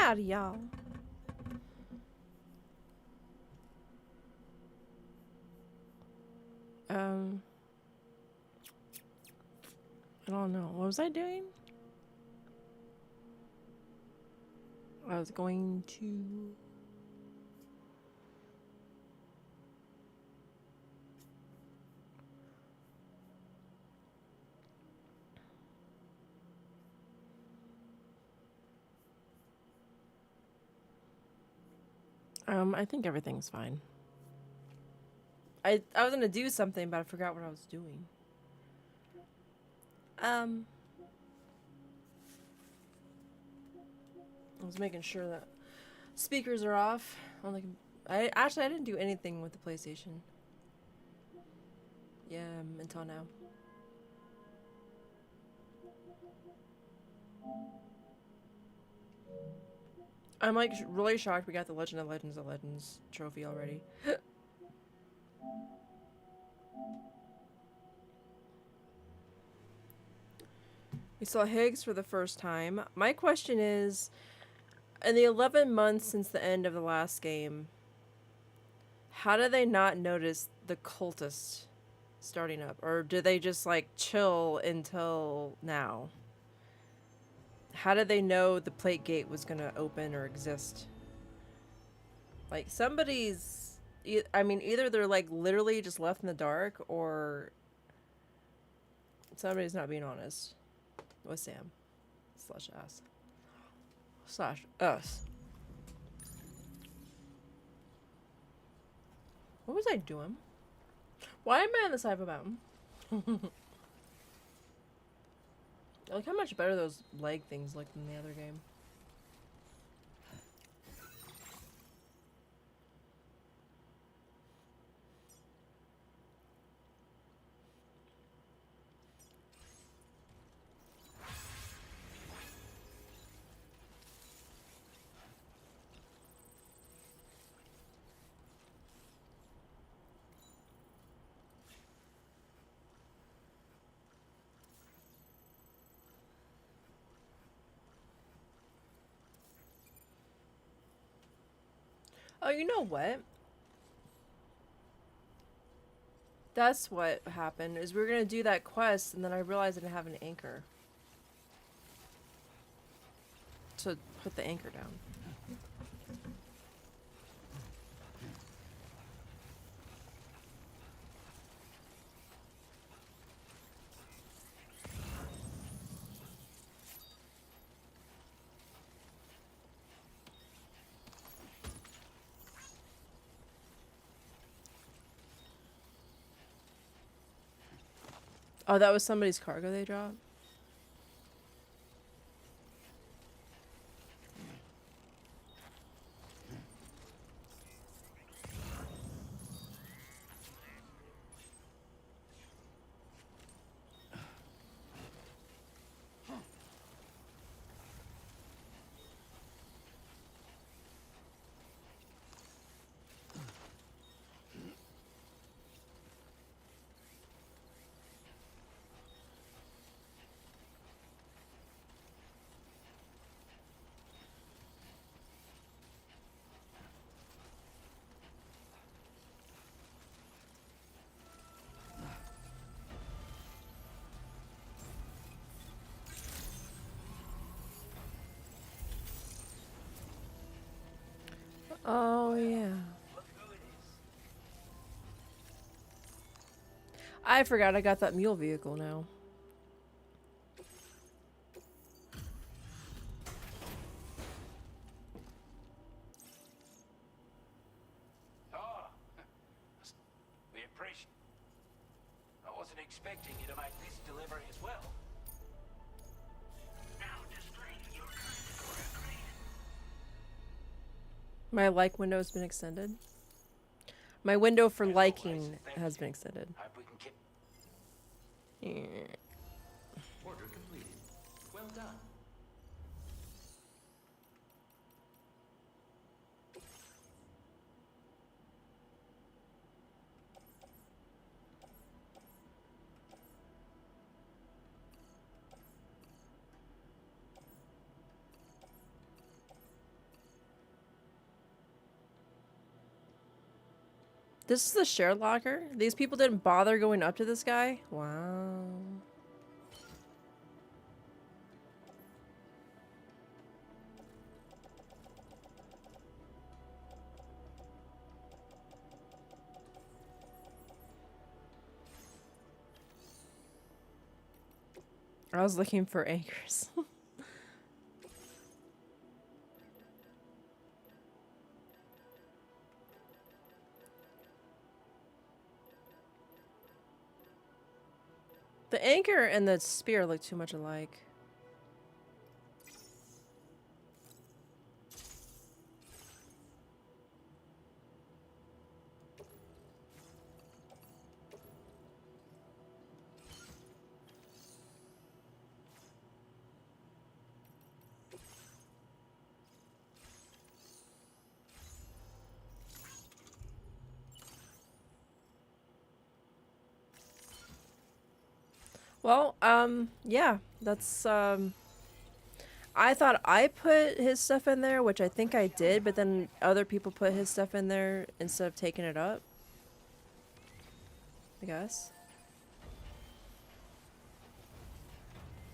out of y'all. I don't know. What was I doing? I was going to... I think everything's fine. I was gonna do something, but I forgot what I was doing. I was making sure that speakers are off. I didn't do anything with the PlayStation. Yeah, until now. I'm like really shocked we got the Legend of Legends trophy already. We saw Higgs for the first time. My question is, in the 11 months since the end of the last game, how did they not notice the cultist starting up? Or did they just like chill until now? How did they know the plate gate was gonna open or exist? Like somebody's, I mean, either they're like literally just left in the dark or somebody's not being honest with Sam slash us slash us. What was I doing? Why am I on the side of a mountain? Look how much better those leg things look than the other game. Oh, you know what? That's what happened, is we were gonna do that quest, and then I realized I didn't have an anchor. To put the anchor down. Oh, that was somebody's cargo they dropped? Oh, yeah. I forgot I got that mule vehicle now. Oh, we appreciate. I wasn't expecting you to make this delivery as well. Now displaying your current. My like window has been extended. My window for liking has been extended. Hope we can keep. Yeah. Order completed. Well done. This is the shared locker? These people didn't bother going up to this guy? Wow. I was looking for anchors. The anchor and the spear look too much alike. Well, yeah, that's, I thought I put his stuff in there, which I think I did, but then other people put his stuff in there instead of taking it up. I guess.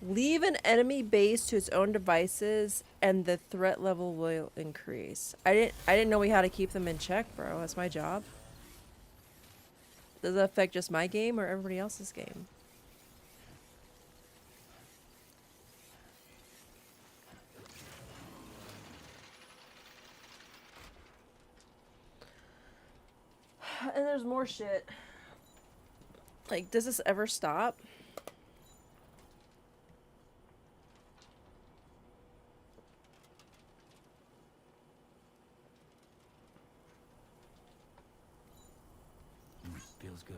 Leave an enemy base to its own devices and the threat level will increase. I didn't know we had to keep them in check, bro. That's my job. Does it affect just my game or everybody else's game? And there's more shit. Like, does this ever stop? Feels good.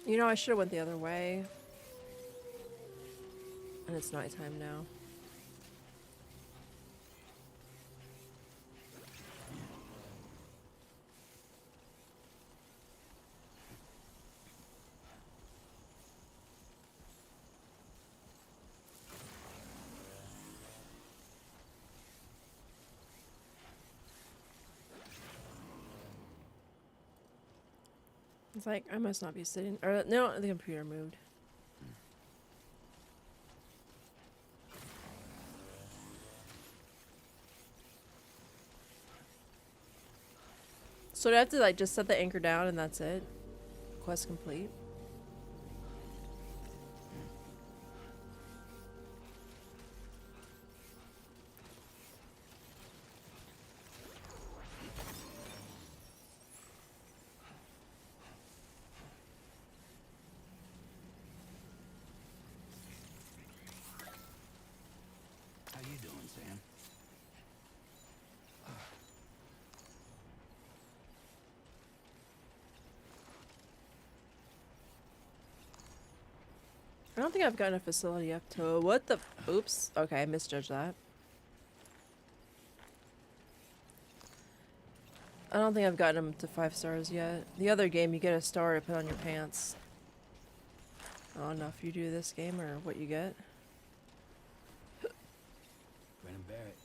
You know, I should have went the other way. And it's nighttime now. It's like, I must not be sitting. Or, no, the computer moved. So do I have to, like, just set the anchor down and that's it? Quest complete. How you doing, Sam? I don't think I've gotten a facility up to... What the... Oops. Okay, I misjudged that. I don't think I've gotten them to 5 stars yet. The other game, you get a star to put on your pants. I don't know if you do this game or what you get. Brennan Barrett.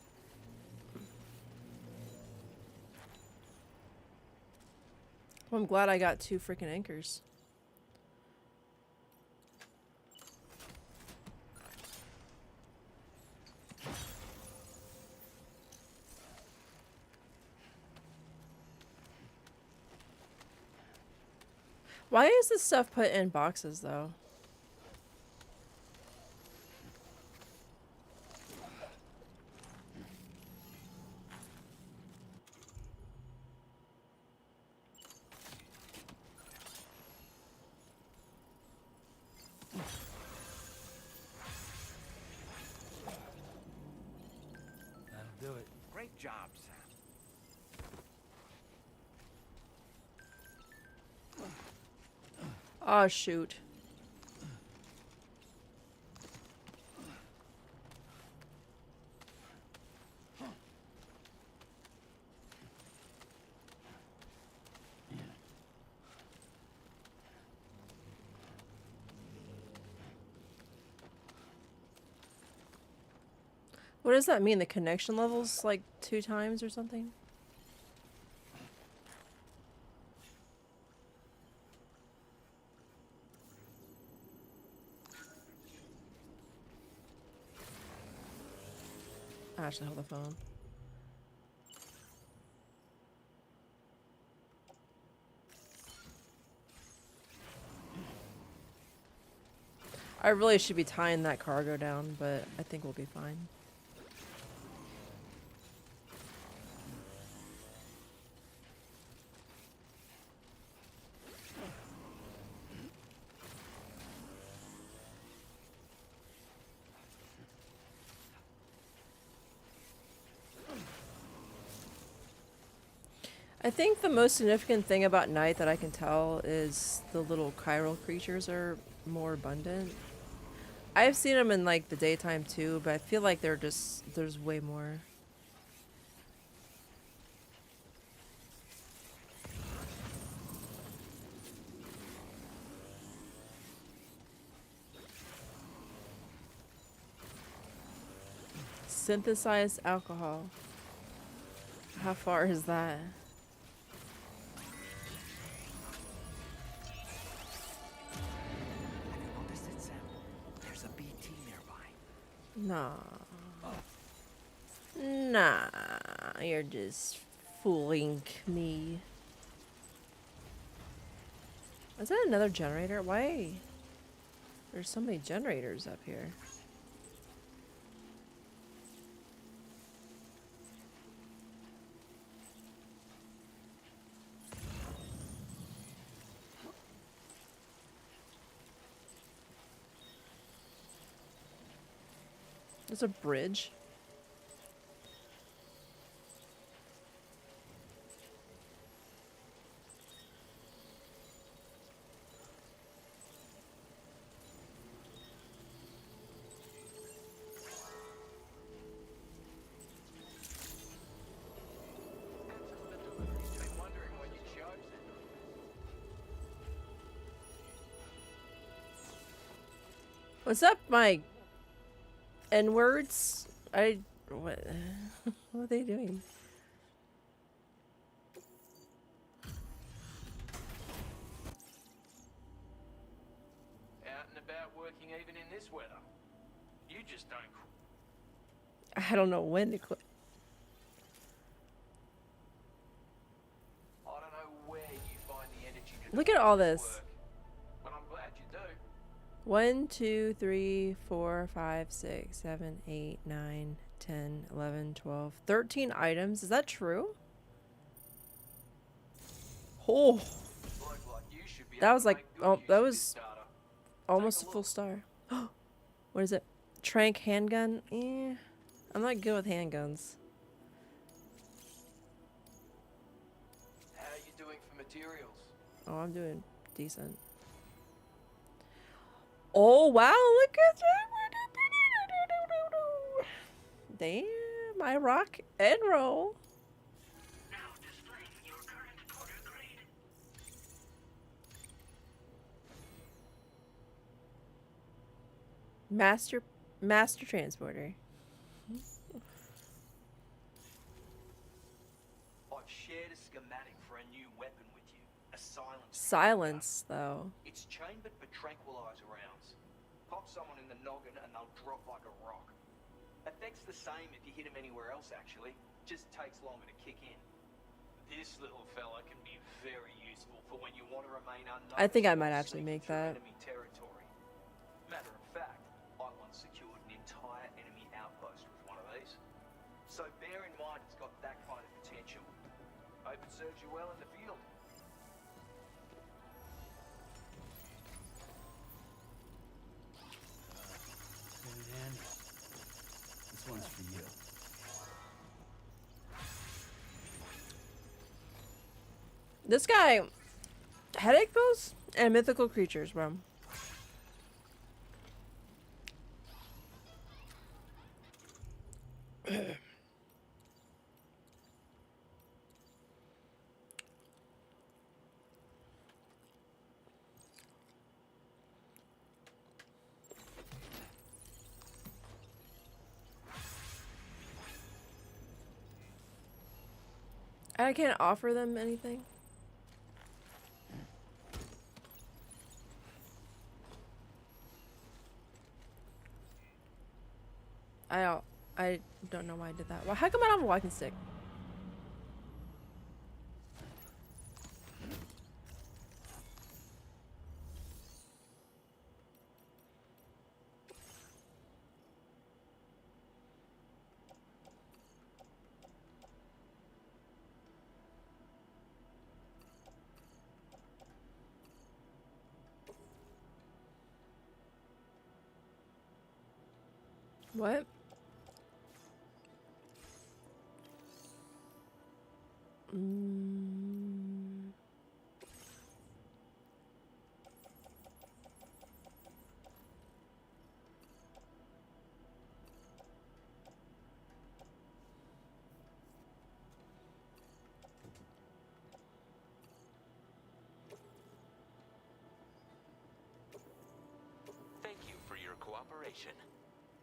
Well, I'm glad I got 2 freaking anchors. Why is this stuff put in boxes, though? That'll do it. Great job, Sam. Oh, shoot. What does that mean? The connection level's like 2 times or something? I actually hold the phone. I really should be tying that cargo down, but I think we'll be fine. I think the most significant thing about night that I can tell is the little chiral creatures are more abundant. I've seen them in like the daytime too, but I feel like there's way more. Synthesized alcohol. How far is that? Have you noticed it, Sam? There's a BT nearby. Nah. Nah. You're just fooling me. Is that another generator? Why? There's so many generators up here. There's a bridge. Been wondering when you chose it. What's up, my N-words? What? What are they doing? Out and about working even in this weather. You just don't. I don't know when to quit. I don't know where you find the energy to Look do at all this this. work, but I'm glad you do. 1, 2, 3, 4, 5, 6, 7, 8, 9, 10, 11, 12, 13 items. Is that true? Oh, Bloke like you should be that able was to like, make good oh, use that of was this data. almost a Take a full look. star. What is it? Trank handgun? I'm not good with handguns. How are you doing for materials? Oh, I'm doing decent. Oh, wow, look at that. Damn, I rock and roll. Now displaying your current order grade. Master transporter. I've shared a schematic for a new weapon with you. A silence. Silence, though. It's chambered for tranquilizer rounds. Pop someone in the noggin and they'll drop like a rock. Effect's the same if you hit them anywhere else, actually. Just takes longer to kick in. This little fella can be very useful for when you want to remain unnoticed. I think I might while actually sneaking make through that. enemy territory. Matter of fact, I once secured an entire enemy outpost with one of these. So bear in mind it's got that kind of potential. Hope it serves you well in the field. Dan, this one's for you. This guy, Headache pills and mythical creatures, bro. I can't offer them anything. I don't know why I did that. Well, how come I don't have a walking stick? What? Mm. Thank you for your cooperation.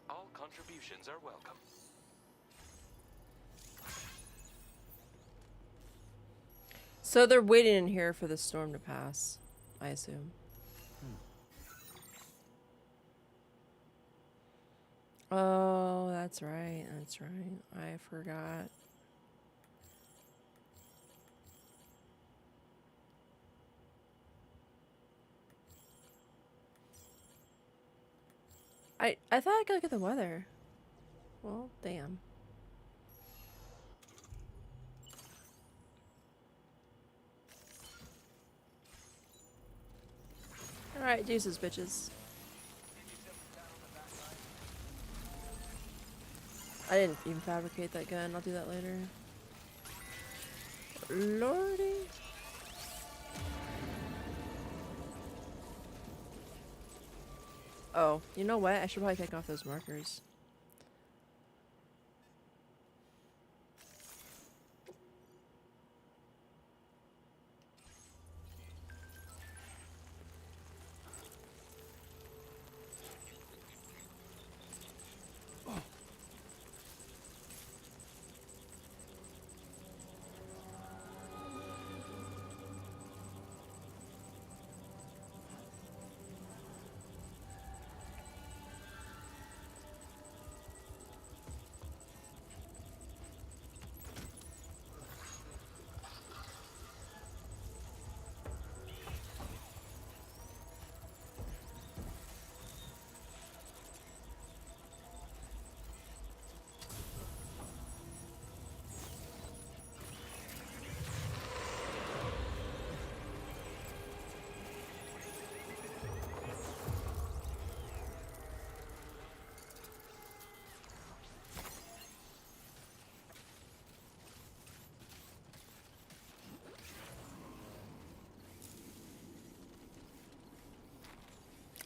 All contributions are welcome. So they're waiting in here for the storm to pass, I assume. Oh, that's right. That's right. I forgot. I thought I could look at the weather. Well, damn. Alright, deuces, bitches. I didn't even fabricate that gun. I'll do that later. Lordy. Oh, you know what? I should probably take off those markers.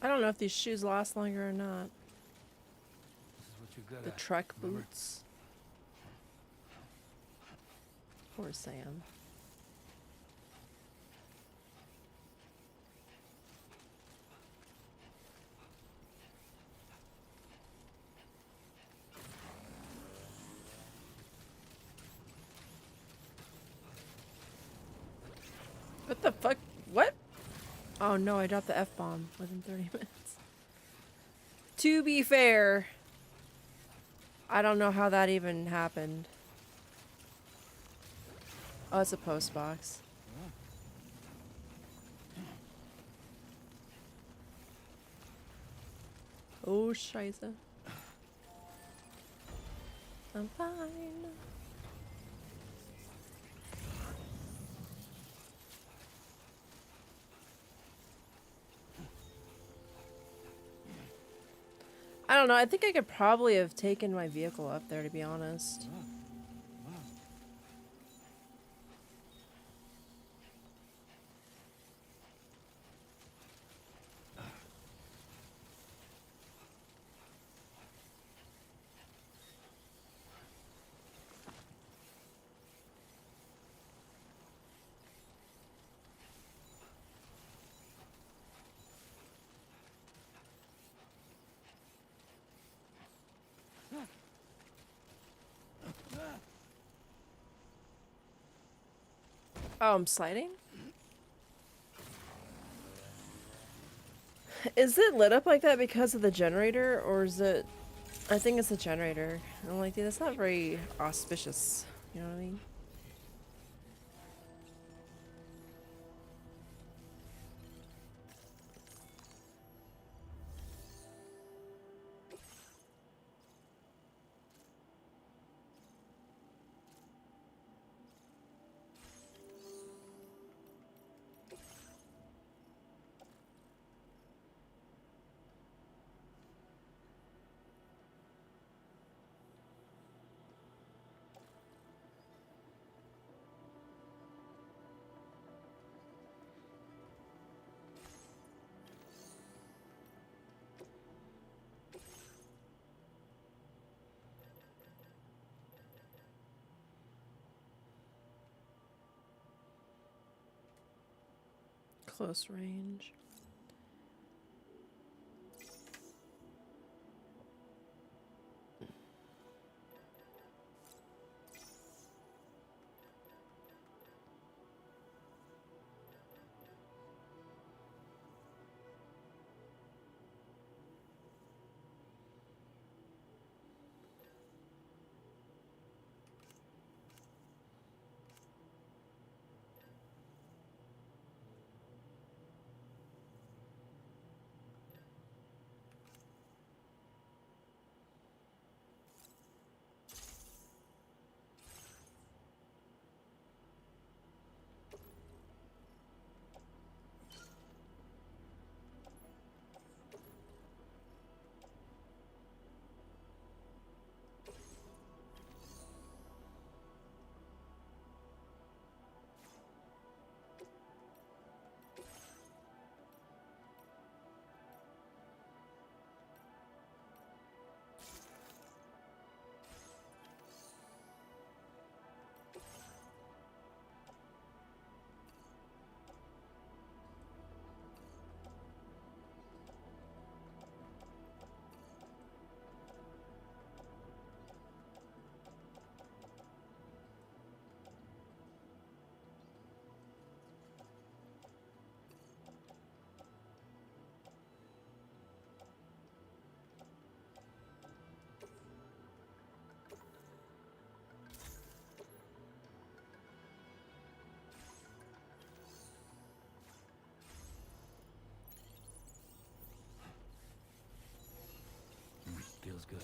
I don't know if these shoes last longer or not. This is what you The gotta Trek remember. boots. Poor Sam. What the fuck? What? Oh no, I dropped the F-bomb within 30 minutes. To be fair, I don't know how that even happened. Oh, it's a post box. Oh, scheiße. I'm fine. I don't know. I think I could probably have taken my vehicle up there, to be honest. Oh, I'm sliding? Is it lit up like that because of the generator, or is it... I think it's the generator. I'm like, dude, that's not very auspicious. You know what I mean? Close range. Feels good.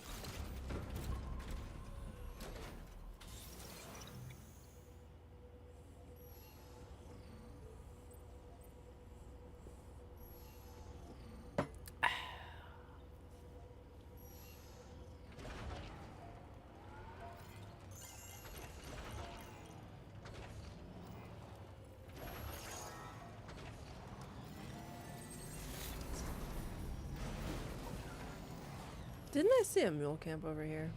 Didn't I see a mule camp over here?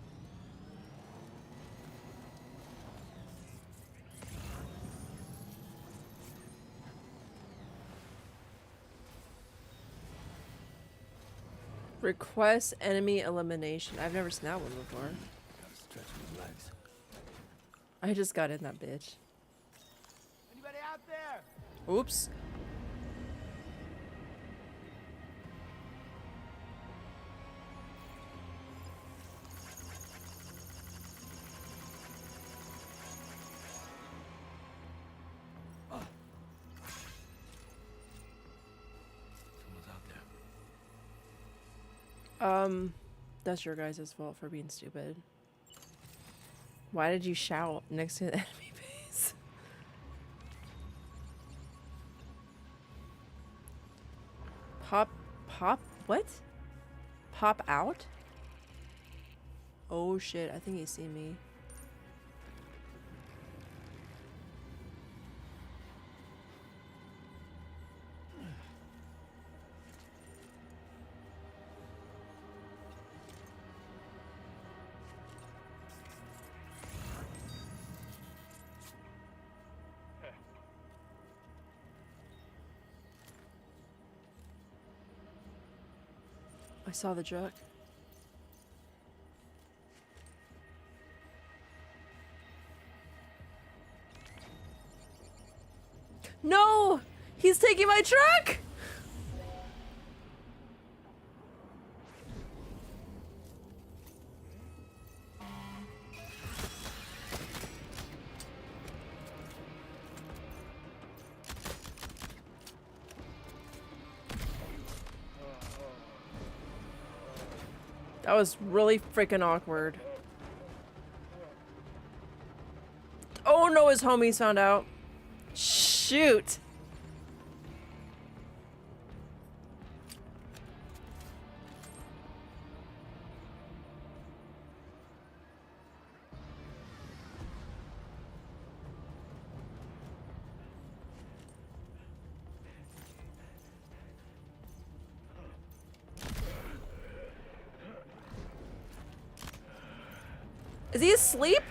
Request enemy elimination. I've never seen that one before. Gotta stretch my legs. I just got in that bitch. Anybody out there? Oops. Someone's out there. That's your guys' fault for being stupid. Why did you shout next to the enemy base? Pop, what? Pop out? Oh shit, I think he's seen me. I saw the truck. taking my truck? That was really freaking awkward. Oh no, his homies found out. Shoot. Is he asleep?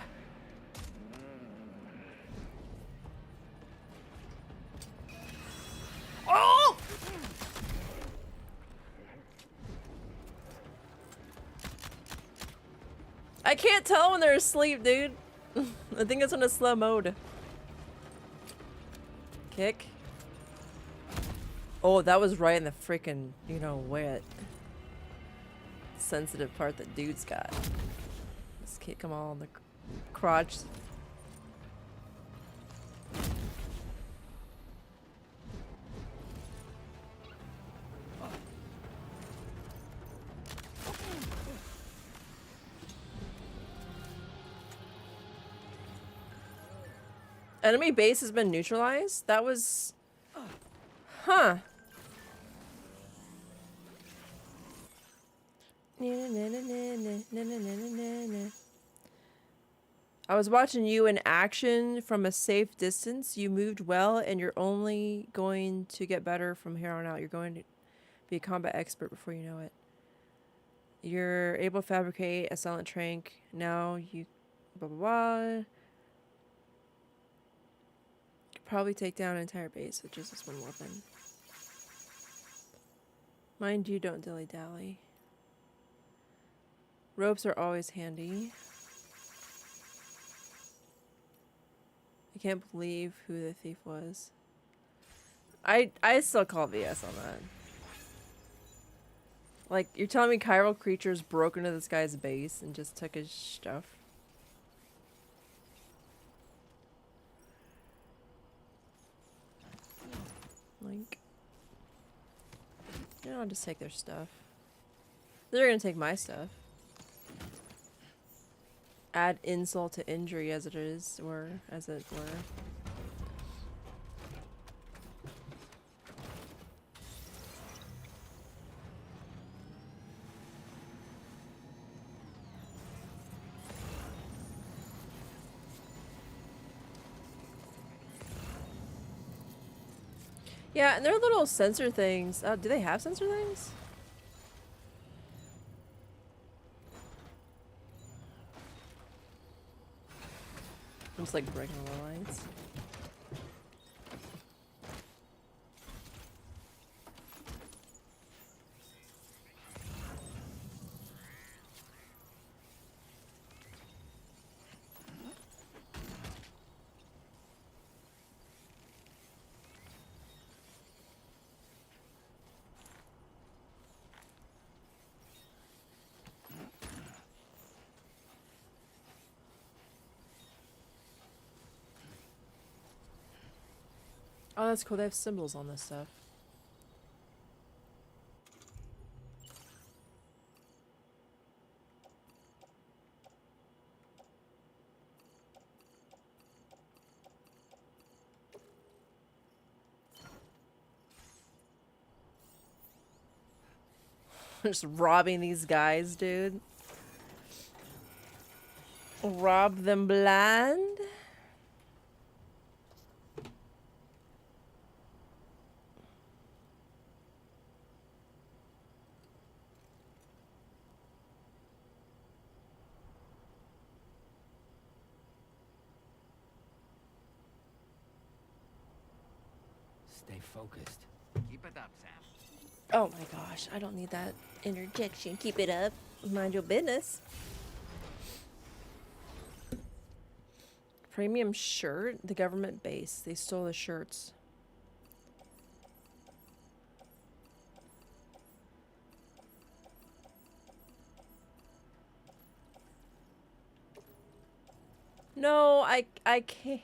Oh! I can't tell when they're asleep, dude. I think it's on a slow mode. Kick. Oh, that was right in the freaking, you know, wet. Sensitive part that dude's got. Just kick him all in the crotch. Enemy base has been neutralized? That was... Huh. I was watching you in action from a safe distance. You moved well, and you're only going to get better from here on out. You're going to be a combat expert before you know it. You're able to fabricate a silent trank. Now you... blah, blah, blah. Could probably take down an entire base with just this one weapon. Mind you, don't dilly-dally. Ropes are always handy. I can't believe who the thief was. I still call BS on that. Like, you're telling me chiral creatures broke into this guy's base and just took his stuff? Like... you know, I'll just take their stuff. They're gonna take my stuff. Add insult to injury as it is, or as it were. Yeah, and their little sensor things. Do they have sensor things? I'm just like breaking all the lines. Oh, that's cool. They have symbols on this stuff. Just robbing these guys, dude. Rob them blind. Stay focused. Keep it up, Sam. Oh my gosh, I don't need that interjection. Keep it up. Mind your business. Premium shirt? The government base. They stole the shirts. No, I can't.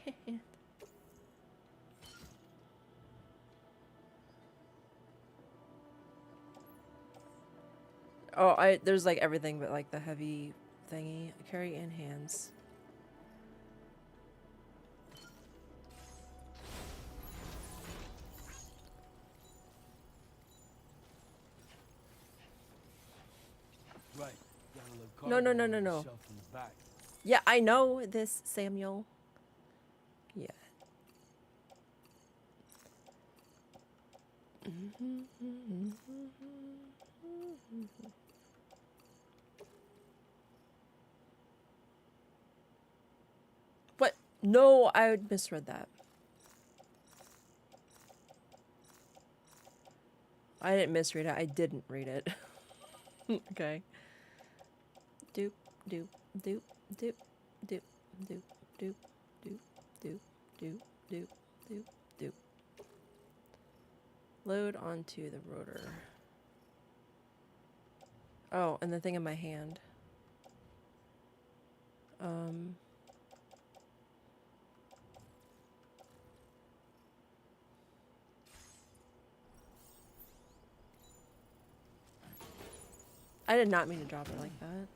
Oh, there's like everything but like the heavy thingy. Carry in hands. Right. Got a little No, cargo no, no, on no, the no. shelf in the back. Yeah, I know this, Samuel. Yeah. What? No, I misread that. I didn't misread it. I didn't read it. Okay. Doop, doop, doop, doop, doop, doop, doop, doop, doop, doop, doop, doop, doop. Load onto the rotor. Oh, and the thing in my hand. I did not mean to drop it like that.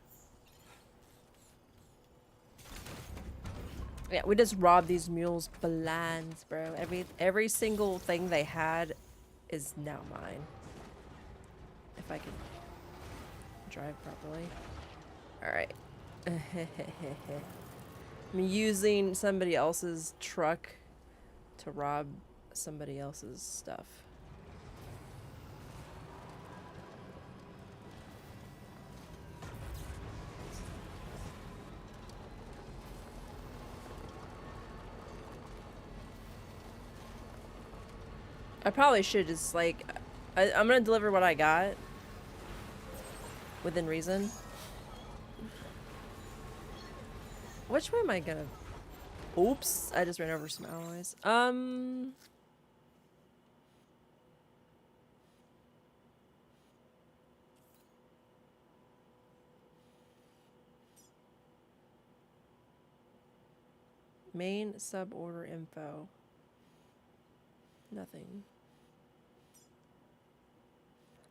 Yeah, we just robbed these mules blind, bro. Every single thing they had is now mine. If I can drive properly. Alright. I'm using somebody else's truck to rob somebody else's stuff. I probably should just like I'm gonna deliver what I got within reason. Which way am I gonna? Oops, I just ran over some alloys. Main sub order info. Nothing.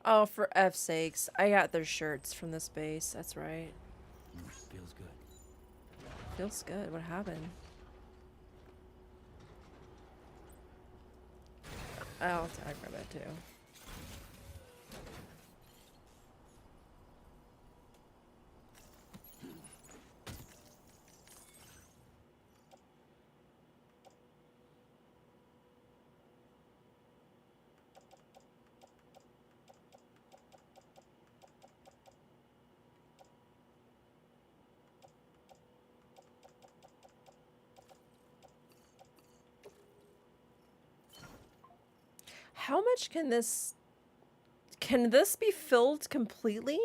Oh, for F's sakes. I got their shirts from this base. That's right. Feels good. Feels good. What happened? I'll grab that too. How much can this be filled completely?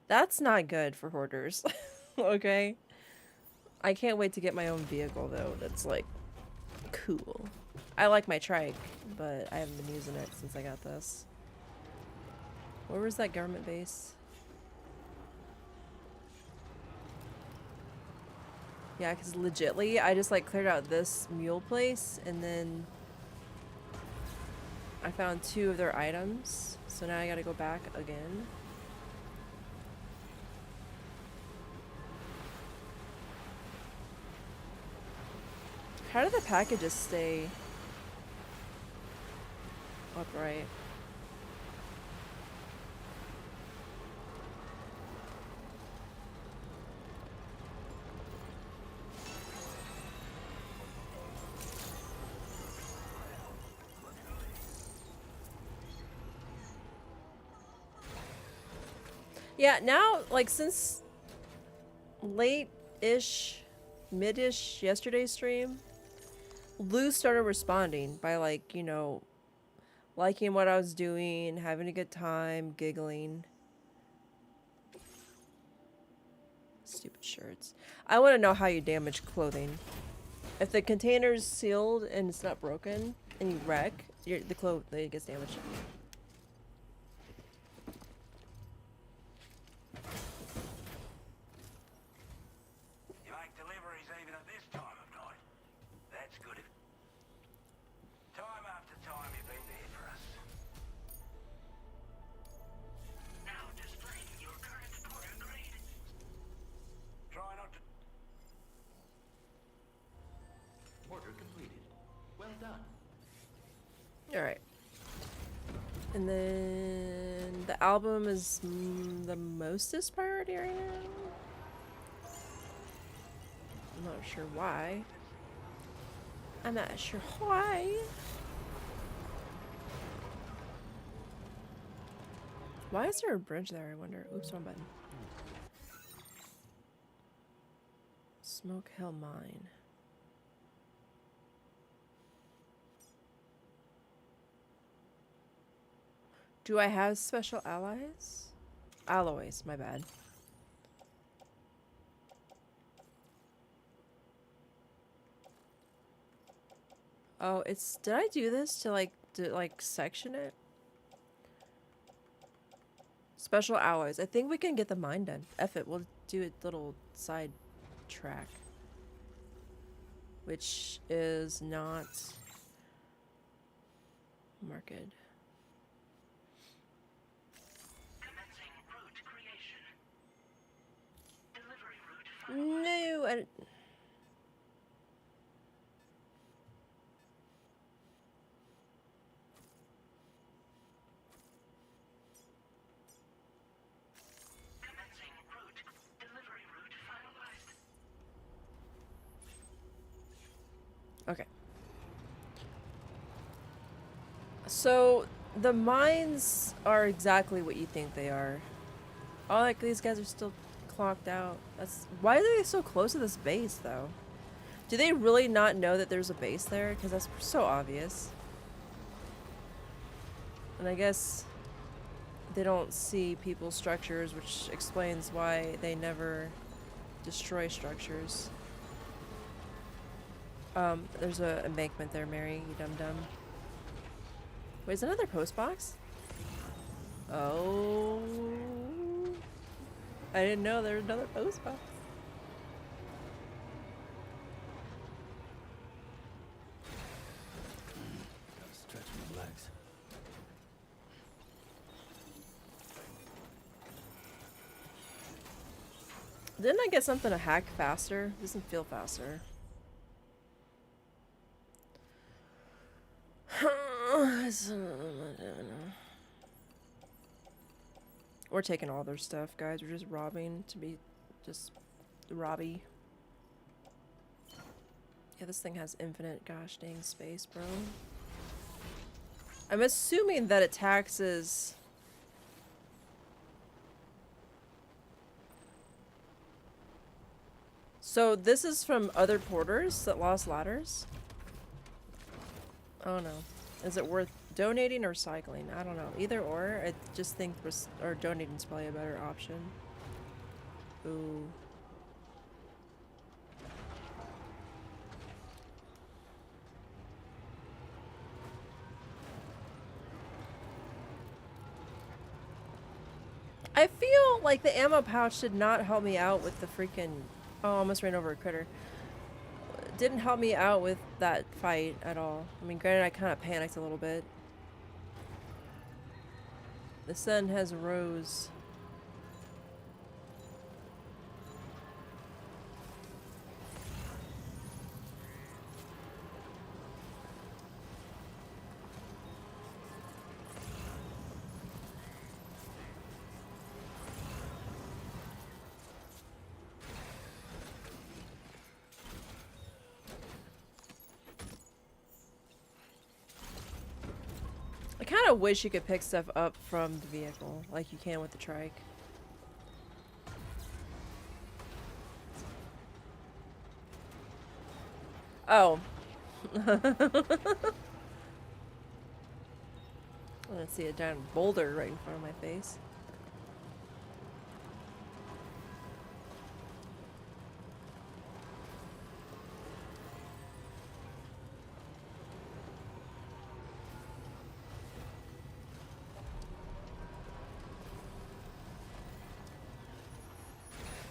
That's not good for hoarders. Okay. I can't wait to get my own vehicle though. That's like cool. I like my trike, but I haven't been using it since I got this. Where was that government base? Yeah, because legitly, I just like cleared out this mule place and then I found 2 of their items. So now I gotta go back again. How do the packages stay upright? Yeah, now, like, since late-ish, mid-ish yesterday's stream, Lou started responding by, like, you know, liking what I was doing, having a good time, giggling. Stupid shirts. I want to know how you damage clothing. If the container's sealed and it's not broken, and you wreck, the clothing gets damaged. You like delivery? And then the album is the mostest priority right now. I'm not sure why. I'm not sure why. Why is there a bridge there, I wonder? Oops, wrong button. Smoke Hill Mine. Do I have special allies? Alloys, my bad. Oh, it's... Did I do this to like section it? Special alloys. I think we can get the mine done. F it, we'll do a little side track. Which is not marked. Commencing route creation. Delivery route No, I... commencing route. Delivery route finalized. Okay. So, the mines are exactly what you think they are. Oh, like, these guys are still clocked out. That's... Why are they so close to this base, though? Do they really not know that there's a base there? Because that's so obvious. And I guess they don't see people's structures, which explains why they never destroy structures. There's a embankment there, Mary, you dum-dum. Wait, is that another post box? Oh. I didn't know there was another post box. Gotta stretch my legs. Didn't I get something to hack faster? Doesn't feel faster. We're taking all their stuff, guys. We're just robbing to be just robby. Yeah, this thing has infinite gosh dang space, bro. I'm assuming that it taxes... So this is from other porters that lost ladders? Oh no. Is it worth donating or cycling? I don't know. Either or. I just think or donating is probably a better option. Ooh. I feel like the ammo pouch did not help me out with the freaking... Oh, I almost ran over a critter. Didn't help me out with that fight at all. I mean, granted, I kind of panicked a little bit. The sun has rose. I kind of wish you could pick stuff up from the vehicle, like you can with the trike. Oh. Let's see a giant boulder right in front of my face.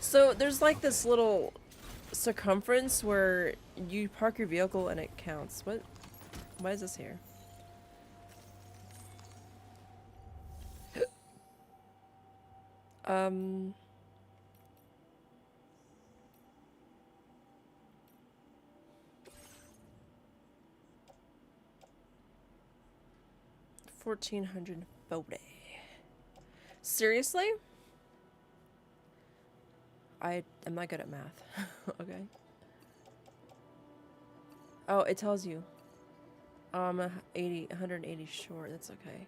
So there's like this little circumference where you park your vehicle and it counts. What? Why is this here? 1440. Seriously? I'm not good at math. Okay. Oh, it tells you. 180 short. That's okay.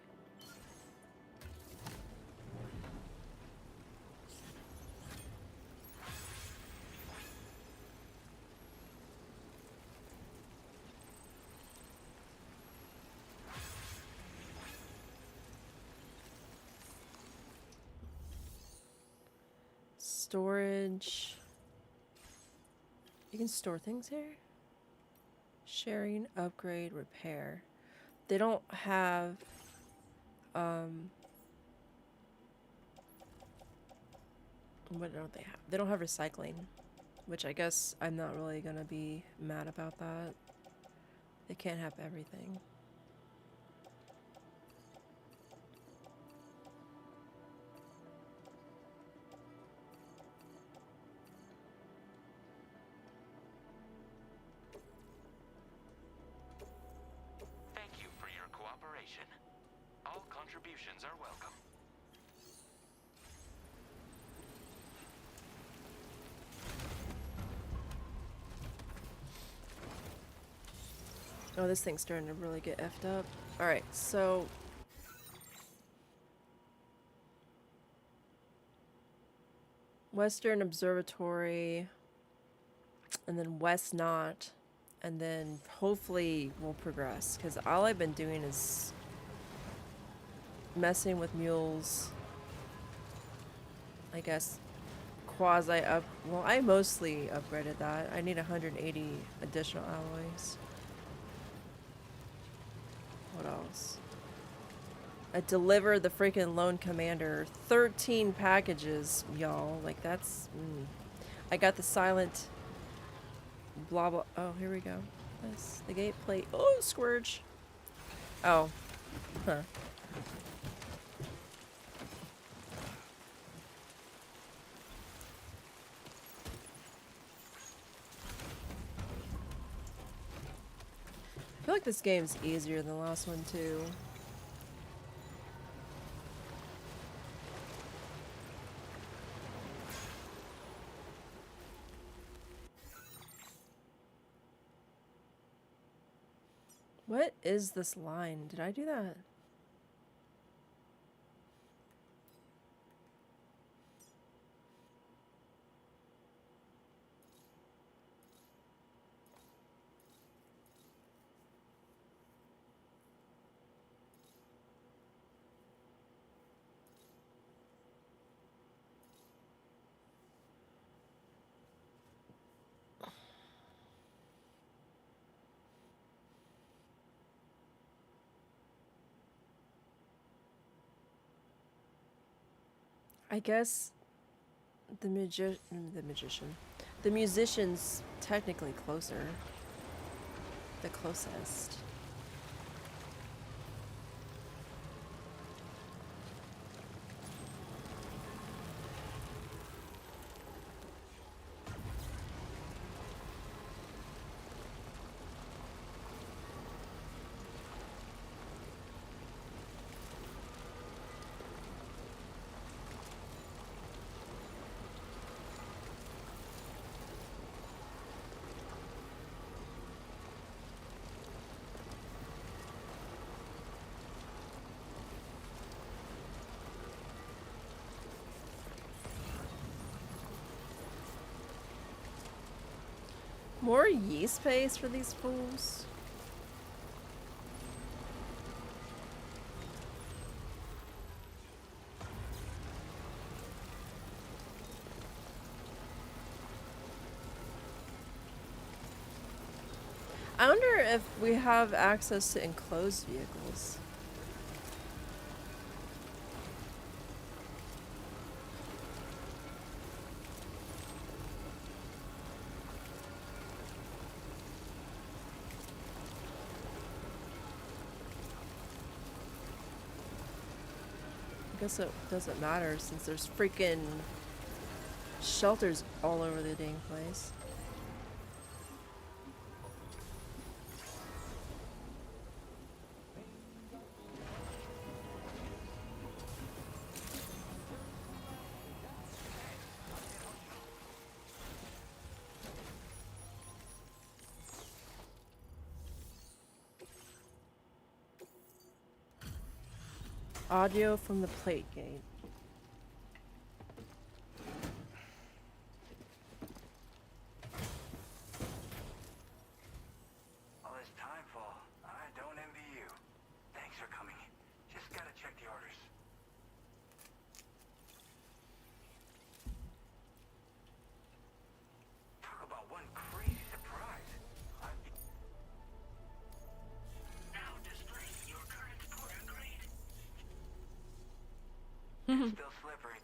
Storage. You can store things here. Sharing, upgrade, repair. They don't have what don't they have? They don't have recycling, which I guess I'm not really gonna be mad about that. They can't have everything. Thank you for your cooperation. All contributions are welcome. Oh, this thing's starting to really get effed up. Alright, so Western Observatory, and then West Knot, and then hopefully we'll progress, because all I've been doing is messing with mules. I guess quasi up. Well, I mostly upgraded that. I need 180 additional alloys. What else? I delivered the freaking Lone Commander 13 packages, y'all. Like, that's... I got the silent... Blah, blah... Oh, here we go. That's the gate plate. Oh, Scourge! Oh. Huh. I feel like this game's easier than the last one, too. What is this line? Did I do that? I guess the musician's technically closer. The closest. More yeast paste for these fools. I wonder if we have access to enclosed vehicles. I guess it doesn't matter since there's freaking shelters all over the dang place. Audio from the plate gate. All this timefall, I don't envy you. Thanks for coming. Just gotta check the orders. Talk about one crazy surprise. Now displaying your current Porter grade. Still slippery.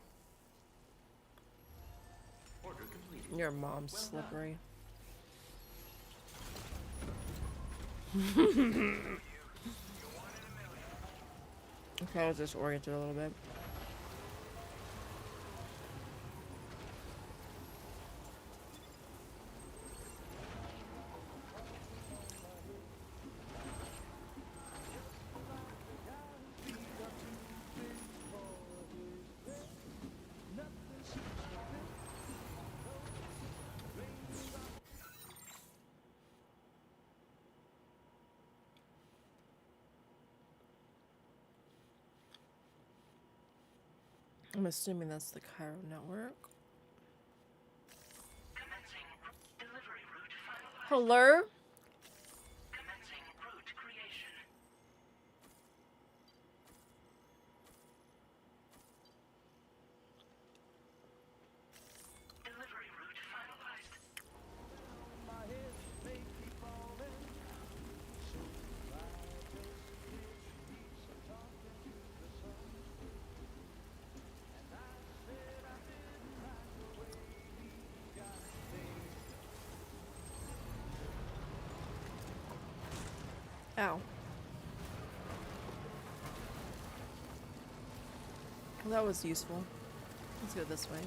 Order completed. Your mom's slippery. Okay, I was disoriented a little bit. I'm assuming that's the Cairo network. Commencing delivery route finalized. Hello? Commencing route creation. Delivery route finalized. Ow. Well, that was useful. Let's go this way.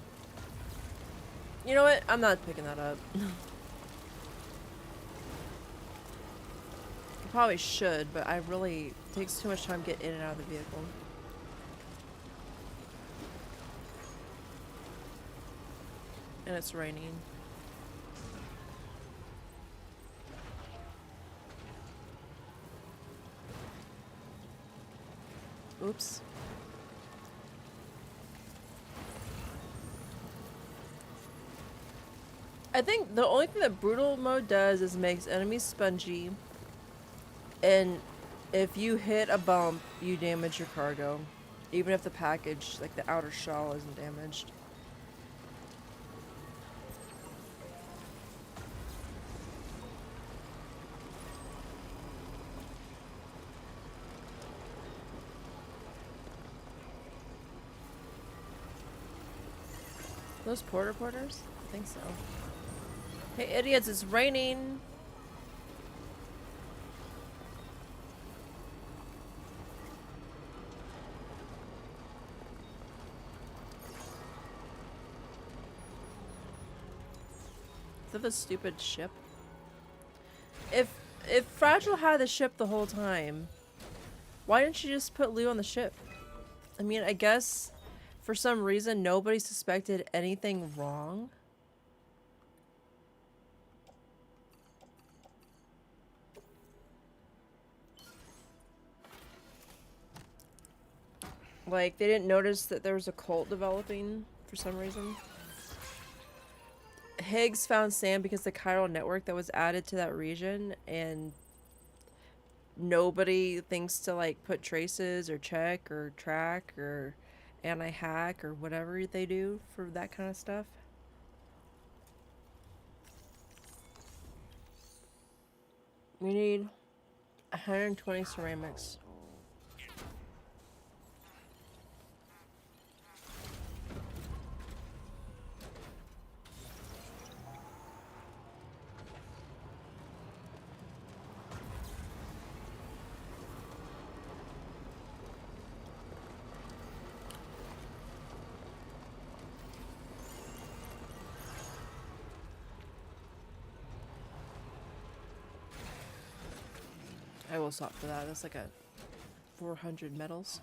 You know what? I'm not picking that up. I probably should, but I really... It takes too much time to get in and out of the vehicle. And it's raining. Oops. I think the only thing that brutal mode does is makes enemies spongy. And if you hit a bump, you damage your cargo. Even if the package, like the outer shell, isn't damaged. Those porters? I think so. Hey idiots, it's raining! Is that the stupid ship? If Fragile had the ship the whole time, why didn't you just put Lou on the ship? I mean, I guess for some reason nobody suspected anything wrong. Like, they didn't notice that there was a cult developing for some reason. Higgs found Sam because the chiral network that was added to that region, and nobody thinks to like put traces or check or track or anti-hack or whatever they do for that kind of stuff. We need 120 ceramics. I will stop for that. That's like a 400 metals.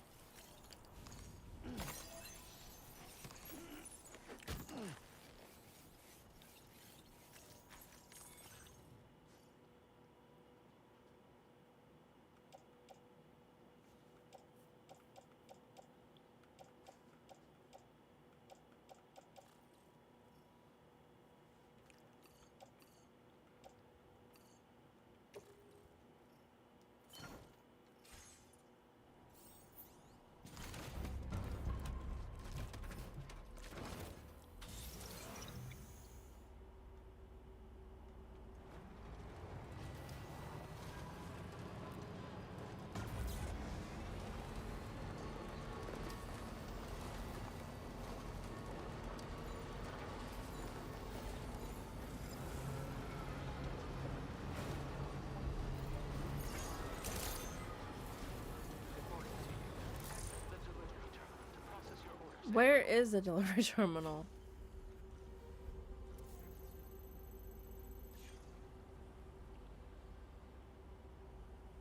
Where is the delivery terminal?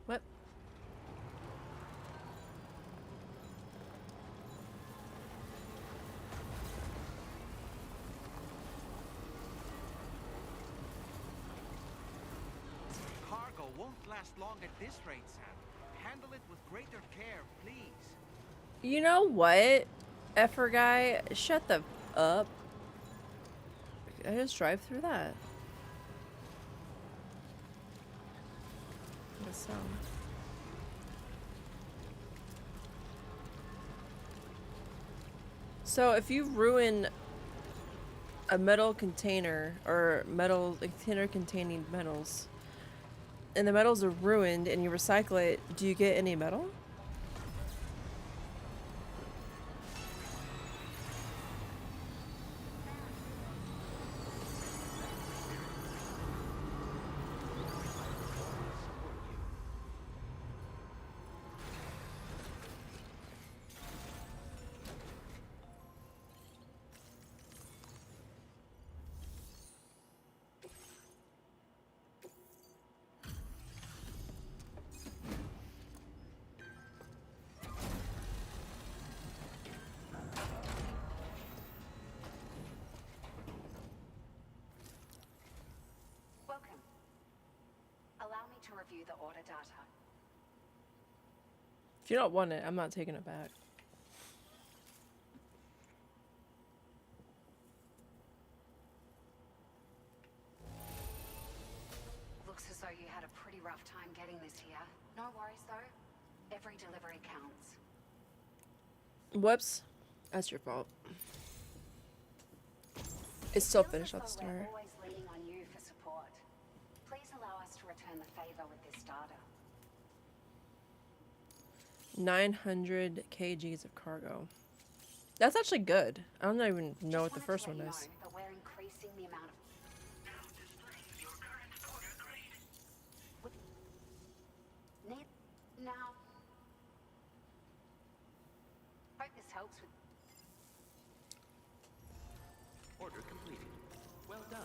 What? Cargo won't last long at this rate, Sam. Handle it with greater care, please. You know what? Effer guy, shut the up. I just drive through that. Guess so. So if you ruin a metal container or metal container containing metals, and the metals are ruined and you recycle it, do you get any metal? Welcome. Allow me to review the order data. If you don't want it, I'm not taking it back. Looks as though you had a pretty rough time getting this here. No worries though. Every delivery counts. Whoops. That's your fault. It's still Feels finished as off the though we're start. always leaning on you for support. Please allow us to return the favor with this data. 900 kgs of cargo. That's actually good. I don't even know what the Just first wanted one to let is. you know that we're increasing the amount of Now displaying your current order grade. need now. Hope this helps with Order completed. Well done.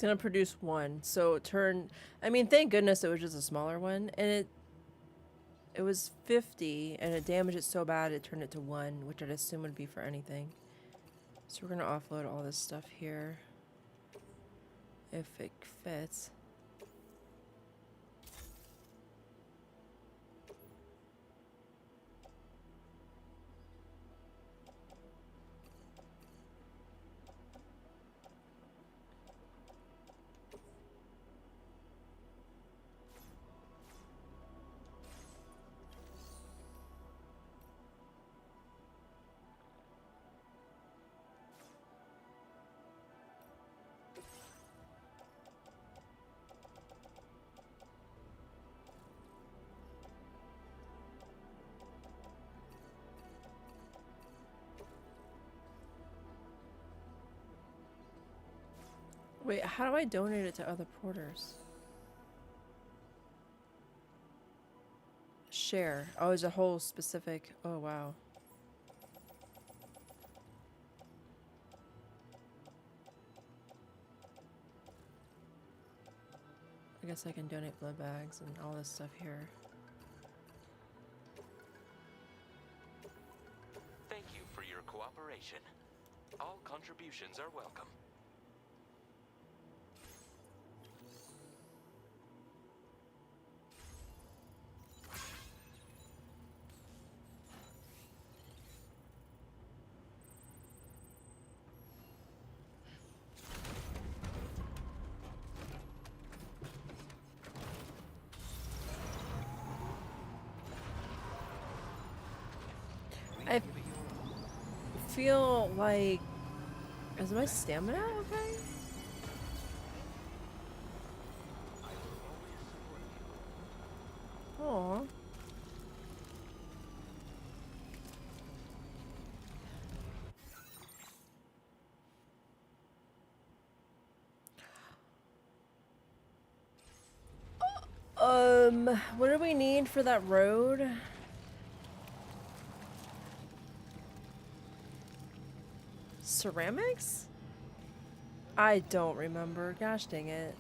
It's gonna produce one. So I mean, thank goodness it was just a smaller one, and it was 50, and it damaged it so bad it turned it to 1, which I'd assume would be for anything. So we're gonna offload all this stuff here, if it fits. Wait, how do I donate it to other porters? Share. Oh, it's a whole specific. Oh, wow. I guess I can donate blood bags and all this stuff here. cooperation. All contributions are welcome. I feel like... Is my stamina okay? Aw. What do we need for that road? Ceramics? I don't remember. Gosh dang it.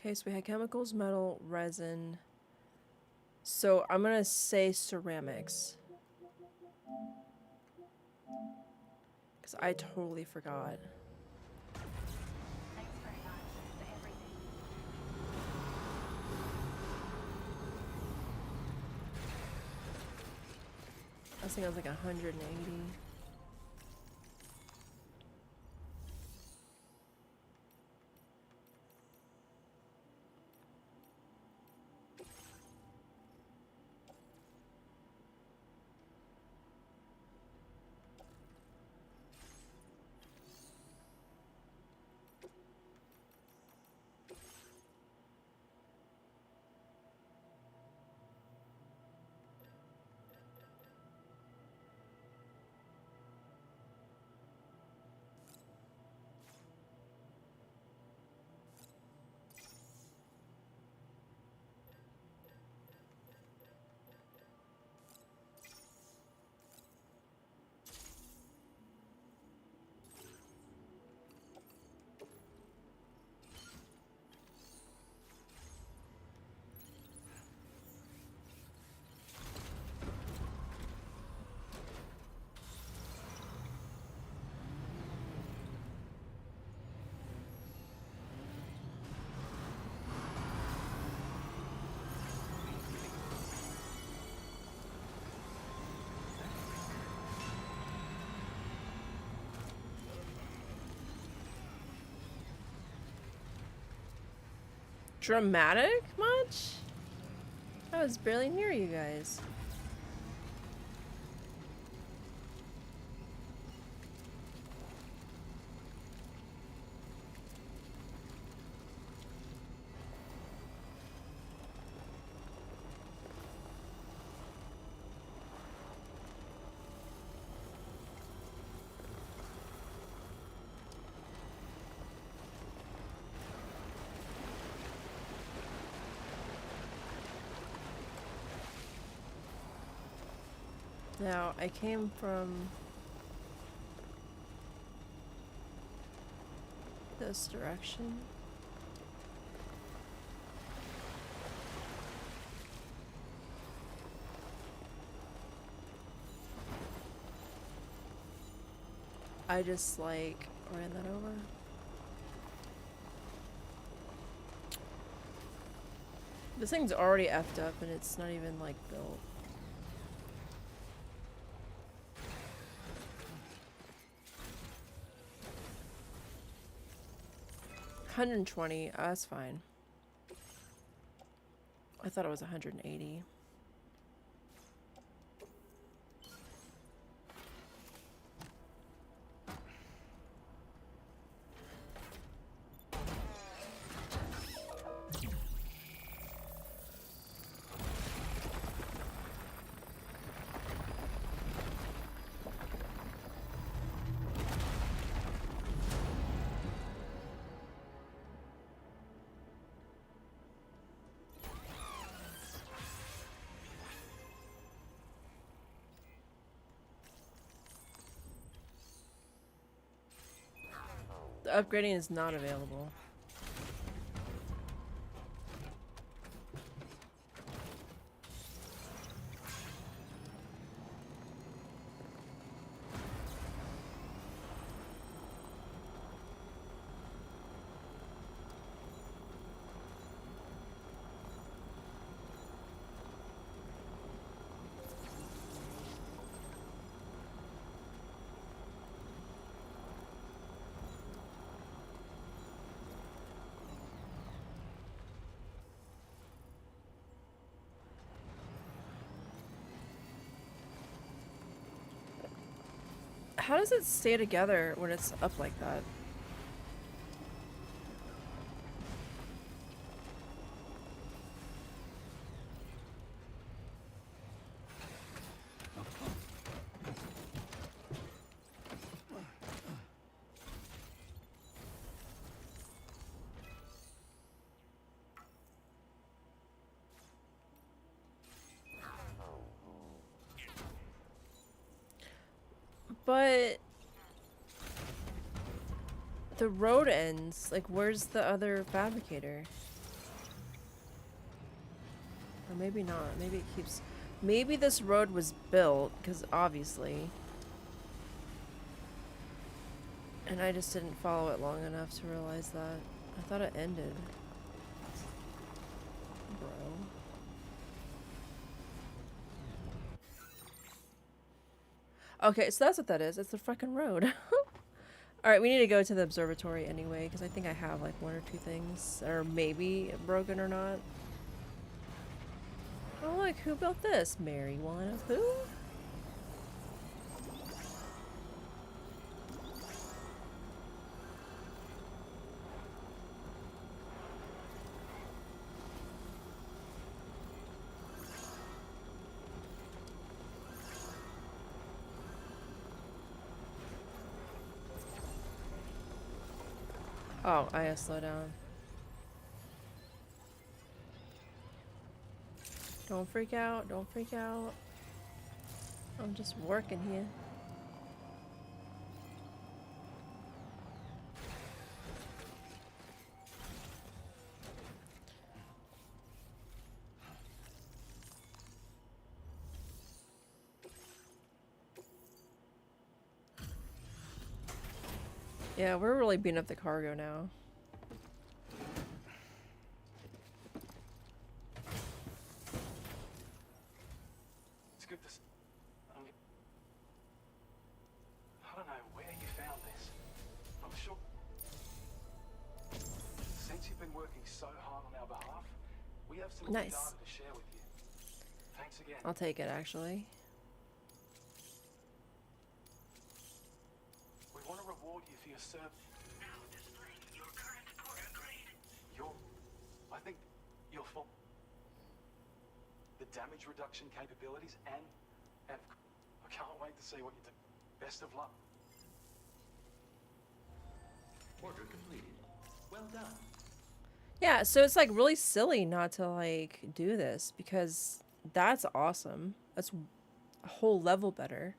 Okay, so we had chemicals, metal, resin. So I'm gonna say ceramics. Because I totally forgot. Thanks very much for everything. I think I was like 180. Dramatic much? I was barely near you guys. Now, I came from this direction. I just like ran that over. This thing's already effed up and it's not even like built. $120, that's fine. I thought it was 180. upgrading is not available. How does it stay together when it's up like that? But the road ends. Like, where's the other fabricator? Or maybe not. Maybe it keeps... Maybe this road was built, because obviously... And I just didn't follow it long enough to realize that. I thought it ended. Bro. Okay, so that's what that is. It's the fucking road. Alright, we need to go to the observatory anyway, because I think I have like one or two things that are maybe broken or not. Oh look, who built this? Marijuana who? Oh, I gotta slow down. Don't freak out, don't freak out. I'm just working here. Yeah, we're really beating up the cargo now. It's good to I don't know where you found this. I'm sure... Since you've been working so hard on our behalf, we have some Nice. data to share with you. Thanks again. I'll take it, actually. We want to reward you for your service. Now displaying your current quarter grade. I think you'll fall. The damage reduction capabilities and I can't wait to see what you do. Best of luck. Order completed. Well done. Yeah, so it's like really silly not to like do this because that's awesome. That's a whole level better.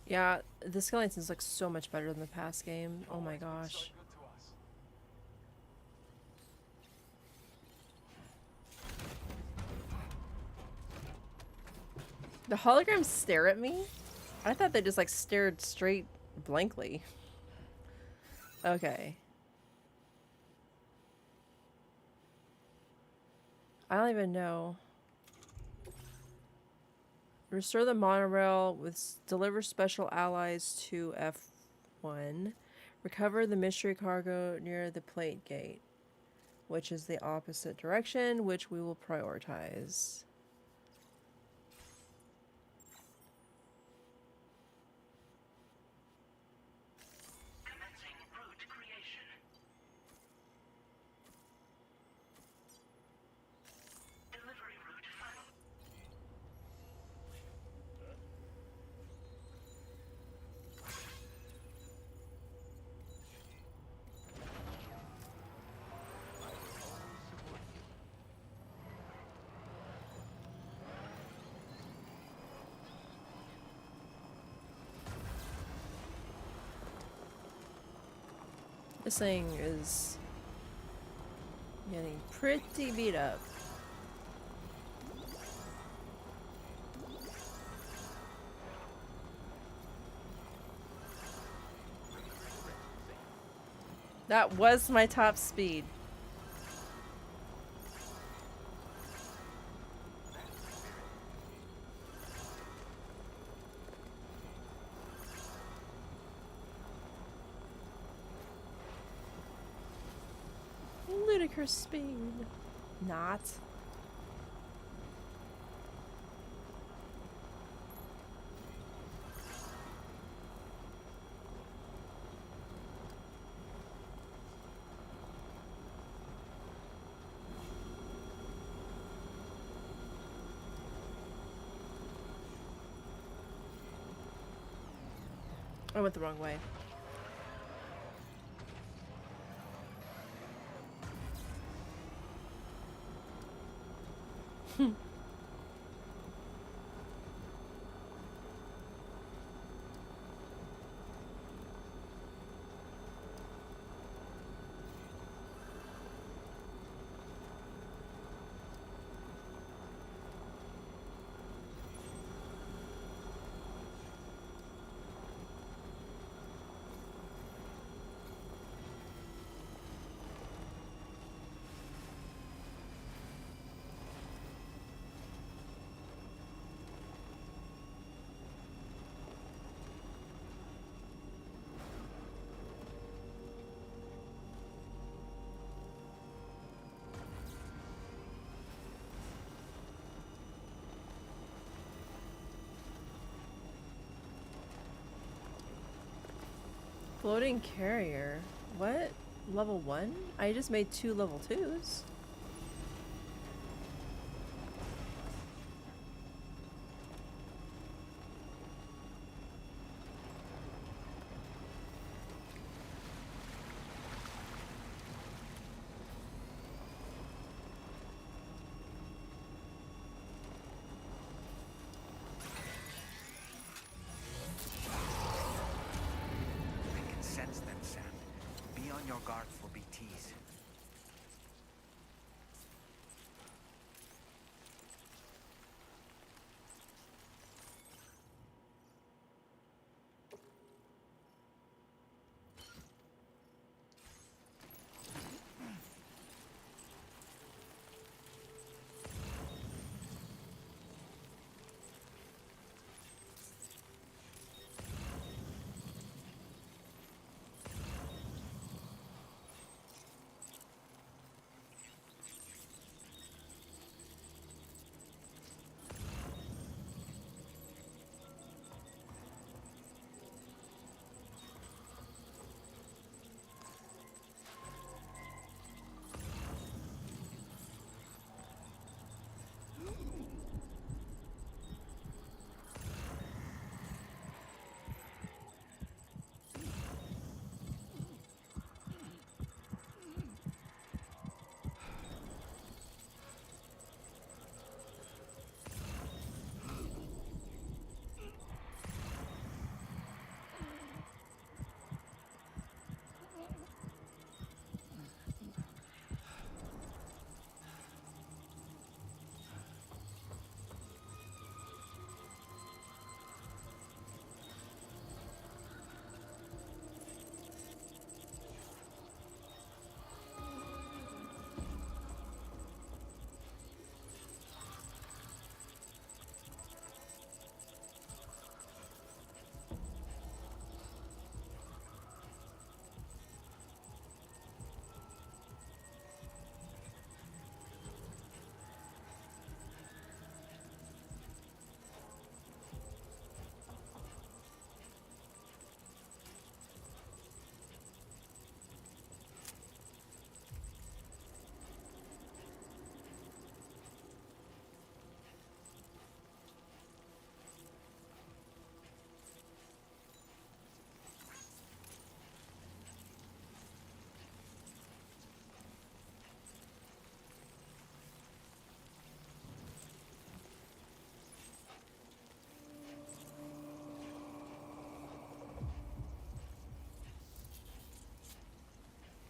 Yeah, the skeletons look so much better than the past game. Oh my Always been so gosh. good to us. The holograms stare at me? I thought they just like stared straight blankly. Okay. I don't even know. Restore the monorail with deliver special allies to F1. Recover the mystery cargo near the plate gate, which is the opposite direction, which we will prioritize. Commencing route creation. Delivery route final. This thing is getting pretty beat up. That was my top speed. Ludicrous speed. Not. I went the wrong way. Floating carrier. What? Level 1? I just made 2 level 2s. I can sense them, Sam. Be on your guard for BTs.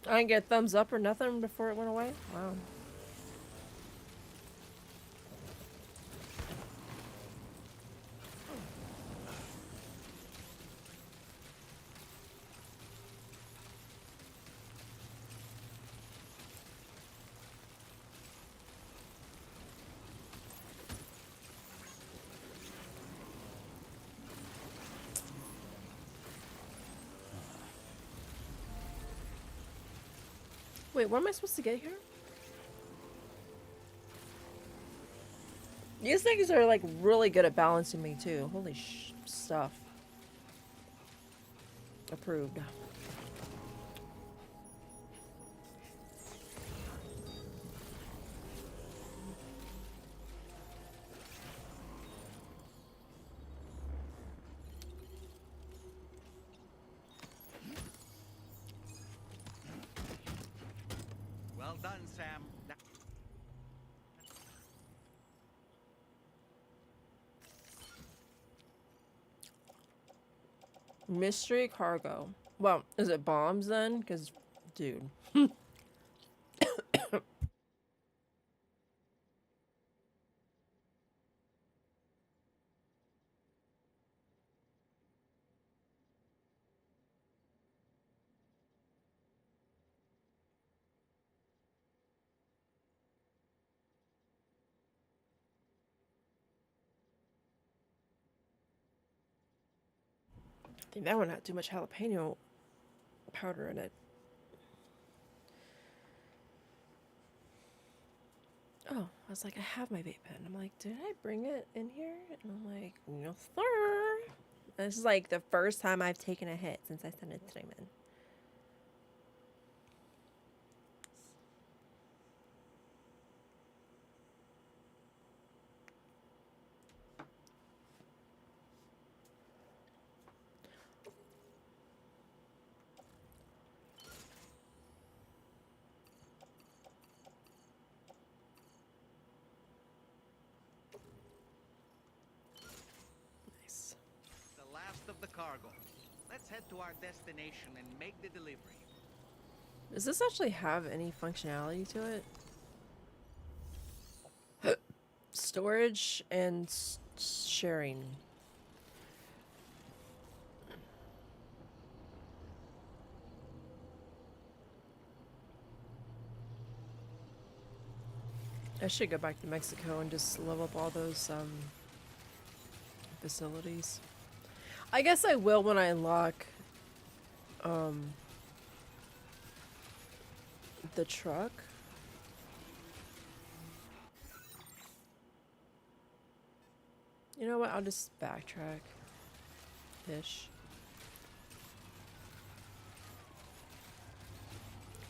I didn't get a thumbs up or nothing before it went away? Wow. Wait, what am I supposed to get here? These things are like really good at balancing me too. Holy stuff. Approved. Well done, Sam. Mystery cargo. Well, is it bombs then? Because, dude. I think that one had too much jalapeno powder in it. Oh, I was like, I have my vape pen. I'm like, did I bring it in here? And I'm like, no, sir. And this is like the first time I've taken a hit since I sent it to Raymond. Nice. The last of the cargo. Let's head to our destination and make the delivery. Does this actually have any functionality to it? Storage and sharing. I should go back to Mexico and just level up all those facilities. I guess I will when I unlock the truck. You know what? I'll just backtrack. Ish.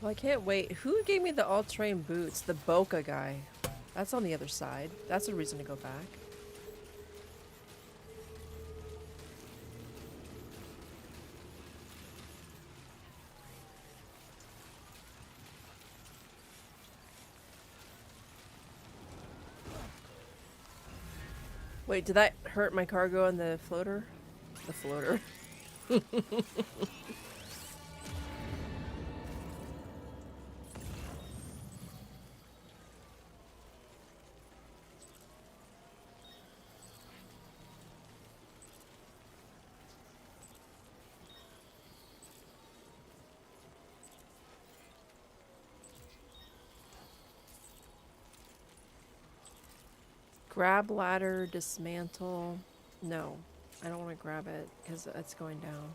Well, I can't wait. Who gave me the all-terrain boots? The Boca guy. That's on the other side. That's a reason to go back. Wait, did that hurt my cargo on the floater? The floater. Grab ladder, dismantle. No, I don't want to grab it because it's going down.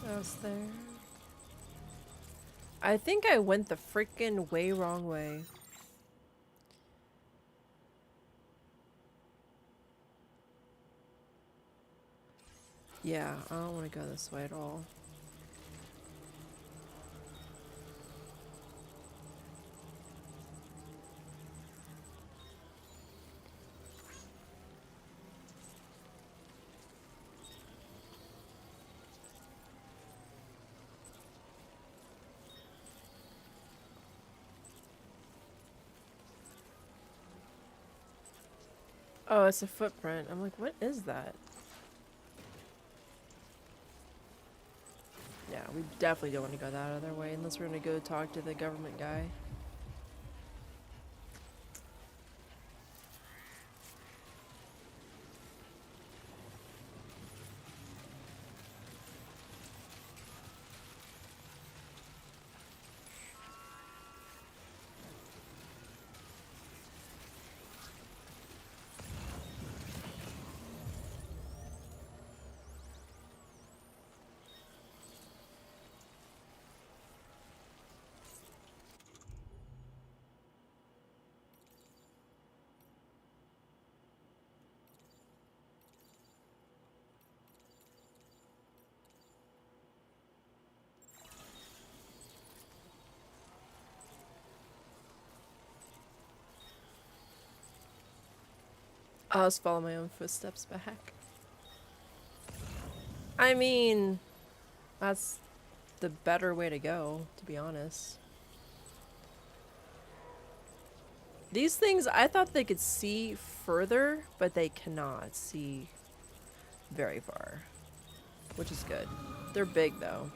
I was there. I think I went the freaking way wrong way. Yeah, I don't want to go this way at all. Oh, it's a footprint. I'm like, what is that? Yeah, we definitely don't want to go that other way unless we're gonna go talk to the government guy. I'll just follow my own footsteps back. I mean, that's the better way to go, to be honest. These things, I thought they could see further, but they cannot see very far, which is good. They're big, though.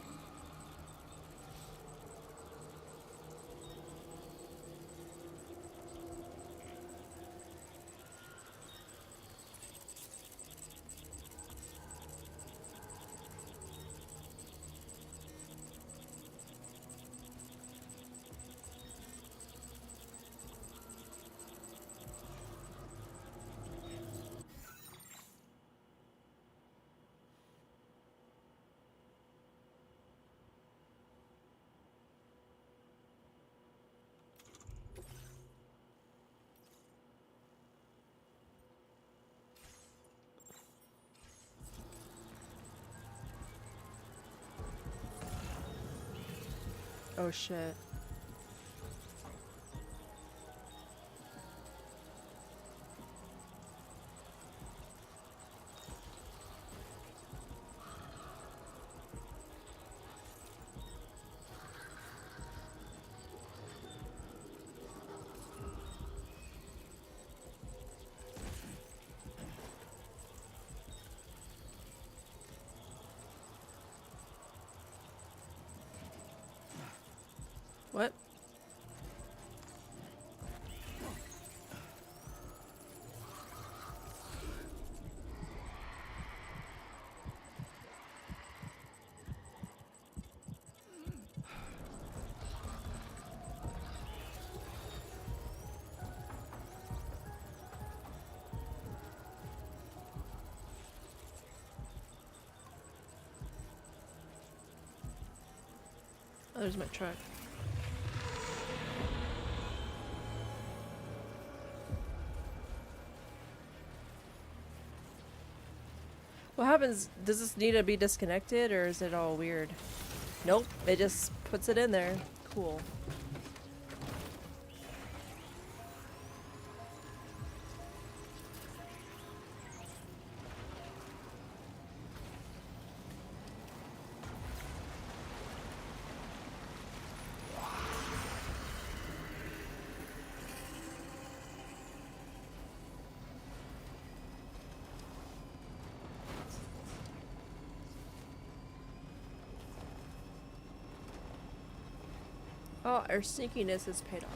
Oh shit. What? Oh, there's my truck. What happens? Does this need to be disconnected or is it all weird? Nope, it just puts it in there. Cool. Oh, our sneakiness is paid off.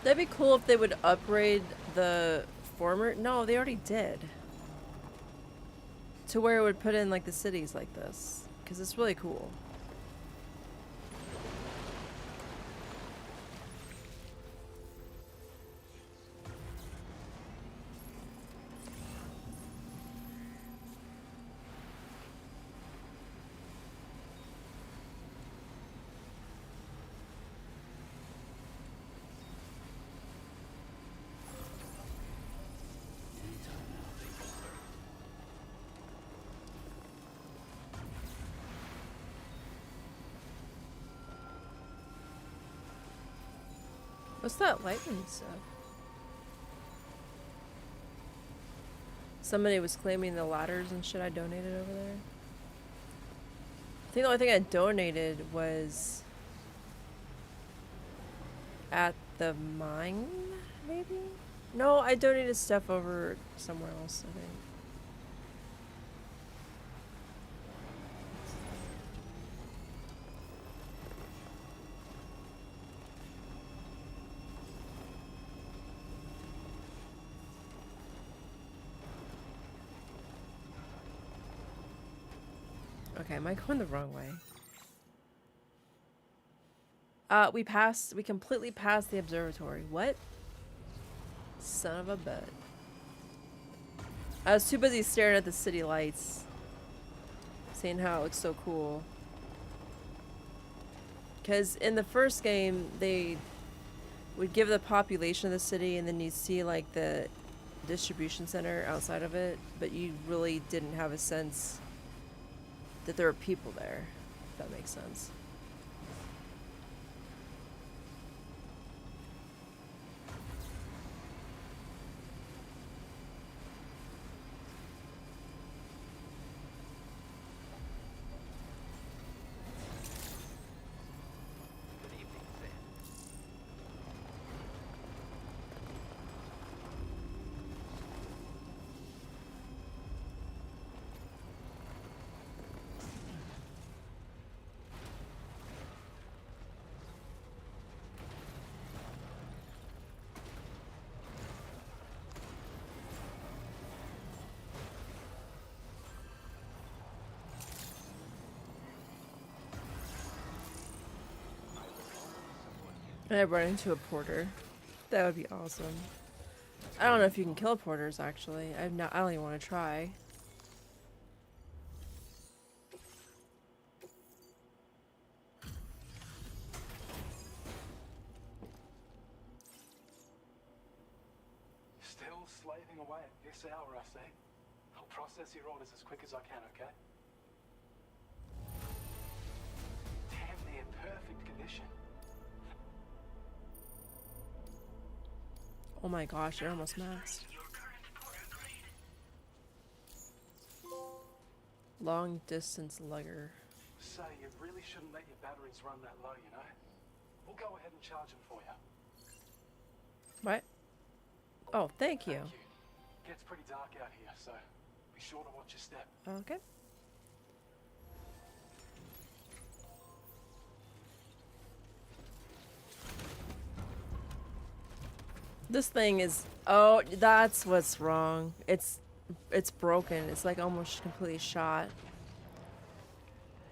That'd be cool if they would upgrade the former. No, they already did. To where it would put in like the cities like this. Because it's really cool. What's that lightning stuff? Somebody was claiming the ladders and shit I donated over there. I think the only thing I donated was at the mine, maybe? No, I donated stuff over somewhere else, I think. Okay, am I going the wrong way? We completely passed the observatory. What? Son of a bud. I was too busy staring at the city lights. Seeing how it looks so cool. Because in the first game, they would give the population of the city and then you see like the distribution center outside of it, but you really didn't have a sense that there were people there, if that makes sense. Good evening, Sam. And I run into a porter. That would be awesome. I don't know if you can kill porters actually. I don't even want to try. Still slaving away at this hour, I see. I'll process your orders as quick as I can, okay? Damn near perfect condition. Oh my gosh, you're almost maxed. Your current portal grade. Long distance lugger. So you really shouldn't let your batteries run that low, you know? We'll go ahead and charge them for you. What? Oh, thank you. Gets pretty dark out here, so be sure to watch your step. Okay. This thing is, oh, that's what's wrong. It's broken. It's like almost completely shot.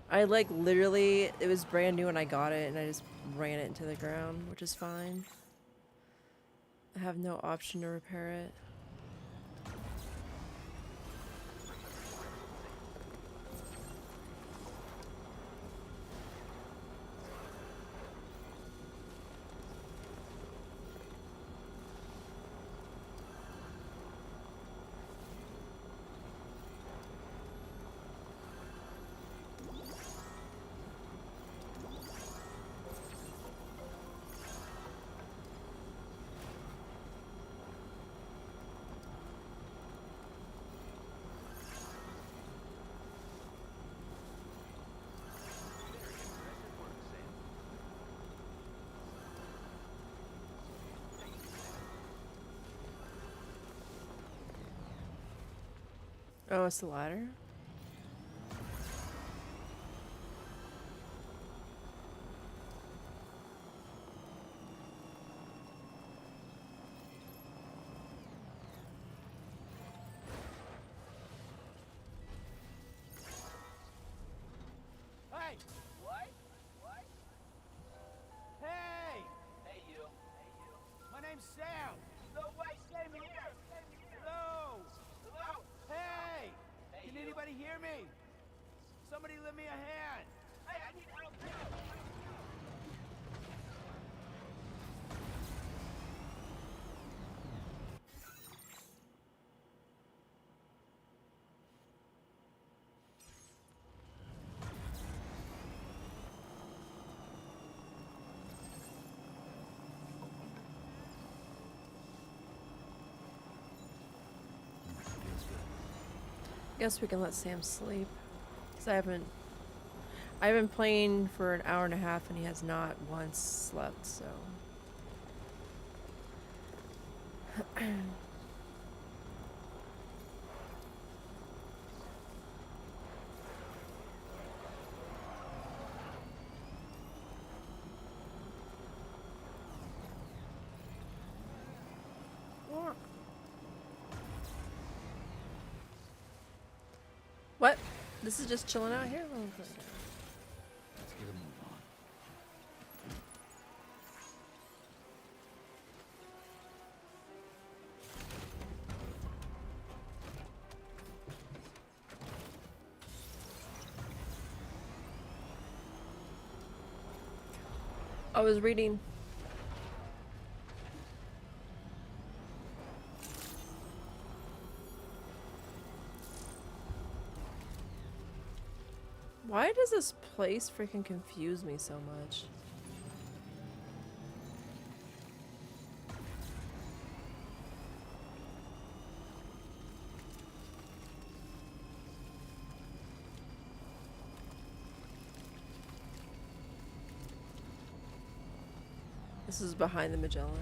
I like literally, it was brand new when I got it and I just ran it into the ground, which is fine. I have no option to repair it. Oh, it's the ladder? Hey! What? Hey! Hey, you. My name's Sam. No way, same here. Hello! Hello? Hey! Hey, Can you. anybody hear me? Somebody lend me a hand. Hey, I need help. Guess we can let Sam sleep. Because I haven't... I've been playing for an hour and a half and he has not once slept, so. What? This is just chilling out here? Oh, okay. Let's get a move on. I was reading. Why does this place freaking confuse me so much? This is behind the Magellan.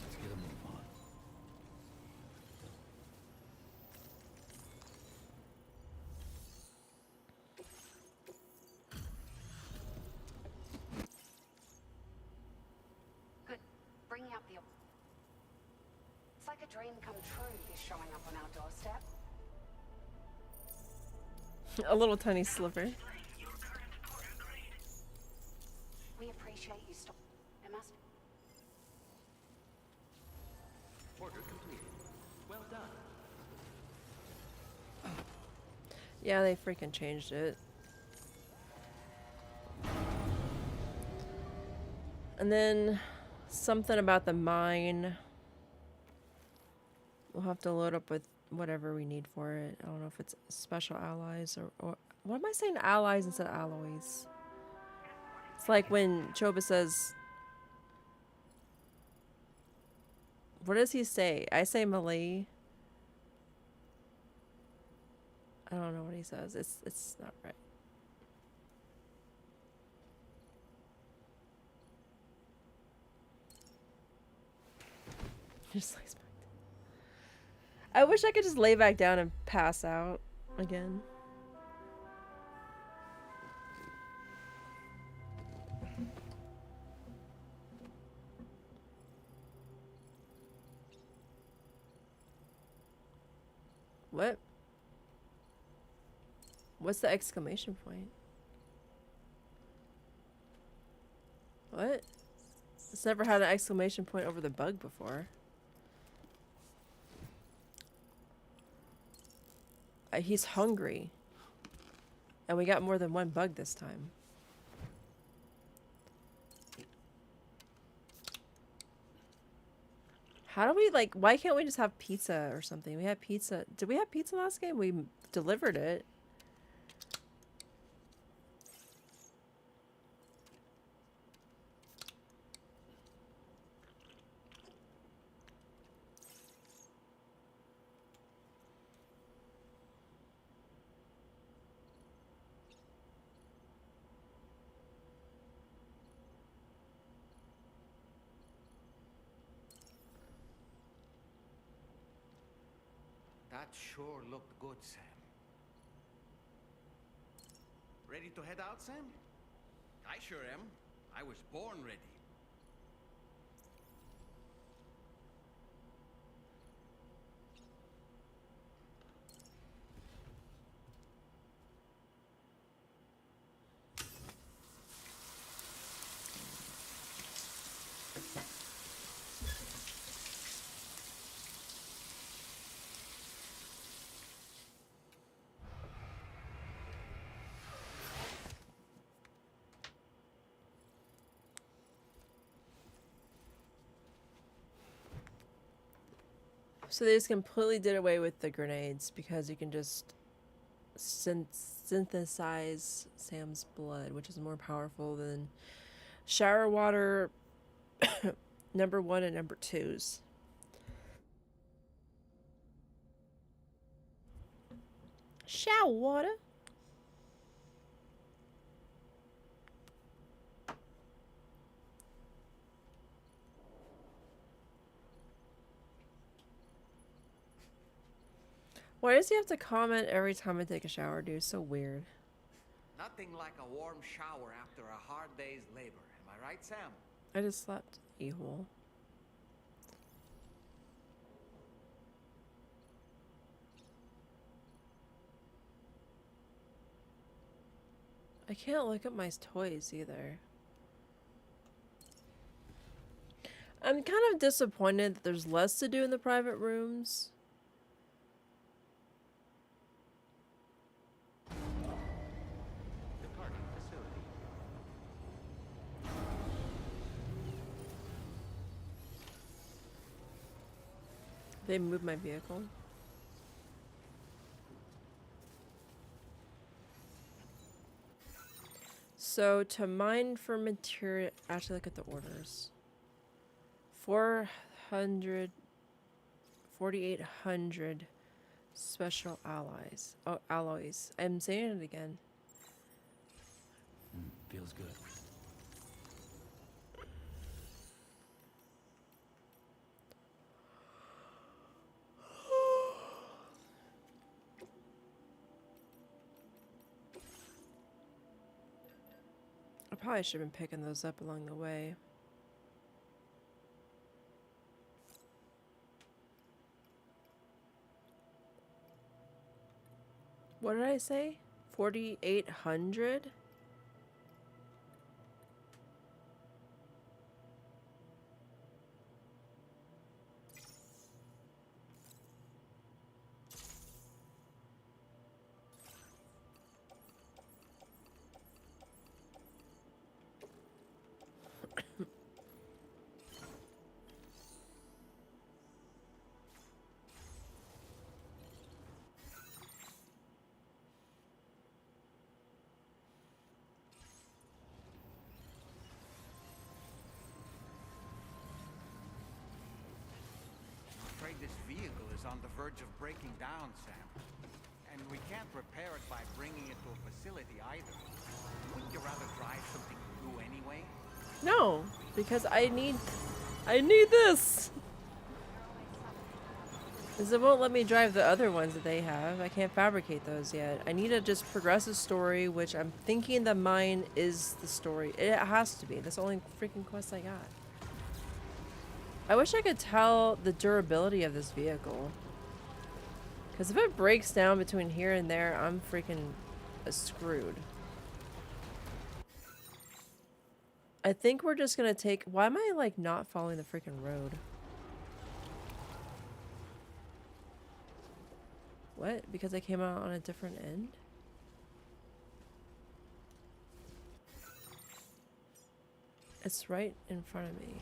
Let's get a move on. Good. Bringing up the... It's like a dream come true, this showing up on our doorstep. A little tiny sliver. We appreciate you stop. It must... Order completed. Well done. Yeah, they freaking changed it. And then something about the mine. We'll have to load up with whatever we need for it. I don't know if it's special allies or what am I saying, allies instead of alloys? It's like when Choba says, what does he say? I say Malay. I don't know what he says. It's not right. Just like I wish I could just lay back down and pass out again. What? What's the exclamation point? What? It's never had an exclamation point over the bug before. He's hungry. And we got more than one bug this time. How do we, like, why can't we just have pizza or something? We had pizza. Did we have pizza last game? We delivered it. That sure looked good, Sam. Ready to head out, Sam? I sure am. I was born ready. So they just completely did away with the grenades because you can just synthesize Sam's blood, which is more powerful than shower water number 1 and number 2's. Shower water. Why does he have to comment every time I take a shower, dude? So weird. Nothing like a warm shower after a hard day's labor. Am I right, Sam? I just slept. A-hole. I can't look at my toys either. I'm kind of disappointed that there's less to do in the private rooms. Departing facility. They moved my vehicle. So to mine for material, actually look at the orders. 4,800 special alloys. Oh, alloys. I'm saying it again. Feels good. I probably should have been picking those up along the way. What did I say? 4,800? I'm afraid this vehicle is on the verge of breaking down, Sam. And we can't repair it by bringing it to a facility either. Wouldn't you rather drive something new anyway? No, because I need this. Because it won't let me drive the other ones that they have. I can't fabricate those yet. I need to just progress the story, which I'm thinking the mine is the story. It has to be. That's the only freaking quest I got. I wish I could tell the durability of this vehicle. Because if it breaks down between here and there, I'm freaking screwed. I think we're just gonna take... Why am I, like, not following the freaking road? What? Because I came out on a different end? It's right in front of me.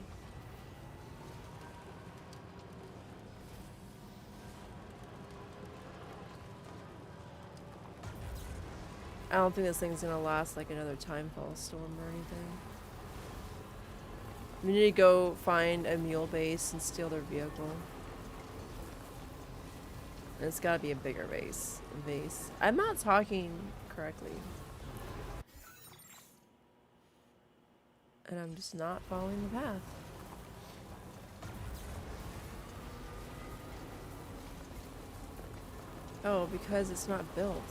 I don't think this thing's gonna last like another Timefall storm or anything. We need to go find a mule base and steal their vehicle. And it's gotta be a bigger base. I'm not talking correctly. And I'm just not following the path. Oh, because it's not built.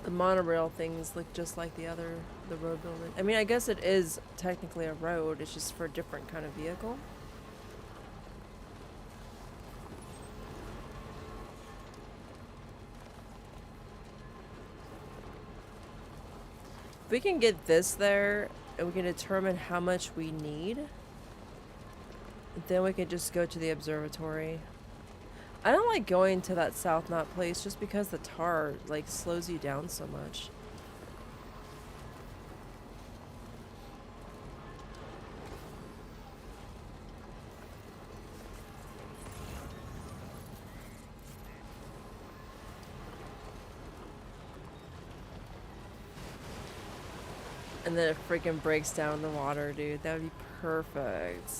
The monorail things look just like the road building. I mean, I guess it is technically a road. It's just for a different kind of vehicle. If we can get this there, and we can determine how much we need, then we can just go to the observatory. I don't like going to that South Knot place just because the tar like slows you down so much. And then it freaking breaks down the water, dude. That would be perfect.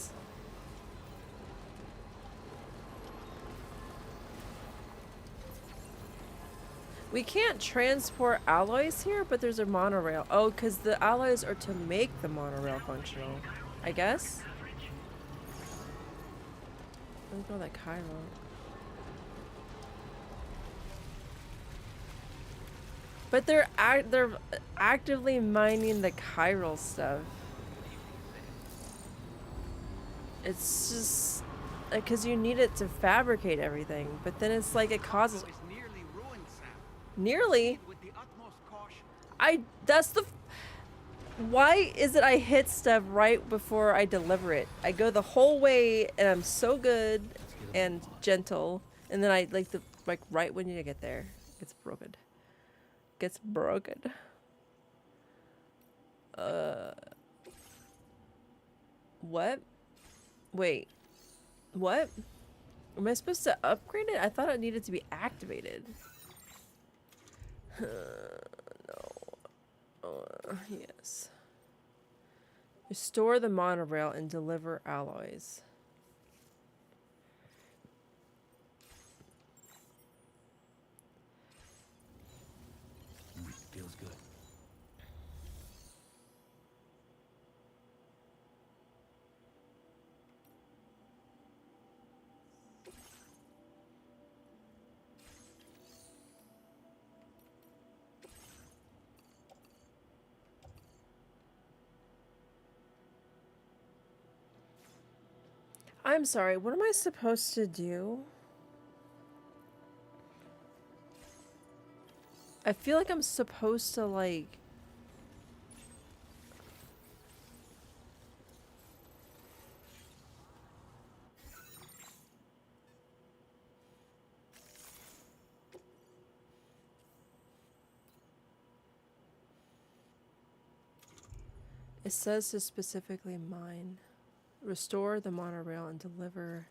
We can't transport alloys here, but there's a monorail. Oh, because the alloys are to make the monorail functional, I guess. Let's go that Cairo. But they're actively mining the chiral stuff. It's just because you need it to fabricate everything, but then it's like it causes Is nearly ruined, Sam. nearly. With the utmost caution. That's the. Why is it I hit stuff right before I deliver it? I go the whole way and I'm so good and gentle, and then I like right when you get there, it's broken. Gets broken. What? Wait. What? Am I supposed to upgrade it? I thought it needed to be activated. No. Yes. Restore the monorail and deliver alloys. Feels good. I'm sorry, what am I supposed to do? I feel like I'm supposed to like... It says to specifically mine. Restore the monorail and deliver.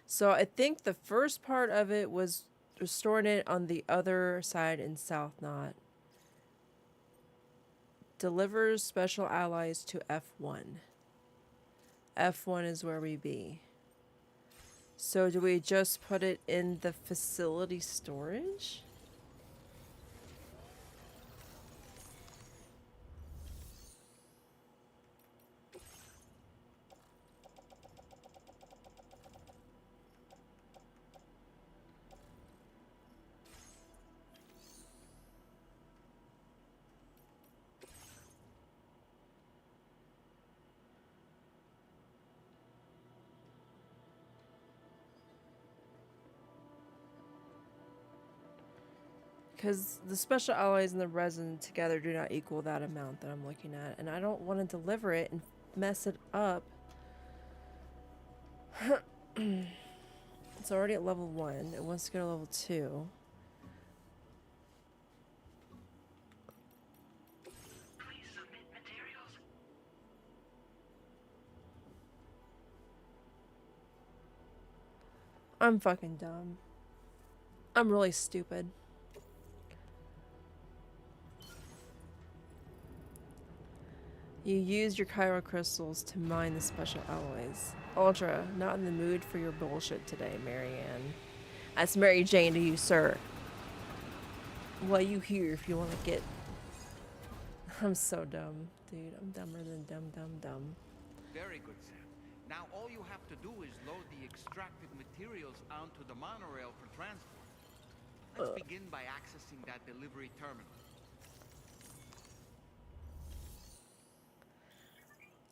So I think the first part of it was restoring it on the other side in South Knot. Delivers special allies to F1. F1 is where we be. So do we just put it in the facility storage? Because the special alloys and the resin together do not equal that amount that I'm looking at. And I don't want to deliver it and mess it up. It's already at level 1. It wants to go to level 2. Please submit materials. I'm fucking dumb. I'm really stupid. You used your Chiral crystals to mine the special alloys. Ultra, not in the mood for your bullshit today, Marianne. That's Mary Jane to you, sir. Well, you here if you want to get... I'm so dumb, dude. I'm dumber than dumb. Very good, Sam. Now all you have to do is load the extracted materials onto the monorail for transport. Let's begin by accessing that delivery terminal.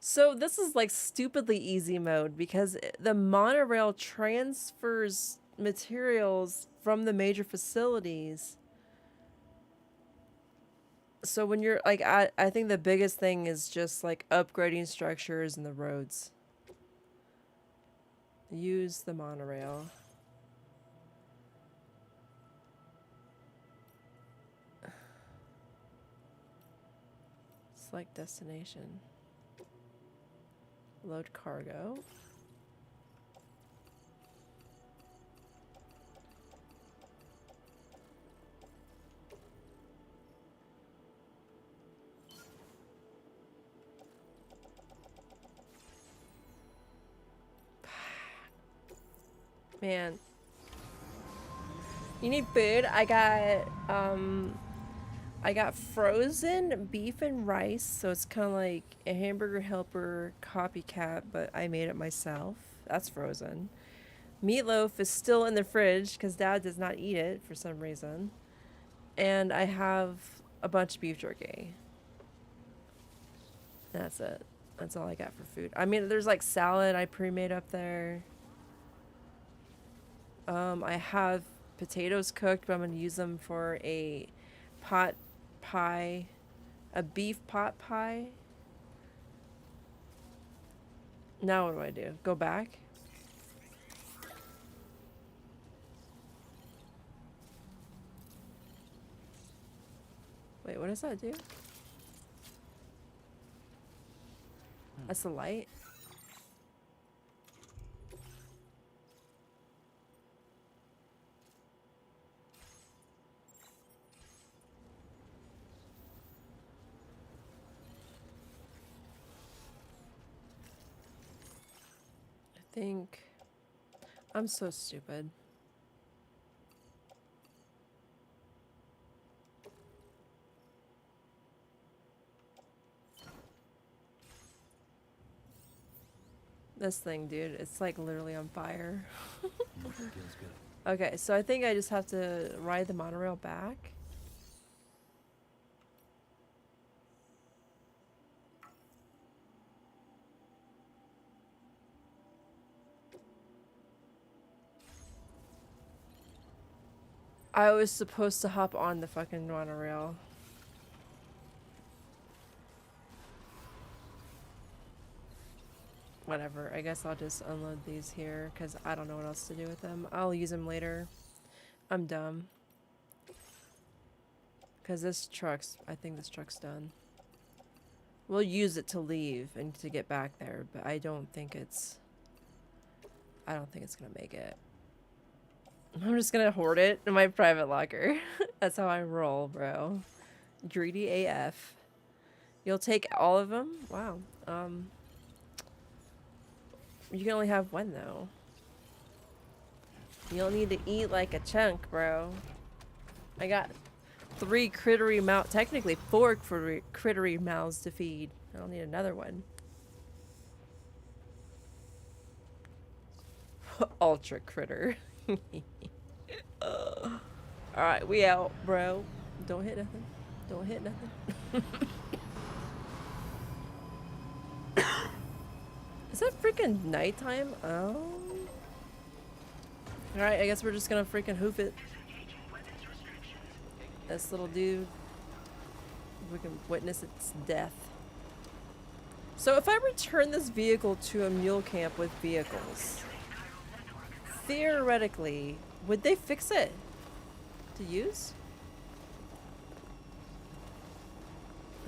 So this is like stupidly easy mode because the monorail transfers materials from the major facilities. So when you're like, I think the biggest thing is just like upgrading structures and the roads. Use the monorail. Select destination. Load cargo. Man. You need food? I got frozen beef and rice, so it's kind of like a hamburger helper copycat, but I made it myself. That's frozen. Meatloaf is still in the fridge because Dad does not eat it for some reason. And I have a bunch of beef jerky. That's it. That's all I got for food. I mean, there's like salad I pre-made up there. I have potatoes cooked, but I'm going to use them for a pot pie, a beef pot pie. Now what do I do? Go back? Wait, what does that do? That's the light? I think I'm so stupid. This thing, dude, it's like literally on fire. Feels good. Okay, so I think I just have to ride the monorail back. I was supposed to hop on the fucking monorail. Whatever, I guess I'll just unload these here because I don't know what else to do with them. I'll use them later. I'm dumb. Because I think this truck's done. We'll use it to leave and to get back there, but I don't think it's gonna make it. I'm just gonna hoard it in my private locker. That's how I roll, bro. Greedy AF. You'll take all of them? Wow. You can only have one, though. You'll need to eat like a chunk, bro. I got 3 crittery mouths, technically 4 crittery mouths to feed. I don't need another one. Ultra critter. Alright, we out, bro. Don't hit nothing. Don't hit nothing. Is that freaking nighttime? Oh. Alright, I guess we're just gonna freaking hoof it. This little dude. We can witness its death. So if I return this vehicle to a mule camp with vehicles, theoretically, would they fix it to use?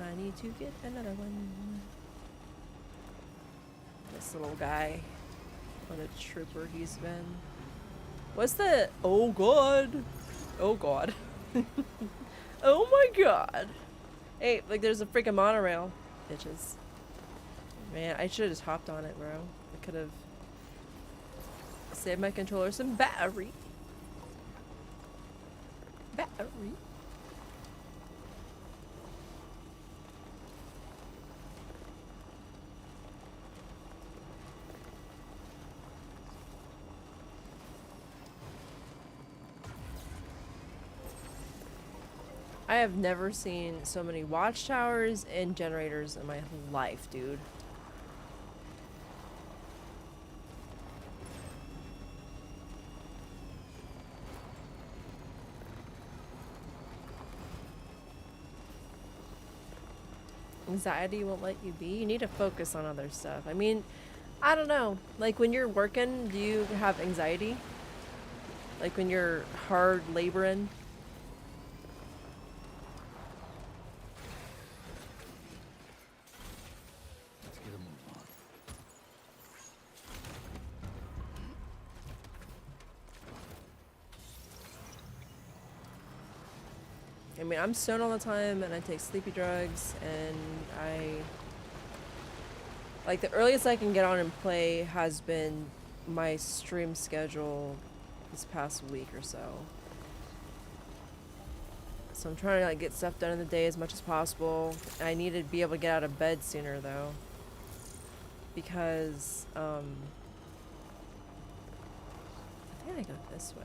I need to get another one. This little guy. What a trooper he's been. What's the... Oh god. Oh god. Oh my god. Hey, like there's a freaking monorail. Bitches. Man, I should have just hopped on it, bro. I could have saved my controller some battery. Battery. I have never seen so many watchtowers and generators in my life, dude. Anxiety won't let you be. You need to focus on other stuff. I mean, I don't know. Like when you're working, do you have anxiety? Like when you're hard laboring? I mean, I'm stoned all the time, and I take sleepy drugs, and like, the earliest I can get on and play has been my stream schedule this past week or so. So I'm trying to, like, get stuff done in the day as much as possible. I need to be able to get out of bed sooner, though. Because, I think I go this way.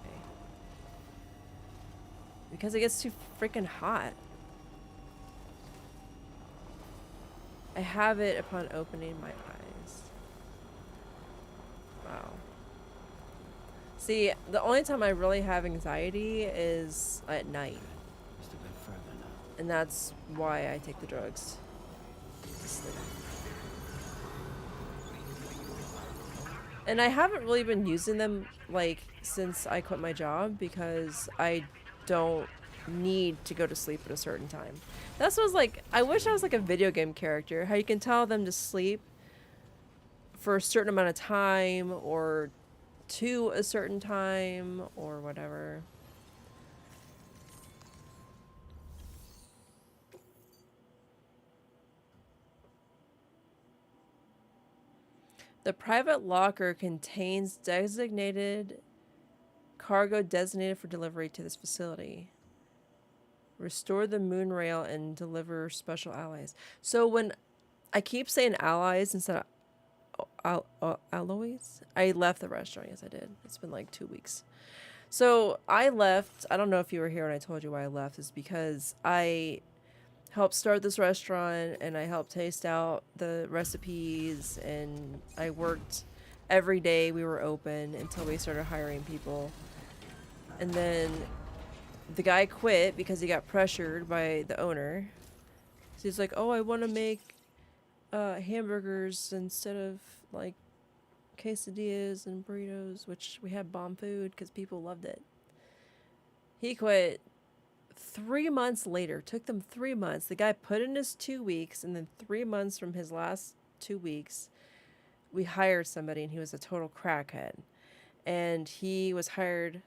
Because it gets too freaking hot. I have it upon opening my eyes. Wow. See, the only time I really have anxiety is at night. Just a bit further now. And that's why I take the drugs. To sleep. And I haven't really been using them, like, since I quit my job, because I don't need to go to sleep at a certain time. That's what I was like, I wish I was like a video game character, how you can tell them to sleep for a certain amount of time, or to a certain time, or whatever. The private locker contains designated cargo designated for delivery to this facility. Restore the moon rail and deliver special alloys. So when I keep saying allies instead of alloys, I left the restaurant. Yes, I did. It's been like 2 weeks. So I left. I don't know if you were here when I told you why I left. Is because I helped start this restaurant and I helped taste out the recipes, and I worked every day we were open until we started hiring people. And then the guy quit because he got pressured by the owner. So he's like, oh, I want to make hamburgers instead of like quesadillas and burritos, which we had bomb food because people loved it. He quit 3 months later. Took them 3 months. The guy put in his 2 weeks, and then 3 months from his last 2 weeks, we hired somebody, and he was a total crackhead. And he was hired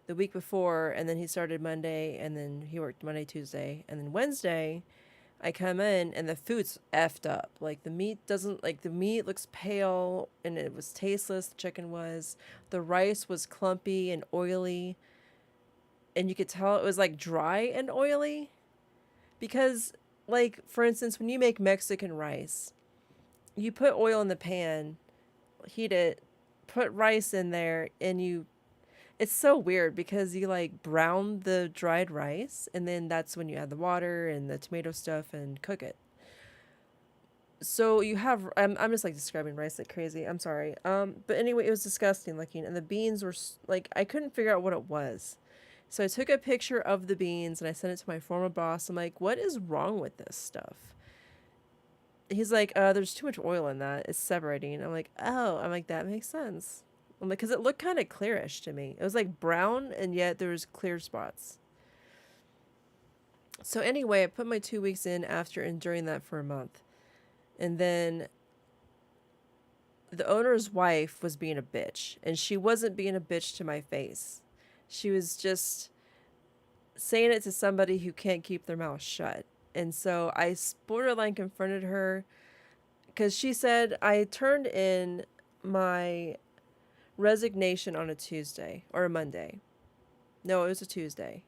the week before, and then he started Monday, and then he worked Monday, Tuesday, and then Wednesday I come in and the food's effed up. Like the meat looks pale and it was tasteless, the chicken was. The rice was clumpy and oily, and you could tell it was like dry and oily. Because, like, for instance, when you make Mexican rice, you put oil in the pan, heat it, put rice in there, and it's so weird because you like brown the dried rice, and then that's when you add the water and the tomato stuff and cook it. So you have, I'm just like describing rice like crazy. I'm sorry. But anyway, it was disgusting looking, and the beans were like, I couldn't figure out what it was. So I took a picture of the beans and I sent it to my former boss. I'm like, what is wrong with this stuff? He's like, there's too much oil in that. It's separating. I'm like, oh, that makes sense. I'm like, because it looked kind of clearish to me. It was like brown, and yet there was clear spots. So anyway, I put my 2 weeks in after enduring that for a month. And then the owner's wife was being a bitch. And she wasn't being a bitch to my face. She was just saying it to somebody who can't keep their mouth shut. And so I borderline confronted her because she said I turned in my resignation on a Tuesday or a Monday. No, it was a Tuesday.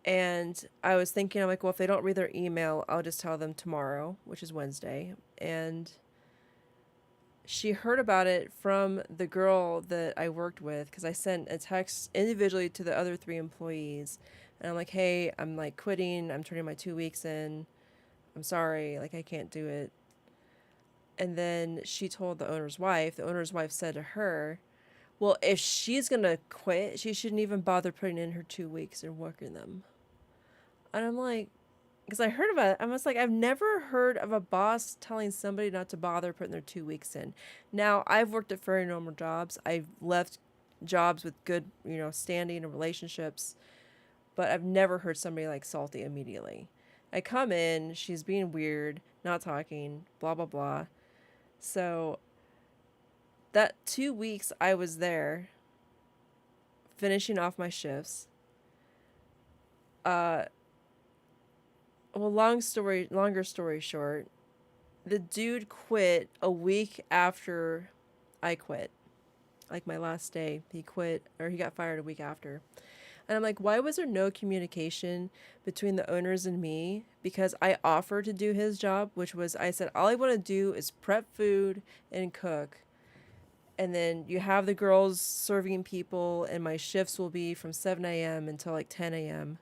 And I was thinking, I'm like, well, if they don't read their email, I'll just tell them tomorrow, which is Wednesday. And she heard about it from the girl that I worked with, because I sent a text individually to the other 3 employees. And I'm like, hey, I'm like quitting. I'm turning my 2 weeks in. I'm sorry. Like, I can't do it. And then she told the owner's wife. The owner's wife said to her, well, if she's going to quit, she shouldn't even bother putting in her 2 weeks and working them. And I'm like, because I heard about it. I was like, I've never heard of a boss telling somebody not to bother putting their 2 weeks in. Now, I've worked at very normal jobs. I've left jobs with good, standing and relationships. But I've never heard somebody like salty immediately. I come in, she's being weird, not talking, blah, blah, blah. So that 2 weeks I was there, finishing off my shifts, Well, longer story short, the dude quit a week after I quit. Like my last day, he quit, or he got fired a week after. And I'm like, why was there no communication between the owners and me? Because I offered to do his job, which was, I said, all I want to do is prep food and cook. And then you have the girls serving people, and my shifts will be from 7 a.m. until like 10 a.m.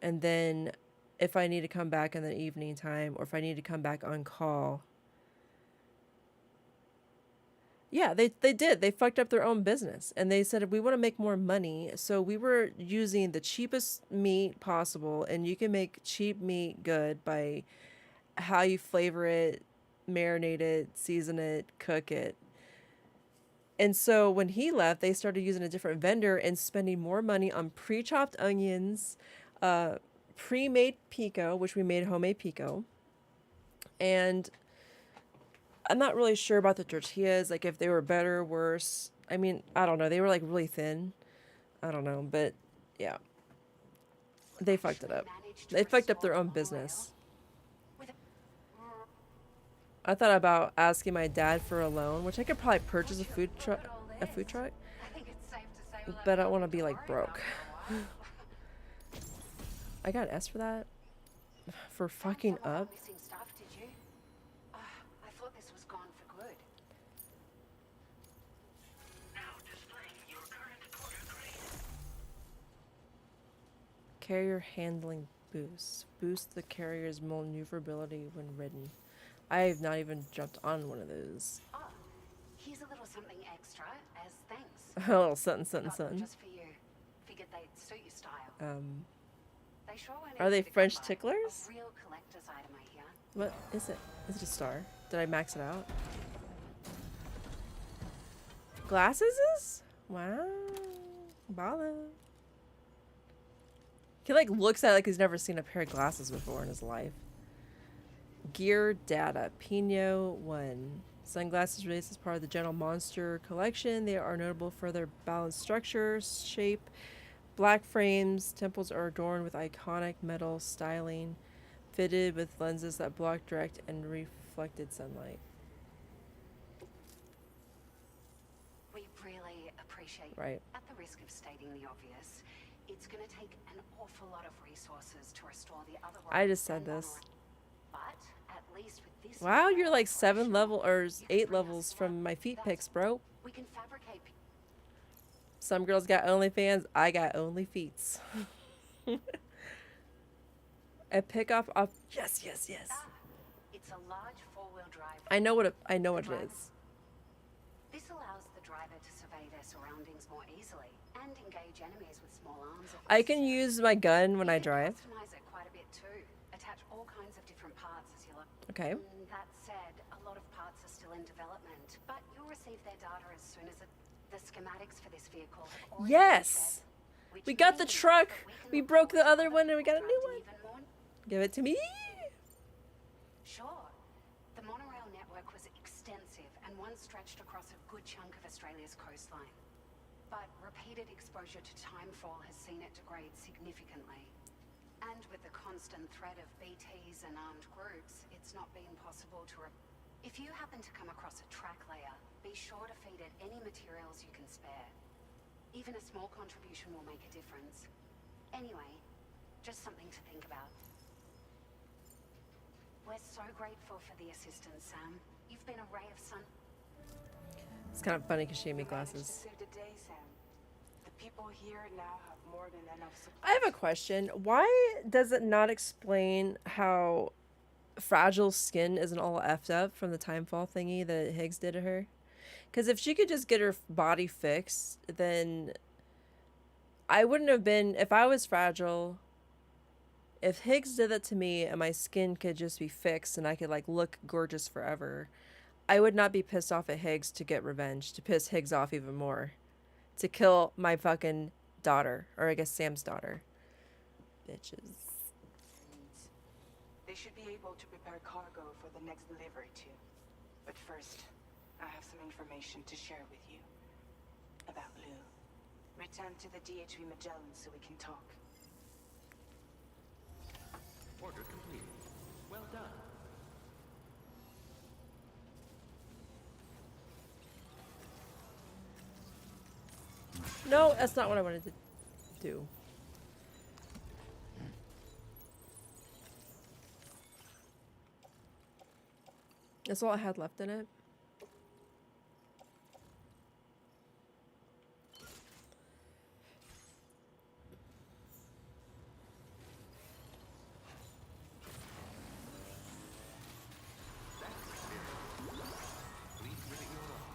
And then if I need to come back in the evening time, or if I need to come back on call. Yeah, they did. They fucked up their own business. And they said, we want to make more money. So we were using the cheapest meat possible. And you can make cheap meat good by how you flavor it, marinate it, season it, cook it. And so when he left, they started using a different vendor and spending more money on pre-chopped onions, pre-made pico, which we made homemade pico. And I'm not really sure about the tortillas, like if they were better or worse. I mean, I don't know. They were like really thin. I don't know, but yeah. They fucked it up. They fucked up their own business. I thought about asking my dad for a loan, which I could probably purchase a food truck, but I don't want to be like broke. I got an S for that? For fucking up? I thought this was gone for good. Now displaying your current quarter grade. Carrier handling boost. Boost the carrier's maneuverability when ridden. I have not even jumped on one of those. Oh, here's a little something extra as thanks. A little something, something, Got them something. just for you. Figured they'd suit your style. They sure weren't Are they easy to come French by. ticklers? A real collector's item, I hear. What is it? Is it a star? Did I max it out? Glasses? Wow. Bala. He like looks at it like he's never seen a pair of glasses before in his life. Gear data. Pino 1. Sunglasses released as part of the General Monster collection. They are notable for their balanced structure, shape, black frames. Temples are adorned with iconic metal styling, fitted with lenses that block direct and reflected sunlight. We really appreciate, Right. at the risk of stating the obvious, it's going to take an awful lot of resources to restore the other. I just said this. But at least with this. Wow, you're like 7 level or 8 levels from my feet pics, bro. We can fabricate. Some girls got OnlyFans. I got only feets. A pickup off. Yes, yes, yes. It's a large four-wheel drive. I know what it is. This allows the driver to survey their surroundings more easily and engage enemies with small arms. if I can necessary. use my gun when I You can drive. Customize it quite a bit too. Attach all kinds of different parts as you look. Okay. That said, a lot of parts are still in development, but you'll receive their data as soon as the schematics for this vehicle have already been Yes. shared, which We got the means truck. that we can We look broke the forward to other one and we got a new driving one. even more. Give it to me. Sure. The monorail network was extensive and once stretched across a good chunk of Australia's coastline. But repeated exposure to timefall has seen it degrade significantly. And with the constant threat of BTs and armed groups, it's not been possible to If you happen to come across a track layer, be sure to feed it any materials you can spare. Even a small contribution will make a difference. Anyway, just something to think about. We're so grateful for the assistance, Sam. You've been a ray of sun. It's kind of funny because she had me You managed to glasses. save the day, Sam. The people here now have more than enough supplies. I have a question. Why does it not explain how fragile skin isn't all effed up from the timefall thingy that Higgs did to her? Because if she could just get her body fixed, then I wouldn't have been. If I was fragile, if Higgs did that to me and my skin could just be fixed and I could like look gorgeous forever, I would not be pissed off at Higgs to get revenge, to piss Higgs off even more, to kill my fucking daughter, or I guess Sam's daughter. Bitches. They should be able to prepare cargo for the next delivery too. But first, I have some information to share with you. About Lou. Return to the DHV Magellan so we can talk. Order complete. Well done. No, that's not what I wanted to do. That's all I had left in it. Please give it your all.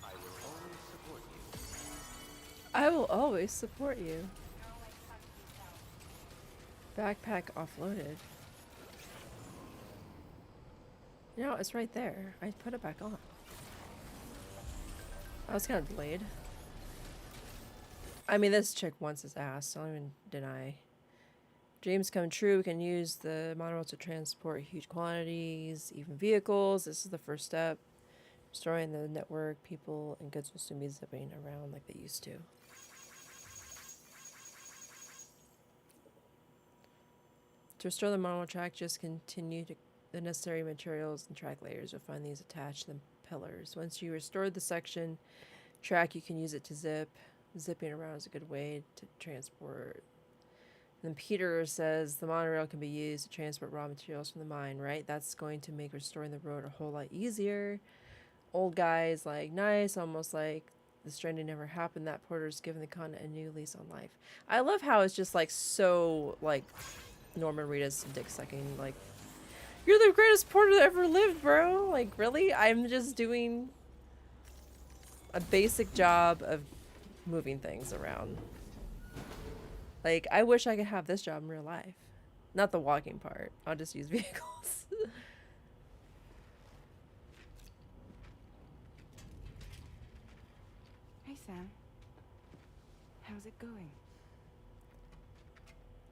I will always support you. I will always support you. Backpack offloaded. No, it's right there. I put it back on. I was kind of delayed. I mean, this chick wants his ass. Don't even deny. Dreams come true. We can use the monorail to transport huge quantities, even vehicles. This is the first step. Restoring the network, people and goods will soon be zipping around like they used to. To restore the monorail track, just continue to the necessary materials and track layers. You'll find these attached to the pillars. Once you restore the section track, you can use it to zip. Zipping around is a good way to transport. And then Peter says the monorail can be used to transport raw materials from the mine, right? That's going to make restoring the road a whole lot easier. Old guy's like, nice, almost like the stranding never happened. That Porter's given the continent a new lease on life. I love how it's just like so like Norman Reedus dick sucking, like, you're the greatest porter that ever lived, bro. Like, really? I'm just doing a basic job of moving things around. Like, I wish I could have this job in real life. Not the walking part. I'll just use vehicles. Hey, Sam. How's it going?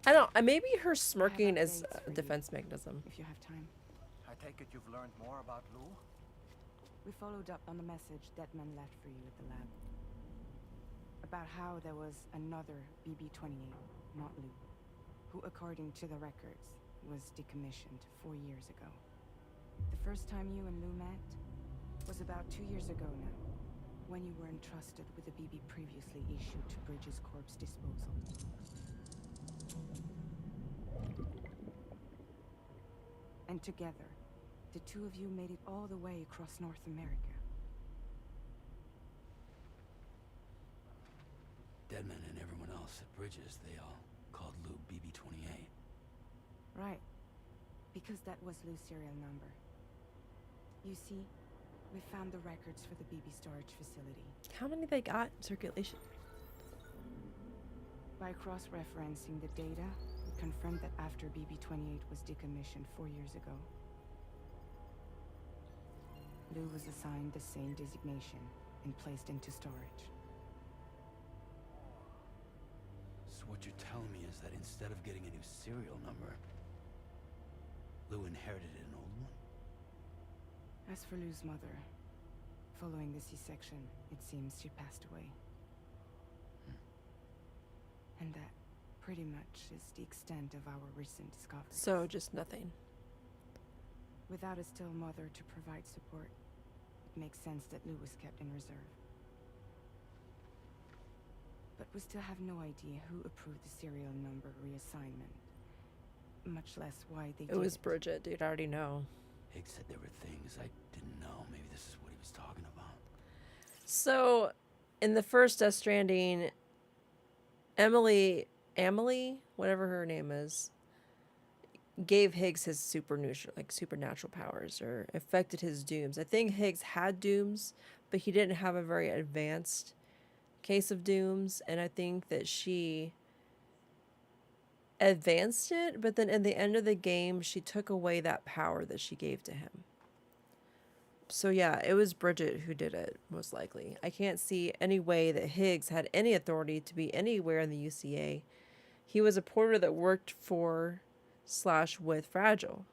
I don't. Maybe her smirking have is updates a for you. defense mechanism. If you have time. I take it you've learned more about Lou? We followed up on the message Detman left for you at the lab. About how there was another BB-28, not Lou, who, according to the records, was decommissioned 4 years ago. The first time you and Lou met was about 2 years ago now, when you were entrusted with the BB previously issued to Bridges Corp's disposal. And together, the two of you made it all the way across North America. Deadman and everyone else at Bridges, they all called Lou BB-28. Right. Because that was Lou's serial number. You see, we found the records for the BB storage facility. How many they got in circulation? By cross-referencing the data, we confirmed that after BB-28 was decommissioned 4 years ago, Lou was assigned the same designation and placed into storage. So what you're telling me is that instead of getting a new serial number, Lou inherited an old one? As for Lou's mother, following the C-section, it seems she passed away. And that pretty much is the extent of our recent discoveries. So just nothing. Without a still mother to provide support, it makes sense that Lou was kept in reserve. But we still have no idea who approved the serial number reassignment, much less why they did It was it. Bridget, dude. I already know. Higgs said there were things I didn't know. Maybe this is what he was talking about. So, in the first Death Stranding, Emily, whatever her name is, gave Higgs his supernatural powers, or affected his dooms. I think Higgs had dooms, but he didn't have a very advanced case of dooms, and I think that she advanced it, but then in the end of the game, she took away that power that she gave to him. So yeah, it was Bridget who did it, most likely. I can't see any way that Higgs had any authority to be anywhere in the UCA. He was a porter that worked for / with Fragile.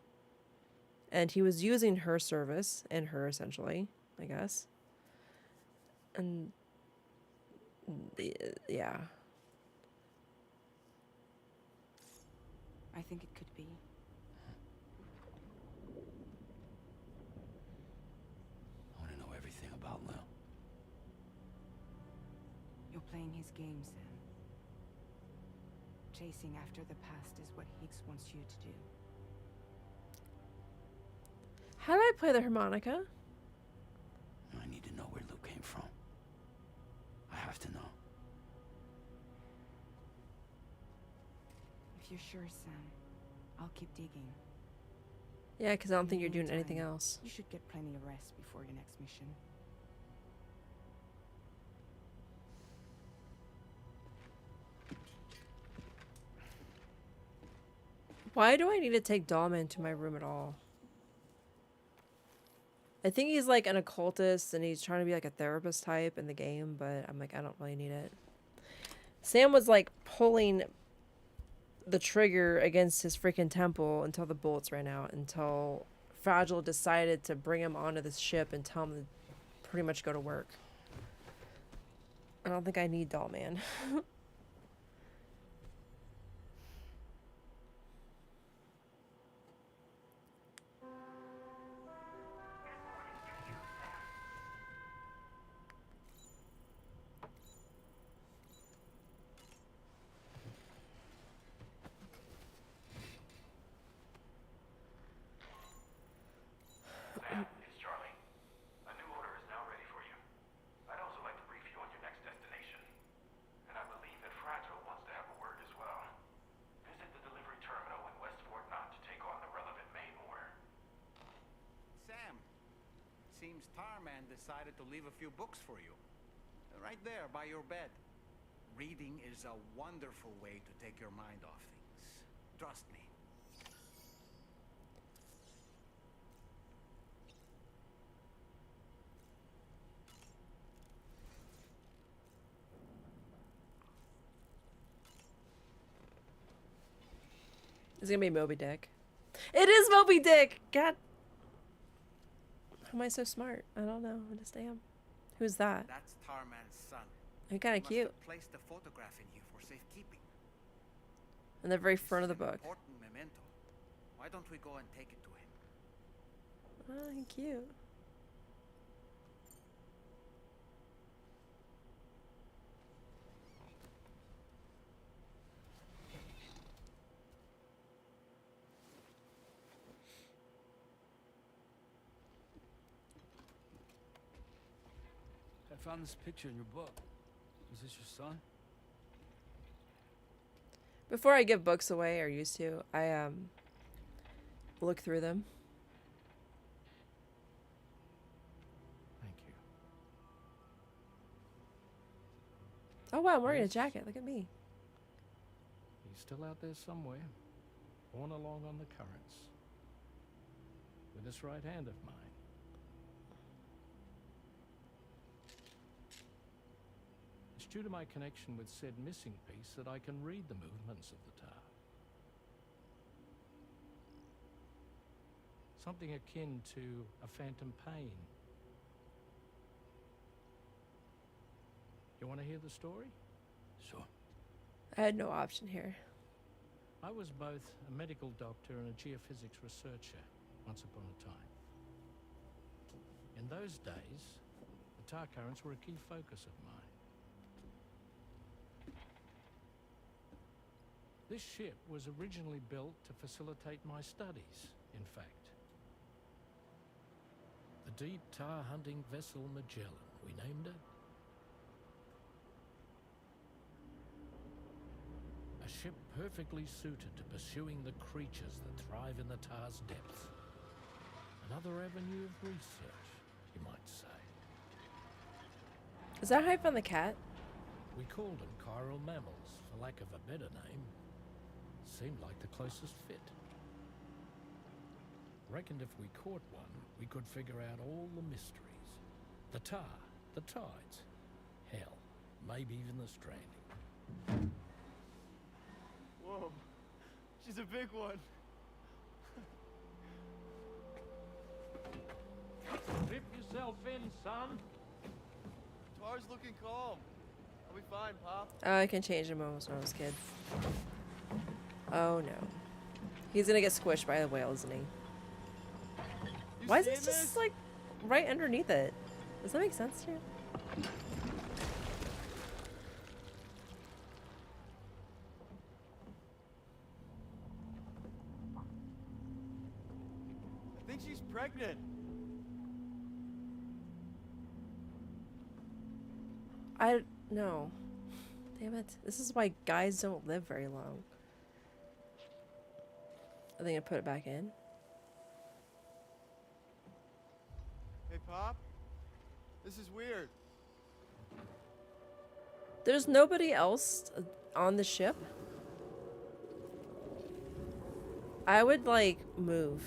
And he was using her service, and her essentially, I guess. And yeah. I think it could be. I want to know everything about Lil. You're playing his game, Sam. Chasing after the past is what Higgs wants you to do. How do I play the harmonica? I need to know where Lou came from. I have to know. If you're sure, Sam, I'll keep digging. Yeah, because I don't think you're doing Meantime, anything else. You should get plenty of rest before your next mission. Why do I need to take Dollman to my room at all? I think he's like an occultist and he's trying to be like a therapist type in the game, but I'm like, I don't really need it. Sam was like pulling the trigger against his freaking temple until the bullets ran out, until Fragile decided to bring him onto this ship and tell him to pretty much go to work. I don't think I need Dollman. Sam, it's Charlie. A new order is now ready for you. I'd also like to brief you on your next destination. And I believe that Fragile wants to have a word as well. Visit the delivery terminal in West Fort Knott to take on the relevant main order. Sam, seems Tarman decided to leave a few books for you. Right there by your bed. Reading is a wonderful way to take your mind off things. Trust me. It's gonna be Moby Dick. It is Moby Dick! God. How am I so smart? I don't know. I just am. Who's that? That's Tarman's son. They're kind He of must cute. have placed a photograph in here for safekeeping. In the very This front of is the an book. Important memento. Why don't we go and take it to him? Oh, cute. I found this picture in your book. Is this your son? Before I give books away, or used to, I look through them. Thank you. Oh wow, I'm wearing a Yes. jacket. Look at me. He's still out there somewhere, borne along on the currents, with this right hand of mine. It's due to my connection with said missing piece that I can read the movements of the tar. Something akin to a phantom pain. You want to hear the story? Sure. I had no option here. I was both a medical doctor and a geophysics researcher once upon a time. In those days, the tar currents were a key focus of mine. This ship was originally built to facilitate my studies, in fact. The deep tar hunting vessel Magellan, we named it. A ship perfectly suited to pursuing the creatures that thrive in the tar's depths. Another avenue of research, you might say. Is that hype on the cat? We called them chiral mammals, for lack of a better name. Seemed like the closest fit. Reckoned if we caught one, we could figure out all the mysteries. The tar, the tides, hell, maybe even the stranding. Whoa, she's a big one. Strip yourself in, son. Tar's looking calm. I'll be fine, Pop. Oh, I can change them almost when I was a kid. Oh no. He's gonna get squished by the whale, isn't he? You Why is seeing he just like right underneath it? Does that make sense to you? I think she's pregnant. I no. Damn it. This is why guys don't live very long. I think I put it back in. Hey, Pop. This is weird. There's nobody else on the ship. I would like move.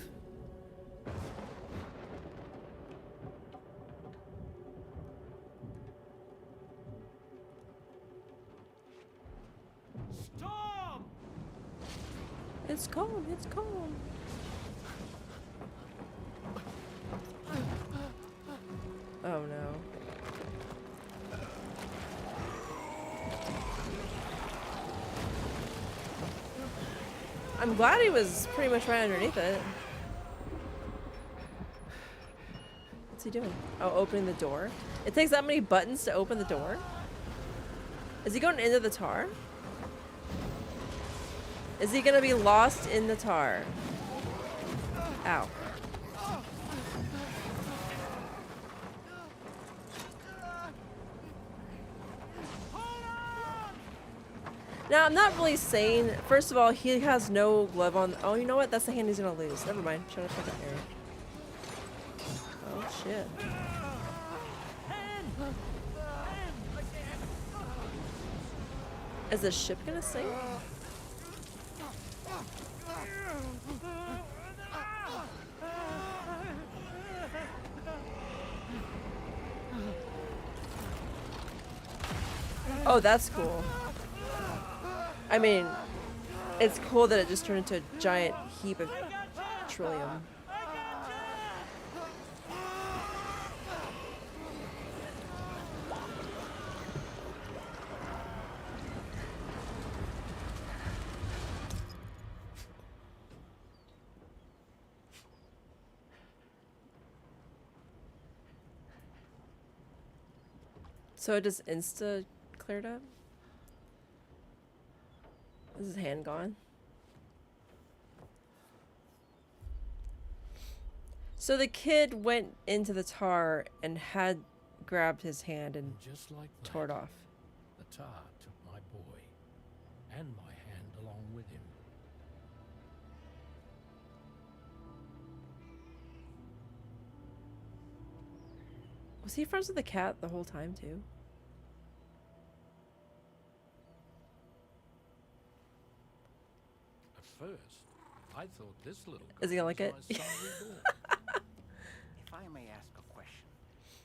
Storm! It's calm, it's calm. Oh no. I'm glad he was pretty much right underneath it. What's he doing? Oh, opening the door. It takes that many buttons to open the door? Is he going into the tar? Is he gonna be lost in the tar? Ow. Now, I'm not really saying, first of all, he has no glove on. Oh, you know what? That's the hand he's gonna lose. Never mind. Shut up for that area. Oh, shit. Is the ship gonna sink? Oh, that's cool. I mean, it's cool that it just turned into a giant heap of trillium. So it just insta cleared up? Is his hand gone? So the kid went into the tar and had grabbed his hand and Just like that, tore it off. the tar took my boy and my hand along with him. Was he friends with the cat the whole time too? At first, I thought this little Is he guy gonna like was it? my son reborn. If I may ask a question,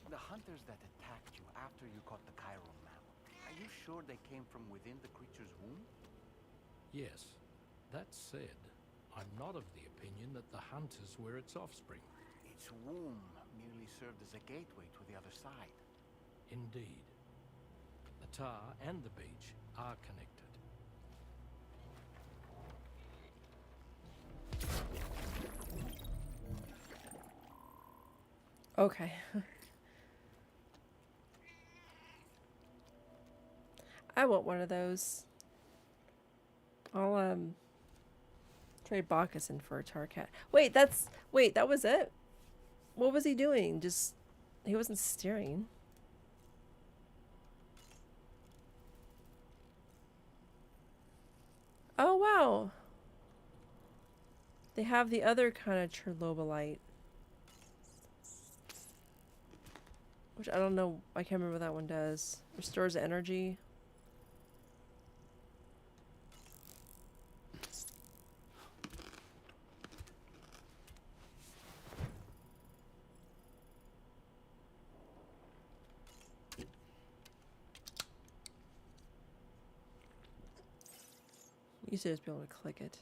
the hunters that attacked you after you caught the chiral mammal, are you sure they came from within the creature's womb? Yes. That said, I'm not of the opinion that the hunters were its offspring. Its womb merely served as a gateway to the other side. Indeed. The tar and the beach are connected. Okay. I want one of those. I'll trade Bacchus in for a tar cat. Wait, that was it? What was he doing? Just he wasn't steering. Oh wow. They have the other kind of Chernobyl-lite. Which I don't know, I can't remember what that one does. Restores energy. You should just be able to click it.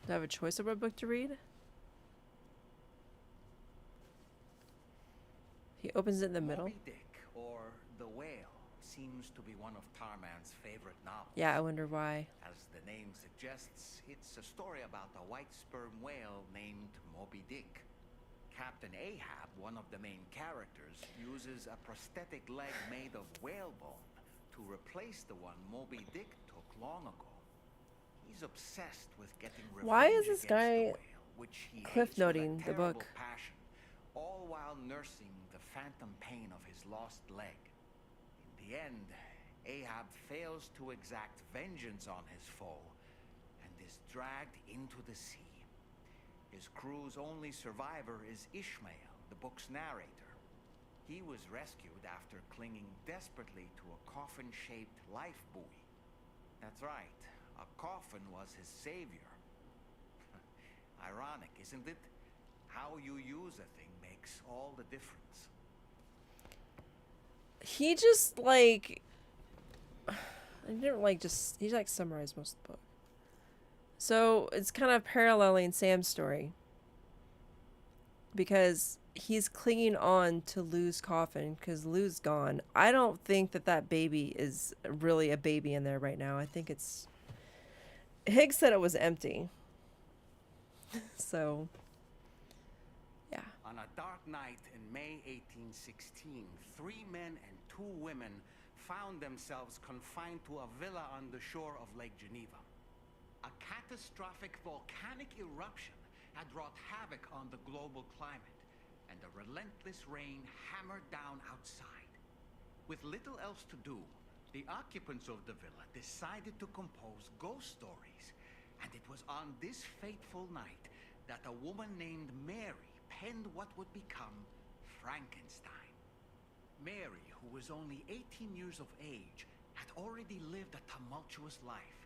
Do I have a choice of what book to read? He opens it in the middle. Moby Dick, or the whale, seems to be one of Tarman's favorite novels. Yeah, I wonder why. As the name suggests, it's a story about a white sperm whale named Moby Dick. Captain Ahab, one of the main characters, uses a prosthetic leg made of whalebone to replace the one Moby Dick took long ago. He's obsessed with getting revenge Why is this against guy the whale, which he cliff hates with a noting the terrible book? passion, all while nursing the phantom pain of his lost leg. In the end, Ahab fails to exact vengeance on his foe and is dragged into the sea. His crew's only survivor is Ishmael, the book's narrator. He was rescued after clinging desperately to a coffin-shaped life buoy. That's right, a coffin was his savior. Ironic, isn't it? How you use a thing makes all the difference. He just like I didn't like just he like summarized most of the book. So it's kind of paralleling Sam's story because he's clinging on to Lou's coffin because Lou's gone. I don't think that that baby is really a baby in there right now. I think it's Higgs said it was empty. So yeah. On a dark night in May 1816, 3 men and 2 women found themselves confined to a villa on the shore of Lake Geneva. A catastrophic volcanic eruption had wrought havoc on the global climate, and a relentless rain hammered down outside. With little else to do, the occupants of the villa decided to compose ghost stories, and it was on this fateful night that a woman named Mary penned what would become Frankenstein. Mary, who was only 18 years of age, had already lived a tumultuous life.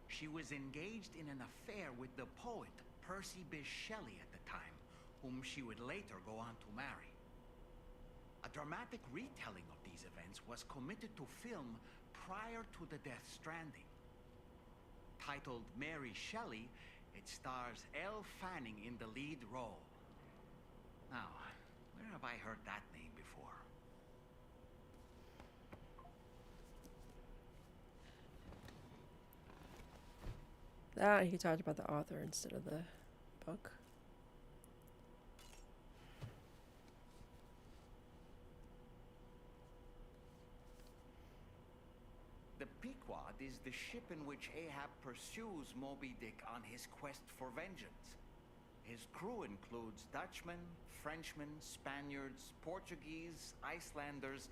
She was engaged in an affair with the poet Percy Bysshe Shelley at the time, whom she would later go on to marry. A dramatic retelling of these events was committed to film prior to the Death Stranding. Titled Mary Shelley, it stars Elle Fanning in the lead role. Now, where have I heard that name before? That he talked about the author instead of the book. The Pequod is the ship in which Ahab pursues Moby Dick on his quest for vengeance. His crew includes Dutchmen, Frenchmen, Spaniards, Portuguese, Icelanders,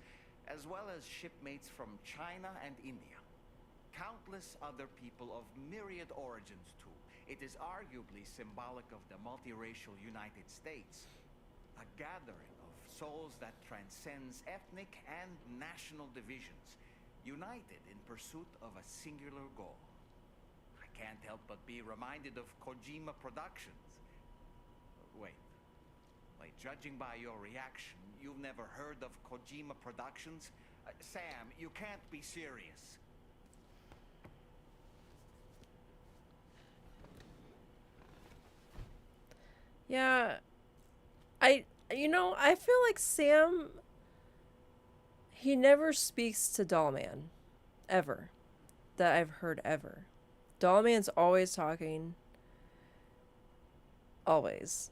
as well as shipmates from China and India. Countless other people of myriad origins too. It is arguably symbolic of the multiracial United States. A gathering of souls that transcends ethnic and national divisions, united in pursuit of a singular goal. I can't help but be reminded of Kojima Productions. Wait, judging by your reaction, you've never heard of Kojima Productions? Sam, you can't be serious. Yeah, I feel like Sam, he never speaks to Dollman, ever, that I've heard ever. Dollman's always talking, always,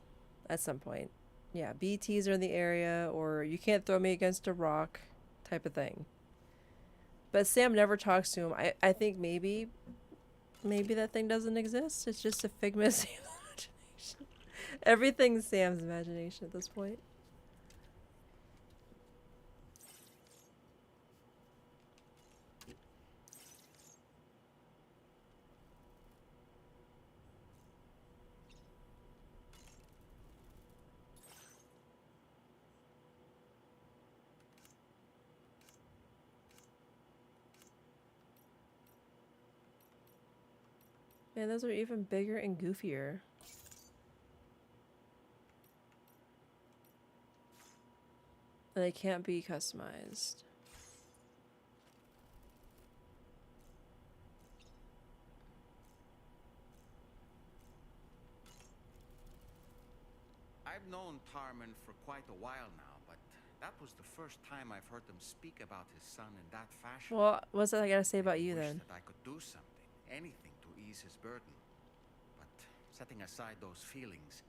at some point. Yeah, BTs are in the area, or you can't throw me against a rock, type of thing. But Sam never talks to him. I think maybe that thing doesn't exist. It's just a figment of Sam's imagination. Everything's Sam's imagination at this point. Man, those are even bigger and goofier. And they can't be customized. I've known Tarman for quite a while now, but That was the first time I've heard them speak about his son in that fashion. Well, what's that I gotta say about you Wish then? that I could do something, anything to ease his burden. But setting aside those feelings,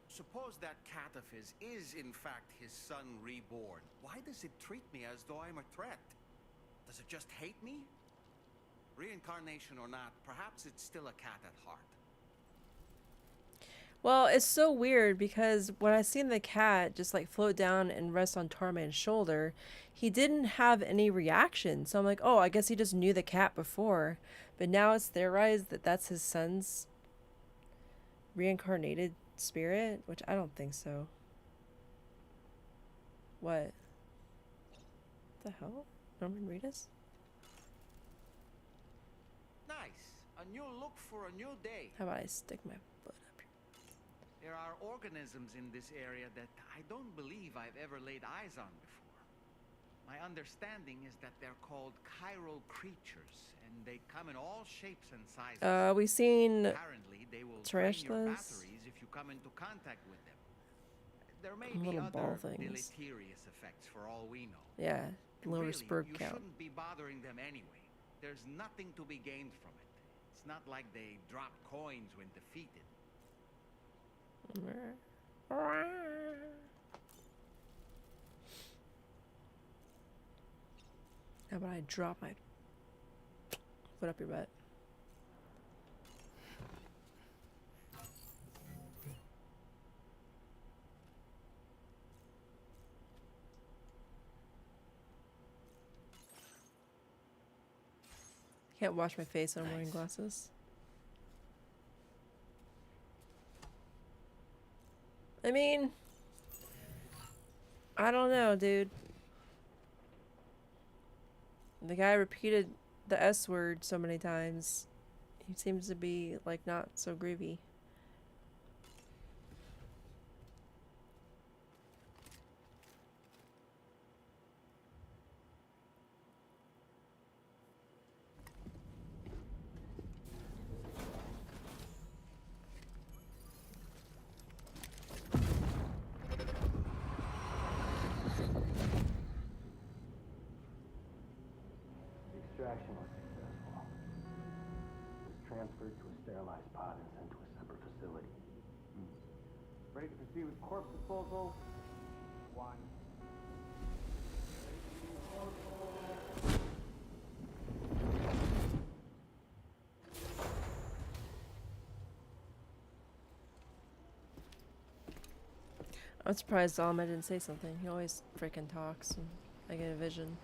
suppose that cat of his is in fact his son reborn. Why does it treat me as though I'm a threat? Does it just hate me? Reincarnation or not, perhaps it's still a cat at heart. Well, it's so weird because when I seen the cat just like float down and rest on Tarman's shoulder, he didn't have any reaction. So I'm like, oh, I guess he just knew the cat before. But now it's theorized that that's his son's reincarnated spirit, which I don't think so. What? The hell? Norman Reedus? Nice. A new look for a new day. How about I stick my butt up here? There are organisms in this area that I don't believe I've ever laid eyes on before. My understanding is that they're called chiral creatures, and they come in all shapes and sizes. We seen Apparently, they will drain your tarantulas. batteries if you come into contact with them. There may And be little ball other things. deleterious effects for all we know. Yeah, And lower really, spur you count. shouldn't be bothering them anyway. There's nothing to be gained from it. It's not like they drop coins when defeated. How about I drop my foot up your butt? Can't wash my face when I'm wearing glasses. I mean, I don't know, dude. The guy repeated the S word so many times. He seems to be, like, not so groovy. The extraction was successful. It was transferred to a sterilized pod and sent to a separate facility. Ready to proceed with corpse disposal? One. I'm surprised Alma didn't say something. He always freaking talks, and I get a vision.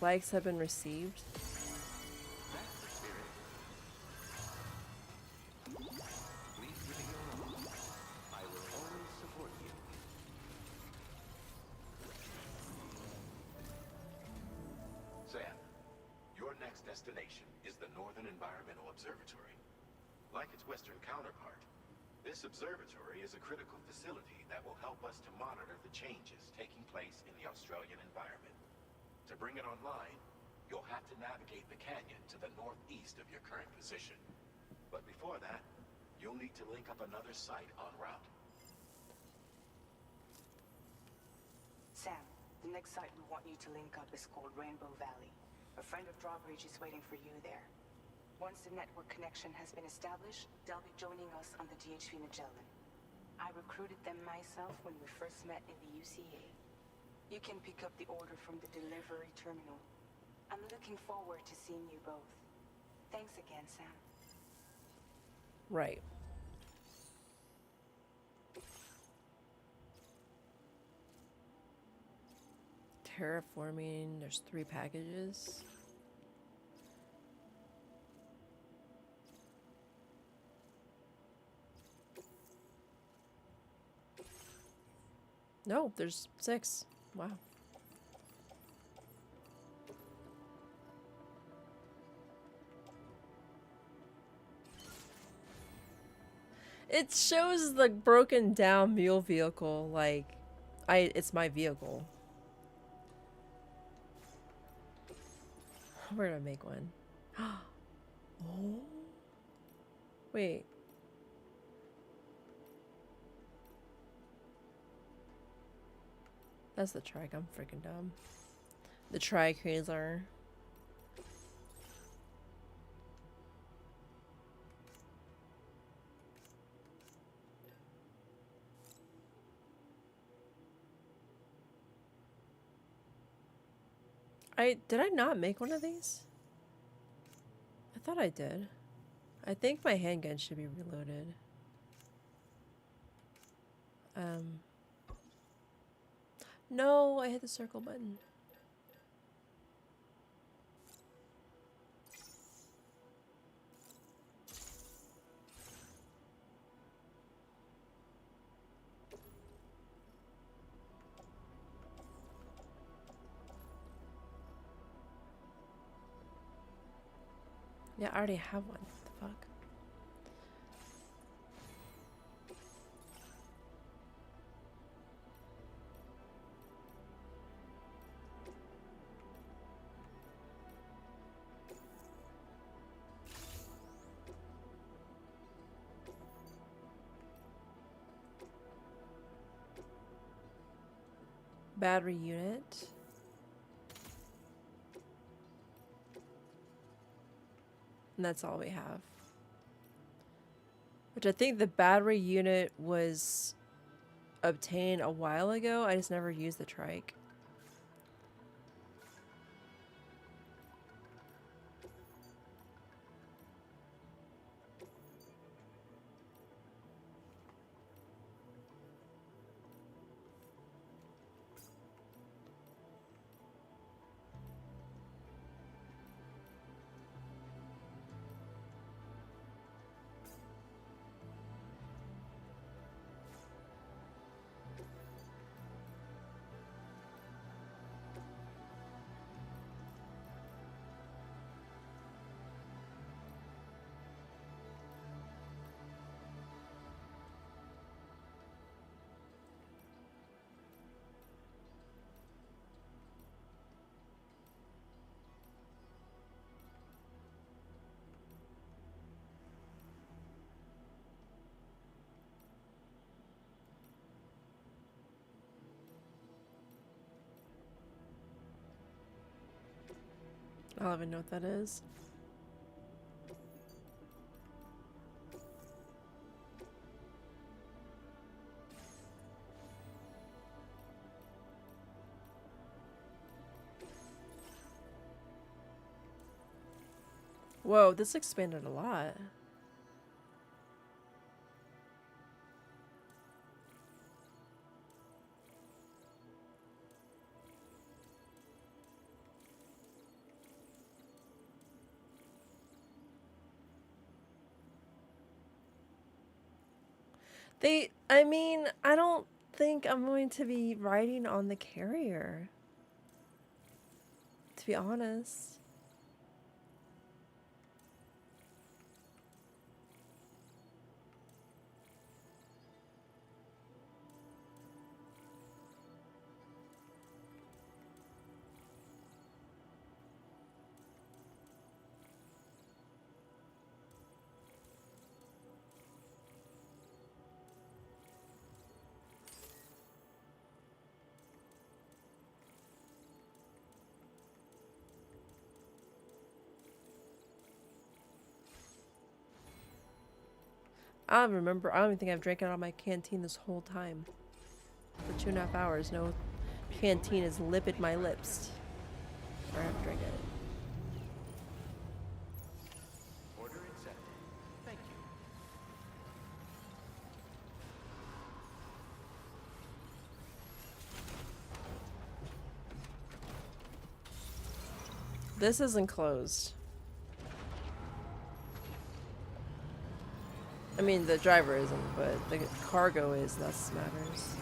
Likes have been received. Sam, your next destination is the Northern Environmental Observatory. Like its Western counterpart, this observatory is a critical facility that will help us to monitor the changes taking place in the Australian environment. To bring it online, you'll have to navigate the canyon to the northeast of your current position. But before that, you'll need to link up another site en route. Sam, the next site we want you to link up is called Rainbow Valley. A friend of Drawbridge is waiting for you there. Once the network connection has been established, they'll be joining us on the DHV Magellan. I recruited them myself when we first met in the UCA. You can pick up the order from the delivery terminal. I'm looking forward to seeing you both. Thanks again, Sam. Right. terraforming. There's 3 packages. No, there's 6. Wow. It shows the broken down mule vehicle, like, it's my vehicle. We're gonna make one. Oh. Wait. That's the trike. I'm freaking dumb. The Tricruiser. Did I not make one of these? I thought I did. I think my handgun should be reloaded. No, I hit the circle button. Yeah, I already have one. What the fuck? Battery unit. And that's all we have. Which I think the battery unit was obtained a while ago. I just never used the trike. I don't even know what that is. Whoa, this expanded a lot. I mean, I don't think I'm going to be riding on the carrier, to be honest. I don't remember. I don't even think I've drank out of my canteen this whole time. For 2.5 hours, no canteen has lipped my lips. Or I have to drink it. Order accepted. Thank you. This isn't closed. I mean, the driver isn't, but the cargo is. That matters.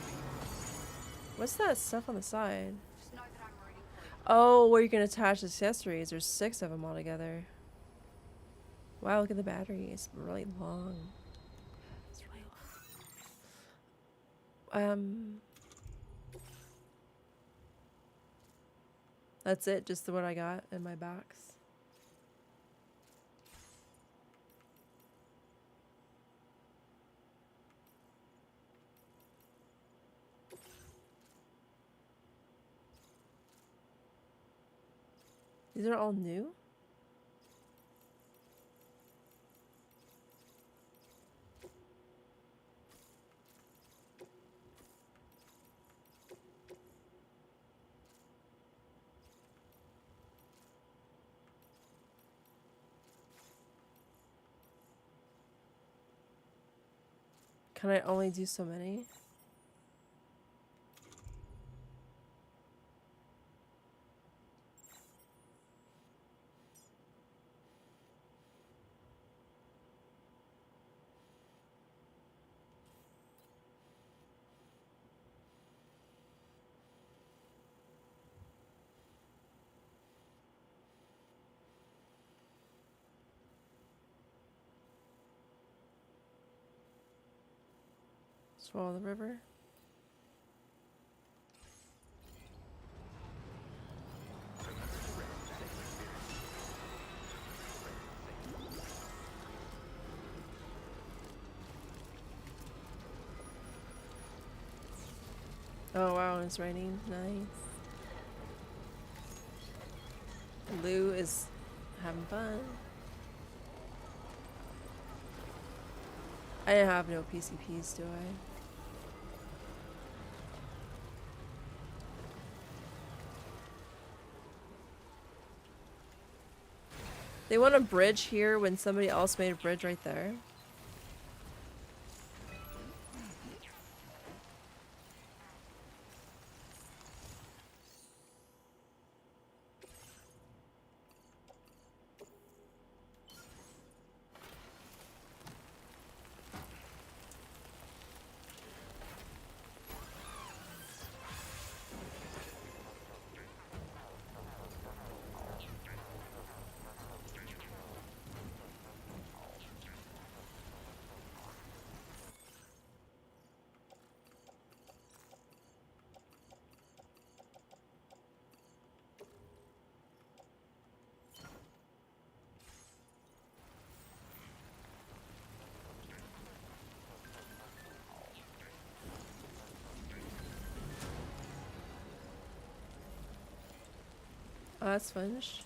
What's that stuff on the side? Just know that I'm rooting for you. Oh, where you can attach accessories. There's 6 of them altogether. Wow, look at the battery. It's really long. It's really long. That's it, just what I got in my box. These are all new? Can I only do so many? Swallow the river. Oh wow, it's raining. Nice. Lou is having fun. I have no PCPs, do I? They want a bridge here when somebody else made a bridge right there. Oh, that's finished.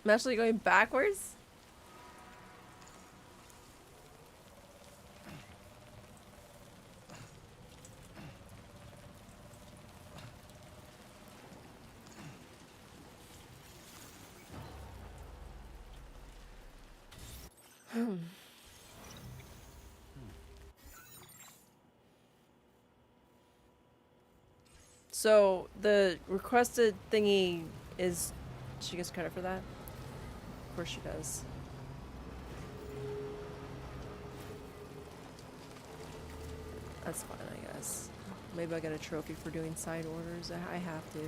I'm actually going backwards? So the requested thingy is, she gets credit for that? Of course she does. That's fine, I guess. Maybe I get a trophy for doing side orders. I have to.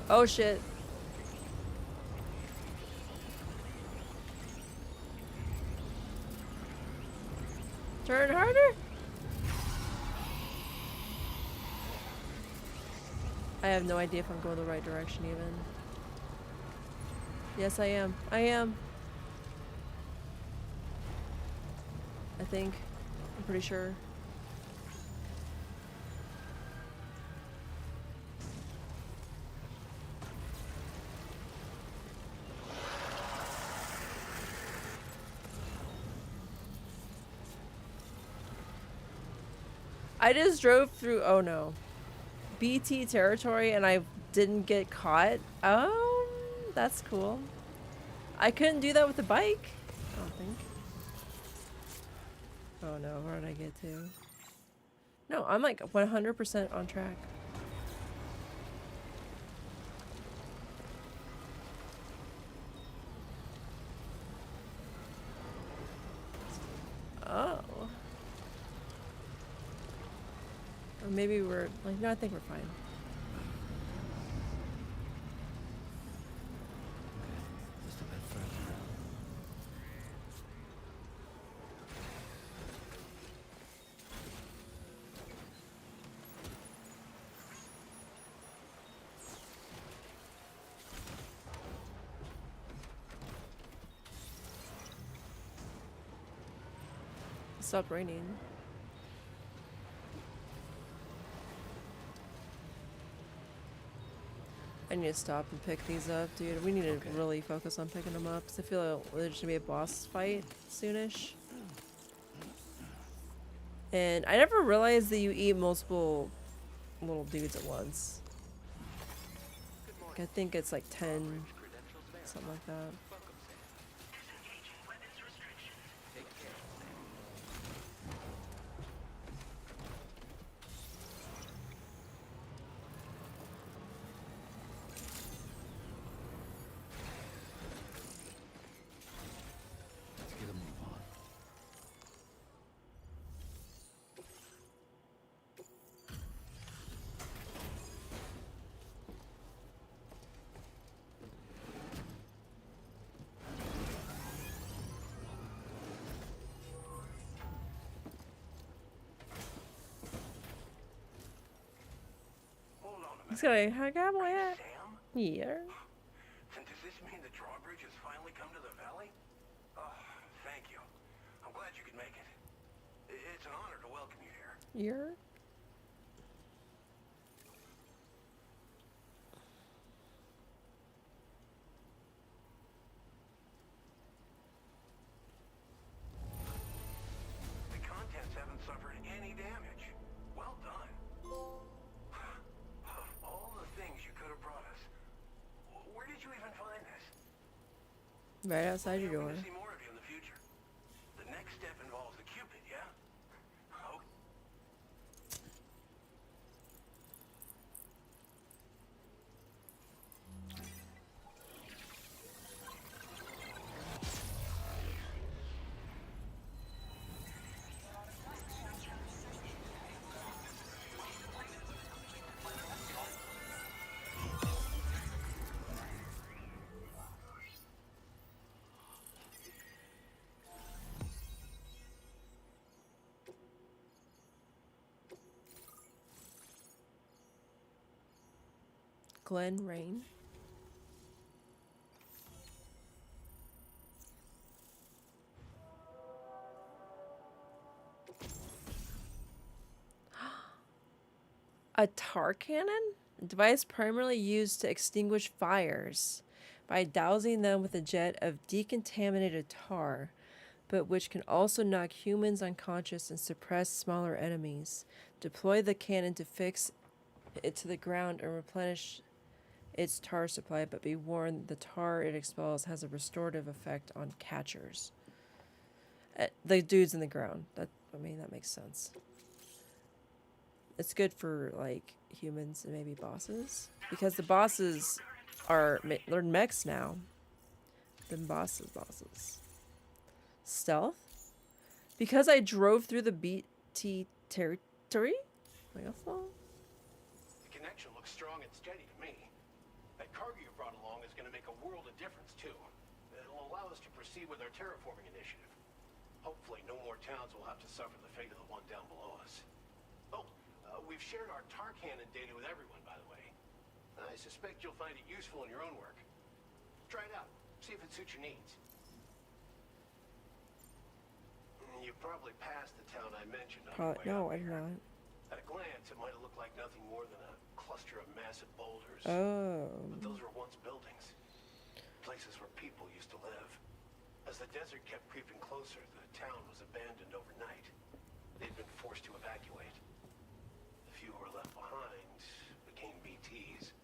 Oh shit. Turn harder? I have no idea if I'm going the right direction even. Yes, I am. I am. I think. I'm pretty sure. I just drove through, oh no, BT territory and I didn't get caught. That's cool. I couldn't do that with the bike, I don't think. Oh no, where did I get to? No, I'm like 100% on track. Oh. Or maybe we're like, no, I think we're fine. Just a bit further. It stopped raining. I need to stop and pick these up, dude. We need to really focus on picking them up, because I feel like there's gonna be a boss fight soonish. And I never realized that you eat multiple little dudes at once. Like, I think it's like 10, something like that. Let's get a move on. He's gonna hug out my ass. Yeah. Does this mean the drawbridge has finally come to the valley? Oh, thank you. I'm glad you could make it. It's an honor to welcome you here. You're. The contents haven't suffered any damage. Well done. Of all the things you could have brought us, where did you even find this? Right outside your door. Hoping to see more of you in the future. The next step involves the Cupid, yeah? Oh. Glen Rain. A tar cannon? A device primarily used to extinguish fires by dousing them with a jet of decontaminated tar, but which can also knock humans unconscious and suppress smaller enemies. Deploy the cannon to fix it to the ground and replenish its tar supply, but be warned the tar it expels has a restorative effect on catchers. The dudes in the ground. That makes sense. It's good for like humans and maybe bosses, because the bosses are they're mechs now. The bosses. Stealth? Because I drove through the BT territory? I guess so. The connection looks strong and steady to me. That cargo you brought along is going to make a world of difference, too. It'll allow us to proceed with our terraforming initiative. Hopefully, no more towns will have to suffer the fate of the one down below us. Oh, we've shared our tar cannon data with everyone, by the way. I suspect you'll find it useful in your own work. Try it out. See if it suits your needs. You probably passed the town I mentioned on your way No, up I did here. not. At a glance, it might have looked like nothing more than a cluster of massive boulders. Oh. But those were once buildings. Places where people used to live. As the desert kept creeping closer, the town was abandoned overnight. They'd been forced to evacuate. The few who were left behind became BTs.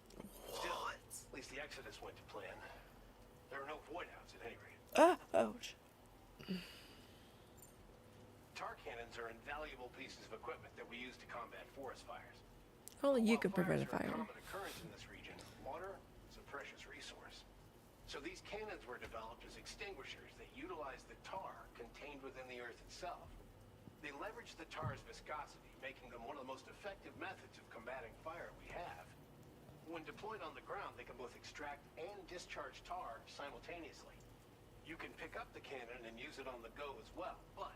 Still, at least the exodus went to plan. There were no void outs at any rate. Ouch. Tar cannons are invaluable pieces of equipment that we use to combat forest fires. Only you While can prevent a fires are fire. a common occurrence in this region, water is a precious resource. So these cannons were developed as extinguishers that utilize the tar contained within the earth itself. They leverage the tar's viscosity, making them one of the most effective methods of combating fire we have. When deployed on the ground, they can both extract and discharge tar simultaneously. You can pick up the cannon and use it on the go as well, but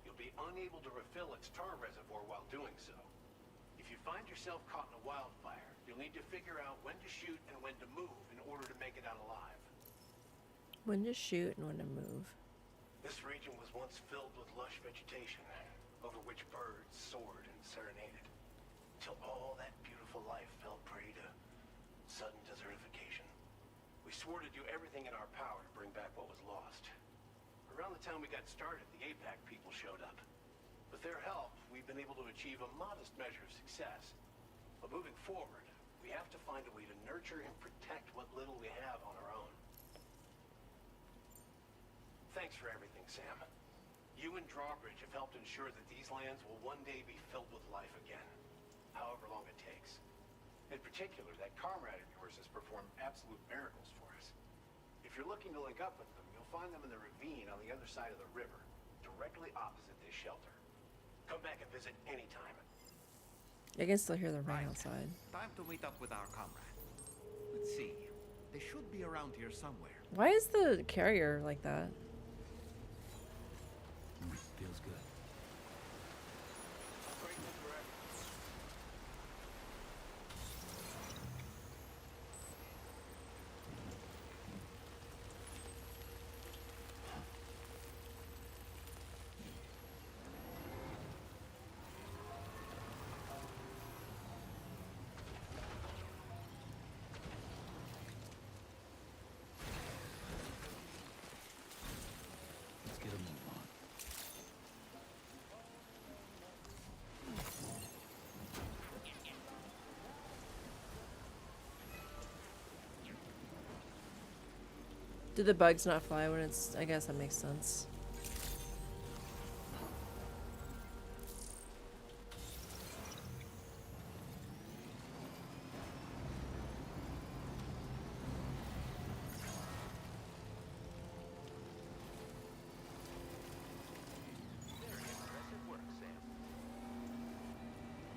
you'll be unable to refill its tar reservoir while doing so. If you find yourself caught in a wildfire, you'll need to figure out when to shoot and when to move in order to make it out alive. When to shoot and when to move. This region was once filled with lush vegetation, over which birds soared and serenaded, till all that beautiful life fell prey to sudden desertification. We swore to do everything in our power to bring back what was lost. Around the time we got started, the APAC people showed up. With their help, we've been able to achieve a modest measure of success. But moving forward, we have to find a way to nurture and protect what little we have on our own. Thanks for everything, Sam. You and Drawbridge have helped ensure that these lands will one day be filled with life again, however long it takes. In particular, that comrade of yours has performed absolute miracles for us. If you're looking to link up with them, you'll find them in the ravine on the other side of the river, directly opposite this shelter. Come back and visit anytime. I can still hear the rain outside. Time to meet up with our comrade. Let's see. They should be around here somewhere. Why is the carrier like that? Feels good. Let's get a move on. Do the bugs not fly when it's... I guess that makes sense.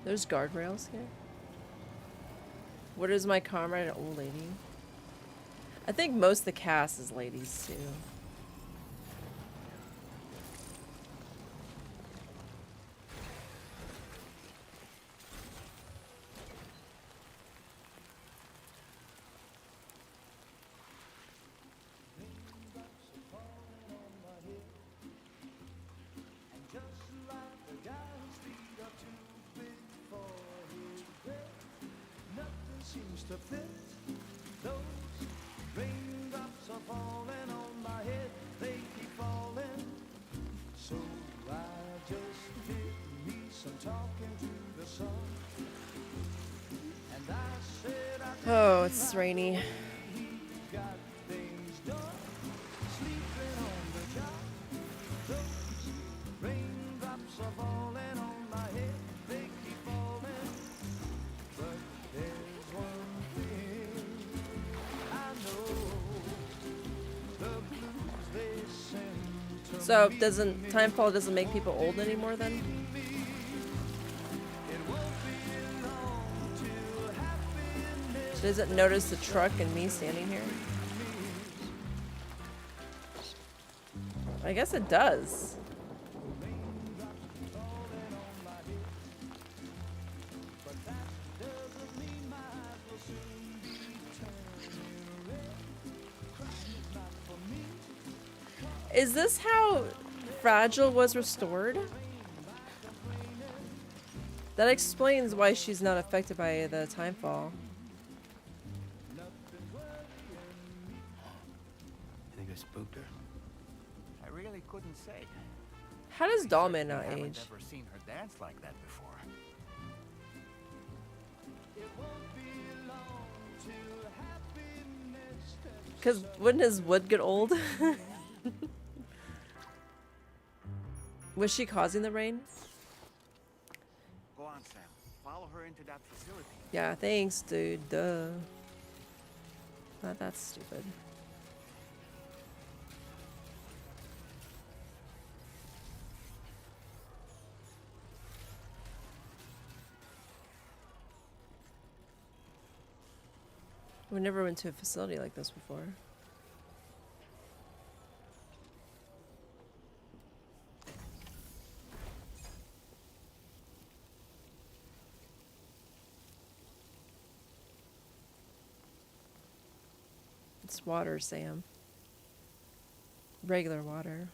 There's guardrails here. What is my comrade, an old lady? I think most of the cast is ladies too. Seems to fit. Those raindrops are falling on my head, they keep falling. So I just did me some talking to the sun. And I said I Oh, it's rainy. got things done. Sleeping on the job. Those raindrops are falling on my head, they keep falling. But there's one thing I know, the blues they send to So me, doesn't timefall doesn't make people old anymore then? it won't be long till happiness Does it notice the truck and me standing here? I guess it does. Is this how Fragile was restored? That explains why she's not affected by the timefall. You think I spooked her? I really couldn't say. How does Dollman not I age? haven't ever seen her dance like that before. Because wouldn't his wood get old? Was she causing the rain? Go on, Sam. Follow her into that facility. Yeah, thanks, dude. Duh. Not that stupid. We never went to a facility like this before. It's water, Sam. Regular water.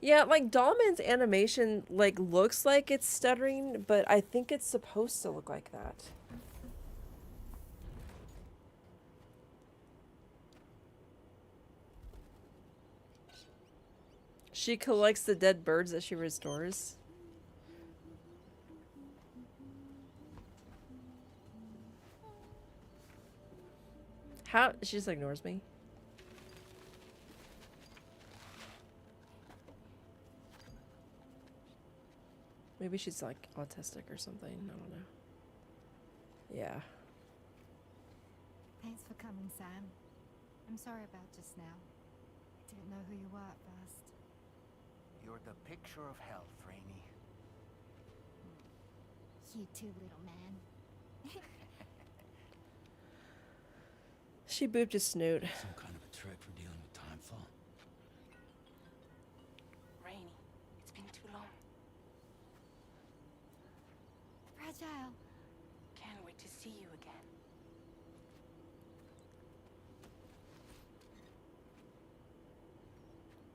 Yeah, like Dollman's animation like looks like it's stuttering, but I think it's supposed to look like that. She collects the dead birds that she restores. How? She just ignores me. Maybe she's like autistic or something. I don't know. Yeah. Thanks for coming, Sam. I'm sorry about just now. Didn't know who you were at first. You're the picture of health, Rainey. You too, little man. She booped his snoot. Some kind of a trick for dealing with timefall. Rainey, it's been too long. Fragile. Can't wait to see you again.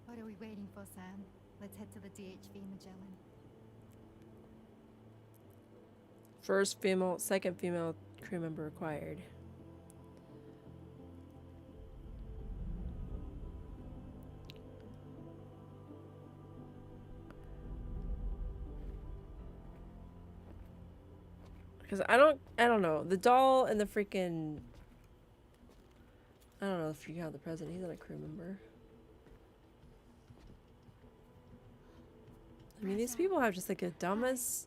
What are we waiting for, Sam? Let's head to the DHV Magellan. Second female crew member required. Because I don't know. The doll and the freaking... I don't know if you count the president. He's not a crew member. I mean, these people have just like the dumbest,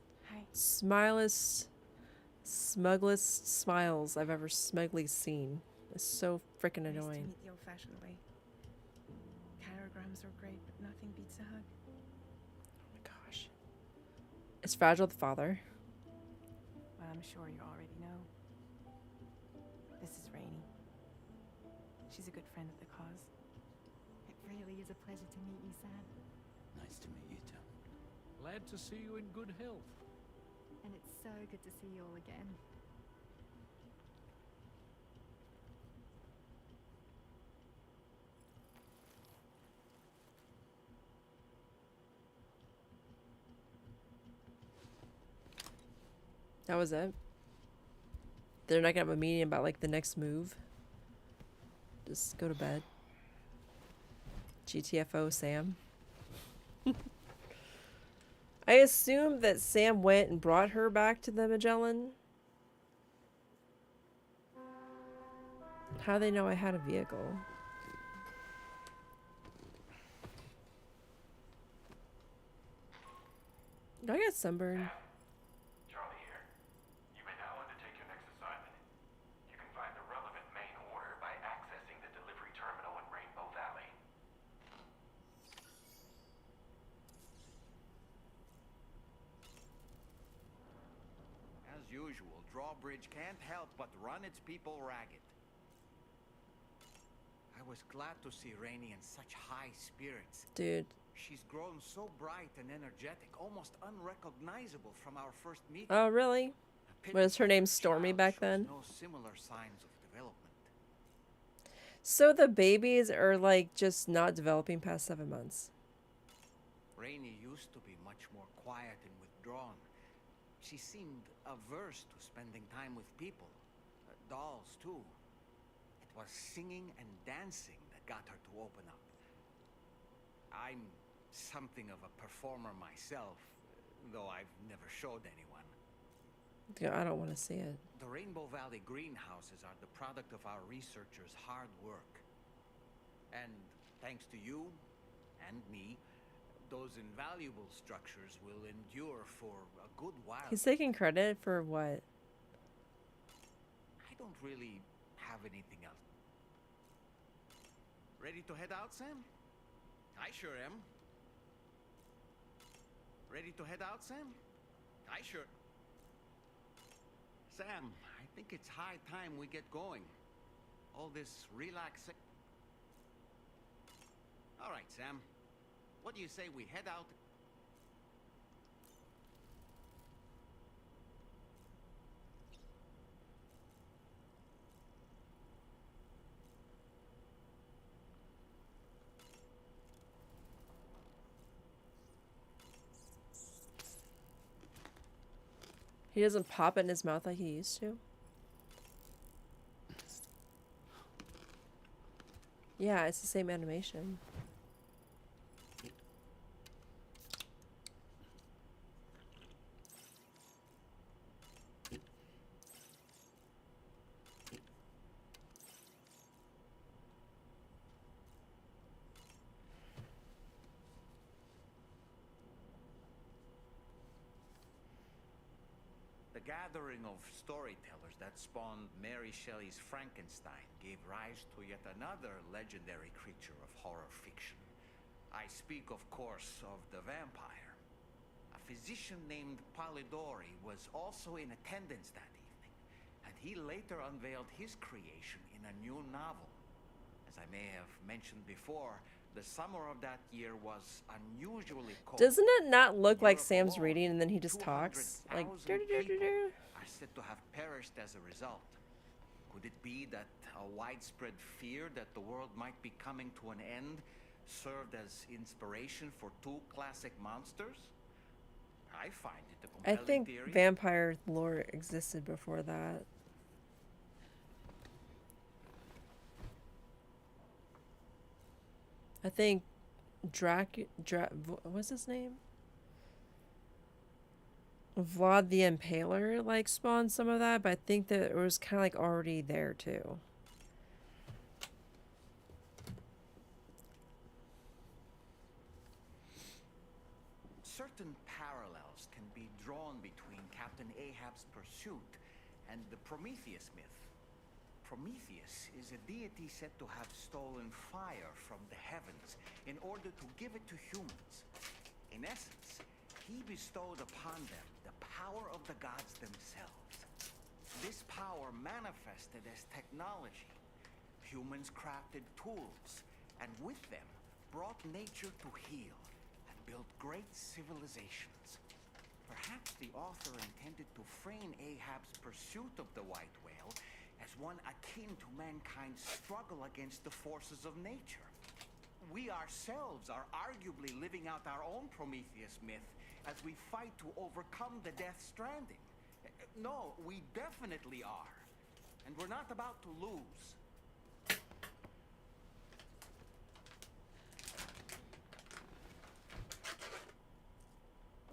smileless, smugglest smiles I've ever smugly seen. It's so freaking Nice to annoying. meet the old-fashioned way. Carograms are great, but nothing beats a hug. Oh my gosh. Is Fragile the father? Well, I'm sure you already know. This is Rainey. She's a good friend of the cause. It really is a pleasure to meet you, Sam. Nice to meet you too. Glad to see you in good health. And it's so good to see you all again. That was it? They're not gonna have a meeting about like the next move? Just go to bed. GTFO Sam. I assume that Sam went and brought her back to the Magellan. How do they know I had a vehicle? Do I get sunburned? Charlie here. You may now undertake your next assignment. You can find the relevant main order by accessing the delivery terminal in Rainbow Valley. As usual, Drawbridge can't help but run its people ragged. I was glad to see Rainey in such high spirits. Dude. She's grown so bright and energetic, almost unrecognizable from our first meeting. Oh, really? Was her name Stormy back then? No similar signs of development. So the babies are like just not developing past 7 months. Rainey used to be much more quiet and withdrawn. She seemed averse to spending time with people. Dolls, too. It was singing and dancing that got her to open up. I'm something of a performer myself, though I've never showed anyone. Yeah, I don't want to see it. The Rainbow Valley greenhouses are the product of our researchers' hard work. And thanks to you and me, those invaluable structures will endure for a good while. He's taking credit for what? I don't really have anything else. Ready to head out, Sam? I sure am. Ready to head out, Sam? I sure... Sam, I think it's high time we get going. All this relaxing... All right, Sam. What do you say we head out? He doesn't pop it in his mouth like he used to. Yeah, it's the same animation. The gathering of storytellers that spawned Mary Shelley's Frankenstein gave rise to yet another legendary creature of horror fiction. I speak, of course, of the vampire. A physician named Polidori was also in attendance that evening, and he later unveiled his creation in a new novel. As I may have mentioned before, the summer of that year was unusually cold. Doesn't it not look like Sam's reading and then he just talks? Like, are said to have perished as a result. Could it be that a widespread fear that the world might be coming to an end served as inspiration for two classic monsters? I find it a I compelling think theory. vampire lore existed before that. I think what's his name? Vlad the Impaler like spawned some of that, but I think that it was kind of like already there too. Certain parallels can be drawn between Captain Ahab's pursuit and the Prometheus myth. Prometheus is a deity said to have stolen fire from the heavens in order to give it to humans. In essence, he bestowed upon them the power of the gods themselves. This power manifested as technology. Humans crafted tools, and with them brought nature to heal and build great civilizations. Perhaps the author intended to frame Ahab's pursuit of the white whale as one akin to mankind's struggle against the forces of nature. We ourselves are arguably living out our own Prometheus myth as we fight to overcome the Death Stranding. No, we definitely are. And we're not about to lose.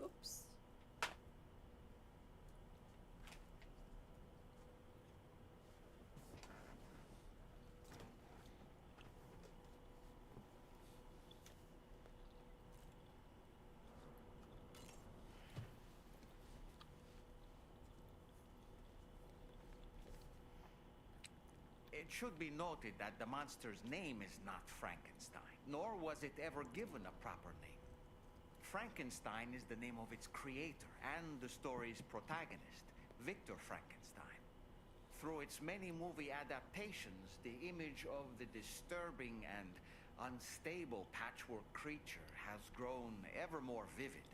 Oops. It should be noted that the monster's name is not Frankenstein, nor was it ever given a proper name. Frankenstein is the name of its creator and the story's protagonist, Victor Frankenstein. through its many movie adaptations, the image of the disturbing and unstable patchwork creature has grown ever more vivid.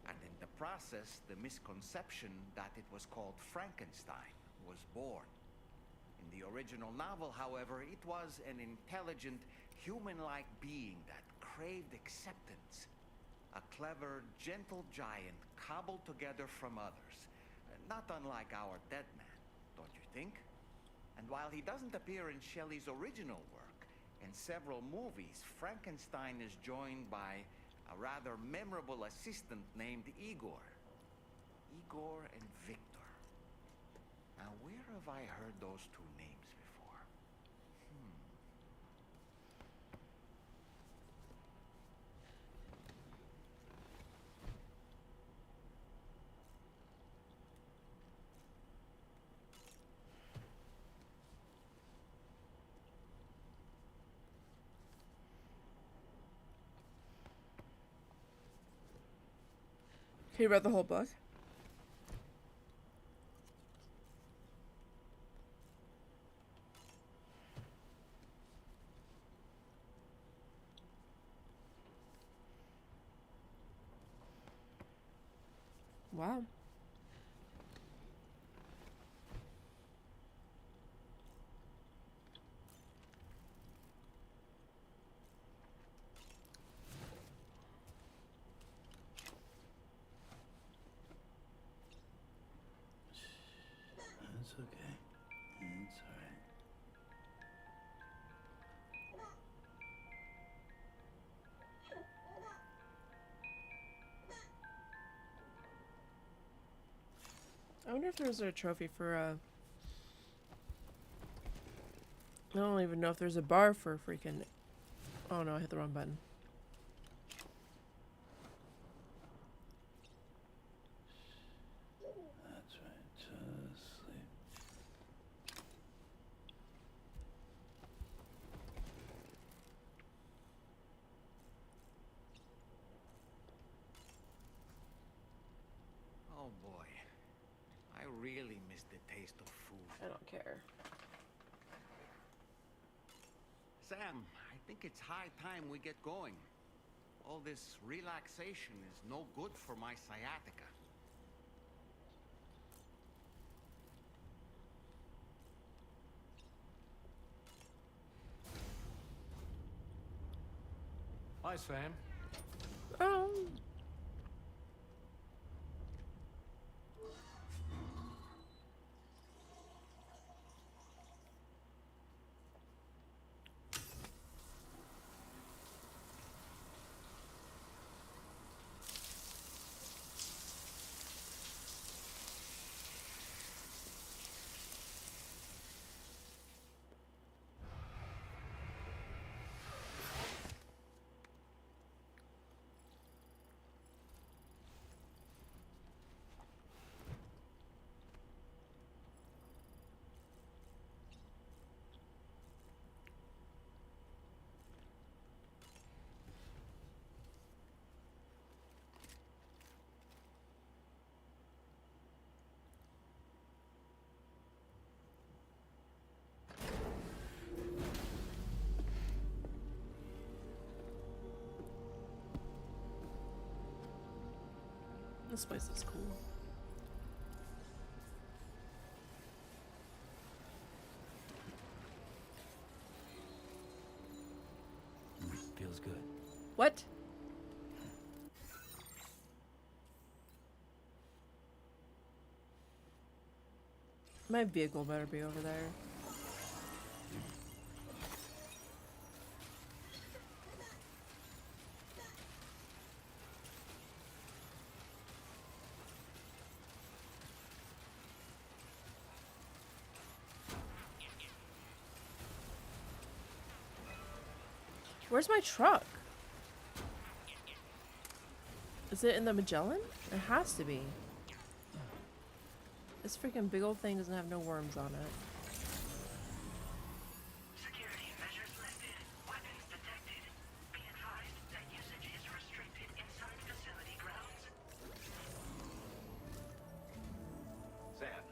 And in the process, the misconception that it was called Frankenstein was born. In the original novel, however, it was an intelligent, human-like being that craved acceptance. A clever, gentle giant cobbled together from others. Not unlike our dead man, don't you think? And while he doesn't appear in Shelley's original work, in several movies, Frankenstein is joined by a rather memorable assistant named Igor. Igor and Victor. Now, where have I heard those two names before? You read the whole book? Wow. It's okay. It's alright. I wonder if there's a trophy for I don't even know if there's a bar for freaking. Oh no, I hit the wrong button. That's right. Just sleep. Oh boy. I really miss the taste of food. I don't care. Sam, I think it's high time we get going. All this relaxation is no good for my sciatica. Hi, Sam. Oh. This place is cool. Feels good. What? My vehicle better be over there. Where's my truck? Is it in the Magellan? It has to be. This freaking big old thing doesn't have no worms on it. Security measures lifted. Weapons detected. Be advised that usage is restricted inside facility grounds. Sam,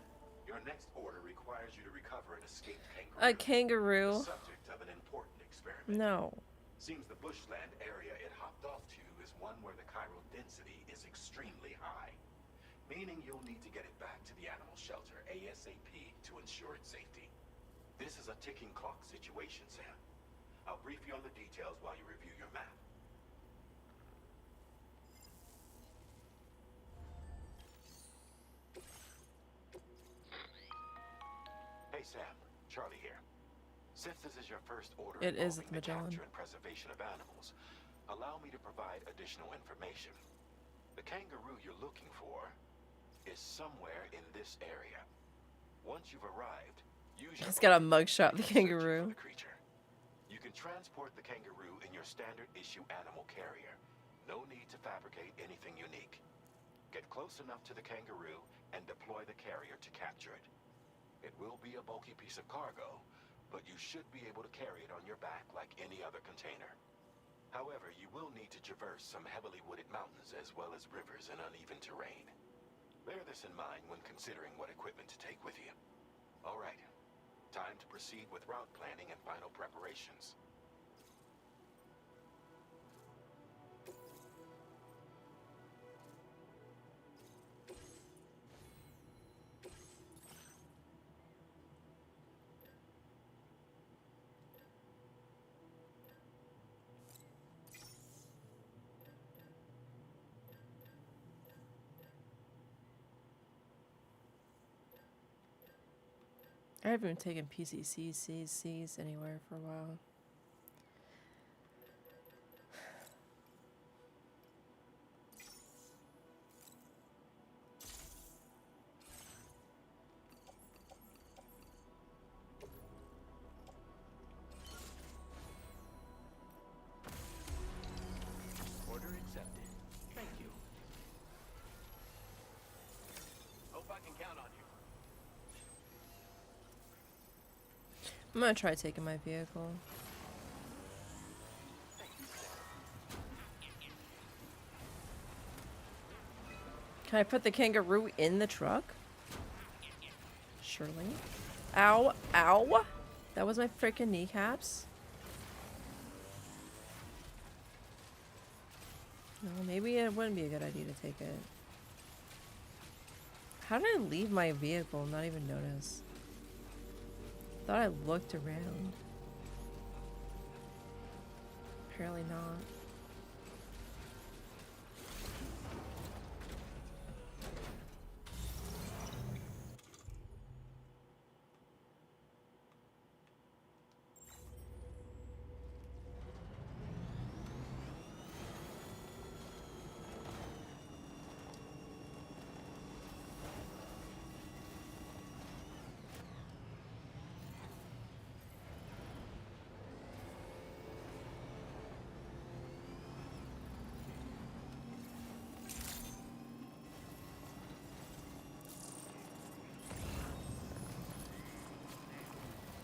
your next order requires requires you to recover an escaped kangaroo. A kangaroo? The subject of an important experiment. No. Seems the bushland area it hopped off to is one where the chiral density is extremely high, meaning you'll need to get it back to the animal shelter ASAP to ensure its safety. This is a ticking clock situation, Sam. I'll brief you on the details while you review your map. Hey Sam, Charlie here. Since this is your first order It is involving the the Magellan. capture and preservation of animals, allow me to provide additional information. The kangaroo you're looking for is somewhere in this area. Once you've arrived, use your He's got a own mugshot of the searching for kangaroo. the creature. You can transport the kangaroo in your standard issue animal carrier. No need to fabricate anything unique. Get close enough to the kangaroo and deploy the carrier to capture it. It will be a bulky piece of cargo, but you should be able to carry it on your back like any other container. However, you will need to traverse some heavily wooded mountains as well as rivers and uneven terrain. Bear this in mind when considering what equipment to take with you. All right, time to proceed with route planning and final preparations. I haven't even taken PCCs anywhere for a while. Order accepted. Thank you. Hope I can count on you. I'm gonna try taking my vehicle. Can I put the kangaroo in the truck? Surely. Ow, ow! That was my freaking kneecaps. No, maybe it wouldn't be a good idea to take it. How did I leave my vehicle and not even notice? Thought I looked around. Apparently not.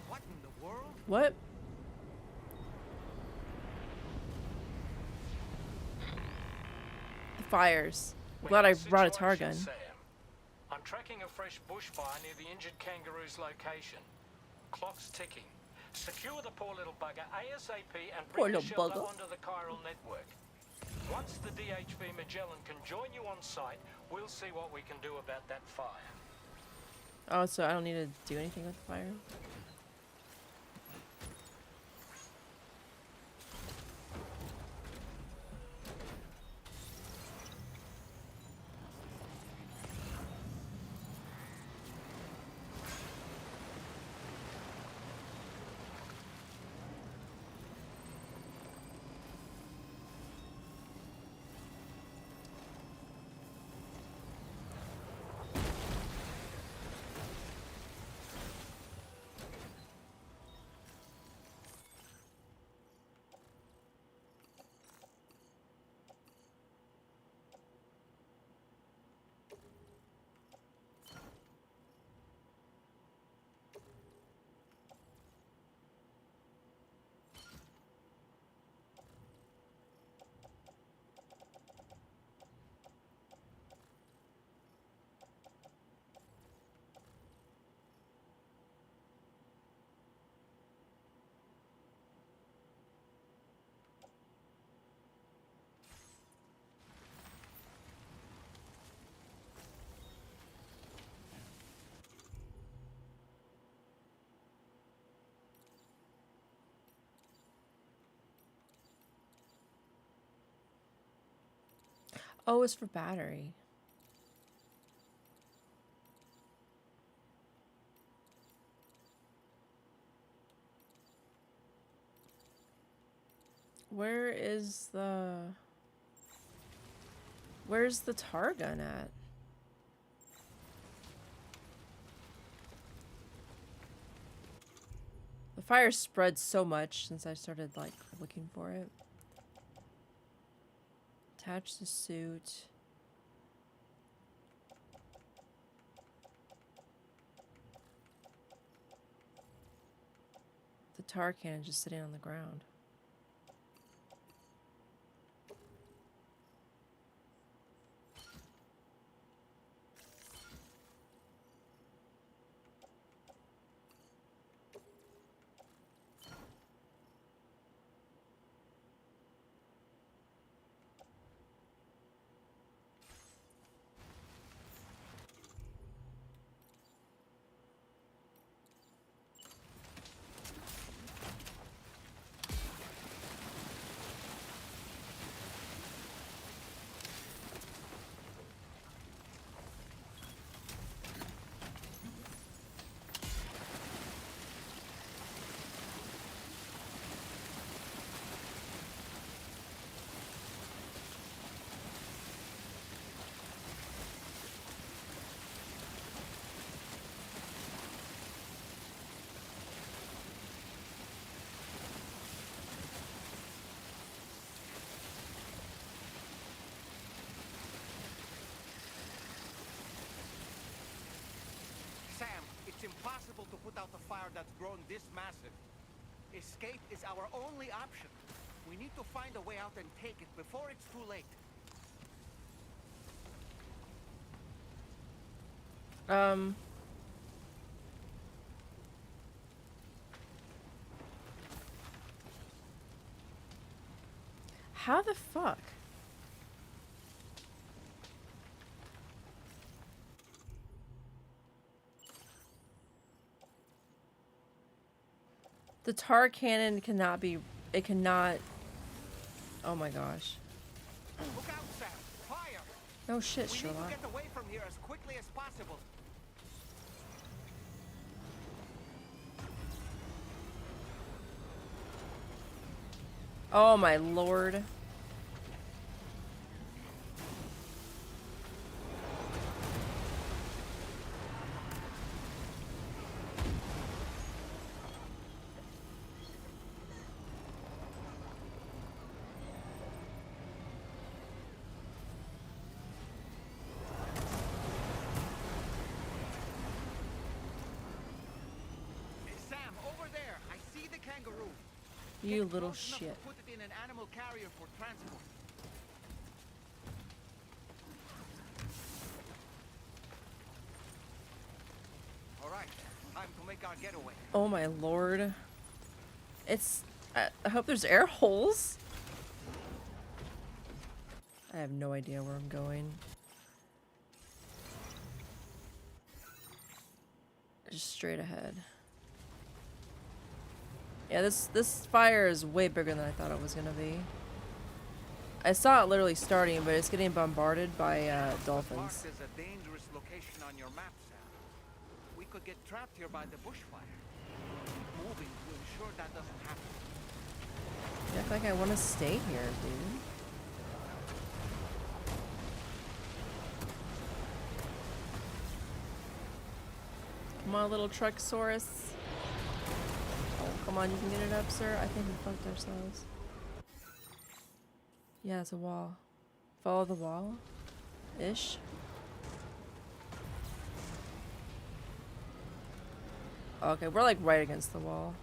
What in the world? What? The fires. I'm glad I brought a tar gun. Sam. I'm tracking a fresh bushfire near the injured kangaroo's location. Clock's ticking. Secure the poor little bugger ASAP and Poor bring the little shelter bugger. onto the chiral network. Once the DHV Magellan can join you on site, we'll see what we can do about that fire. Oh, so I don't need to do anything with the fire? Oh, it's for battery. Where's the tar gun at? The fire spread so much since I started like looking for it. Attach the suit. The tar can just sitting on the ground. Sam, it's impossible to put out the fire that's grown this massive. Escape is our only option. We need to find a way out and take it before it's too late. How the fuck? The tar cannon cannot be, it cannot, oh my gosh. Look out, Sam! Fire! No shit, We need Sherlock. to get away from here as quickly as possible. Oh my lord. Hey, Sam, over there! I see the kangaroo! You Get little close enough to shit. Put it in an animal carrier for transport. All right, time to make our getaway. Oh my lord. It's, I hope there's air holes. I have no idea where I'm going. Just straight ahead. Yeah, this fire is way bigger than I thought it was gonna be. I saw it literally starting, but it's getting bombarded by dolphins. Marked as a dangerous location on your map, Sam. We could get trapped here by the bushfire. Keep moving to ensure that doesn't happen. I feel like I want to stay here, dude. Come on, little Trucksaurus. Oh, come on, you can get it up, sir. I think we fucked ourselves. Yeah, it's a wall. Follow the wall? Ish. Okay, we're like right against the wall.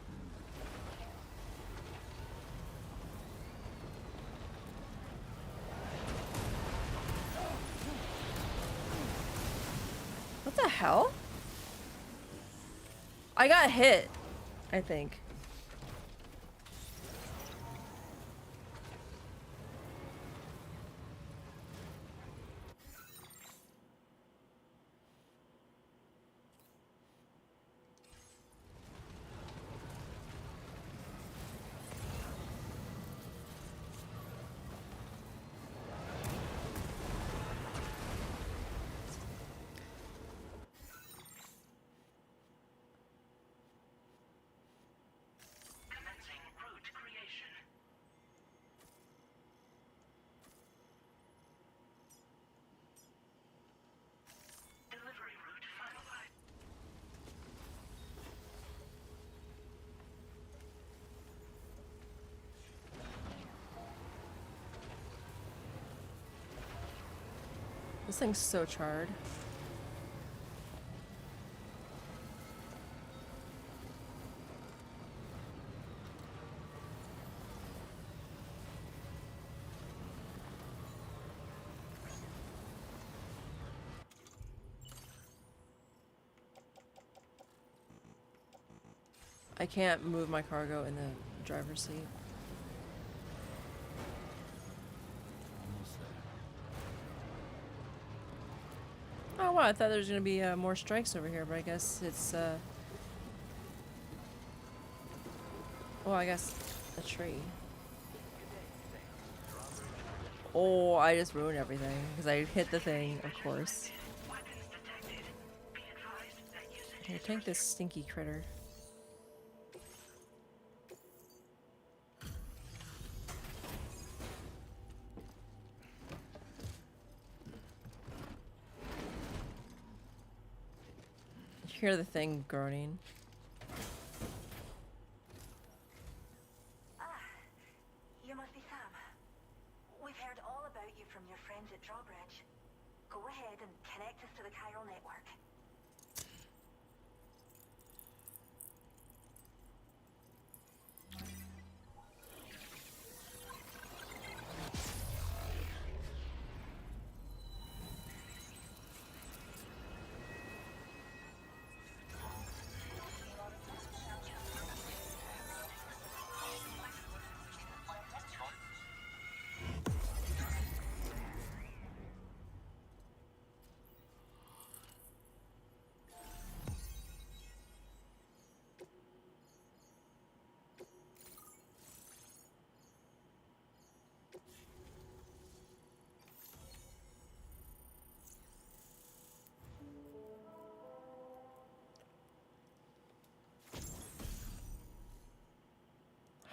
What the hell? I got hit, I think. This thing's so charred. I can't move my cargo in the driver's seat. Almost there. Oh wow, I thought there was gonna be more strikes over here, but I guess it's well, I guess a tree. Oh, I just ruined everything because I hit the thing, of course. Here, take this stinky critter. Hear the thing groaning. You must be Sam. We've heard all about you from your friends at Drawbridge. Go ahead and connect us to the chiral network.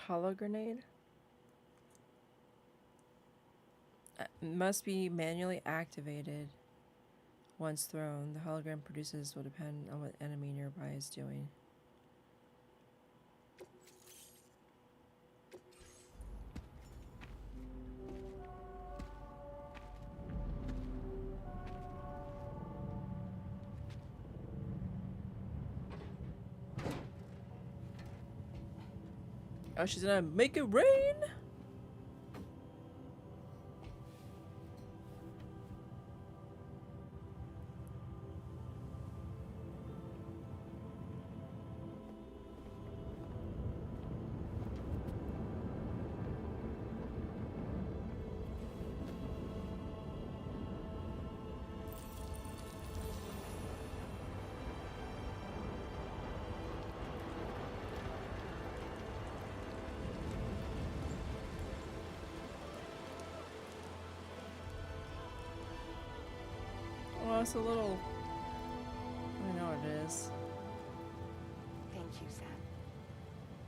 Hollow grenade? Must be manually activated. Once thrown, the hologram produces will depend on what enemy nearby is doing. Oh, she's gonna make it rain? Oh, it's a little... I know what it is. Thank you, Sam.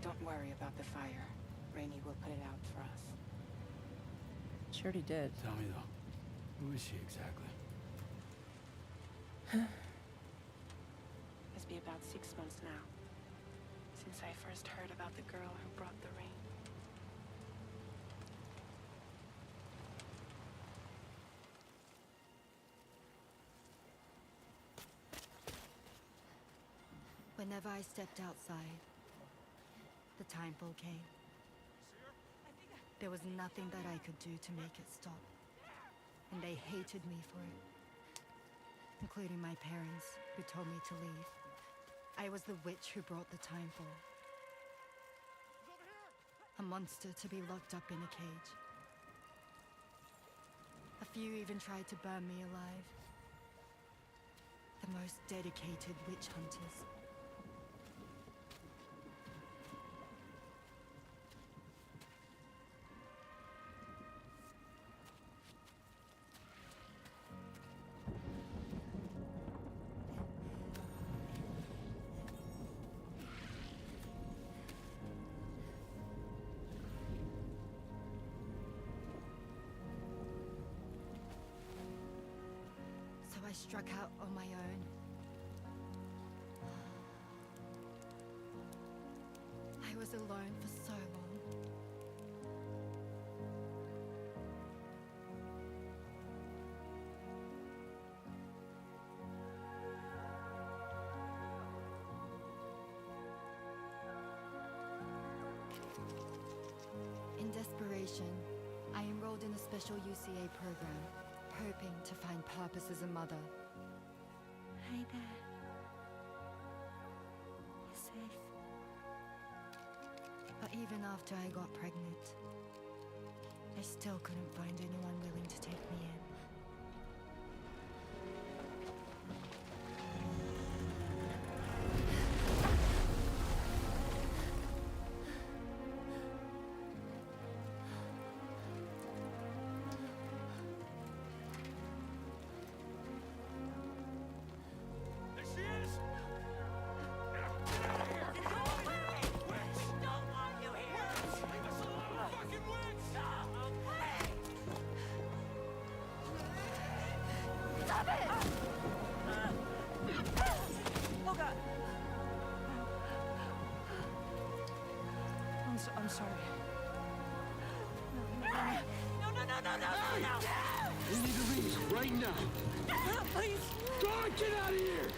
Don't worry about the fire. Rainey will put it out for us. She already did. Tell me though, who is she exactly? It's been about 6 months now, since I first heard about the girl who brought the rain. Whenever I stepped outside, the time pull came. There was nothing that I could do to make it stop. And they hated me for it. Including my parents, who told me to leave. I was the witch who brought the time pull. A monster to be locked up in a cage. A few even tried to burn me alive. The most dedicated witch hunters. I struck out on my own. I was alone for so long. special UCA program, hoping to find purpose as a mother. Hi there. You're safe. But even after I got pregnant, I still couldn't find anyone willing to take me in. I'm sorry. We need to leave right now. Please. God, get out of here!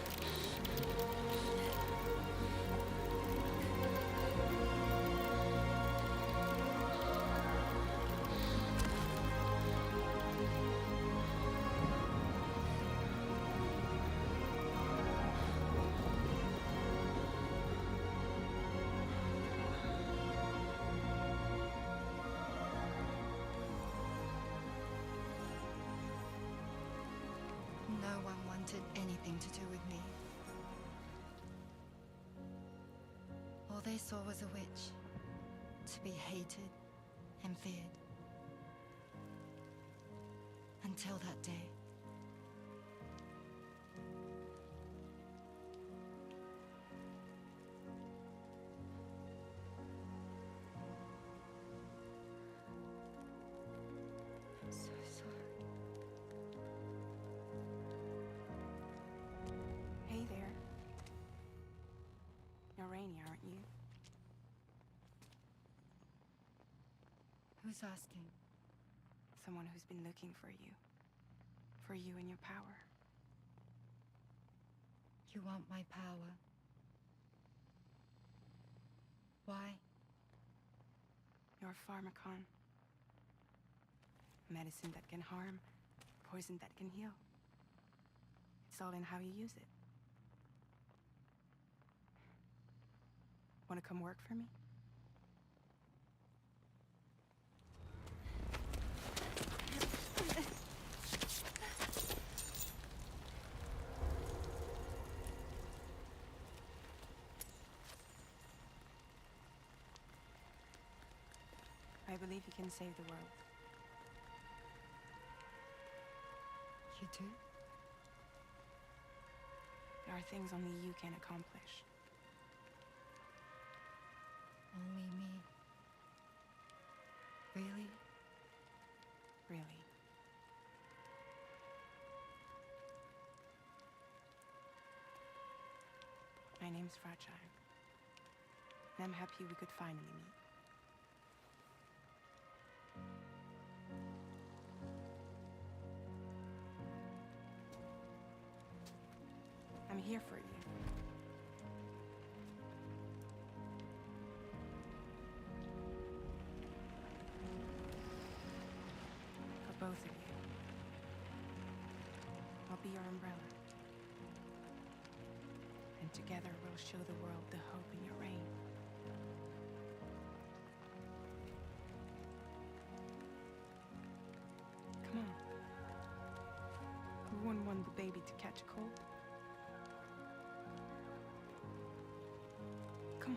No one wanted anything to do with me. All they saw was a witch, to be hated and feared. Until that day. I'm so sorry. Hey there. You're Rainy, aren't you? Who's asking? Someone who's been looking for you. For you and your power. You want my power? Why? You're a pharmacon. Medicine that can harm, poison that can heal. It's all in how you use it. Want to come work for me? I believe you can save the world. You do? There are things only you can accomplish. Only me. Really? Really. My name's Fragile. And I'm happy we could finally meet. I'm here for you. For both of you. I'll be your umbrella. And together we'll show the world the hope in your reign. Come on. Who wouldn't want the baby to catch a cold? Come on.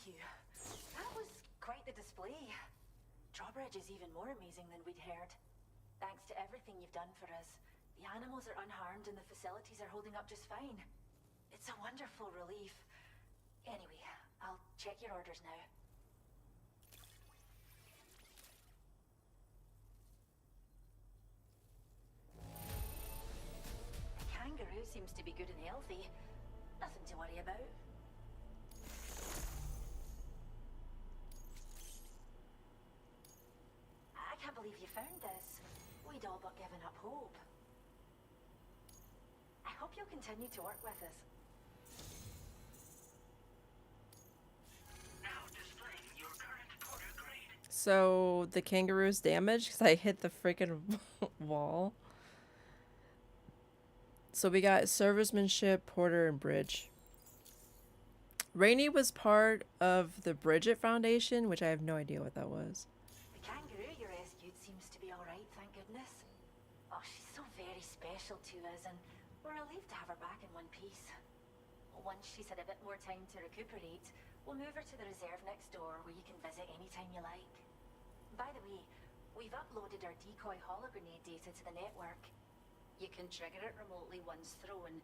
Thank you. That was quite the display. Drawbridge is even more amazing than we'd heard. Thanks to everything you've done for us, the animals are unharmed and the facilities are holding up just fine. It's a wonderful relief. Anyway, I'll check your orders now. The kangaroo seems to be good and healthy. Nothing to worry about. I can't believe you found this. We'd all but given up hope. I hope you'll continue to work with us. Now displaying your current Porter grade. So the kangaroo's damaged because I hit the freaking wall. So we got servicemanship, porter, and bridge. Rainey was part of the Bridget Foundation, which I have no idea what that was. The kangaroo you rescued seems to be alright, thank goodness. Oh, she's so very special to us, and we're relieved to have her back in one piece. Once she's had a bit more time to recuperate, we'll move her to the reserve next door where you can visit anytime you like. By the way, we've uploaded our decoy hologrenade data to the network. You can trigger it remotely once thrown,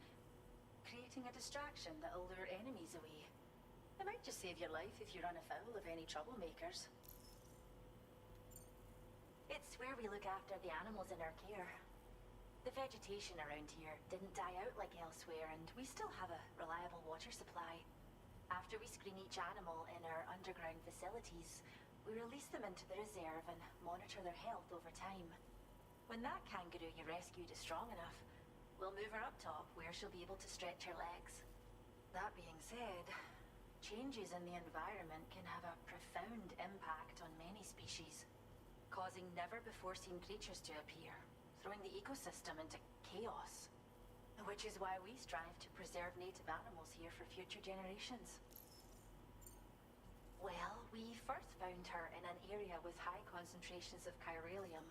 creating a distraction that'll lure enemies away. It might just save your life if you run afoul of any troublemakers. It's where we look after the animals in our care. The vegetation around here didn't die out like elsewhere, and we still have a reliable water supply. After we screen each animal in our underground facilities, we release them into the reserve and monitor their health over time. When that kangaroo you rescued is strong enough, we'll move her up top where she'll be able to stretch her legs. That being said, changes in the environment can have a profound impact on many species, causing never-before-seen creatures to appear, throwing the ecosystem into chaos. Which is why we strive to preserve native animals here for future generations. Well, we first found her in an area with high concentrations of chiralium.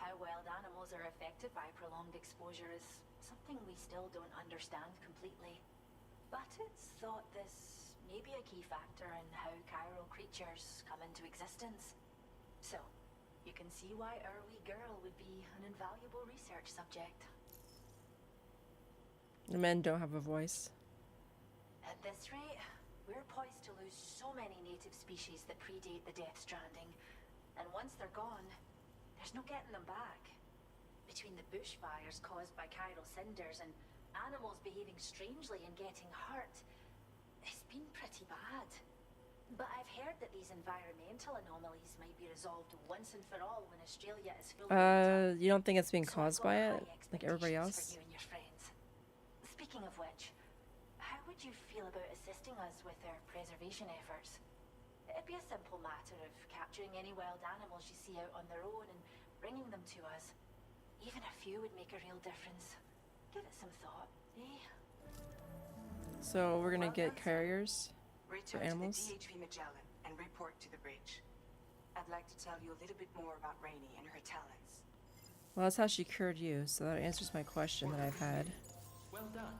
How wild animals are affected by prolonged exposure is something we still don't understand completely. But it's thought this may be a key factor in how chiral creatures come into existence. So, you can see why our wee girl would be an invaluable research subject. The men don't have a voice. At this rate, we're poised to lose so many native species that predate the Death Stranding. And once they're gone, there's no getting them back. Between the bushfires caused by chiral cinders and animals behaving strangely and getting hurt, it's been pretty bad. But I've heard that these environmental anomalies might be resolved once and for all when Australia is fully You don't think it's being caused by it? Like everybody else? for you and your friends. Speaking of which, how would you feel about assisting us with our preservation efforts? It'd be a simple matter of capturing any wild animals you see out on their own and bringing them to us. Even a few would make a real difference. Give it some thought, eh? So we're gonna get carriers for Return animals? to the DHV Magellan and report to the bridge. I'd like to tell you a little bit more about Rainey and her talents. Well, that's how she cured you, so that answers my question that I've had. Well done.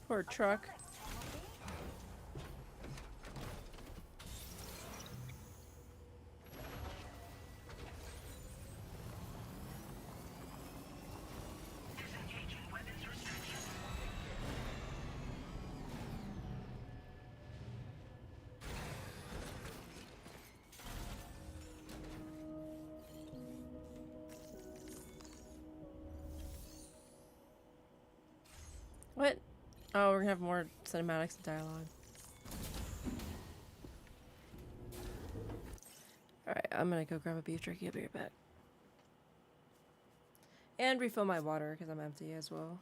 Poor truck. What? Oh, we're gonna have more cinematics and dialogue. Alright, I'm gonna go grab a beef jerky. I'll be right back. And refill my water because I'm empty as well.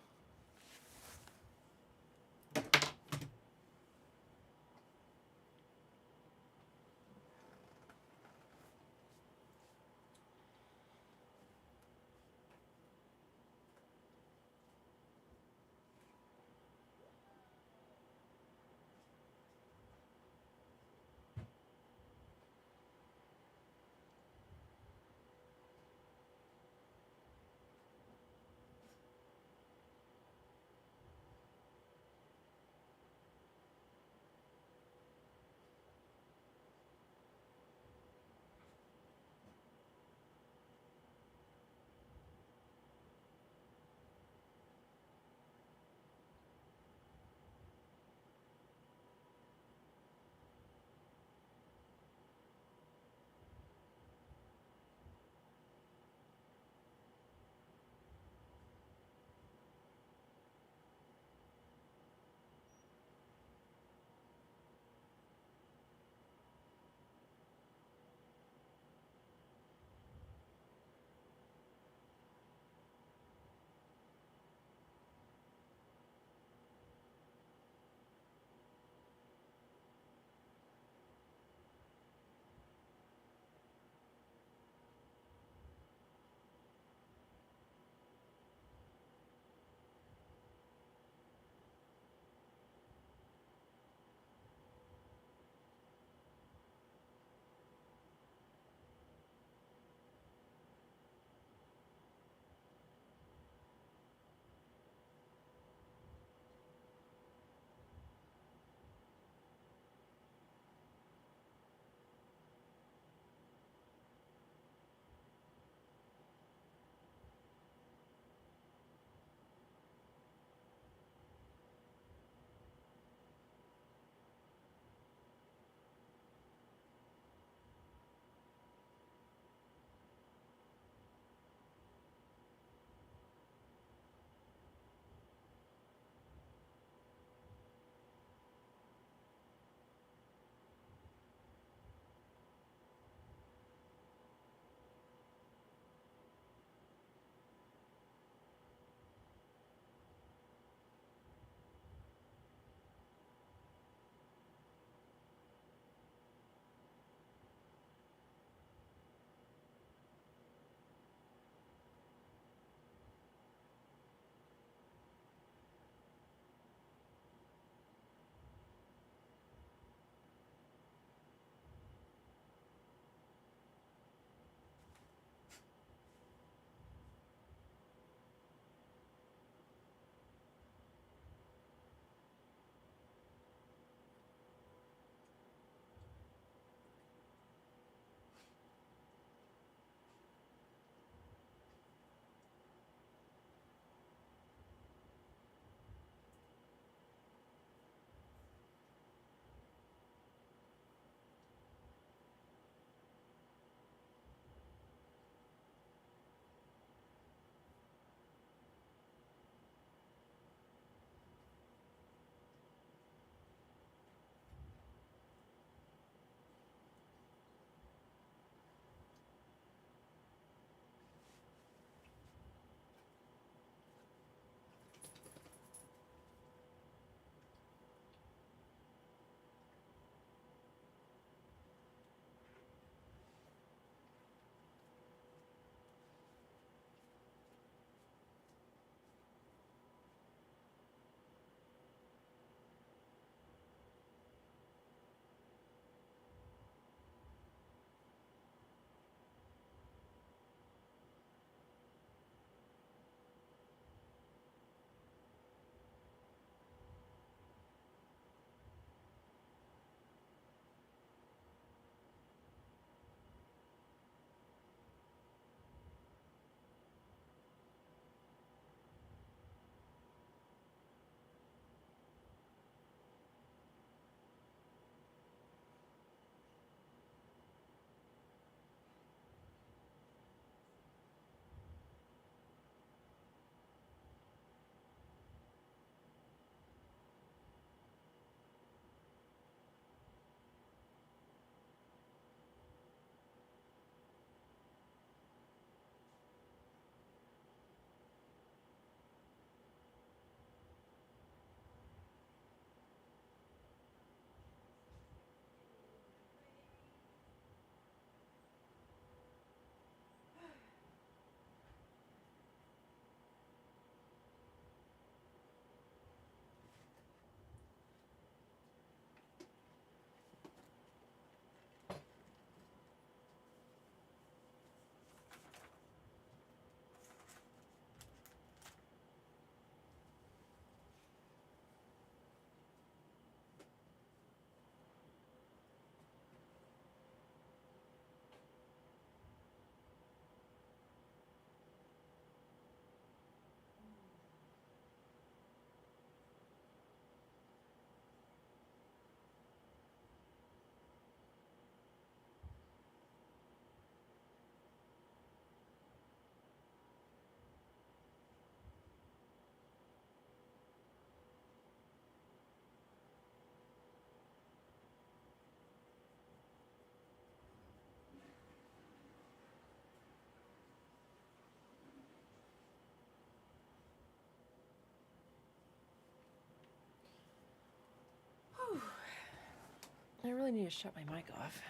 I really need to shut my mic off.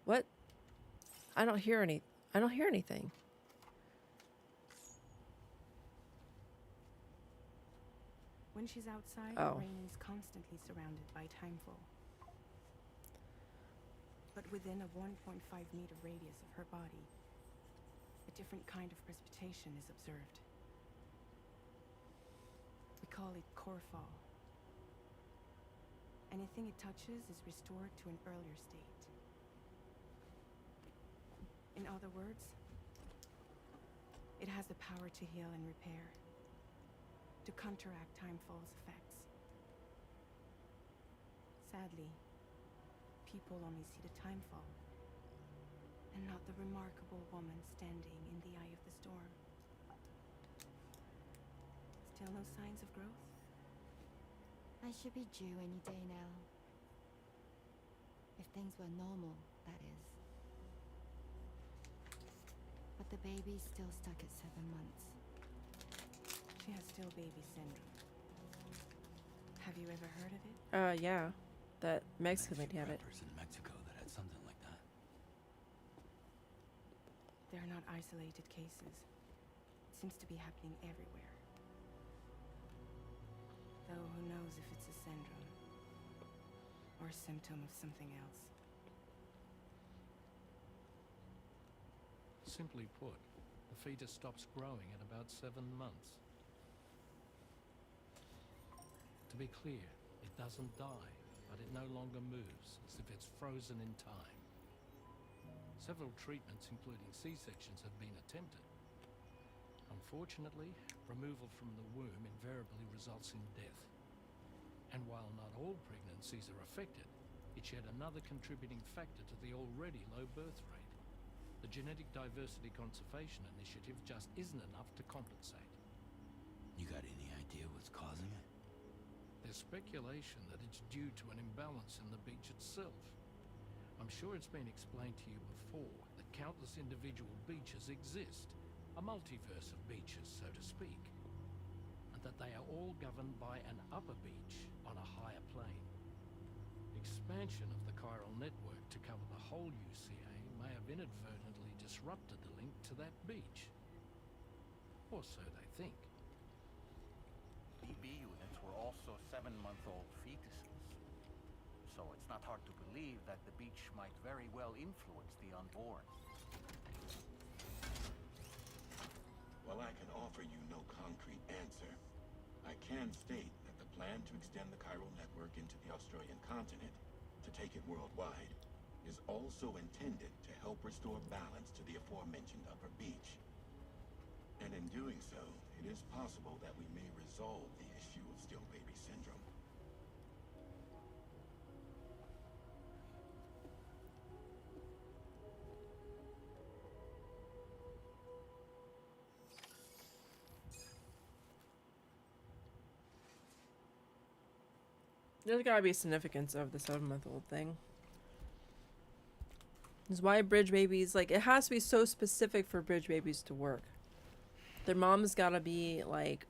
What? I don't hear anything. When she's outside, Oh. Rain is constantly surrounded by timefall. But within a 1.5-meter radius of her body, a different kind of precipitation is observed. We call it core fall. Anything it touches is restored to an earlier state. In other words, it has the power to heal and repair, to counteract timefall's effects. Sadly, people only see the timefall, and not the remarkable woman standing in the eye of the storm. Still no signs of growth? I should be due any day now. If things were normal, that is. But the baby's still stuck at 7 months. She has still baby syndrome. Have you ever heard of it? Yeah. That Mexican lady had it. In Mexico that had something like that. They're not isolated cases. It seems to be happening everywhere. Though who knows if it's a syndrome or a symptom of something else. Simply put, the fetus stops growing at about 7 months. To be clear, it doesn't die, but it no longer moves, as if it's frozen in time. Several treatments, including C-sections, have been attempted. Unfortunately, removal from the womb invariably results in death. And while not all pregnancies are affected, it's yet another contributing factor to the already low birth rate. The Genetic Diversity Conservation Initiative just isn't enough to compensate. You got any idea what's causing it? There's speculation that it's due to an imbalance in the beach itself. I'm sure it's been explained to you before that countless individual beaches exist, a multiverse of beaches, so to speak, and that they are all governed by an upper beach on a higher plane. Expansion of the chiral network to cover the whole UCA may have inadvertently disrupted the link to that beach. Or so they think. BB units were also 7-month-old fetuses. So it's not hard to believe that the beach might very well influence the unborn. While I can offer you no concrete answer, I can state that the plan to extend the chiral network into the Australian continent, to take it worldwide, is also intended to help restore balance to the aforementioned upper beach. And in doing so, it is possible that we may resolve the issue of still baby syndrome. There's gotta be significance of the 7-month-old thing. This is why bridge babies, like, it has to be so specific for bridge babies to work. Their mom's gotta be, like,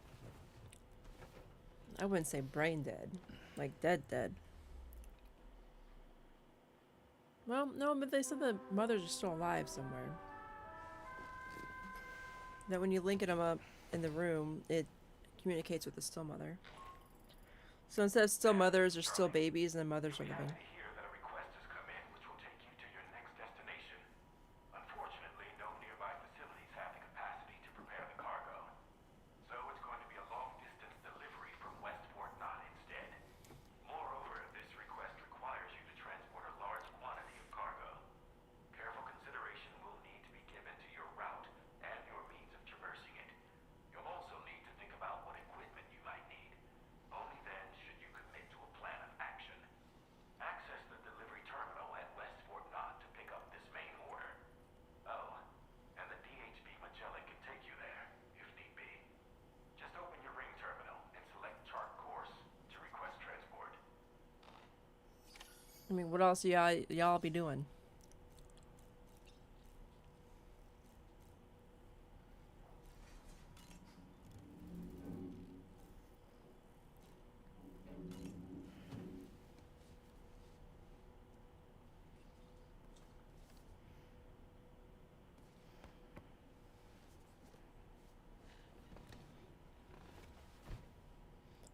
I wouldn't say brain dead. Like, dead. Well, no, but they said the mothers are still alive somewhere. That when you link them up in the room, it communicates with the still mother. So instead of still mothers, there's still babies, and the mothers are living. Hear that a request has come in which will take you to your next destination. Unfortunately, no nearby facilities have the capacity to prepare the cargo. So it's going to be a long-distance delivery from Westport Knot instead. Moreover, this request requires you to transport a large quantity of cargo. Careful consideration will need to be given to your route and your means of traversing it. You'll also need to think about what equipment you might need. Only then should you commit to a plan of action. Access I mean, what else y'all be doing?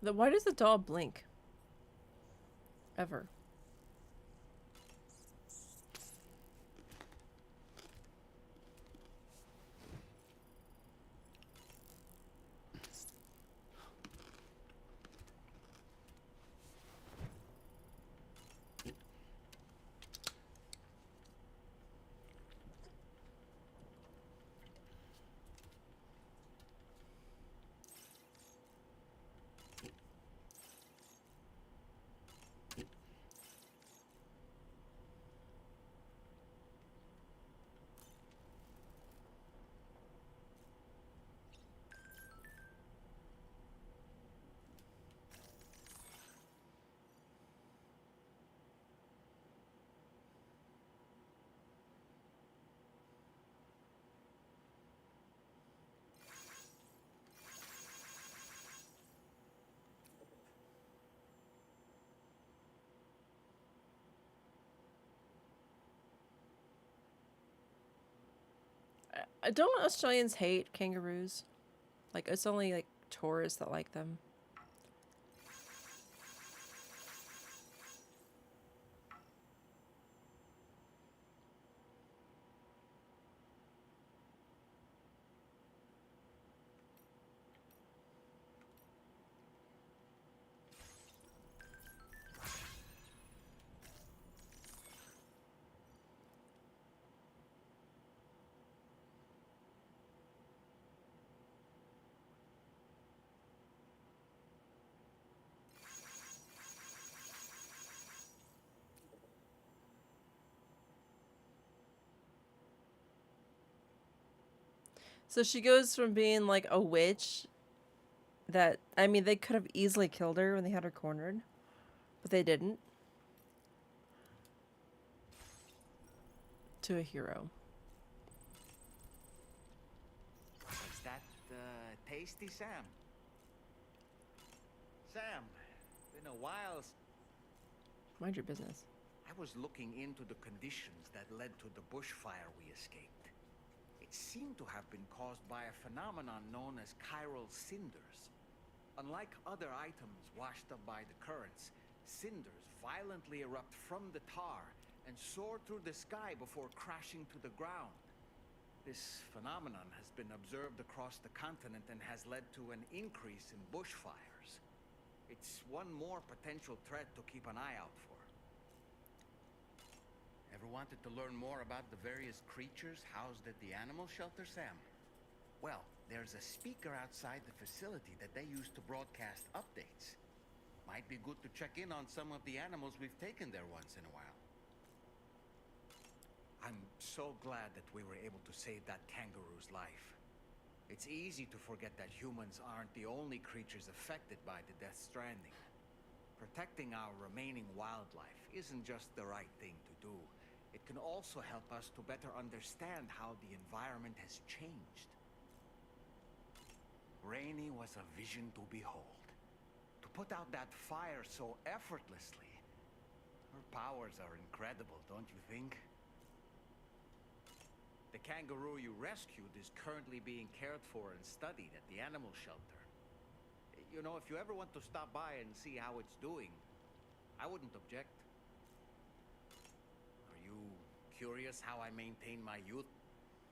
Why does the doll blink? Ever. Don't Australians hate kangaroos? Like, it's only like tourists that like them. So she goes from being like a witch that, I mean, they could have easily killed her when they had her cornered, but they didn't, to a hero. Is that tasty, Sam? Sam, been a while. Mind your business. I was looking into the conditions that led to the bushfire we escaped. It seemed to have been caused by a phenomenon known as chiral cinders. Unlike other items washed up by the currents, cinders violently erupt from the tar and soar through the sky before crashing to the ground. This phenomenon has been observed across the continent and has led to an increase in bushfires. It's one more potential threat to keep an eye out for. Ever wanted to learn more about the various creatures housed at the animal shelter, Sam? Well, there's a speaker outside the facility that they use to broadcast updates. Might be good to check in on some of the animals we've taken there once in a while. I'm so glad that we were able to save that kangaroo's life. It's easy to forget that humans aren't the only creatures affected by the Death Stranding. Protecting our remaining wildlife isn't just the right thing to do. It can also help us to better understand how the environment has changed. Rainey was a vision to behold. To put out that fire so effortlessly. Her powers are incredible, don't you think? The kangaroo you rescued is currently being cared for and studied at the animal shelter. You know, if you ever want to stop by and see how it's doing, I wouldn't object. Are you curious how I maintain my youth?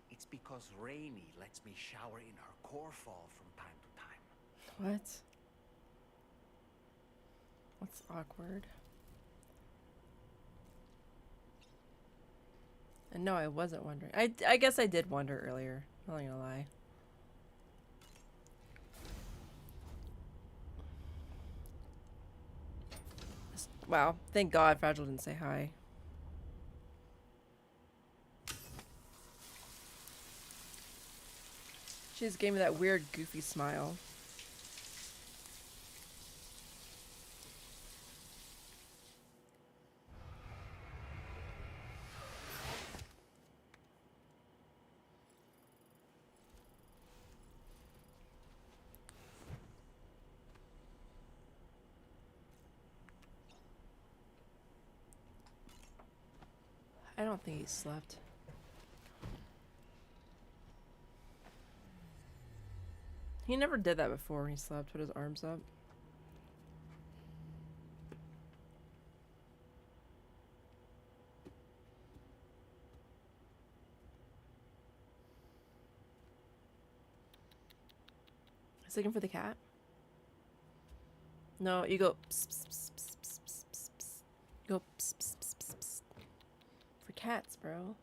It's because Rainey lets me shower in her core fall from time to time. What? That's awkward. And no, I wasn't wondering. I guess I did wonder earlier. I'm not gonna lie. Wow. Thank God Fragile didn't say hi. She just gave me that weird, goofy smile. don't think he slept. He never did that before when he slept, put his arms up. He's looking for the cat. No, you go pss, pss, pss, pss, pss, pss, pss, pss. You go pss, pss, pss, pss, pss. For cats, bro.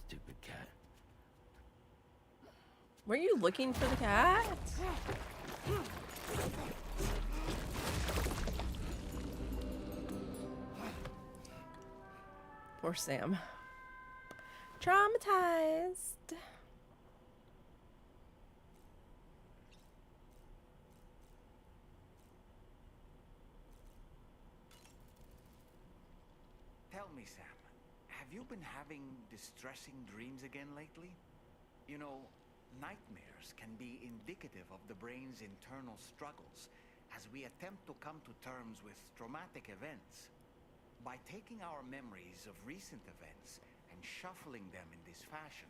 Stupid cat. Were you looking for the cat? Poor Sam. Traumatized. Tell me, Sam, have you been having distressing dreams again lately? You know, nightmares can be indicative of the brain's internal struggles as we attempt to come to terms with traumatic events. By taking our memories of recent events and shuffling them in this fashion,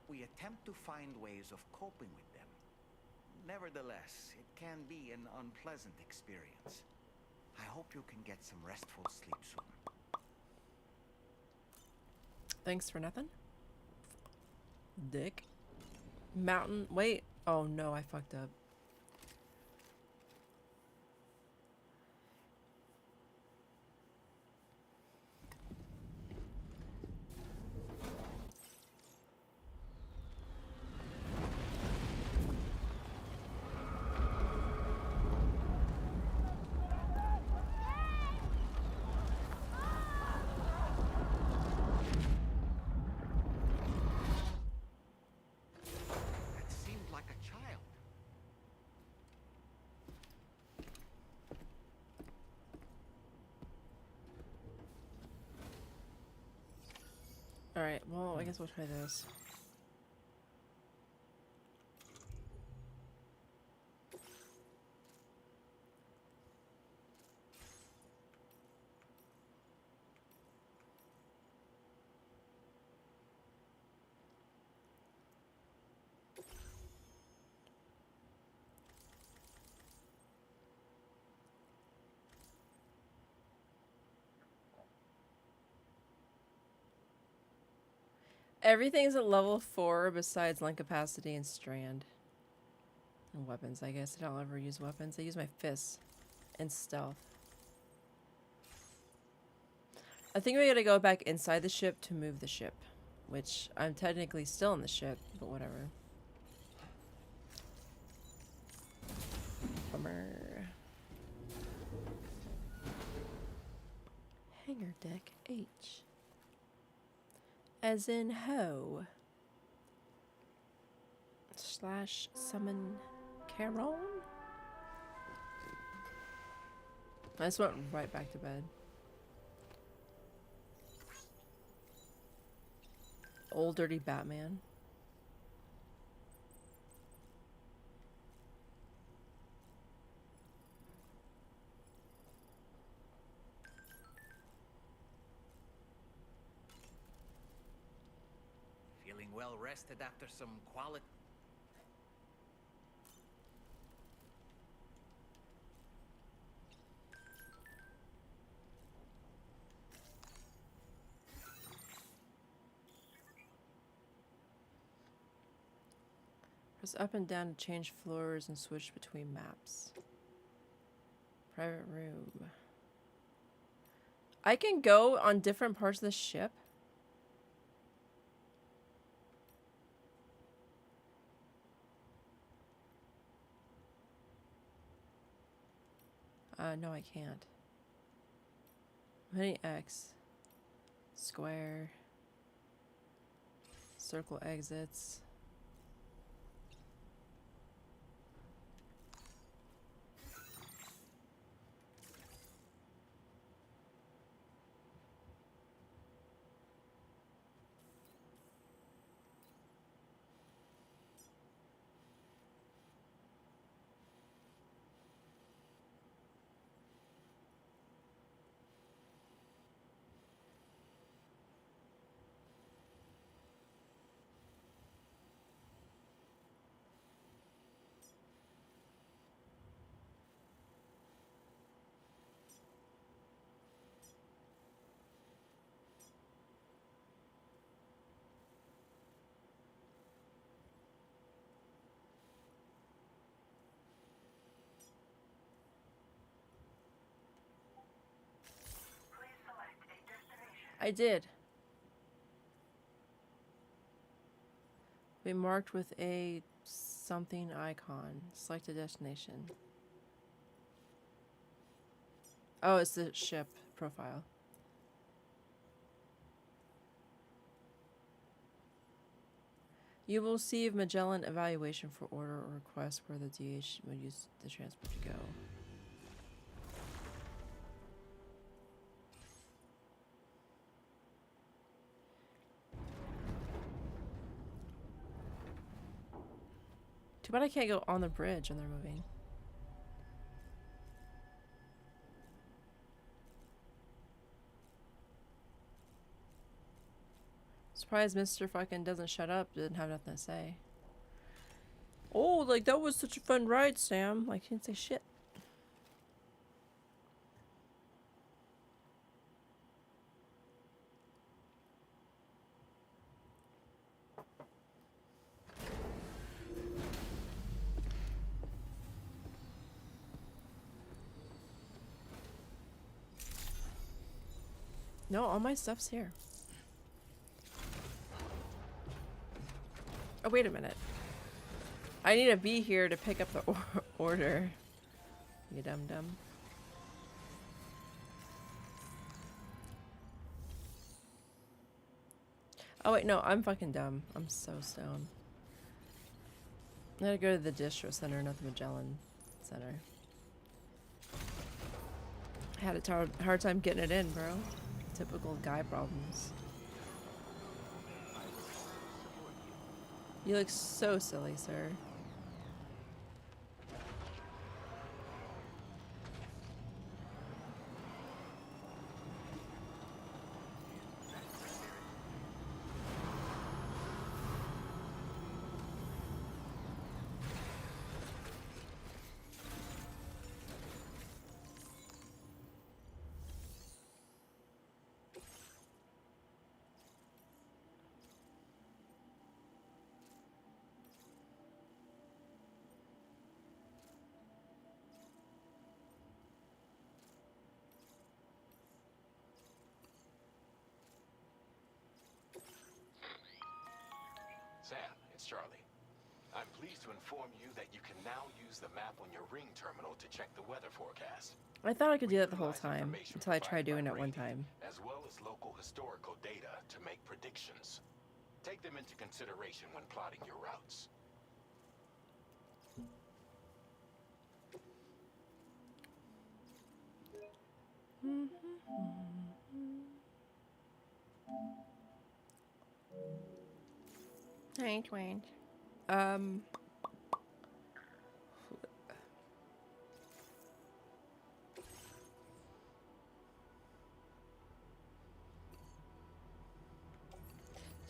we attempt to find ways of coping with them. Nevertheless, it can be an unpleasant experience. I hope you can get some restful sleep soon. Thanks for nothing. Dick. Mountain. Wait. Oh no, I fucked up. That seemed like a child. Alright, well, I guess we'll try this. Everything's at level 4 besides lung capacity and strand. And weapons, I guess. I don't ever use weapons. I use my fists and stealth. I think we gotta go back inside the ship to move the ship. Which, I'm technically still in the ship, but whatever. Bummer. Hangar deck H. As in ho. / summon Charon? I just went right back to bed. Old dirty Batman. Feeling well rested after some quality. Press up and down to change floors and switch between maps. Private room. I can go on different parts of the ship? No, I can't. Mini X. Square. Circle exits. I did. We marked with a something icon. Select a destination. Oh, it's the ship profile. You will receive Magellan evaluation for order or request where the DH will use the transport to go. Too bad I can't go on the bridge when they're moving. Surprised Mr. fucking doesn't shut up, didn't have nothing to say. Oh, like that was such a fun ride, Sam. Like, he didn't say shit. No, all my stuff's here. Oh, wait a minute. I need to be here to pick up the order. You dum-dum. Oh, wait, no, I'm fucking dumb. I'm so stoned. I gotta go to the distro center, not the Magellan Center. I had a hard time getting it in, bro. Typical guy problems. You look so silly, sir. Sam, it's Charlie. I'm pleased to inform you that you can now use the map on your ring terminal to check the weather forecast. I thought I could do that the whole time, until I tried doing it one time. As well as local historical data to make predictions. Take them into consideration when plotting your routes. Hey, Dwayne. Too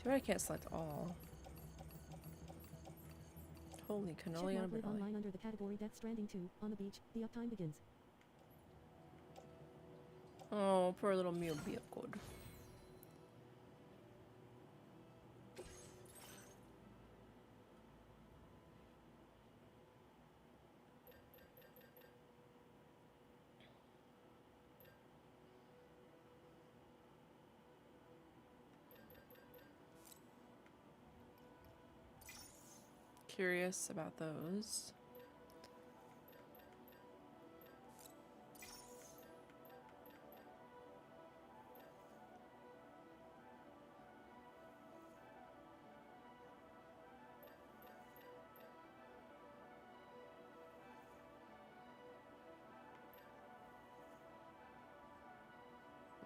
bad I can't select all. Holy cannoli on a Check online under the category Death Stranding 2 on the beach. The uptime begins. Oh, poor little Mew good. Curious about those.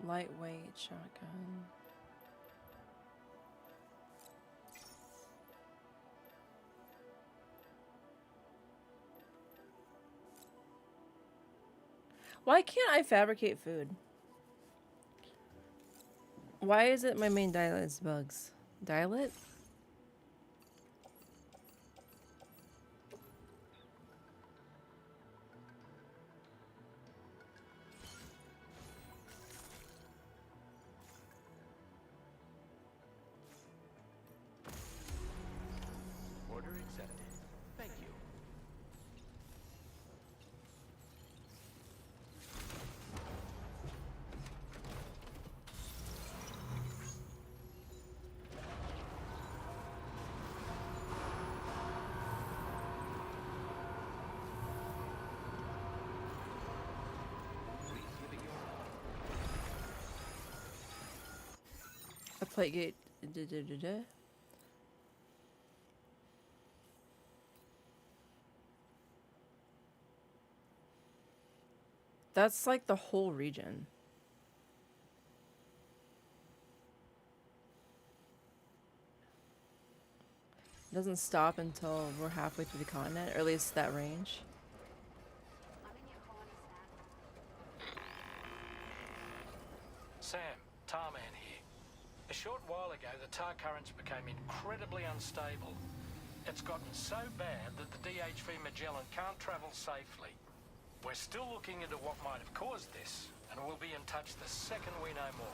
Lightweight shotgun. Why can't I fabricate food? Why is it my main dialect is bugs? Dialect? Order accepted. Thank you. A plate gate. Da-da-da-da. That's like the whole region. It doesn't stop until we're halfway through the continent, or at least that range. Sam, Tarman here. A short while ago, the tar currents became incredibly unstable. It's gotten so bad that the DHV Magellan can't travel safely. We're still looking into what might have caused this, and we'll be in touch the second we know more.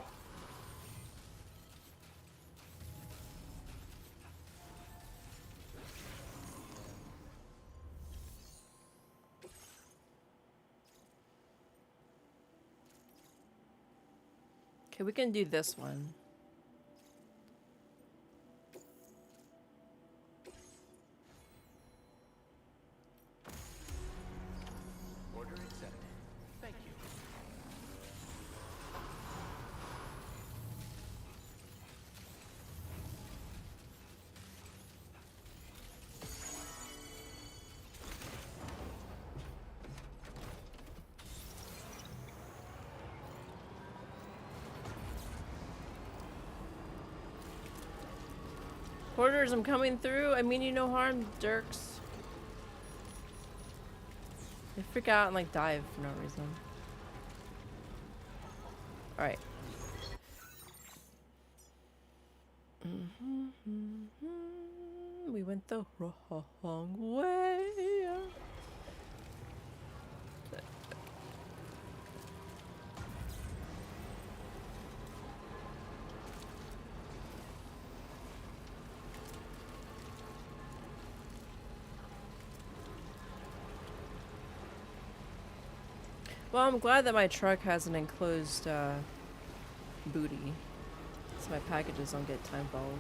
Okay, we can do this one. Order accepted. Thank you. Porters, I'm coming through. I mean you no harm, Dirks. They freak out and like dive for no reason. Alright. We went the wrong way. Well, I'm glad that my truck has an enclosed booty, so my packages don't get time followed.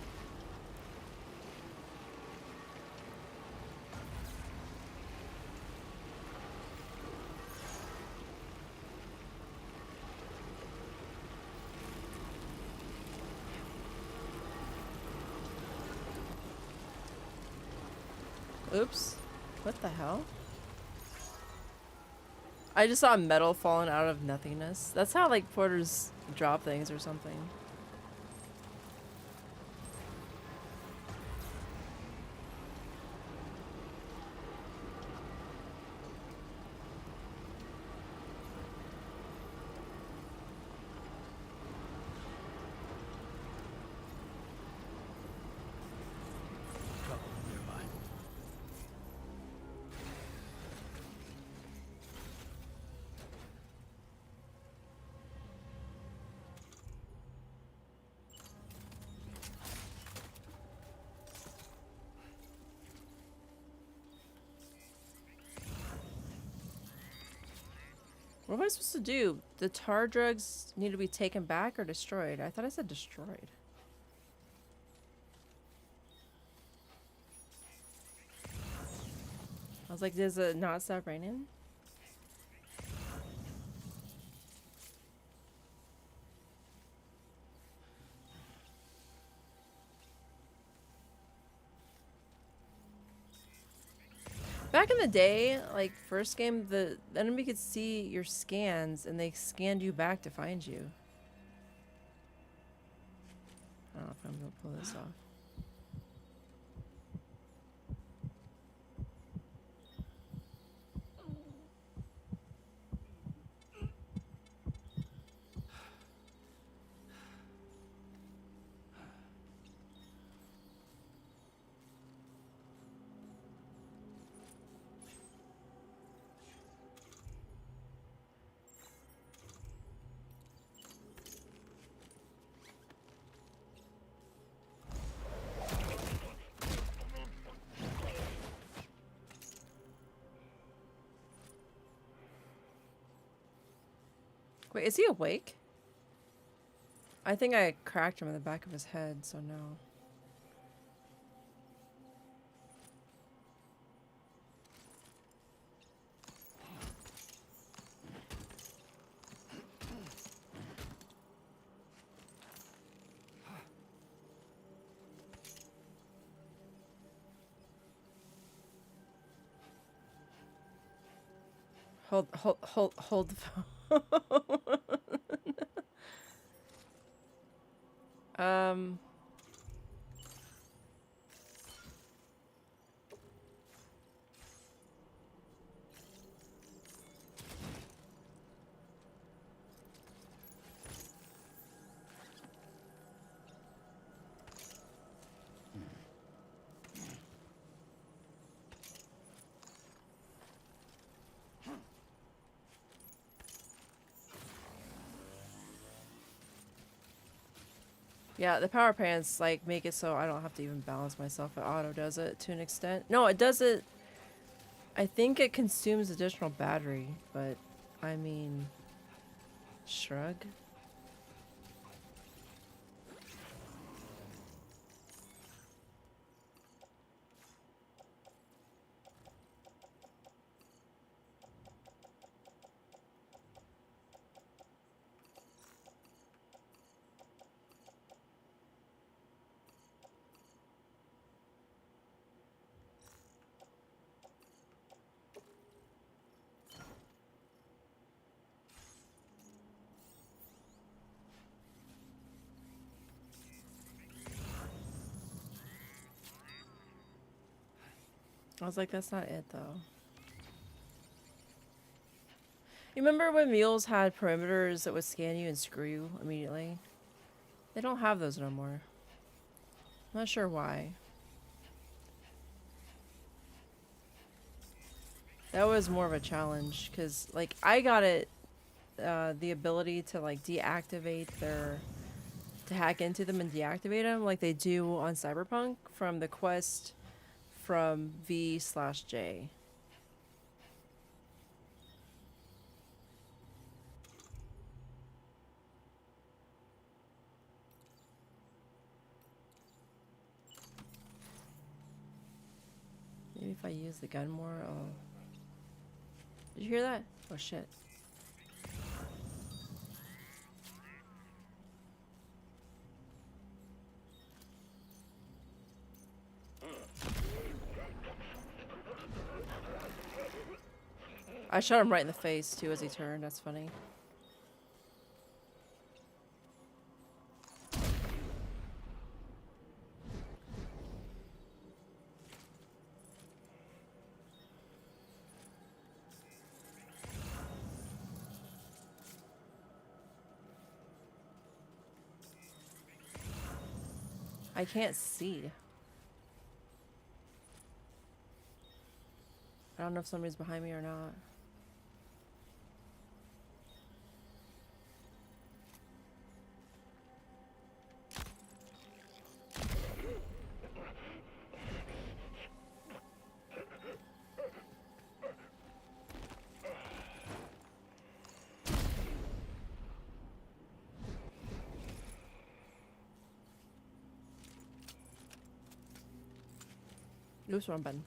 Oops. What the hell? I just saw metal falling out of nothingness. That's how, like, porters drop things or something. Trouble nearby. What am I supposed to do? The tar drugs need to be taken back or destroyed? I thought I said destroyed. I was like, does it not stop raining? Back in the day, like first game, the enemy could see your scans and they scanned you back to find you. I don't know if I'm gonna pull this off. Wait, is he awake? I think I cracked him in the back of his head, so no. Hold the phone. um. Yeah, the power pants like make it so I don't have to even balance myself. It auto does it to an extent. No, it does it. I think it consumes additional battery, but I mean, shrug. I was like, that's not it though. You remember when mules had perimeters that would scan you and screw you immediately? They don't have those no more. I'm not sure why. That was more of a challenge because like I got it the ability to like deactivate their to hack into them and deactivate them like they do on Cyberpunk from the quest from V/J. Maybe if I use the gun more, I'll... Did you hear that? Oh shit. I shot him right in the face too as he turned. That's funny. I can't see. I don't know if somebody's behind me or not. Oops, wrong button.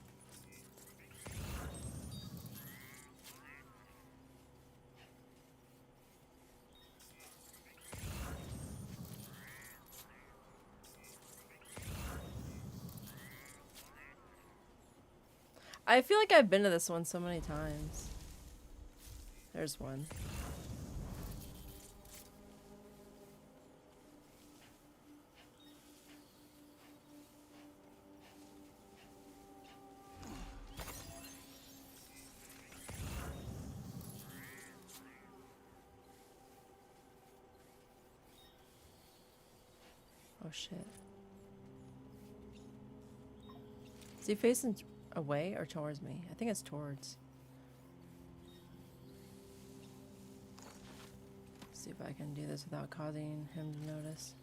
I feel like I've been to this one so many times. There's one. Oh shit. Is he facing away or towards me? I think it's towards. See if I can do this without causing him to notice.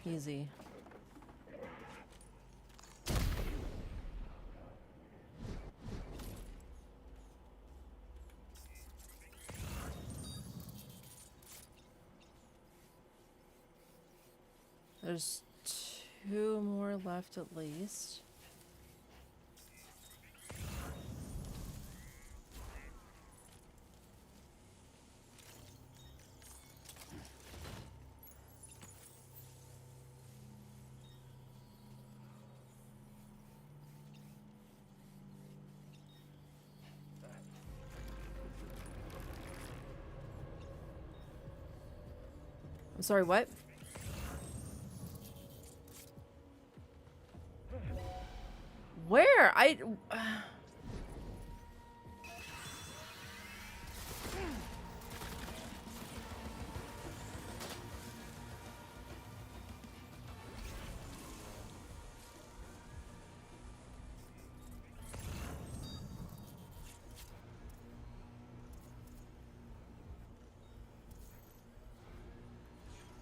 Easy. There's 2 more left at least. I'm sorry, what? Where?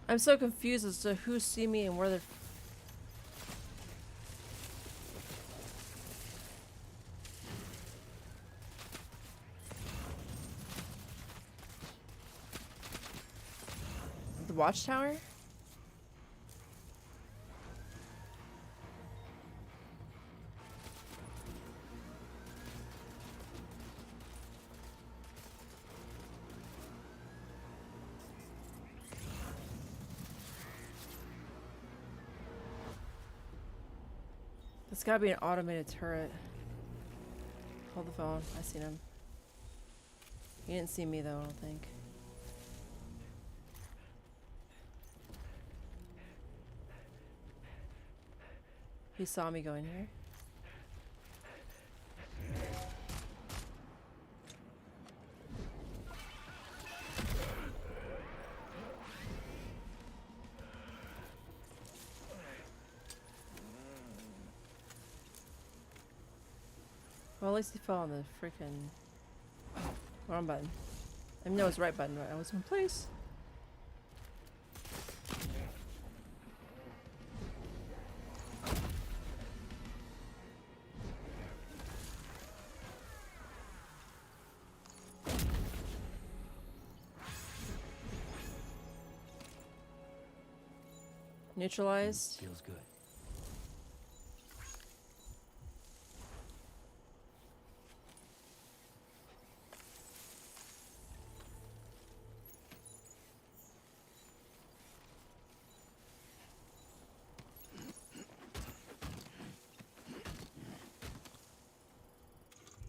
I'm so confused as to who see me and where they're. The watchtower? It's gotta be an automated turret. Hold the phone. I seen him. He didn't see me though, I don't think. He saw me going here. Well, at least he fell on the freaking wrong button. I mean, no, it was right button, but I was in place. Neutralized. Feels good.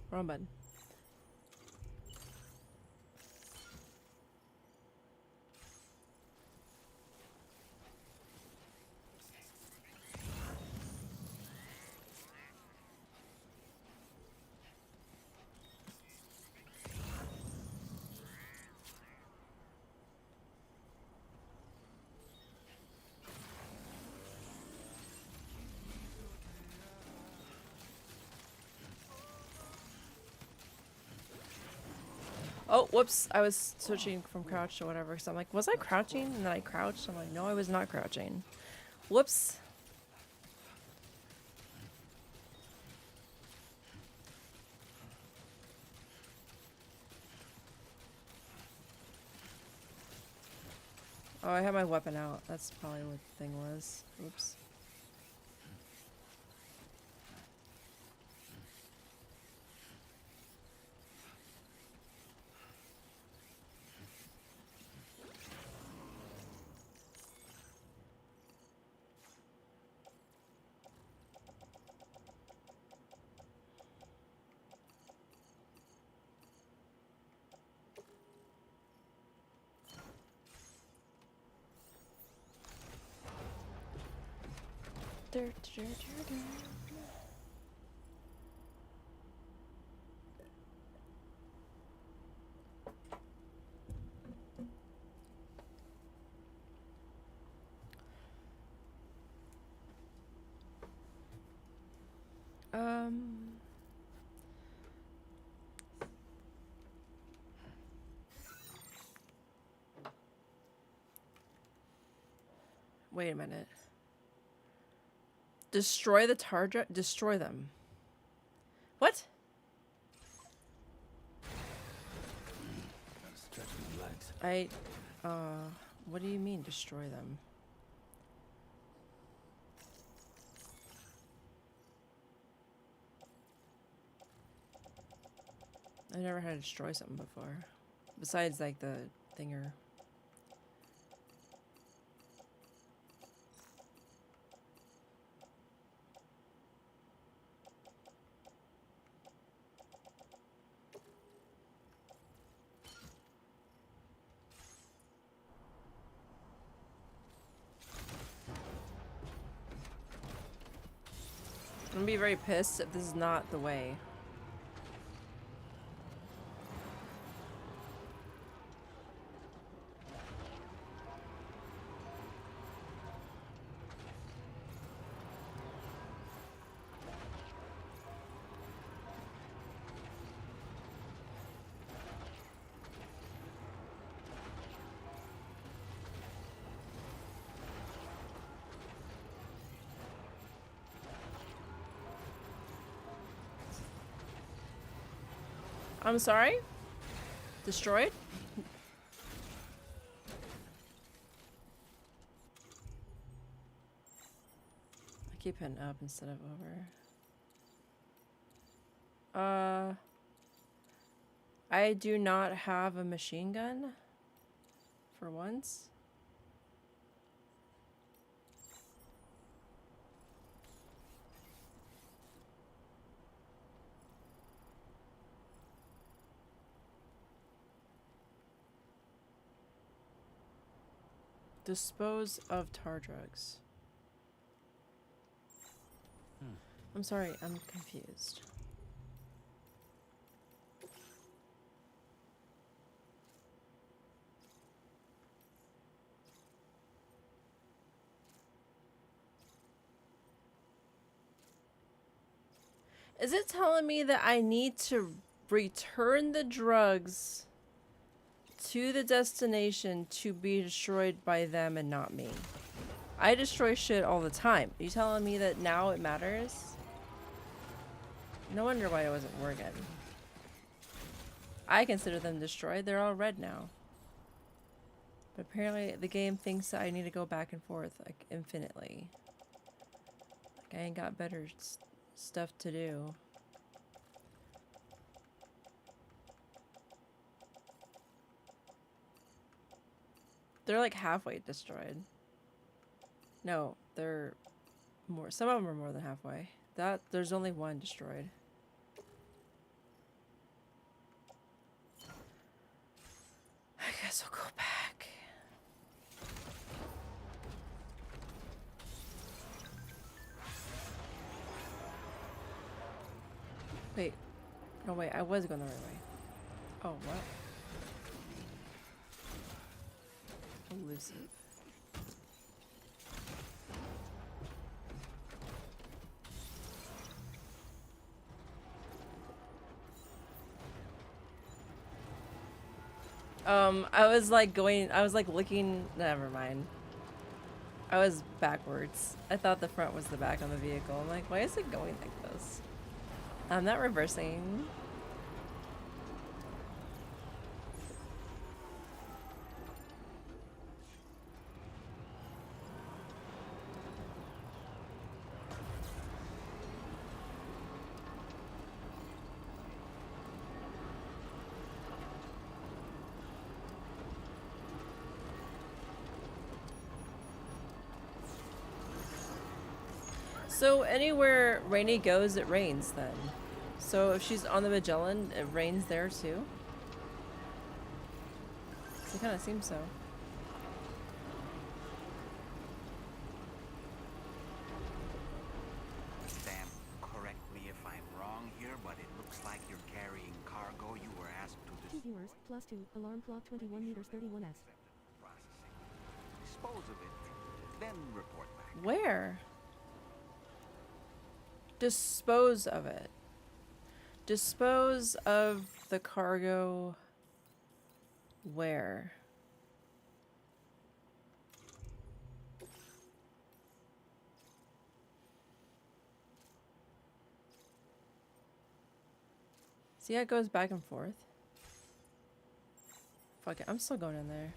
Wrong button. Oh, whoops. I was switching from crouch to whatever. So I'm like, was I crouching? And then I crouched. I'm like, no, I was not crouching. Whoops. Oh, I had my weapon out. That's probably what the thing was. Oops. Wait a minute. Destroy the tar drive? Destroy them. What? Stretch my legs. What do you mean destroy them? I never had to destroy something before. Besides, like, the thinger. gonna be very pissed if this is not the way. I'm sorry? Destroyed? I keep hitting up instead of over. I do not have a machine gun. For once. Dispose of tar drugs. I'm sorry, I'm confused. Is it telling me that I need to return the drugs to the destination to be destroyed by them and not me? I destroy shit all the time. Are you telling me that now it matters? No wonder why it wasn't working. I consider them destroyed. They're all red now. But apparently the game thinks that I need to go back and forth like infinitely. Like I ain't got better stuff to do. They're like halfway destroyed. No, they're more. Some of them are more than halfway. There's only one destroyed. I guess I'll go back. Wait. No, wait. I was going the right way. Oh, what? Elusive. I was like looking, never mind. I was backwards. I thought the front was the back on the vehicle. I'm like, why is it going like this? I'm not reversing. So anywhere Rainy goes, it rains then. So if she's on the Magellan, it rains there too? It kind of seems so. Sam, correct me if I'm wrong here, but it looks like you're carrying cargo you were asked to Viewers, +2, alarm clock 21 meters 31s. dispose of it, then report back. Where? Dispose of it. Dispose of the cargo where? See how it goes back and forth? Fuck it, I'm still going in there.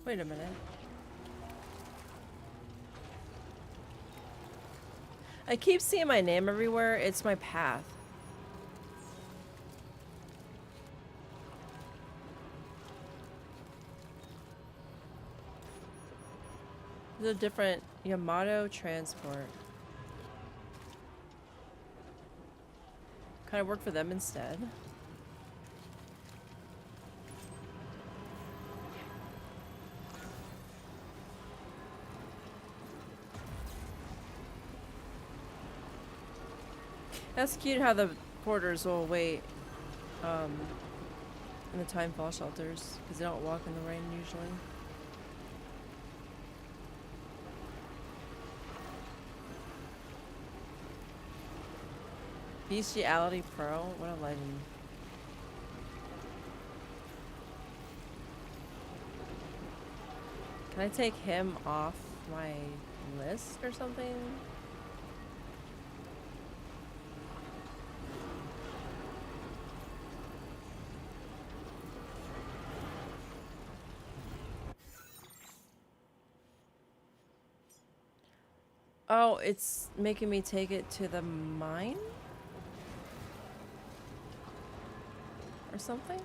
Wait a minute. I keep seeing my name everywhere. It's my path. There's a different Yamato Transport. Can I work for them instead? That's cute how the porters will wait in the timefall shelters because they don't walk in the rain usually. Bestiality Pro? What a legend. Can I take him off my list or something? Oh, it's making me take it to the mine? Or something?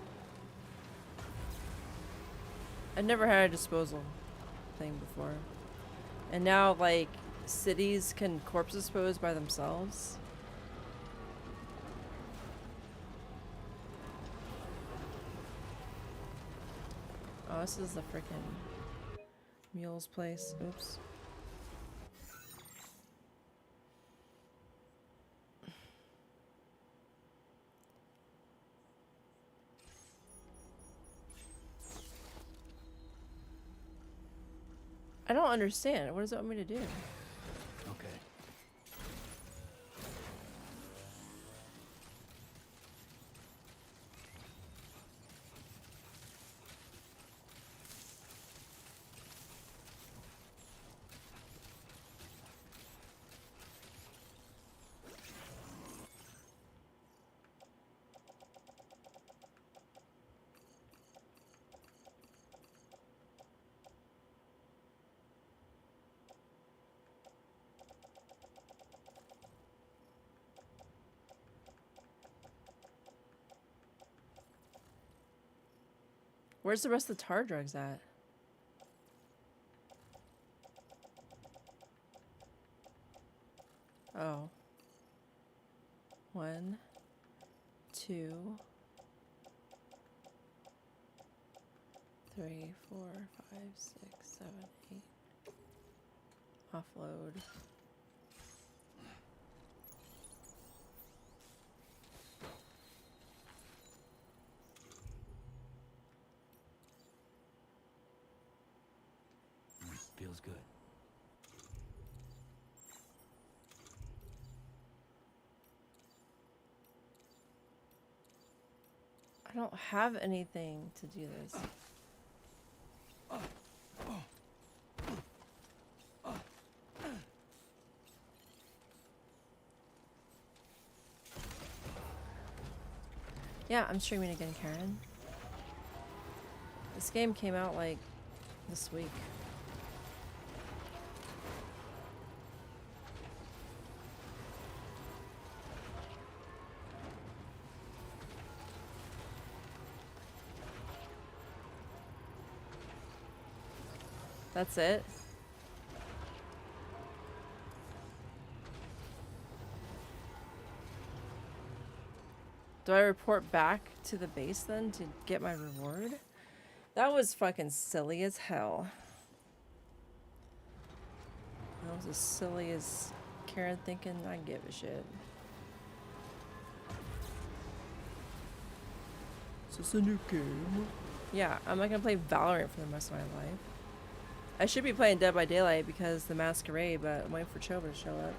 I've never had a disposal thing before. And now, like, cities can corpse dispose by themselves. Oh, this is the frickin' mule's place. Oops. I don't understand. What does it want me to do? Okay. Where's the rest of the tar drugs at? Oh. 1, 2, 3, 4, 5, 6, 7, 8. Offload. Feels good. I don't have anything to do this. Yeah, I'm streaming again, Karen. This game came out like this week. That's it. Do I report back to the base then to get my reward? That was fucking silly as hell. That was as silly as Karen thinking I give a shit. Is this a new game? Yeah, I'm not gonna play Valorant for the rest of my life. I should be playing Dead by Daylight because the Masquerade, but I'm waiting for Choba to show up.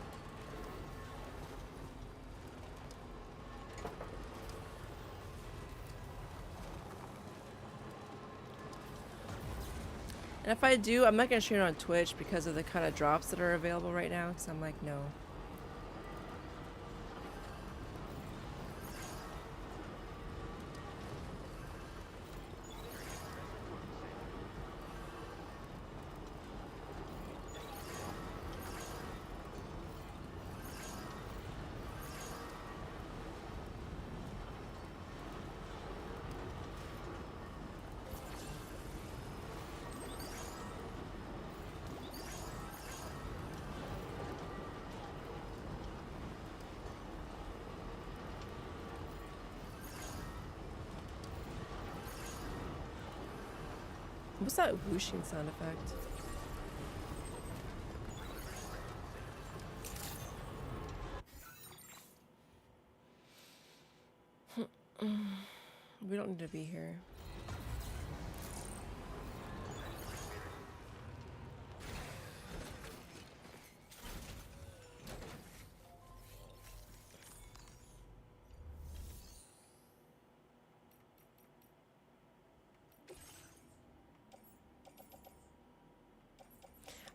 And if I do, I'm not going to stream it on Twitch because of the kind of drops that are available right now, because I'm like, no. What's that whooshing sound effect? We don't need to be here.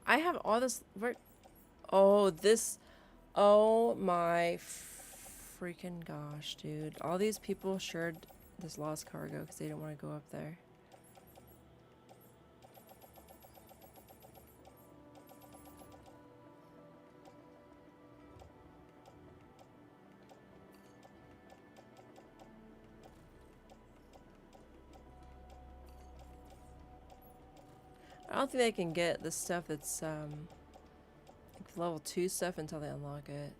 I have all this. Where? Oh, this. Oh my freaking gosh, dude. All these people shared this lost cargo because they didn't want to go up there. I don't think they can get the stuff that's like level 2 stuff until they unlock it.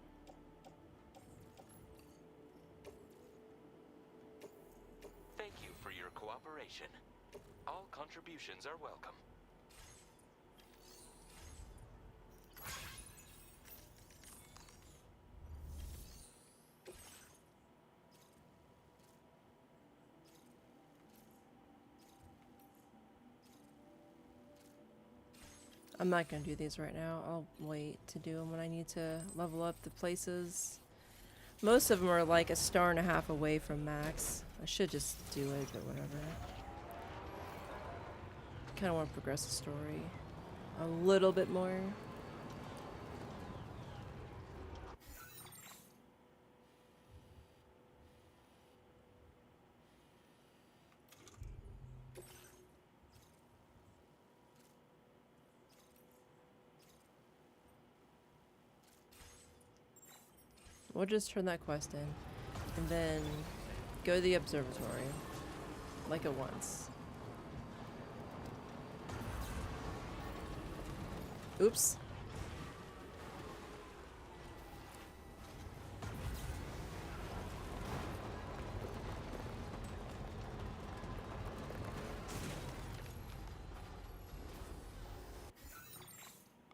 Thank you for your cooperation. All contributions are welcome. I'm not gonna do these right now. I'll wait to do them when I need to level up the places. Most of them are like 1.5 stars away from max. I should just do it, but whatever. Kind of want to progress the story a little bit more. We'll just turn that quest in and then go to the observatory like it once. Oops.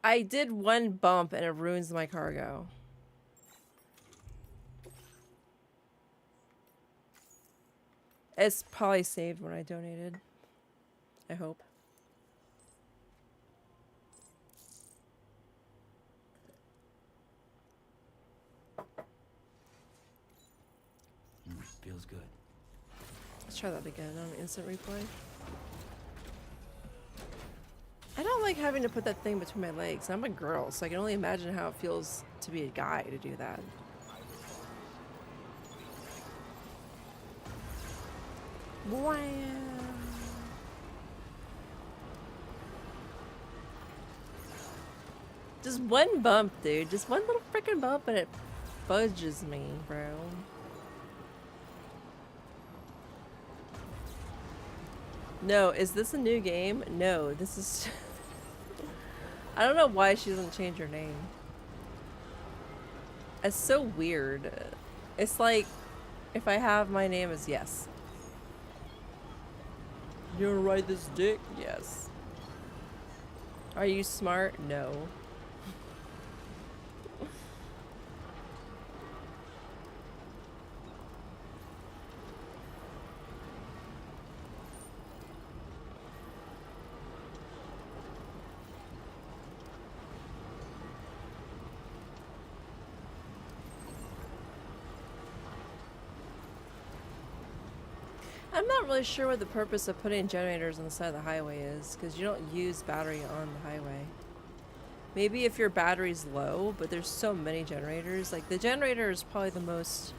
I did one bump and it ruins my cargo. It's probably saved when I donated. I hope. Feels good. Let's try that again on instant replay. I don't like having to put that thing between my legs. I'm a girl, so I can only imagine how it feels to be a guy to do that. Wow. Just one bump, dude. Just one little freaking bump and it fudges me, bro. No, is this a new game? No, this is... I don't know why she doesn't change her name. It's so weird. It's like, if I have my name as Yes. You wanna ride this dick? Yes. Are you smart? No. I'm not really sure what the purpose of putting generators on the side of the highway is, because you don't use battery on the highway. Maybe if your battery's low, but there's so many generators. Like, the generator is probably the most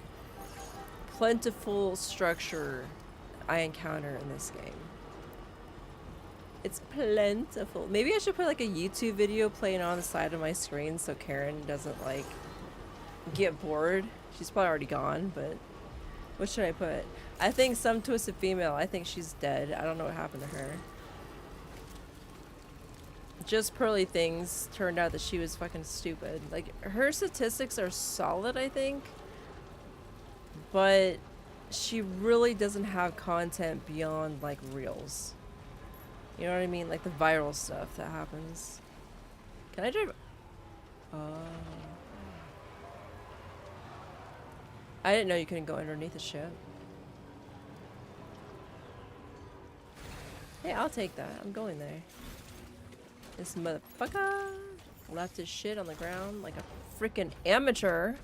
plentiful structure I encounter in this game. It's plentiful. Maybe I should put like a YouTube video playing on the side of my screen so Karen doesn't like get bored. She's probably already gone, but what should I put? I think some twisted female. I think she's dead. I don't know what happened to her. Just Pearly Things turned out that she was fucking stupid. Like, her statistics are solid, I think. But she really doesn't have content beyond, like, reels. You know what I mean? Like the viral stuff that happens. Can I drive? Oh. I didn't know you couldn't go underneath the ship. Hey, I'll take that. I'm going there. This motherfucker left his shit on the ground like a freaking amateur.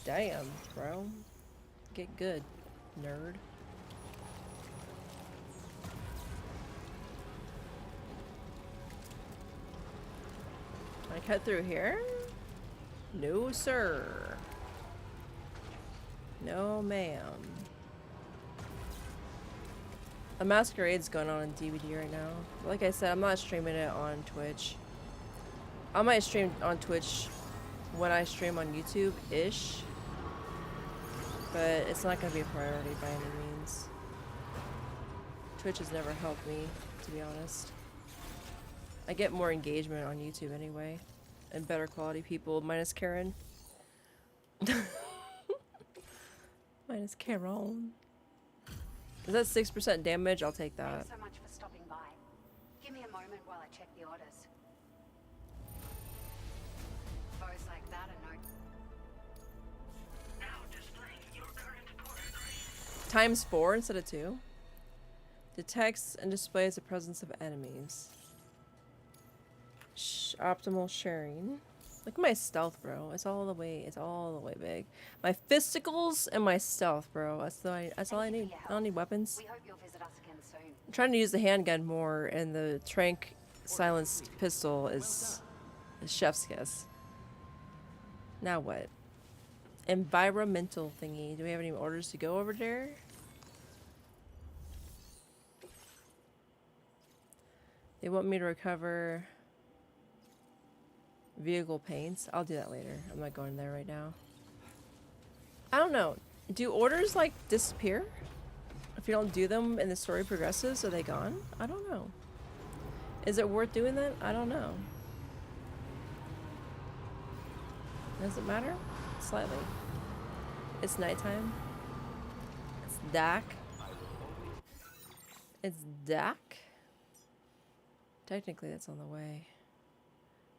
Damn, bro. Get good, nerd. Can I cut through here? No, sir. No, ma'am. A Masquerade's going on DVD right now. Like I said, I'm not streaming it on Twitch. I might stream on Twitch when I stream on YouTube-ish. But it's not going to be a priority by any means. Twitch has never helped me, to be honest. I get more engagement on YouTube anyway. And better quality people, minus Karen. Minus Karen. Is that 6% damage? I'll take that. Thanks so much for stopping by. Give me a moment while I check the orders. Foes like that are no... Now displaying your current order grade. Times 4 instead of 2. Detects and displays the presence of enemies. Optimal sharing. Look at my stealth, bro. It's all the way big. My fisticles and my stealth, bro. That's all I need. I don't need weapons. We hope you'll visit us again soon. I'm trying to use the handgun more, and the trank silenced pistol is chef's kiss. Now what? Environmental thingy. Do we have any orders to go over there? They want me to recover vehicle paints. I'll do that later. I'm not going there right now. I don't know. Do orders like disappear? If you don't do them and the story progresses, are they gone? I don't know. Is it worth doing that? I don't know. Does it matter? Slightly. It's nighttime. It's dark. It's dark. Technically, that's on the way.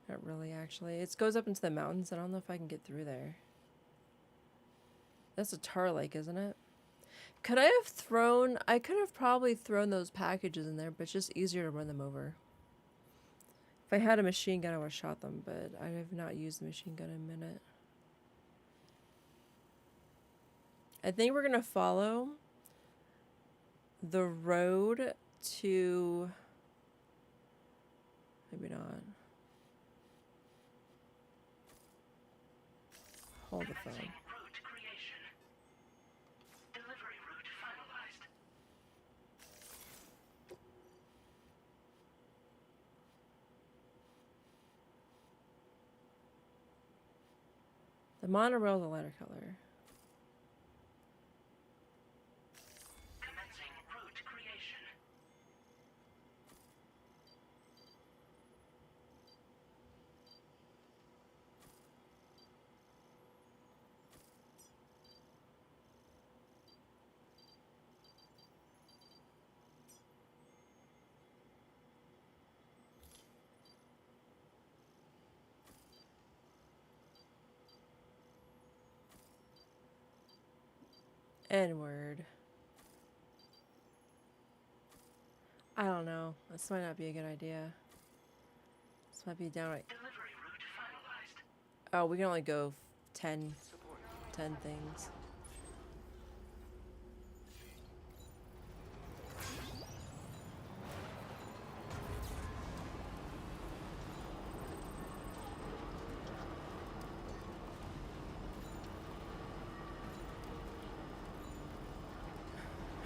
Not really, actually. It goes up into the mountains. I don't know if I can get through there. That's a tar lake, isn't it? Could I have thrown... I could have probably thrown those packages in there, but it's just easier to run them over. If I had a machine gun, I would have shot them, but I have not used the machine gun in a minute. I think we're going to follow the road to... Maybe not. Hold the phone. Route creation. Delivery route finalized. The monorail is a lighter color. Commencing route creation. N-word. I don't know. This might not be a good idea. This might be downright... Delivery route finalized. Oh, we can only go 10 things.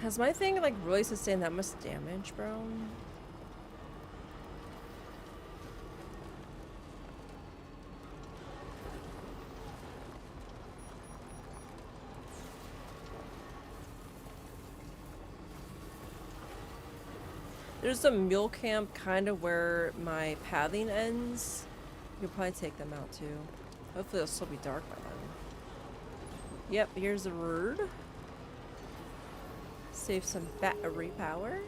Has my thing like really sustained that much damage, bro? There's a mule camp kind of where my pathing ends. You could probably take them out too. Hopefully it'll still be dark by then. Yep, here's the road. Save some battery power.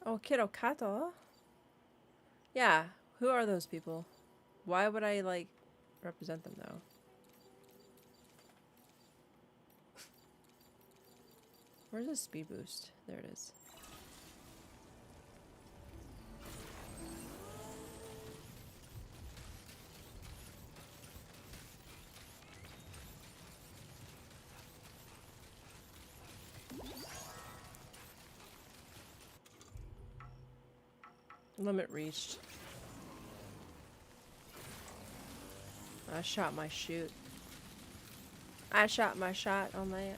Oh, Kiddo Kato? Yeah, who are those people? Why would I, like, represent them, though? Where's the speed boost? There it is. Limit reached. I shot my shoot. I shot my shot on that.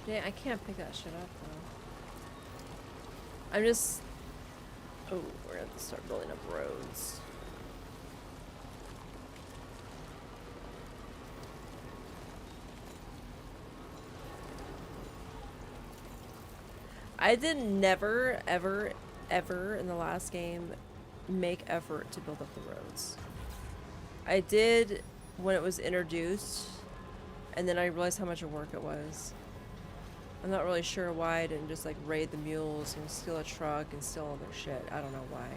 Yeah, I can't pick that shit up though. I'm just... Oh, we're gonna have to start building up roads. I did never, ever, ever in the last game make effort to build up the roads. I did when it was introduced, and then I realized how much work it was. I'm not really sure why I didn't just like raid the mules and steal a truck and steal all their shit. I don't know why.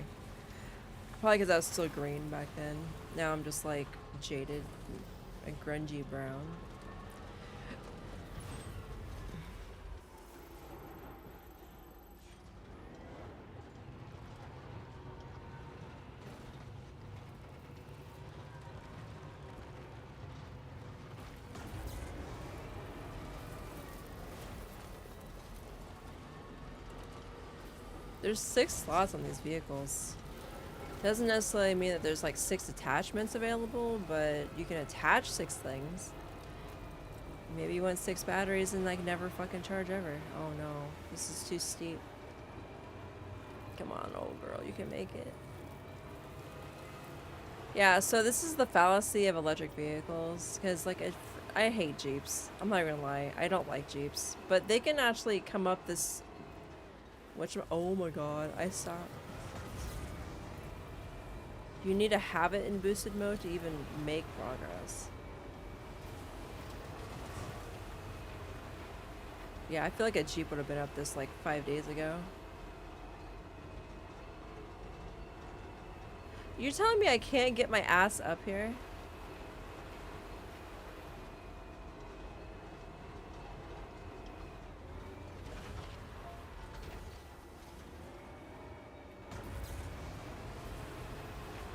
Probably because I was still green back then. Now I'm just like jaded and grungy brown. There's 6 slots on these vehicles. Doesn't necessarily mean that there's like 6 attachments available, but you can attach 6 things. Maybe you want 6 batteries and like never fucking charge ever. Oh no, this is too steep. Come on, old girl, you can make it. Yeah, so this is the fallacy of electric vehicles, because like I hate Jeeps. I'm not gonna lie, I don't like Jeeps, but they can actually come up this. Oh my god, I stopped. You need to have it in boosted mode to even make progress. Yeah, I feel like a Jeep would have been up this like 5 days ago. You're telling me I can't get my ass up here?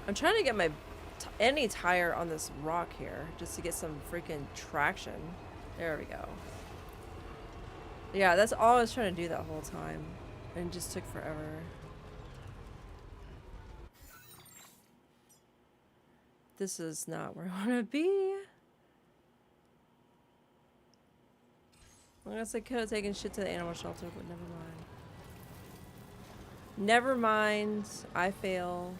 I'm trying to get my any tire on this rock here just to get some freaking traction. There we go. Yeah, that's all I was trying to do that whole time. And it just took forever. This is not where I want to be. I guess I could have taken shit to the animal shelter, but never mind. Never mind. I fail.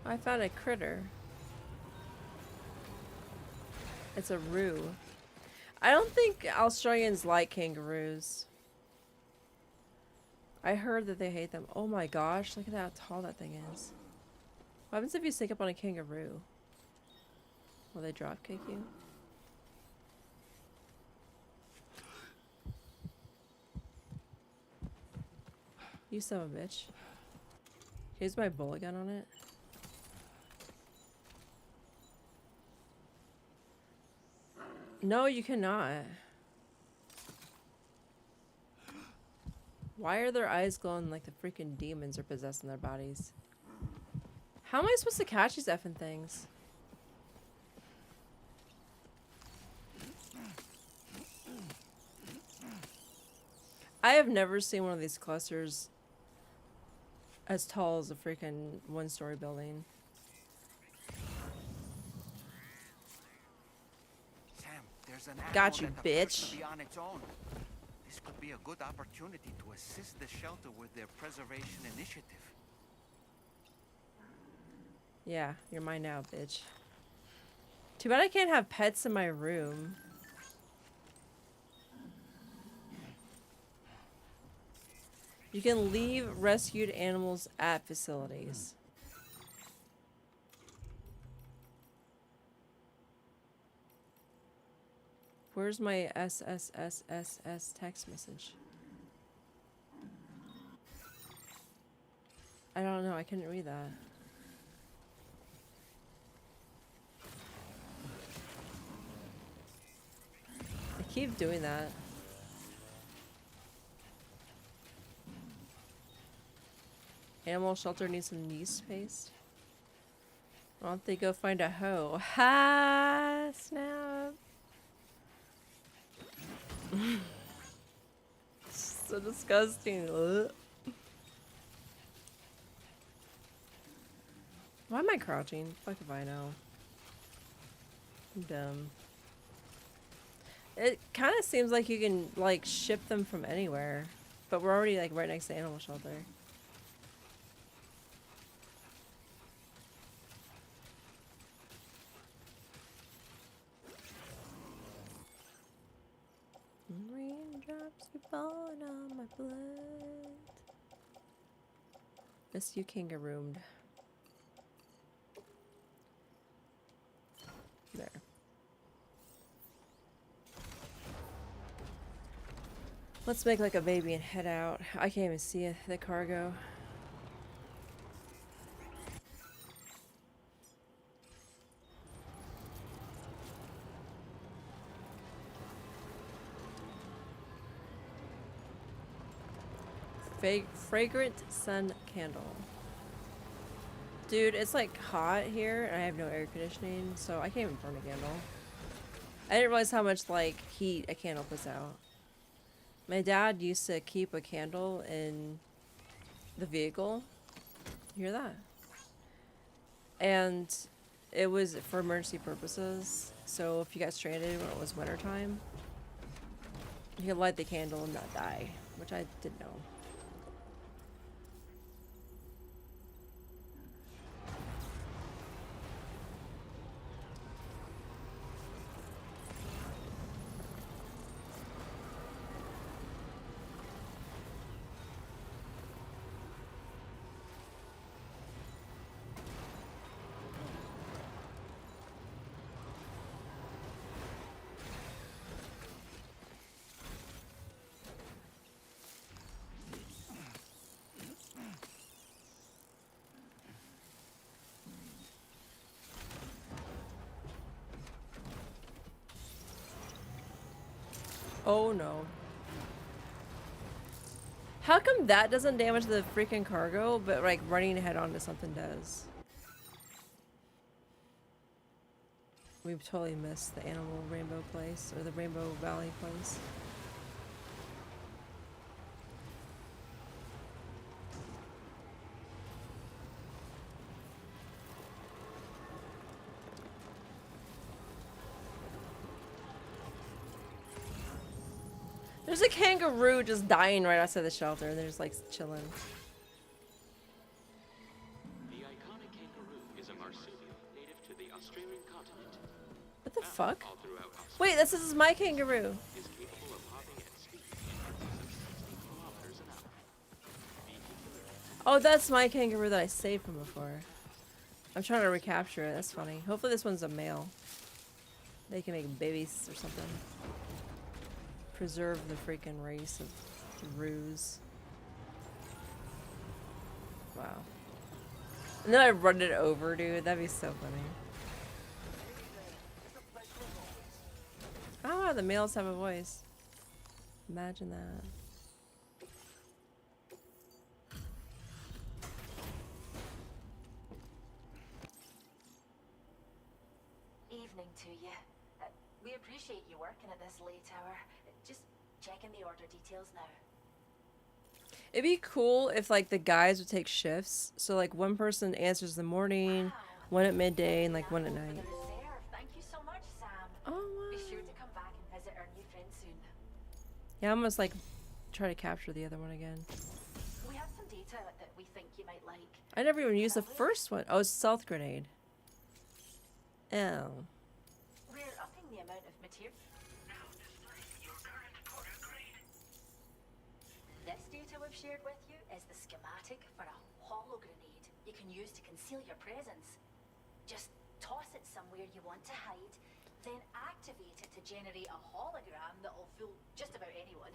I found a critter. It's a roo. I don't think Australians like kangaroos. I heard that they hate them. Oh my gosh, look at how tall that thing is. What happens if you sneak up on a kangaroo? Will they drop kick you? You son of a bitch. Here's my bullet gun on it. No, you cannot. Why are their eyes glowing like the freaking demons are possessing their bodies? How am I supposed to catch these effing things? I have never seen one of these clusters as tall as a freaking one-story building. Sam, there's an Got you, animal that appears bitch. to be on its own. This could be a good opportunity to assist the shelter with their preservation initiative. Yeah, you're mine now, bitch. Too bad I can't have pets in my room. You can leave rescued animals at facilities. Where's my SSSSS text message? I don't know, I couldn't read that. I keep doing that. Animal shelter needs some yeast paste. Why don't they go find a hoe? Ha! Snap! So disgusting. Ugh. Why am I crouching? Fuck if I know. I'm dumb. It kind of seems like you can like ship them from anywhere, but we're already like right next to animal shelter. Raindrops keep falling on my blood. Miss you kangaroomed. There. Let's make like a baby and head out. I can't even see it, the cargo. Fragrant sun candle. Dude, it's like hot here and I have no air conditioning, so I can't even burn a candle. I didn't realize how much like heat a candle puts out. My dad used to keep a candle in the vehicle. You hear that? And it was for emergency purposes. So if you got stranded when it was wintertime, you could light the candle and not die, which I didn't know. Oh no. How come that doesn't damage the freaking cargo, but like running head onto something does? We've totally missed the Animal Rainbow place, or the Rainbow Valley place. There's a kangaroo just dying right outside the shelter, and they're just like chilling. The iconic kangaroo is a marsupial native to the Australian continent. What the fuck? All throughout Australia, Wait, this is my kangaroo. is capable of hopping at speeds in excess of 60 kilometers an hour. Vehicular Oh, that's my kangaroo that I saved from before. I'm trying to recapture it. That's funny. Hopefully this one's a male. They can make babies or something. Preserve the freaking race of roos. Wow. And then I run it over, dude. That'd be so funny. Oh, wow, the males have a voice. Imagine that. Evening to you. We appreciate you working at this late hour. Just checking the order details now. It'd be cool if like the guys would take shifts. So like one person answers in the morning, one at midday, and like one at night. Thank you so much, Sam. Oh, Be sure to come back and visit our new friend soon. Yeah, I must like try to capture the other one again. We have some data that we think you might like. I never even used the first one. Oh, it's stealth grenade. Oh. We're upping the amount of material. This data we've shared with you is the schematic for a holo grenade you can use to conceal your presence. Just toss it somewhere you want to hide, then activate it to generate a hologram that'll fool just about anyone.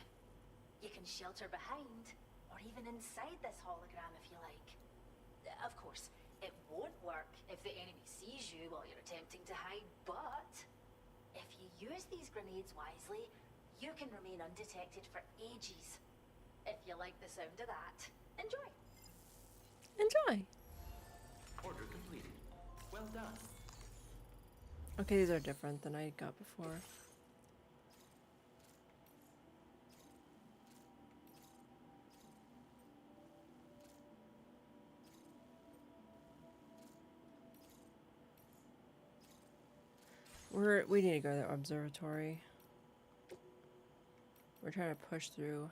You can shelter behind, or even inside this hologram if you like. Of course, it won't work if the enemy sees you while you're attempting to hide, but if you use these grenades wisely, you can remain undetected for ages. If you like the sound of that, enjoy. Enjoy. Order completed. Well done. Okay, these are different than I got before. We need to go to the observatory. We're trying to push through.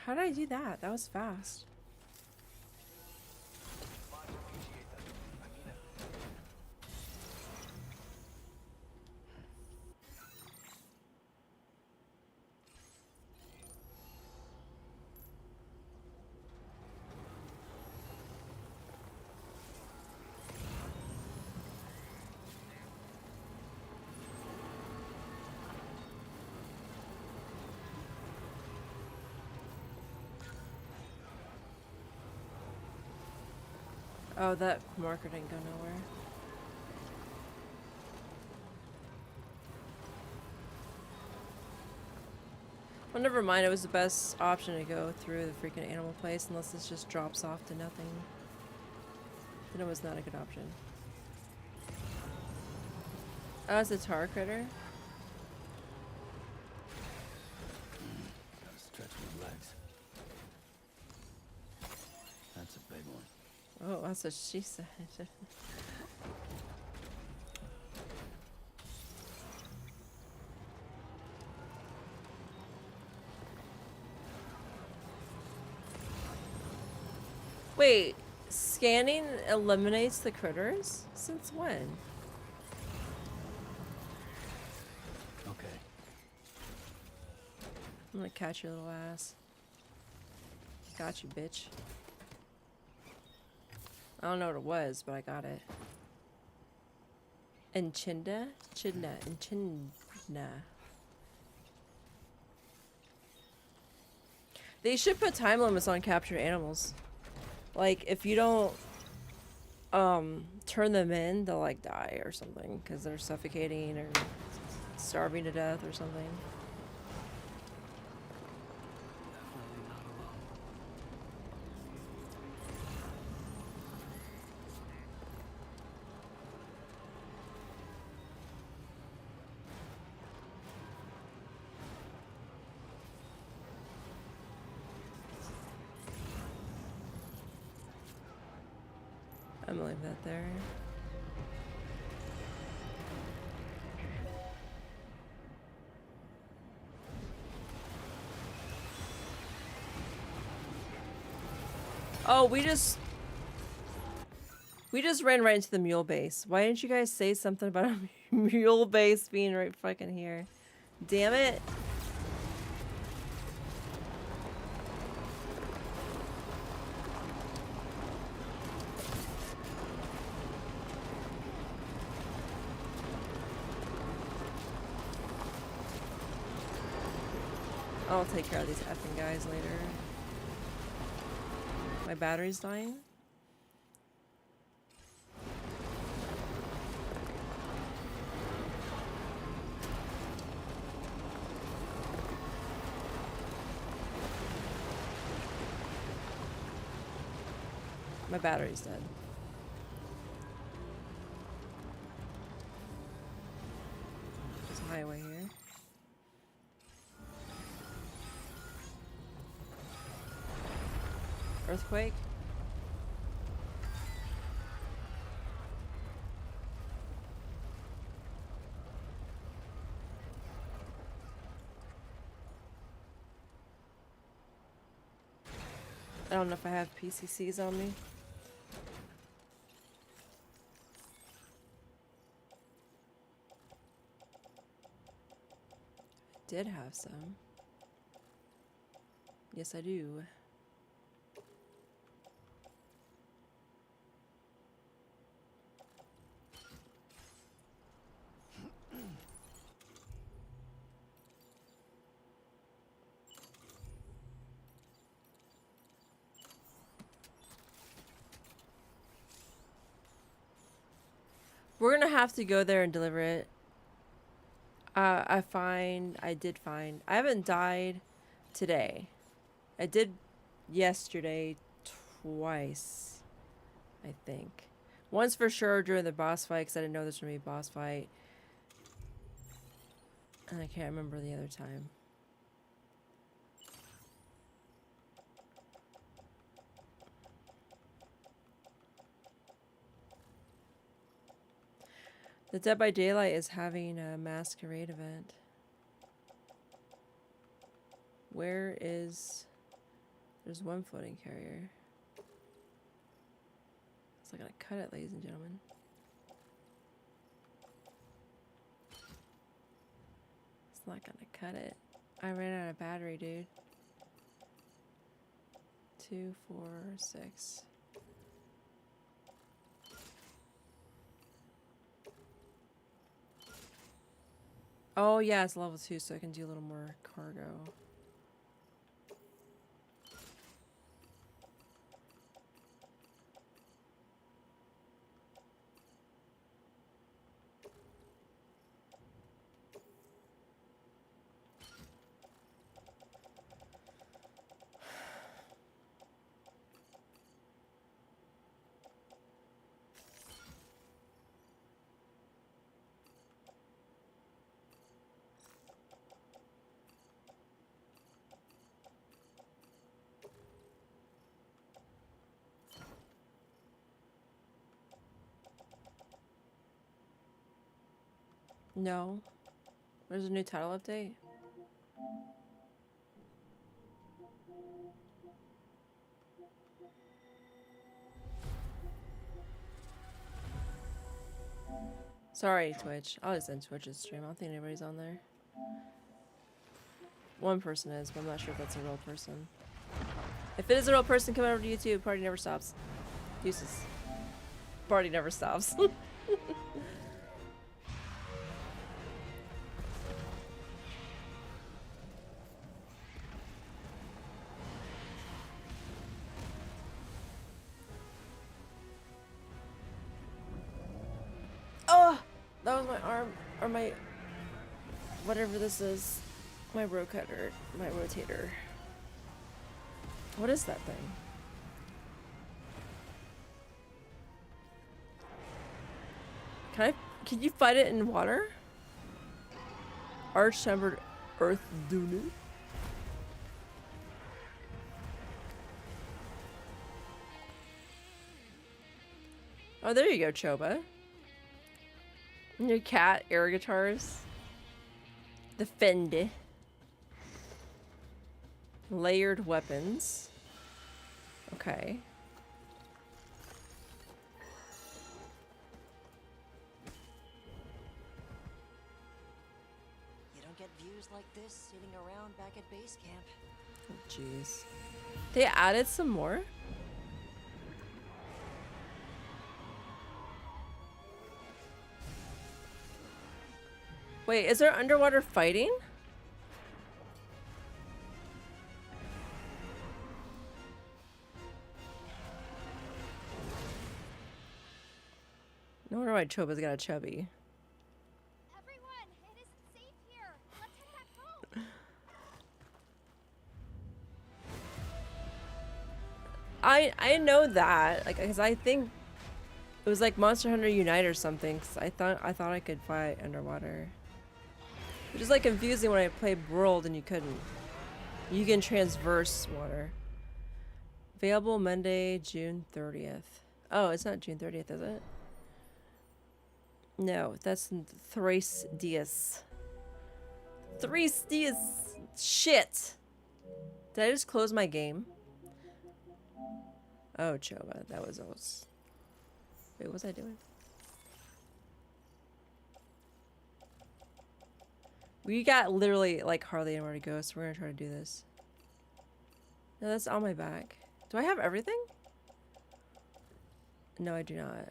How did I do that? That was fast. Oh, that marker didn't go nowhere. Well, never mind. It was the best option to go through the freaking animal place unless this just drops off to nothing. Then it was not a good option. Oh, it's a tar critter? Gotta stretch my legs. That's a big one. Oh, that's what she said. Wait, scanning eliminates the critters? Since when? Okay. I'm gonna catch your little ass. Got you, bitch. I don't know what it was, but I got it. Enchinda? Enchinda. They should put time limits on captured animals. Like, if you don't turn them in, they'll like die or something because they're suffocating or starving to death or something. I'm gonna leave that there. Oh, we just ran right into the mule base. Why didn't you guys say something about a mule base being right fucking here? Damn it. I'll take care of these effing guys later. My battery's dying. My battery's dead. There's a highway here. Earthquake? I don't know if I have PCCs on me. Did have some. Yes, I do. We're gonna have to go there and deliver it. I did find. I haven't died today. I did yesterday twice, I think. Once for sure during the boss fight because I didn't know there's gonna be a boss fight. And I can't remember the other time. The Dead by Daylight is having a masquerade event. Where is... There's one floating carrier. It's not gonna cut it, ladies and gentlemen. It's not gonna cut it. I ran out of battery, dude. 2, 4, 6. Oh yeah, it's level 2, so I can do a little more cargo. No. There's a new title update. Sorry, Twitch. I'll just end Twitch's stream. I don't think anybody's on there. One person is, but I'm not sure if that's a real person. If it is a real person, come over to YouTube. Party never stops. Deuces. Party never stops. That was my arm, or my, whatever this is, my rotator, my rotator. What is that thing? Can you fight it in water? Arch-chambered earth dune. Oh, there you go, Choba. And your cat, air guitars. The Fendi. Layered weapons. Okay. You don't get views like this sitting around back at base camp. Oh, jeez. They added some more? Wait, is there underwater fighting? No wonder why Choba's got a chubby. Everyone, it isn't safe here. Let's head back home. I know that, like, because I think it was like Monster Hunter Unite or something. 'Cause I thought I could fly underwater. Which is like confusing when I played World and you couldn't. You can transverse water. Available Monday, June 30th. Oh, it's not June 30th, is it? No, that's Thrace Dias. Thrace Dias. Shit. Did I just close my game? Oh, Choba, that was almost. Wait, what was I doing? We got literally like hardly anywhere to go, so we're gonna try to do this. No, that's on my back. Do I have everything? No, I do not.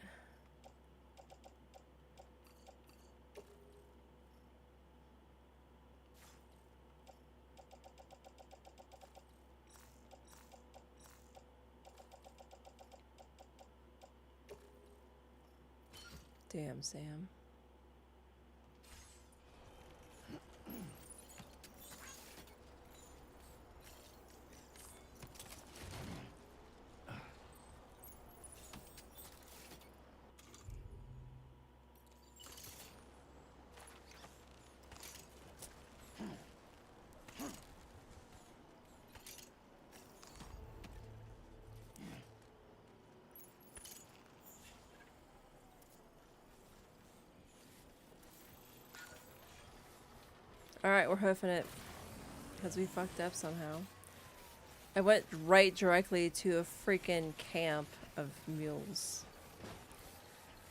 Damn, Sam. Alright, we're hoofing it. Because we fucked up somehow. I went right directly to a freaking camp of mules.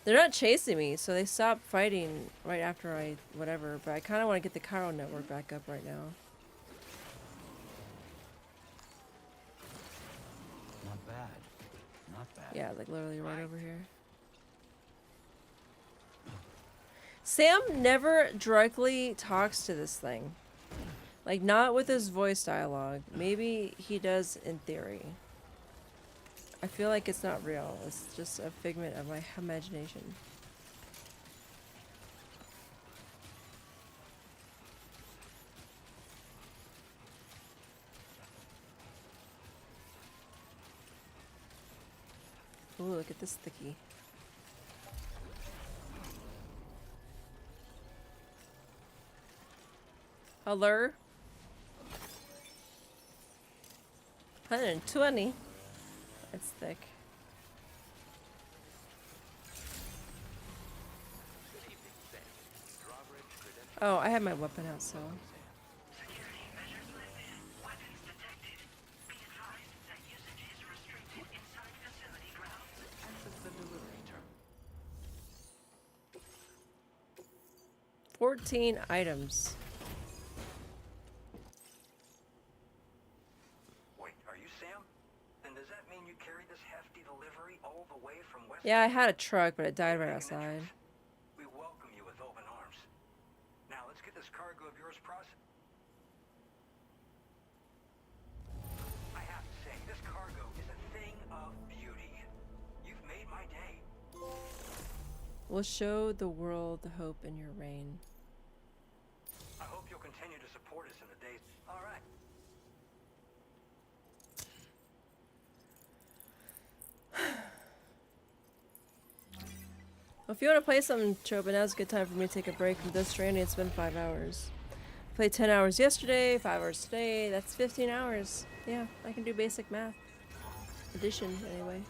They're not chasing me, so they stopped fighting right after I whatever, but I kind of want to get the Chiral network back up right now. Not bad. Not bad. Yeah, like literally right over here. Sam never directly talks to this thing. Like, not with his voice dialogue. Maybe he does in theory. I feel like it's not real. It's just a figment of my imagination. Ooh, look at this sticky. Hello? 120. That's thick. Oh, I have my weapon out, so. The 14 items. Wait, are you Sam? Then does that mean you carried this hefty delivery all the way from West? Yeah, I had a truck, but it died right outside. We welcome you with open arms. Now let's get this cargo of yours processed. I have to say, this cargo is a thing of beauty. You've made my day. We'll show the world the hope in your reign. I hope you'll continue to support us in the days. All right. Well, if you want to play some Choba, now's a good time for me to take a break from Death Stranding. It's been 5 hours. Played 10 hours yesterday, 5 hours today. That's 15 hours. Yeah, I can do basic math. Addition, anyway.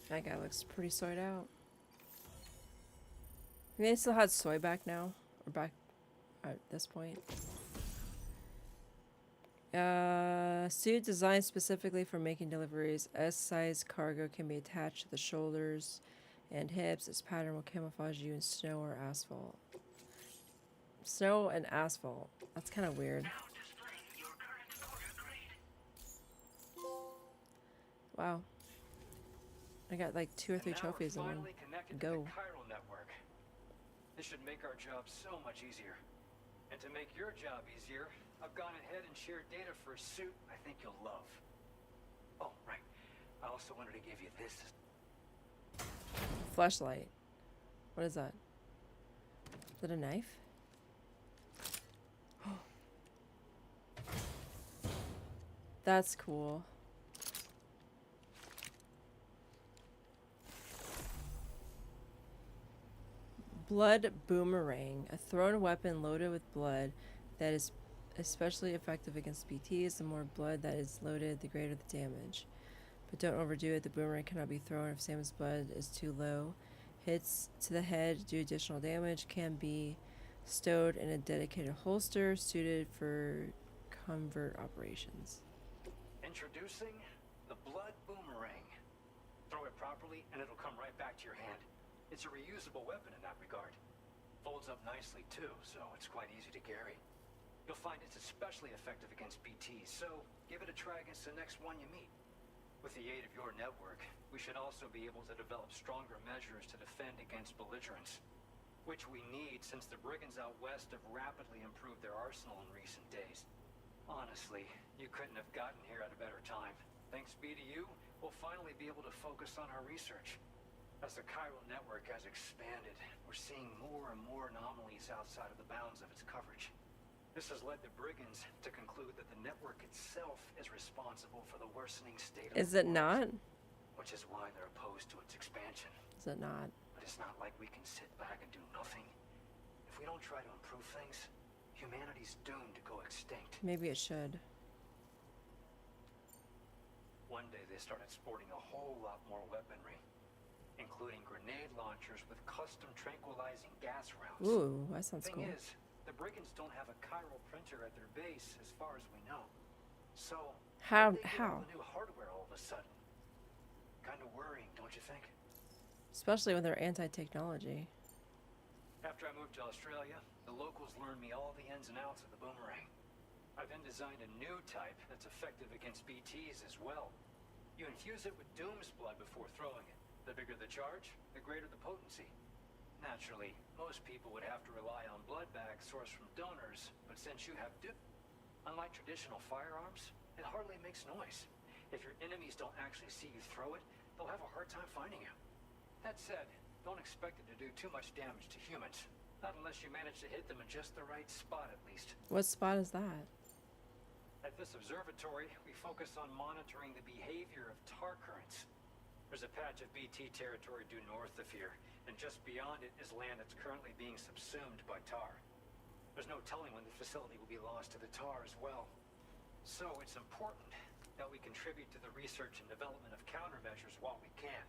That guy looks pretty soyed out. I mean, they still had soy back now. Or back at this point. Suit designed specifically for making deliveries. S-size cargo can be attached to the shoulders and hips. Its pattern will camouflage you in snow or asphalt. Snow and asphalt. That's kind of weird. Wow. I got like 2 or 3 trophies in one go. Chiral network. This should make our job so much easier. And to make your job easier, I've gone ahead and shared data for a suit I think you'll love. Oh, right. I also wanted to give you this. Flashlight. What is that? Is it a knife? That's cool. Blood boomerang. A thrown weapon loaded with blood that is especially effective against BTs. The more blood that is loaded, the greater the damage. But don't overdo it. The boomerang cannot be thrown if Sam's blood is too low. Hits to the head do additional damage. Can be stowed in a dedicated holster suited for covert operations. Introducing the Blood Boomerang. Throw it properly and it'll come right back to your hand. It's a reusable weapon in that regard. Folds up nicely too, so it's quite easy to carry. You'll find it's especially effective against BTs, so give it a try against the next one you meet. With the aid of your network, we should also be able to develop stronger measures to defend against belligerents, which we need since the brigands out west have rapidly improved their arsenal in recent days. Honestly, you couldn't have gotten here at a better time. Thanks be to you, we'll finally be able to focus on our research. As the chiral network has expanded, we're seeing more and more anomalies outside of the bounds of its coverage. This has led the brigands to conclude that the network itself is responsible for the worsening state of Is the it world, not? which is why they're opposed to its expansion. Is it not? But it's not like we can sit back and do nothing. If we don't try to improve things, humanity's doomed to go extinct. Maybe it should. One day they started sporting a whole lot more weaponry, including grenade launchers with custom tranquilizing gas rounds. Ooh, that sounds Thing cool. is, the brigands don't have a chiral printer at their base as far as we know. So How? they get How? all the new hardware all of a sudden. Kind of worrying, don't you think? Especially when they're anti-technology. After I moved to Australia, the locals learned me all the ins and outs of the boomerang. I then designed a new type that's effective against BTs as well. You infuse it with Doom's blood before throwing it. The bigger the charge, the greater the potency. Naturally, most people would have to rely on blood bags sourced from donors, but since you have unlike traditional firearms, it hardly makes noise. If your enemies don't actually see you throw it, they'll have a hard time finding you. That said, don't expect it to do too much damage to humans. Not unless you manage to hit them in just the right spot, at least. What spot is that? At this observatory, we focus on monitoring the behavior of tar currents. There's a patch of BT territory due north of here, and just beyond it is land that's currently being subsumed by tar. There's no telling when the facility will be lost to the tar as well. So it's important that we contribute to the research and development of countermeasures while we can.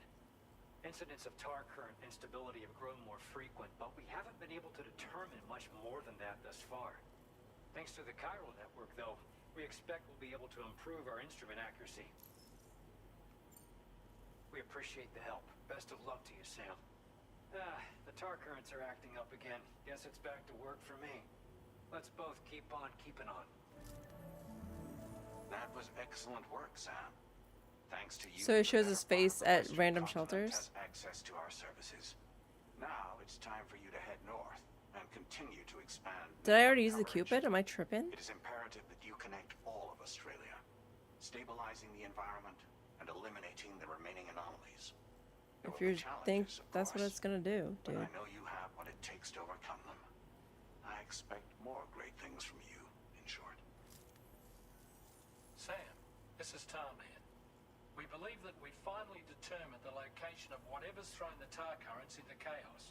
Incidents of tar current instability have grown more frequent, but we haven't been able to determine much more than that thus far. Thanks to the chiral network, though, we expect we'll be able to improve our instrument accuracy. We appreciate the help. Best of luck to you, Sam. The tar currents are acting up again. Guess it's back to work for me. Let's both keep on keeping on. That was excellent work, Sam. Thanks to you. So it shows his face at random Continent shelters. has access to our services. Now it's time for you to head north and continue to expand. Did I already use the Cupid? Am I tripping? It is imperative that you connect all of Australia, stabilizing the environment and eliminating the remaining anomalies. If you think that's what it's gonna do, But dude. I know you have what it takes to overcome them. I expect more great things from you, in short. Sam, this is Tarman. We believe that we finally determined the location of whatever's thrown the tar currents into chaos.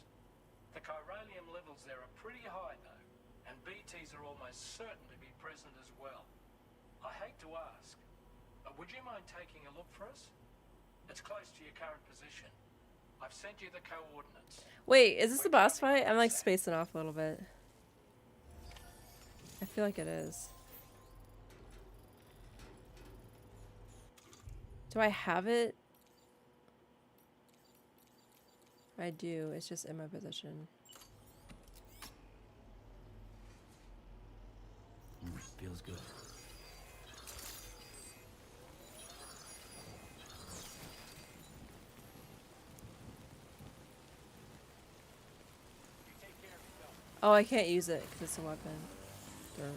The chiralium levels there are pretty high though, and BTs are almost certain to be present as well. I hate to ask, but would you mind taking a look for us? It's close to your current position. I've sent you the coordinates. Wait, is this the boss fight? I'm like spacing off a little bit. I feel like it is. Do I have it? I do. It's just in my position. Feels good. Oh, I can't use it because it's a weapon. Or...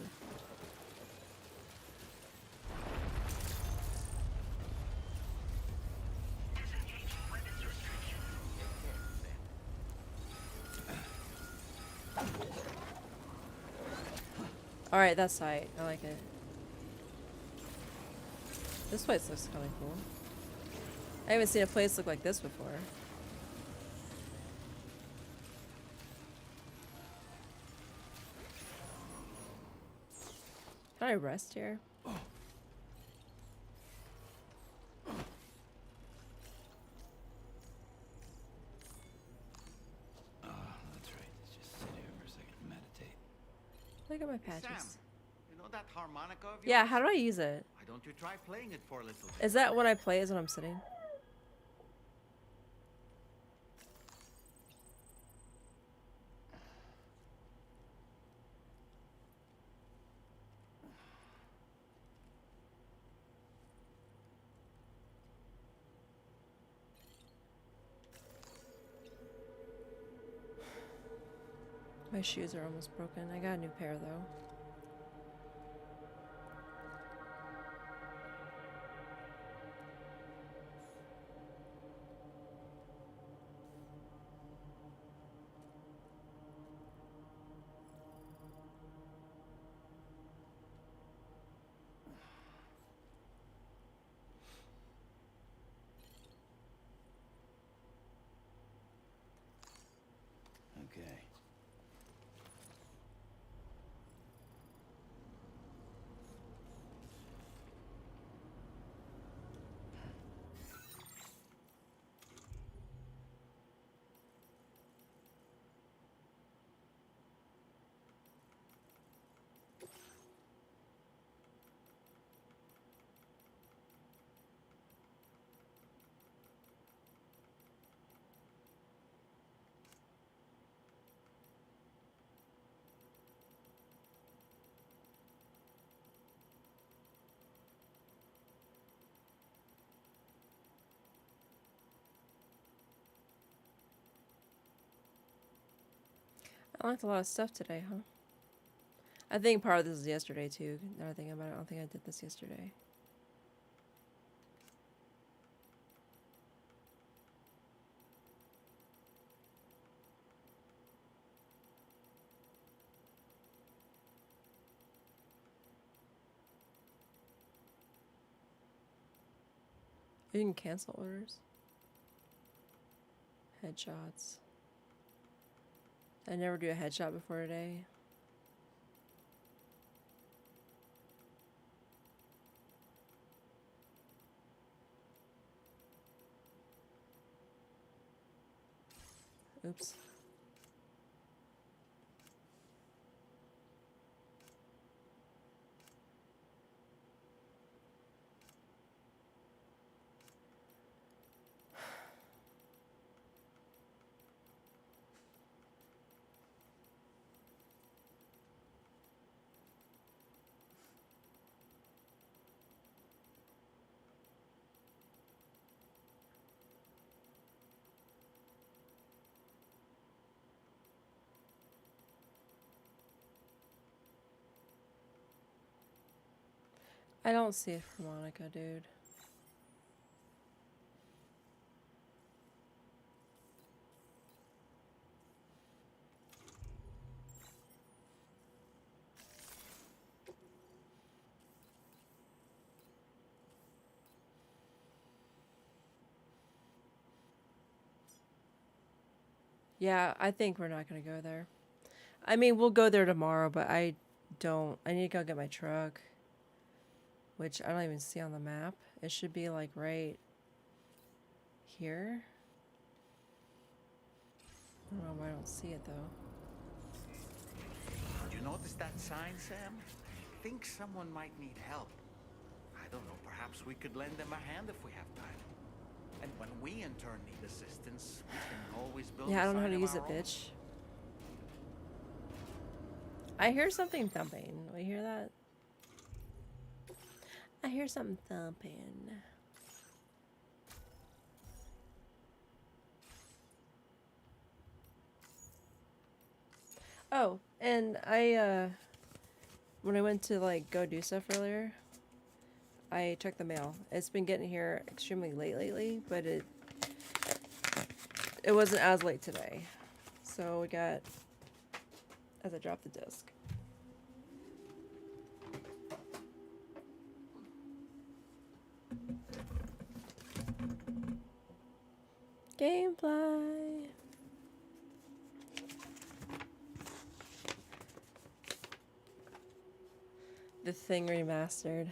Alright, that's tight. I like it. This place looks kind of cool. I haven't seen a place look like this before. Can I rest here? That's right. Let's just sit here for a second and meditate. Look at my Hey, patches. Sam, you know that harmonica of Yeah, yours? how do I use it? Why don't you try playing it for a little bit? Is that when I play? Is when I'm sitting? My shoes are almost broken. I got a new pair though. Okay. I liked a lot of stuff today, huh? I think part of this is yesterday too. Now I think about it, I don't think I did this yesterday. You can cancel orders. Headshots. I never do a headshot before today. Oops. I don't see a harmonica, dude. Yeah, I think we're not gonna go there. I mean, we'll go there tomorrow, but I need to go get my truck. Which I don't even see on the map. It should be like right here. I don't know why I don't see it though. Did you notice that sign, Sam? I think someone might need help. I don't know, perhaps we could lend them a hand if we have time. And when we in turn need assistance, we can always build Yeah, I a don't know how sign to of use it, our own. bitch. I hear something thumping. We hear that? I hear something thumping. Oh, and I when I went to like go do stuff earlier, I checked the mail. It's been getting here extremely late lately, but it wasn't as late today. So we got, as I dropped the disc. Gamefly. The Thing remastered.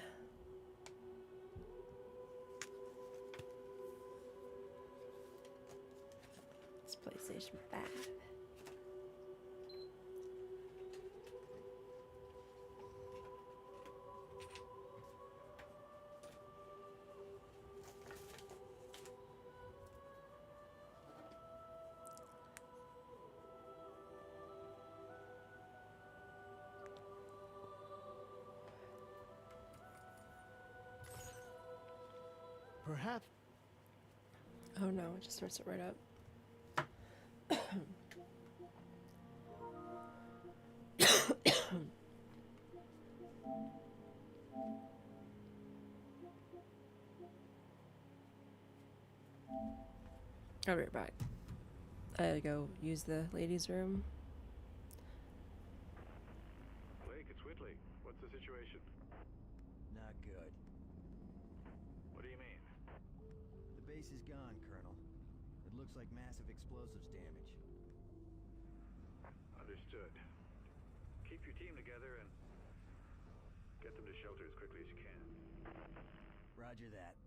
It's PlayStation 5. Perhaps. Oh no, it just starts it right up. I'll be right back. I gotta go use the ladies' room. Blake, it's Whitley. What's the situation? Not good. What do you mean? The base is gone, Colonel. It looks like massive explosives damage. Understood. Keep your team together and get them to shelter as quickly as you can. Roger that.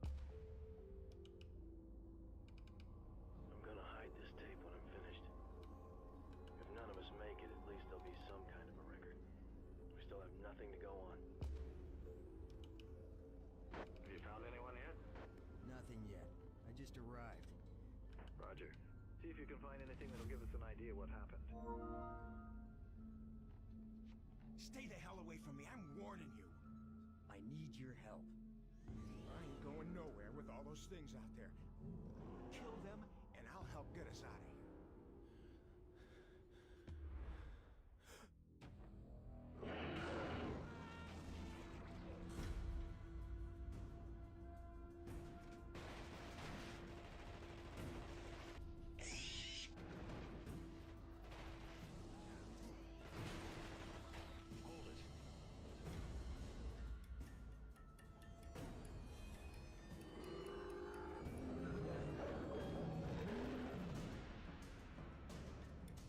I'm gonna hide this tape when I'm finished. If none of us make it, at least there'll be some kind of a record. We still have nothing to go on. Have you found anyone yet? Nothing yet. I just arrived. Roger. See if you can find anything that'll give us an idea what happened. Stay the hell away from me, I'm warning you. I need your help. I ain't going nowhere with all those things out there. Kill them, and I'll help get us out of here.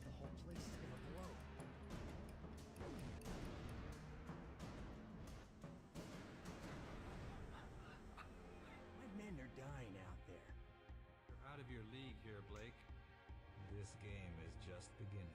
The whole place is gonna blow. My men are dying out there. You're out of your league here, Blake. This game is just beginning.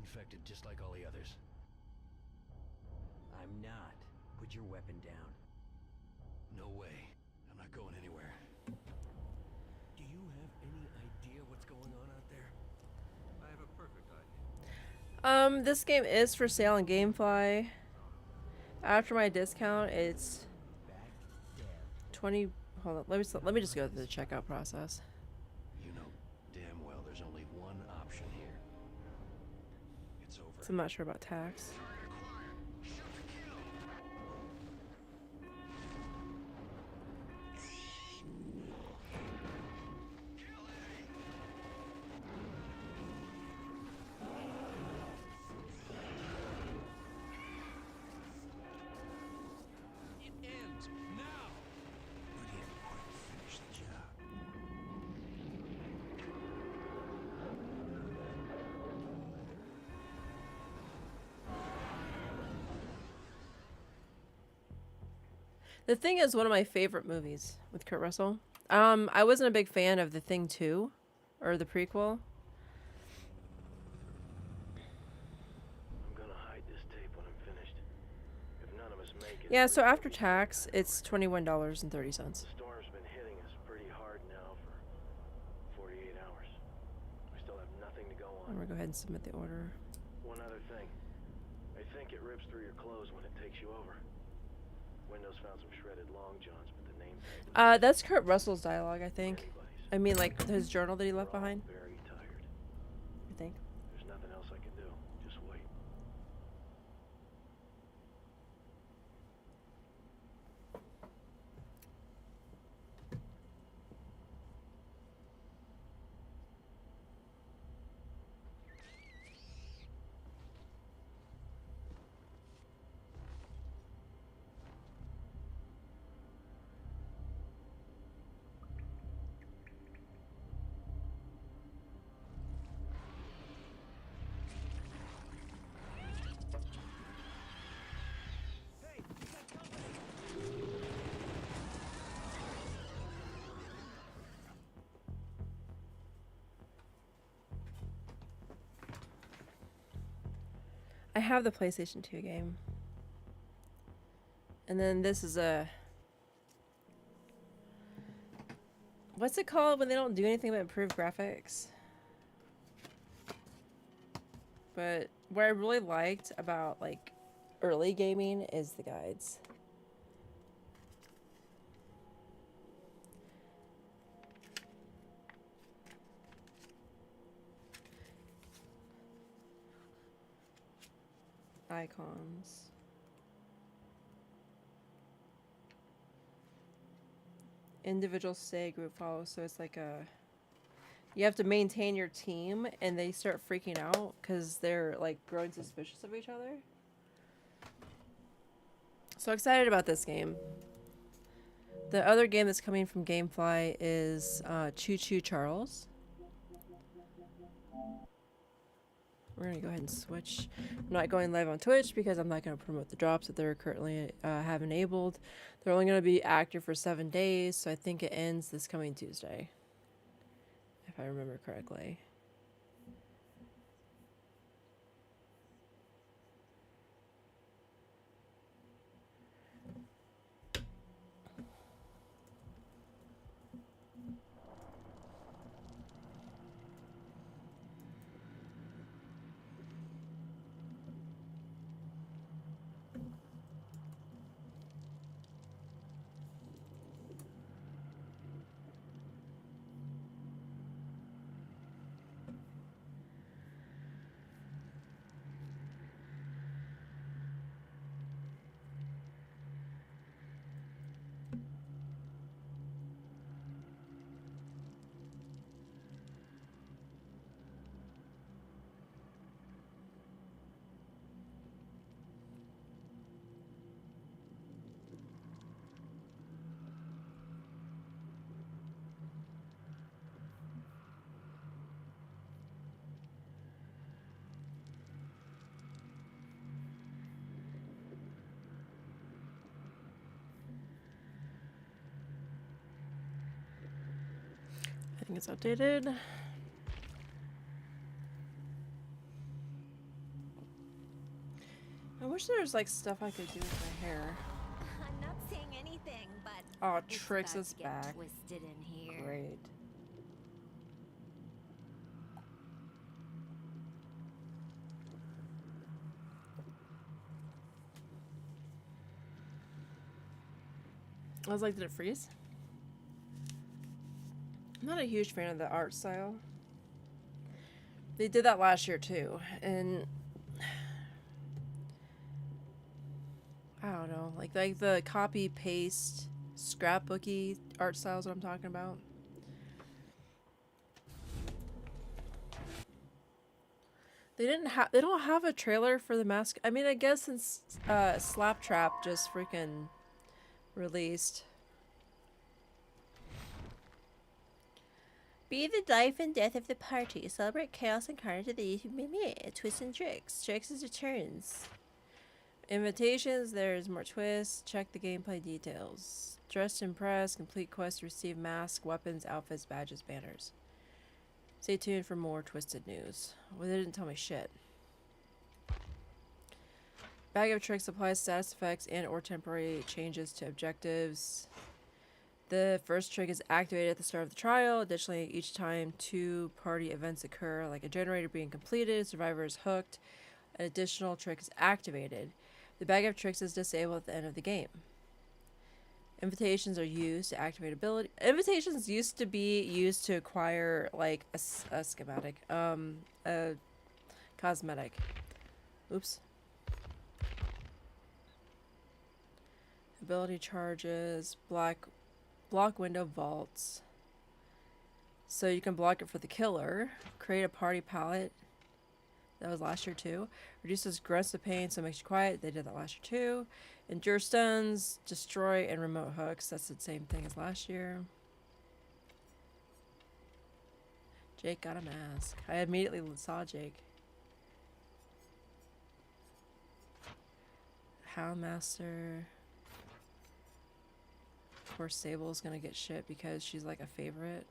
infected just like all the others. I'm not. Put your weapon down. No way. I'm not going anywhere. Do you have any idea what's going on out there? I have a perfect idea. This game is for sale on GameFly. After my discount, it's 20. Hold on, let me just go through the checkout process. You know damn well there's only one option here. It's over. So I'm not sure about tax. The Thing is one of my favorite movies with Kurt Russell. I wasn't a big fan of The Thing 2, or the prequel. I'm gonna hide this tape when I'm finished. If none of us make it. Yeah, so after tax, it's $21.30. The storm's been hitting us pretty hard now for 48 hours. We still have nothing to go on. I'm gonna go ahead and submit the order. One other thing. I think it rips through your clothes when it takes you over. Windows found some shredded long johns, but the name tag. That's Kurt Russell's dialogue, I think. I mean, like his journal that he left behind. Very tired. I think. There's nothing else I can do. Just wait. I have the PlayStation 2 game. And then this is a... What's it called when they don't do anything but improve graphics? But what I really liked about like early gaming is the guides. Icons. Individual stay, group follow. So it's like a... You have to maintain your team, and they start freaking out because they're like growing suspicious of each other. So excited about this game. The other game that's coming from GameFly is Choo Choo Charles. We're gonna go ahead and switch. I'm not going live on Twitch because I'm not gonna promote the drops that they're currently have enabled. They're only gonna be active for 7 days, so I think it ends this coming Tuesday, if I remember correctly. I think it's updated. wish there was like stuff I could do with my hair. I'm not saying anything, but Oh, it's Trix about is to get back. twisted in here. Great. I was like, did it freeze? I'm not a huge fan of the art style. They did that last year too, and I don't know, like the copy paste scrapbooky art style is what I'm talking about. They don't have a trailer for the mask. I mean, I guess since Slaptrap just freaking released. Be the life and death of the party. Celebrate chaos and carnage at the twists and tricks. Tricks returns. Invitations, there's more twists. Check the gameplay details. Dress to impress. Complete quest to receive masks, weapons, outfits, badges, banners. Stay tuned for more twisted news. Well, they didn't tell me shit. Bag of Tricks applies status effects and or temporary changes to objectives. The first trick is activated at the start of the trial. Additionally, each time 2 party events occur, like a generator being completed, survivor is hooked, an additional trick is activated. The bag of tricks is disabled at the end of the game. Invitations are used to activate ability. Invitations used to be used to acquire like a schematic, a cosmetic. Oops. Ability charges, block window vaults. So you can block it for the killer. Create a party palette. That was last year too. Reduces grunts of pain, so it makes you quiet. They did that last year too. Endure stuns, destroy, and remote hooks. That's the same thing as last year. Jake got a mask. I immediately saw Jake. Houndmaster. Of course, Sable's gonna get shit because she's like a favorite.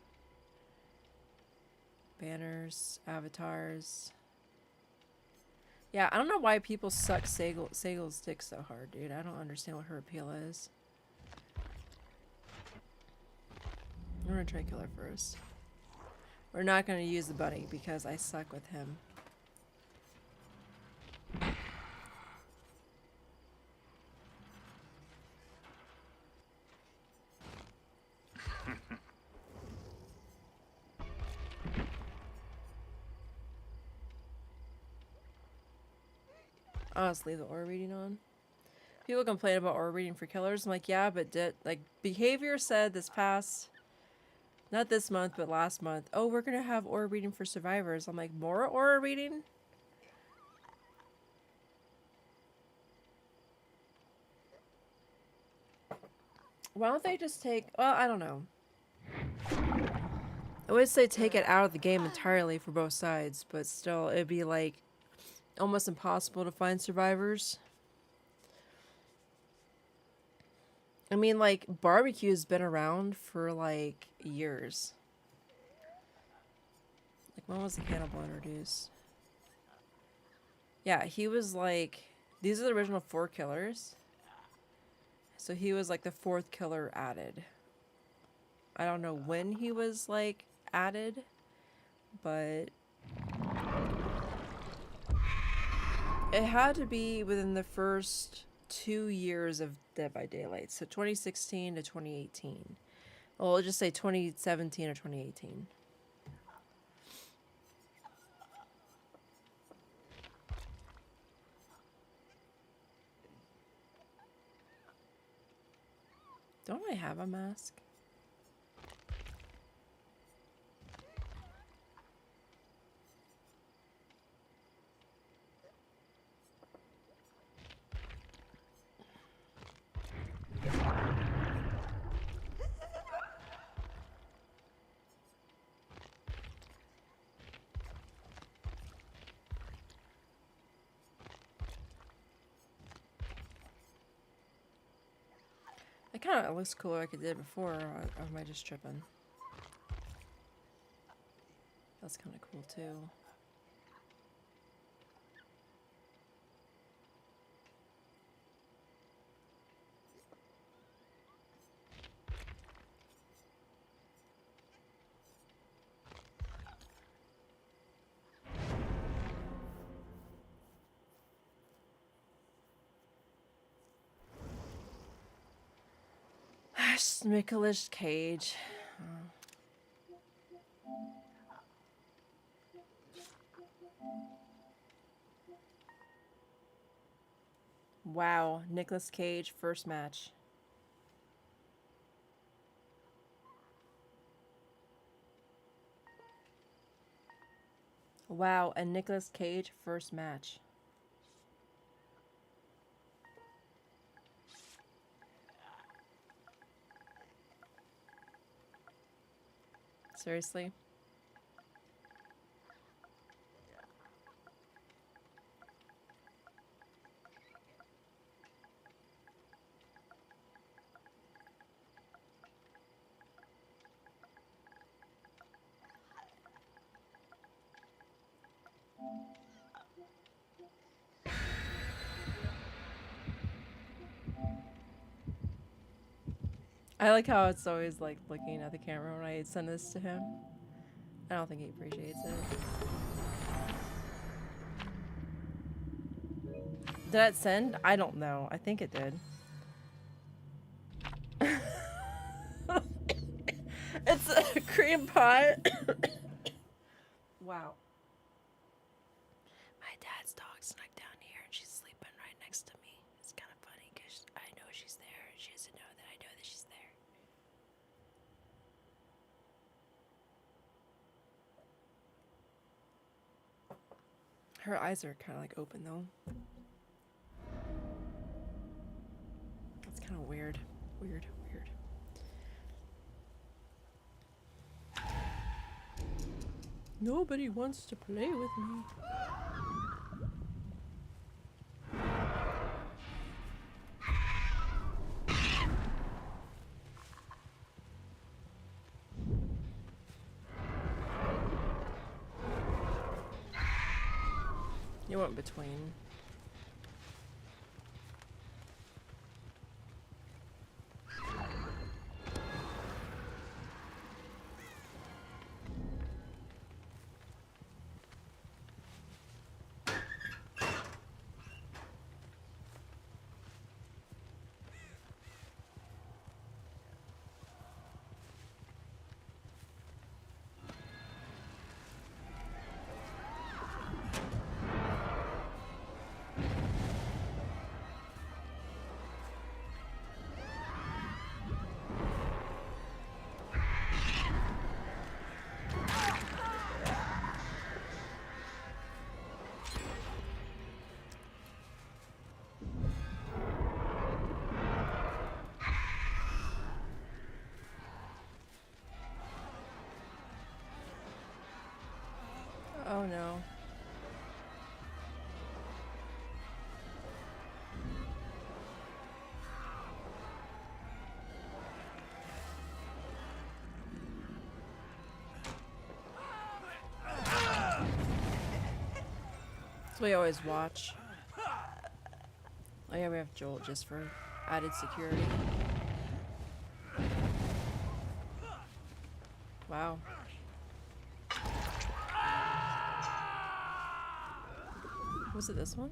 Banners, avatars. Yeah, I don't know why people suck Sagel's dick so hard, dude. I don't understand what her appeal is. I'm gonna try kill her first. We're not gonna use the bunny because I suck with him. I'll just leave the aura reading on. People complain about aura reading for killers. I'm like, yeah, but like Behavior said this past, not this month, but last month, oh, we're gonna have aura reading for survivors. I'm like, more aura reading? Why don't they just take, well, I don't know. I would say take it out of the game entirely for both sides, but still, it'd be like almost impossible to find survivors. I mean, like, barbecue's been around for like years. Like, when was the cannibal introduced? Yeah, he was like, these are the original 4 killers. So he was like the 4th killer added. I don't know when he was like added, but it had to be within the first 2 years of Dead by Daylight. So 2016 to 2018. Well, we'll just say 2017 or 2018. Don't I have a mask? It kind of looks cooler like it did before, or am I just tripping? That's kind of cool too. Nicolas Cage. Wow, Nicolas Cage first match. Wow, and Nicolas Cage first match. Seriously? I like how it's always like looking at the camera when I send this to him. I don't think he appreciates it. Did that send? I don't know. I think it did. It's a cream pie. Wow. My dad's dog snuck down here and she's sleeping right next to me. It's kind of funny because I know she's there and she doesn't know that I know that she's there. Her eyes are kind of like open though. That's kind of weird. Weird. Nobody wants to play with me. You went between. Oh no. So we always watch. Oh yeah, we have Joel just for added security. Wow. Was it this one?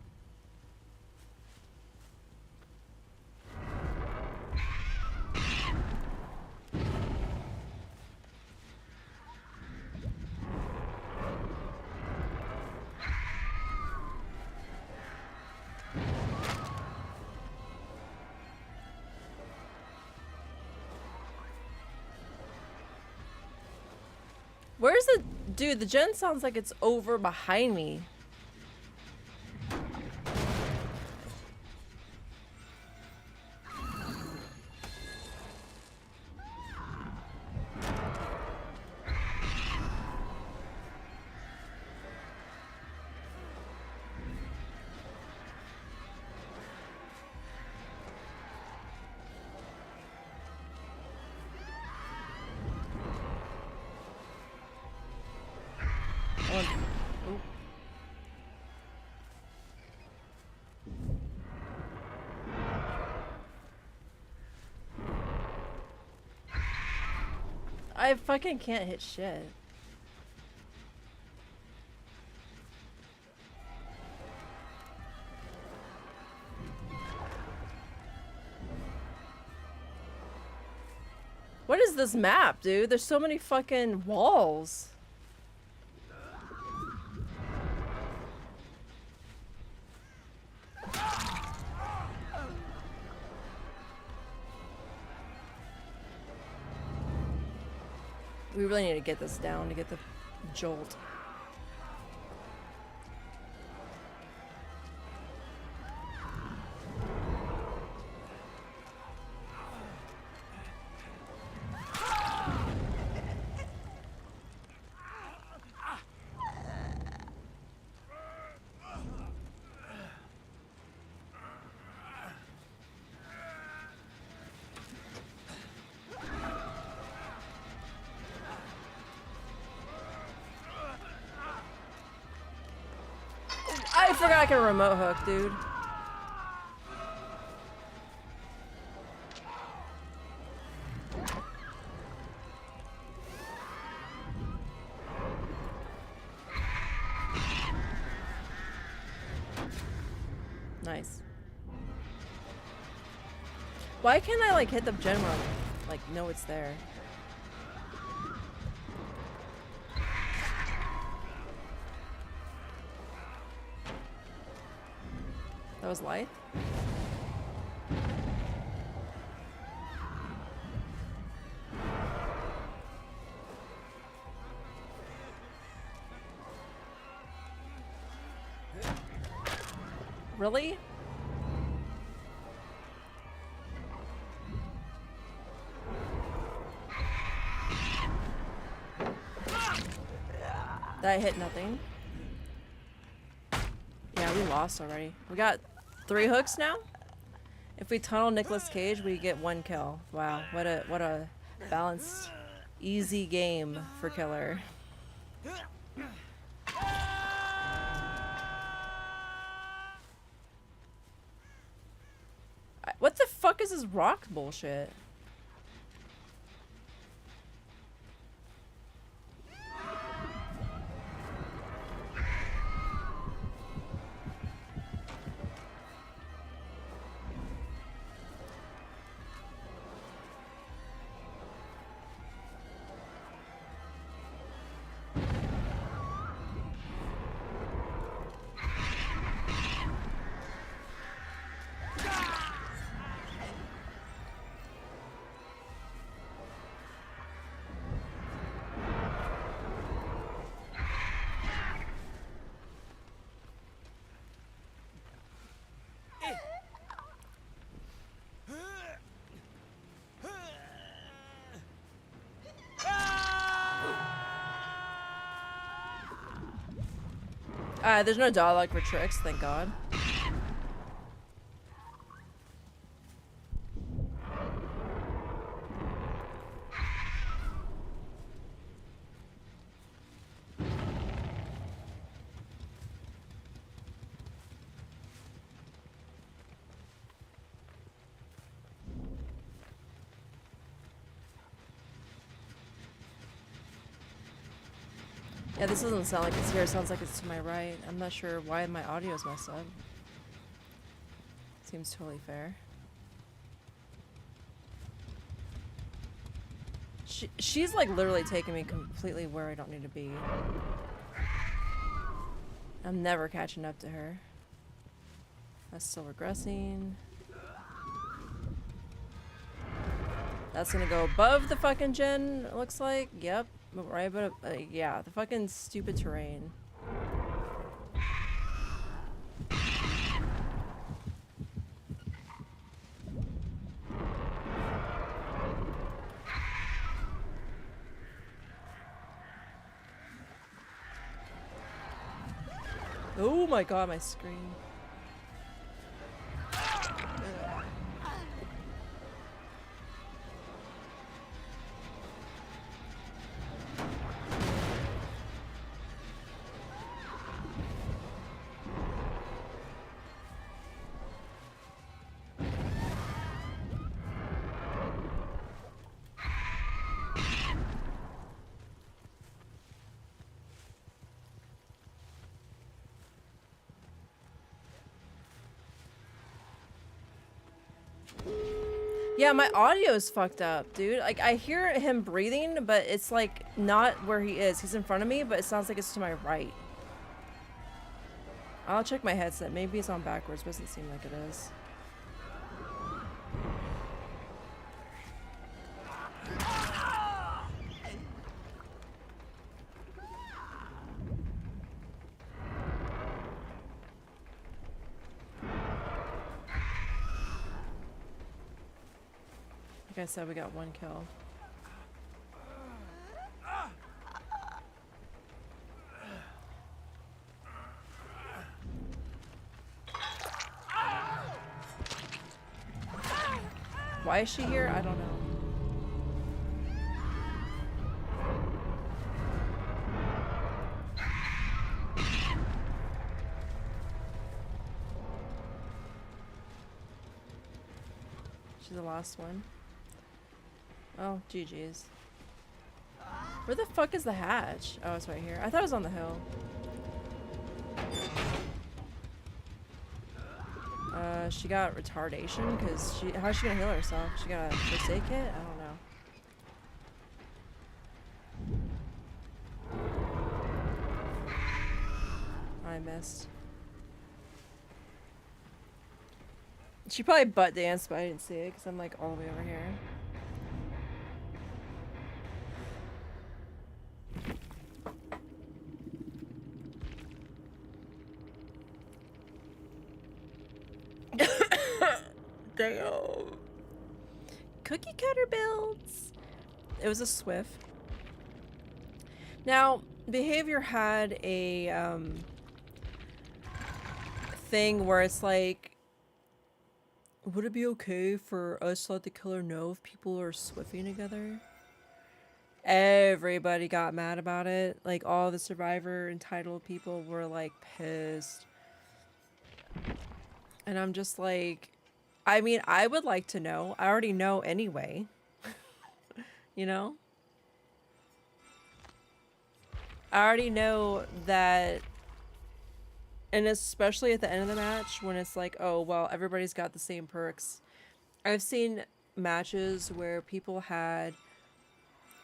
Where's the dude? The gen sounds like it's over behind me. I fucking can't hit shit. What is this map, dude? There's so many fucking walls. We really need to get this down to get the jolt. I forgot I can remote hook, dude. Nice. Why can't I like hit the gen when I like know it's there? That was light. Really? That hit nothing. Yeah, we lost already. We got 3 hooks now? If we tunnel Nicolas Cage, we get 1 kill. Wow, what a balanced, easy game for Killer. What the fuck is this rock bullshit? There's no dialogue for tricks, thank God. Yeah, this doesn't sound like it's here. It sounds like it's to my right. I'm not sure why my audio is messed up. Seems totally fair. She's like literally taking me completely where I don't need to be. I'm never catching up to her. That's still regressing. That's gonna go above the fucking gen, it looks like. Yep. Right above, yeah, the fucking stupid terrain. Oh my god, my screen. Yeah, my audio is fucked up, dude. Like, I hear him breathing, but it's like not where he is. He's in front of me, but it sounds like it's to my right. I'll check my headset. Maybe it's on backwards, but it doesn't seem like it is. Like I said, we got one kill. Why is she here? I don't know. She's the last one. Oh, GG's. Where the fuck is the hatch? Oh, it's right here. I thought it was on the hill. She got retardation because how's she gonna heal herself? She got a first aid kit? I don't know. I missed. She probably butt danced, but I didn't see it because I'm like all the way over here. Damn. Cookie cutter builds. It was a Swift. Now, Behavior had a thing where it's like, would it be okay for us to let the killer know if people are Swifting together? Everybody got mad about it. Like, all the Survivor entitled people were like pissed. And I'm just like, I mean, I would like to know. I already know anyway. You know? I already know that, and especially at the end of the match when it's like, oh, well, everybody's got the same perks. I've seen matches where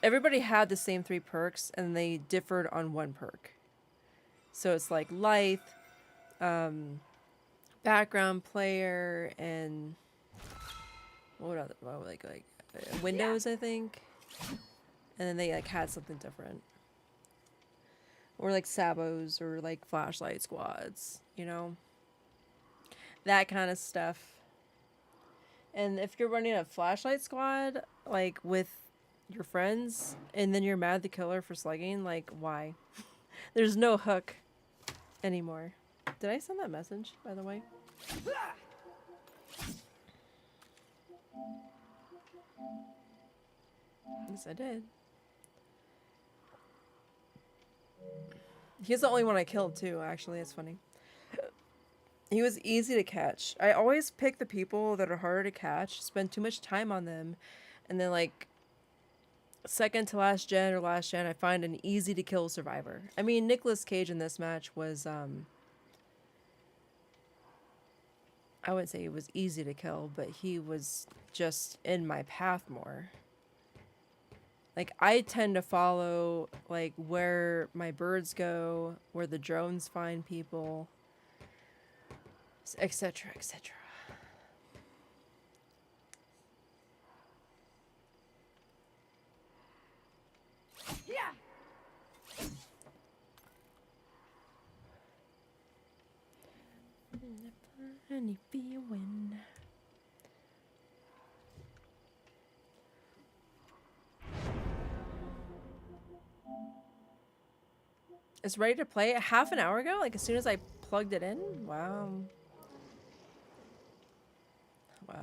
everybody had the same 3 perks and they differed on 1 perk. So it's like Lithe, background player, and Windows, I think. And then they like had something different. Or like Sabos or like flashlight squads, you know? That kind of stuff. And if you're running a flashlight squad, like with your friends, and then you're mad at the killer for slugging, like why? There's no hook anymore. Did I send that message, by the way? Yes, I did. He's the only one I killed too, actually. It's funny. He was easy to catch. I always pick the people that are harder to catch, spend too much time on them, and then like second to last gen or last gen, I find an easy to kill survivor. I mean, Nicolas Cage in this match was I wouldn't say he was easy to kill, but he was just in my path more. Like, I tend to follow, like, where my birds go, where the drones find people, etc., etc. Yeah. Any feeling. It's ready to play half an hour ago? Like as soon as I plugged it in? Wow. Wow.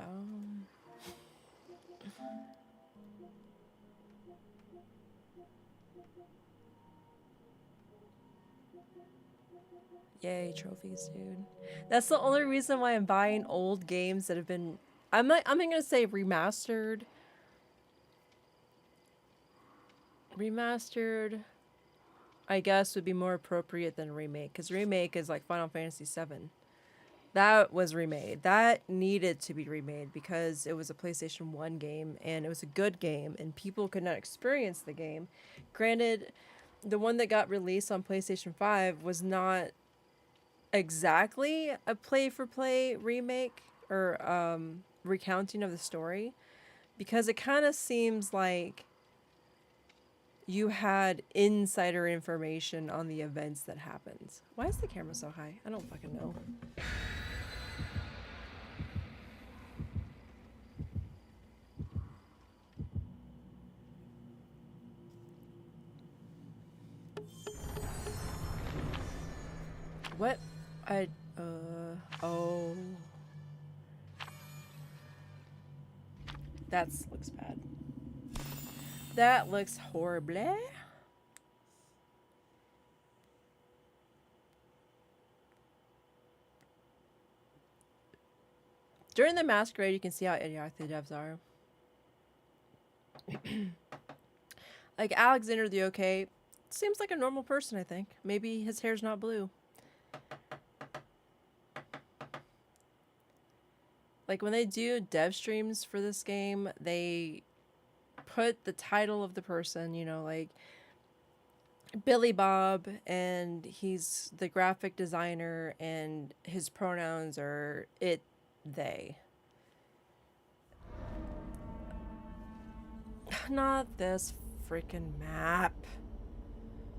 Yay, trophies, dude. That's the only reason why I'm buying old games that have been, I'm gonna say remastered. Remastered, I guess, would be more appropriate than remake, because remake is like Final Fantasy VII. That was remade. That needed to be remade because it was a PlayStation 1 game and it was a good game and people could not experience the game. Granted, the one that got released on PlayStation 5 was not exactly a play-for-play remake or recounting of the story because it kind of seems like you had insider information on the events that happened. Why is the camera so high? I don't fucking know. What? Oh. That looks bad. That looks horrible. During the masquerade, you can see how idiotic the devs are. Like Alexander the OK seems like a normal person, I think. Maybe his hair's not blue. Like when they do dev streams for this game, they put the title of the person, you know, like Billy Bob, and he's the graphic designer, and his pronouns are it, they. Not this freaking map.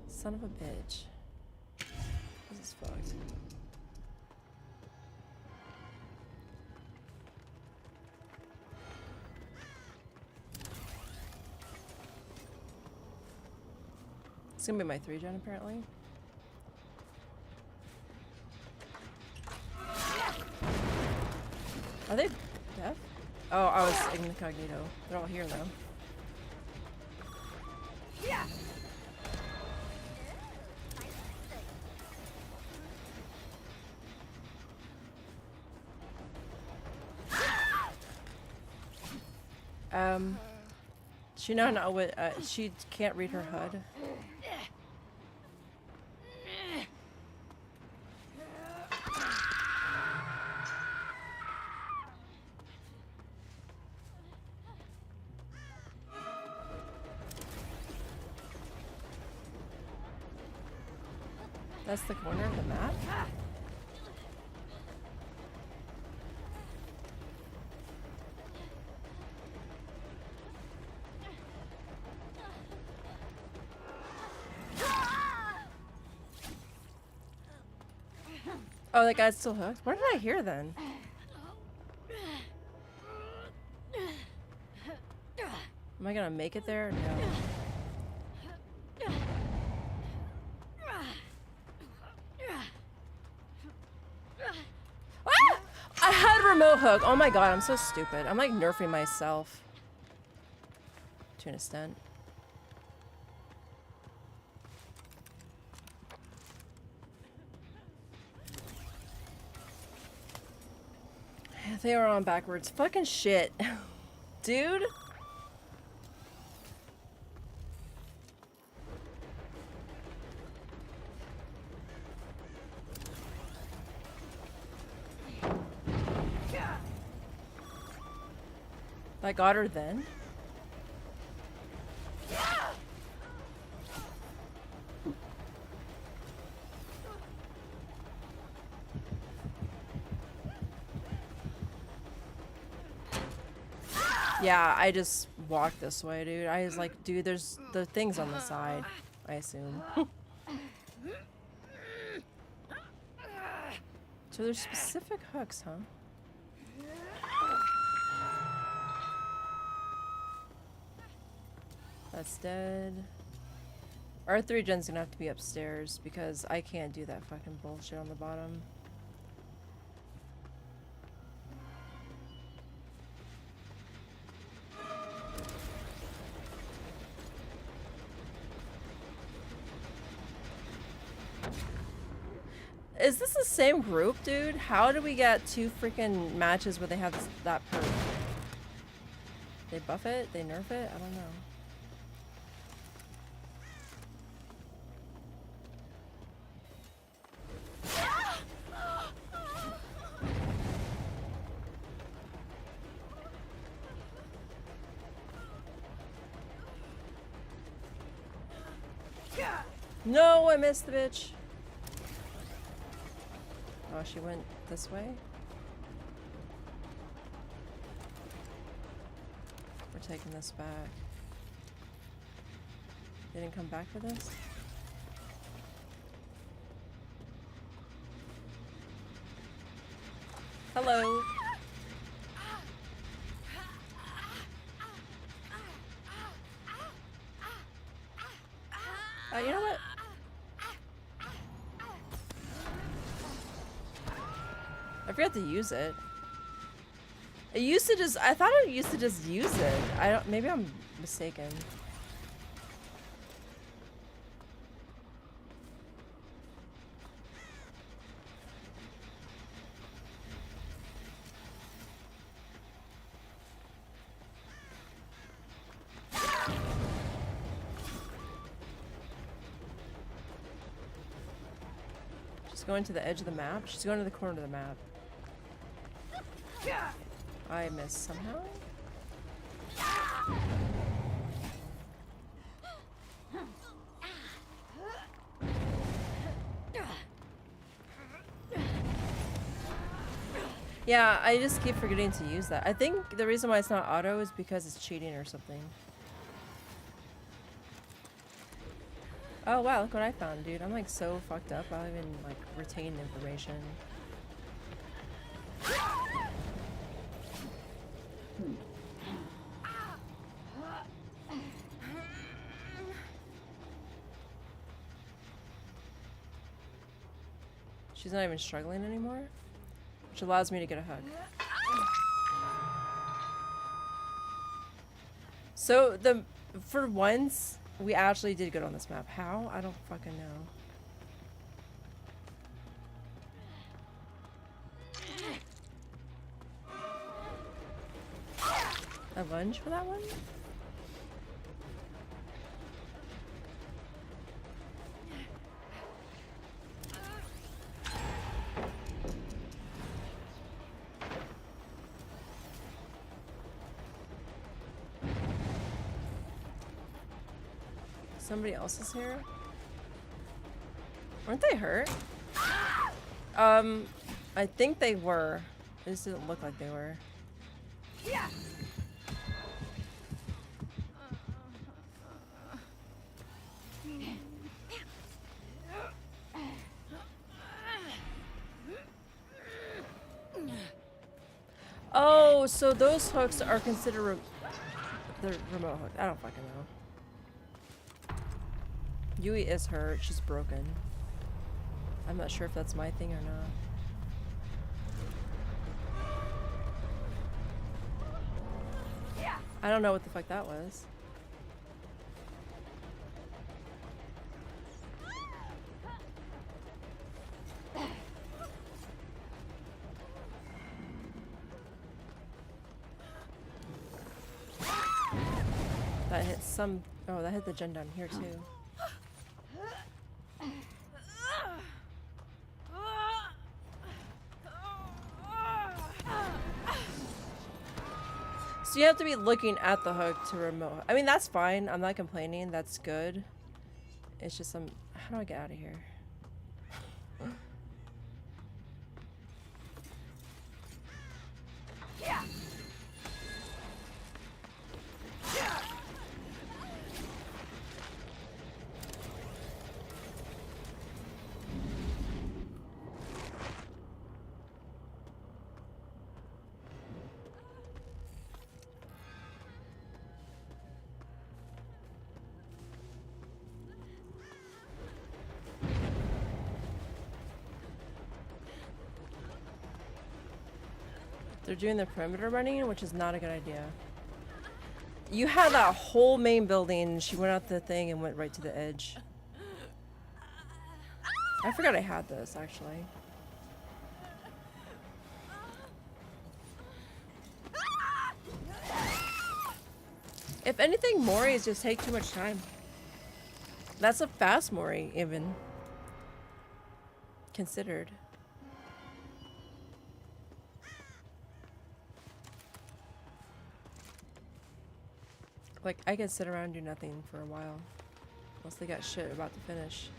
Son of a bitch. This is fucked. It's gonna be my 3-gen apparently. Are they deaf? Oh, I was incognito. They're all here though. Yeah. She know what? She can't read her HUD. That's the corner of the map? Oh, that guy's still hooked? Where did I hear then? Am I gonna make it there? No. I had remote hook. Oh my god, I'm so stupid. I'm like nerfing myself. To an extent. They were on backwards. Fucking shit. Dude. I got her then. Yeah, I just walked this way, dude. I was like, dude, there's the things on the side, I assume. So there's specific hooks, huh? That's dead. Our 3-gen's gonna have to be upstairs because I can't do that fucking bullshit on the bottom. Is this the same group, dude? How do we get 2 freaking matches where they have that perk? They buff it? They nerf it? I don't know. No, I missed the bitch. Oh, she went this way? We're taking this back. They didn't come back for this? Hello. You know what? I forgot to use it. It used to just, I thought it used to just use it. I don't, maybe I'm mistaken. She's going to the edge of the map. She's going to the corner of the map. I missed somehow. Yeah, I just keep forgetting to use that. I think the reason why it's not auto is because it's cheating or something. Oh wow, look what I found, dude. I'm like so fucked up. I don't even like retain information. She's not even struggling anymore, which allows me to get a hug. So for once, we actually did good on this map. How? I don't fucking know. A lunge for that one? Somebody else is here? Weren't they hurt? I think they were. It just didn't look like they were. Yeah. Oh, so those hooks are considered the remote hook. I don't fucking know. Yui is hurt. She's broken. I'm not sure if that's my thing or not. I don't know what the fuck that was. That hit some... Oh, that hit the gen down here too. So you have to be looking at the hook to remote. I mean, that's fine. I'm not complaining. That's good. It's just some... How do I get out of here? Yeah. They're doing the perimeter running, which is not a good idea. You had that whole main building. She went out the thing and went right to the edge. I forgot I had this, actually. If anything, Mori's just take too much time. That's a fast Mori, even. Considered. Like, I could sit around and do nothing for a while. Unless they got shit about to finish.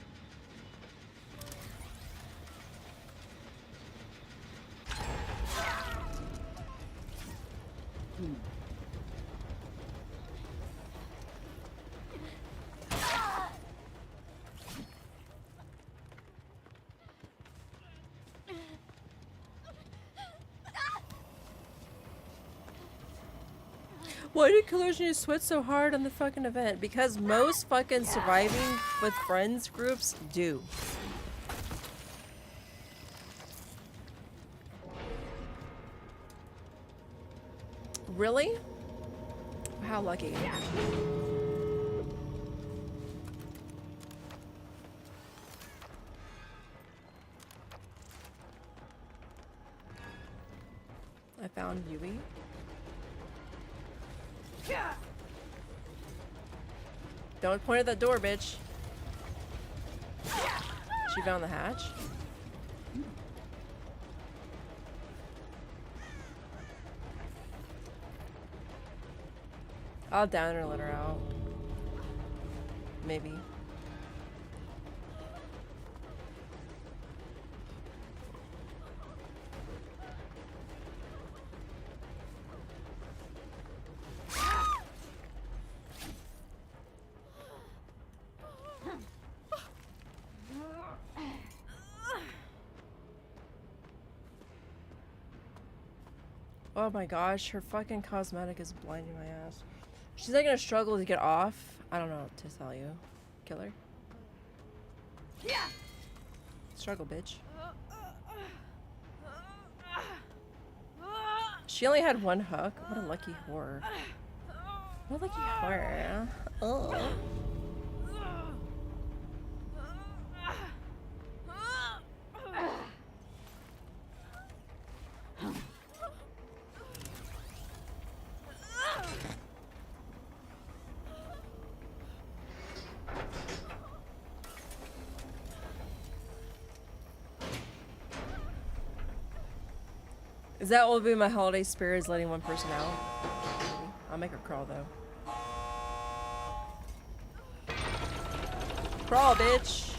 Why do killers need to sweat so hard on the fucking event? Because most fucking surviving with friends groups do. Really? How lucky. I found Yui. Don't point at that door, bitch. She found the hatch. I'll down her and let her out. Maybe. Oh my gosh, her fucking cosmetic is blinding my ass. She's not gonna struggle to get off. I don't know what to tell you. Kill her. Struggle, bitch. She only had one hook. What a lucky whore. What a lucky whore. Oh. Is that what will be my holiday spirit, is letting one person out? I'll make her crawl though. Crawl, bitch!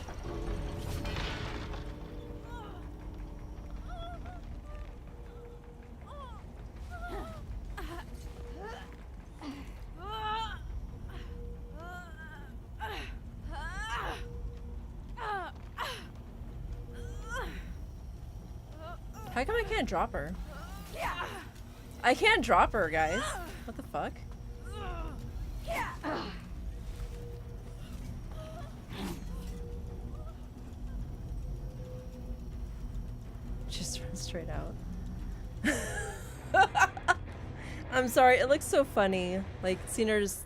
How come I can't drop her? I can't drop her, guys. What the fuck? Just run straight out. I'm sorry, it looks so funny. Like, seeing her just,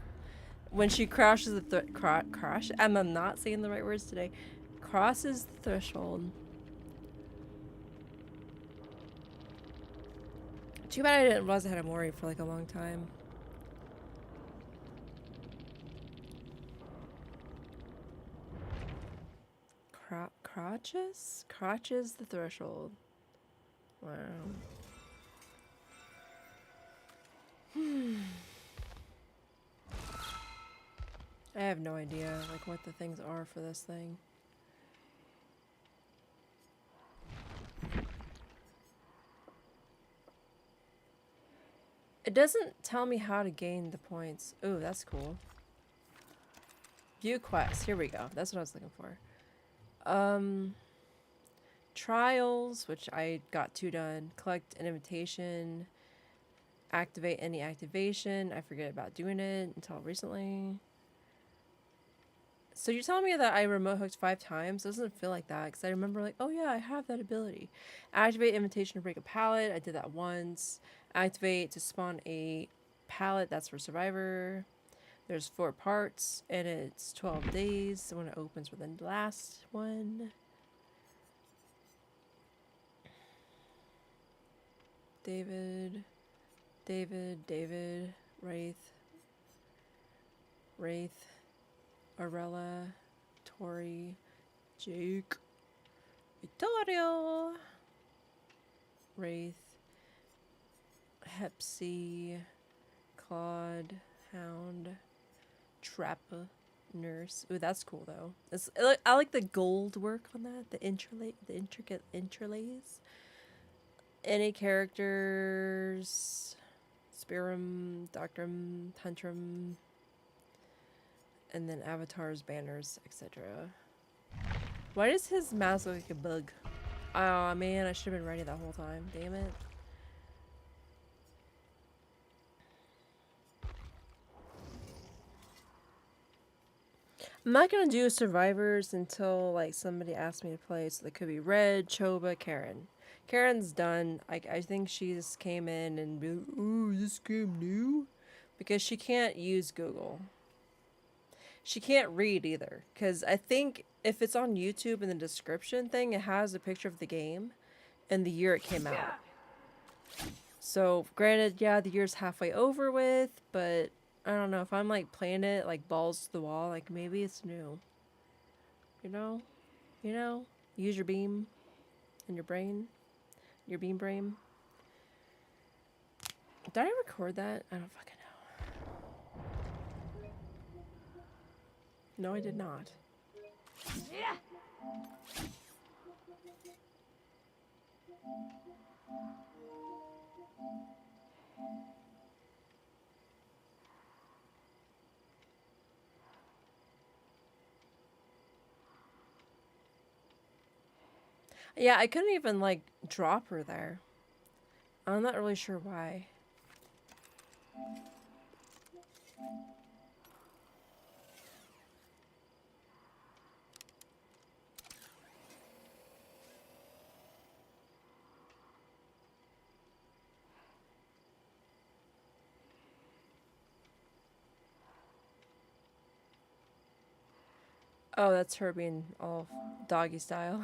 when she crashes the crash. I'm not saying the right words today. Crosses the threshold. Too bad I didn't realize I had a Mori for like a long time. Crotches? Crotches the threshold. Wow. I have no idea like what the things are for this thing. It doesn't tell me how to gain the points. Ooh, that's cool. View quest. Here we go. That's what I was looking for. Trials, which I got 2 done. Collect an invitation. Activate any activation. I forget about doing it until recently. So you're telling me that I remote hooked 5 times? It doesn't feel like that because I remember like, oh yeah, I have that ability. Activate invitation to break a pallet. I did that once. Activate to spawn a pallet. That's for survivor. There's 4 parts and it's 12 days when it opens for the last one. David, Wraith, Arella, Tori, Jake, Vittorio, Wraith, Hepsi, Claude, Hound, Trappa, nurse. Ooh, that's cool though. I like the gold work on that. The intricate interlays. Any characters? Spirum, Doctrum, Tantrum, and then avatars, banners, etc. Why does his mask look like a bug? Oh man, I should have been ready that whole time. Damn it. I'm not gonna do survivors until like somebody asks me to play. So that could be Red, Choba, Karen. Karen's done. I think she just came in and be like, "Ooh, this game new?" Because she can't use Google. She can't read either. Because I think if it's on YouTube in the description thing, it has a picture of the game and the year it came out. So, granted, yeah, the year's halfway over with, but I don't know. If I'm like playing it like balls to the wall, like maybe it's new. You know? You know? Use your beam and your brain. Your beam brain. Did I record that? I don't fucking know. No, I did not. Yeah. Yeah, I couldn't even like drop her there. I'm not really sure why. Oh, that's her being all doggy style.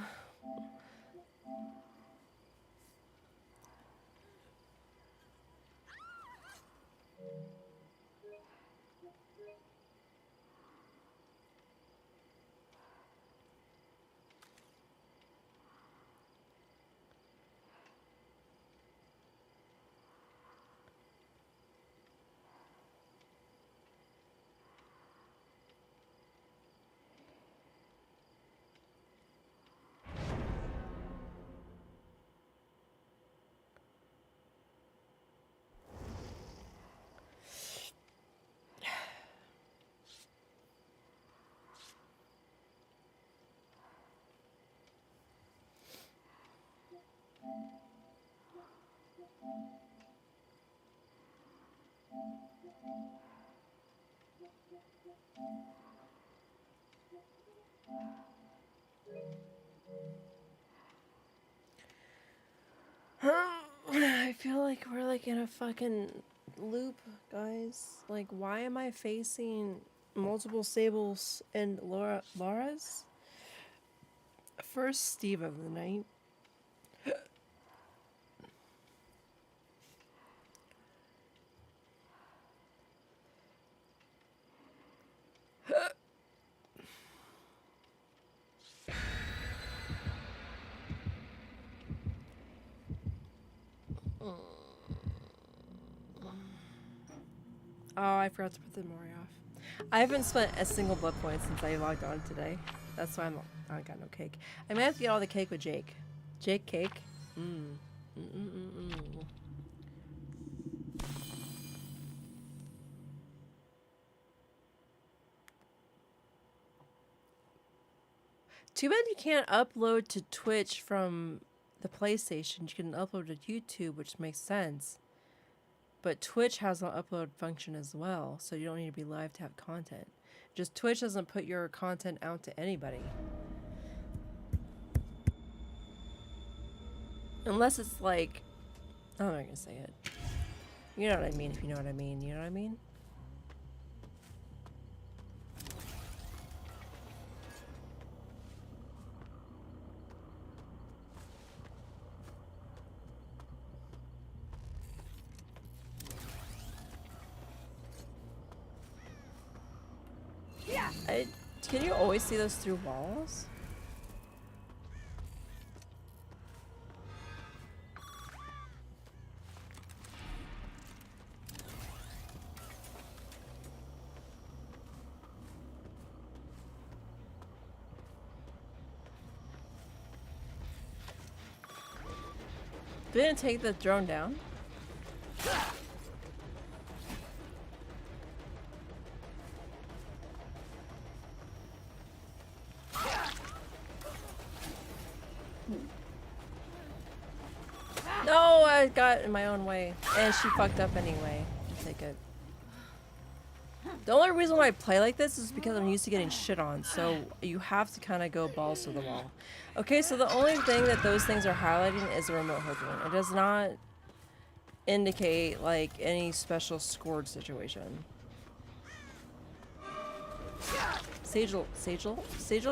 I feel like we're like in a fucking loop, guys. Like, why am I facing multiple Sables and Laura's? First Steve of the night. Oh, I forgot to put the Mori off. I haven't spent a single blood point since I logged on today. That's why I got no cake. I might have to get all the cake with Jake. Jake cake? Too bad you can't upload to Twitch from the PlayStation. You can upload to YouTube, which makes sense. But Twitch has an upload function as well, so you don't need to be live to have content. Just Twitch doesn't put your content out to anybody. Unless it's like... I'm not gonna say it. You know what I mean, if you know what I mean. You know what I mean? Can you always see those through walls? Didn't take the drone down. No, I got in my own way. And she fucked up anyway. I'll take it. The only reason why I play like this is because I'm used to getting shit on, so you have to kind of go balls to the wall. Okay, so the only thing that those things are highlighting is the remote hooking. It does not indicate, like, any special scored situation. Sagel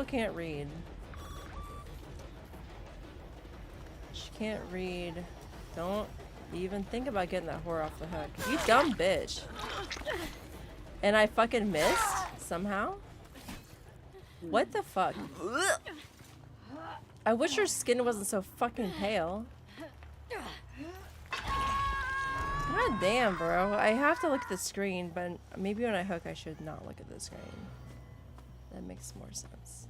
can't read. She can't read. Don't even think about getting that whore off the hook. You dumb bitch. And I fucking missed somehow? What the fuck? I wish her skin wasn't so fucking pale. God damn, bro. I have to look at the screen, but maybe when I hook I should not look at the screen. That makes more sense.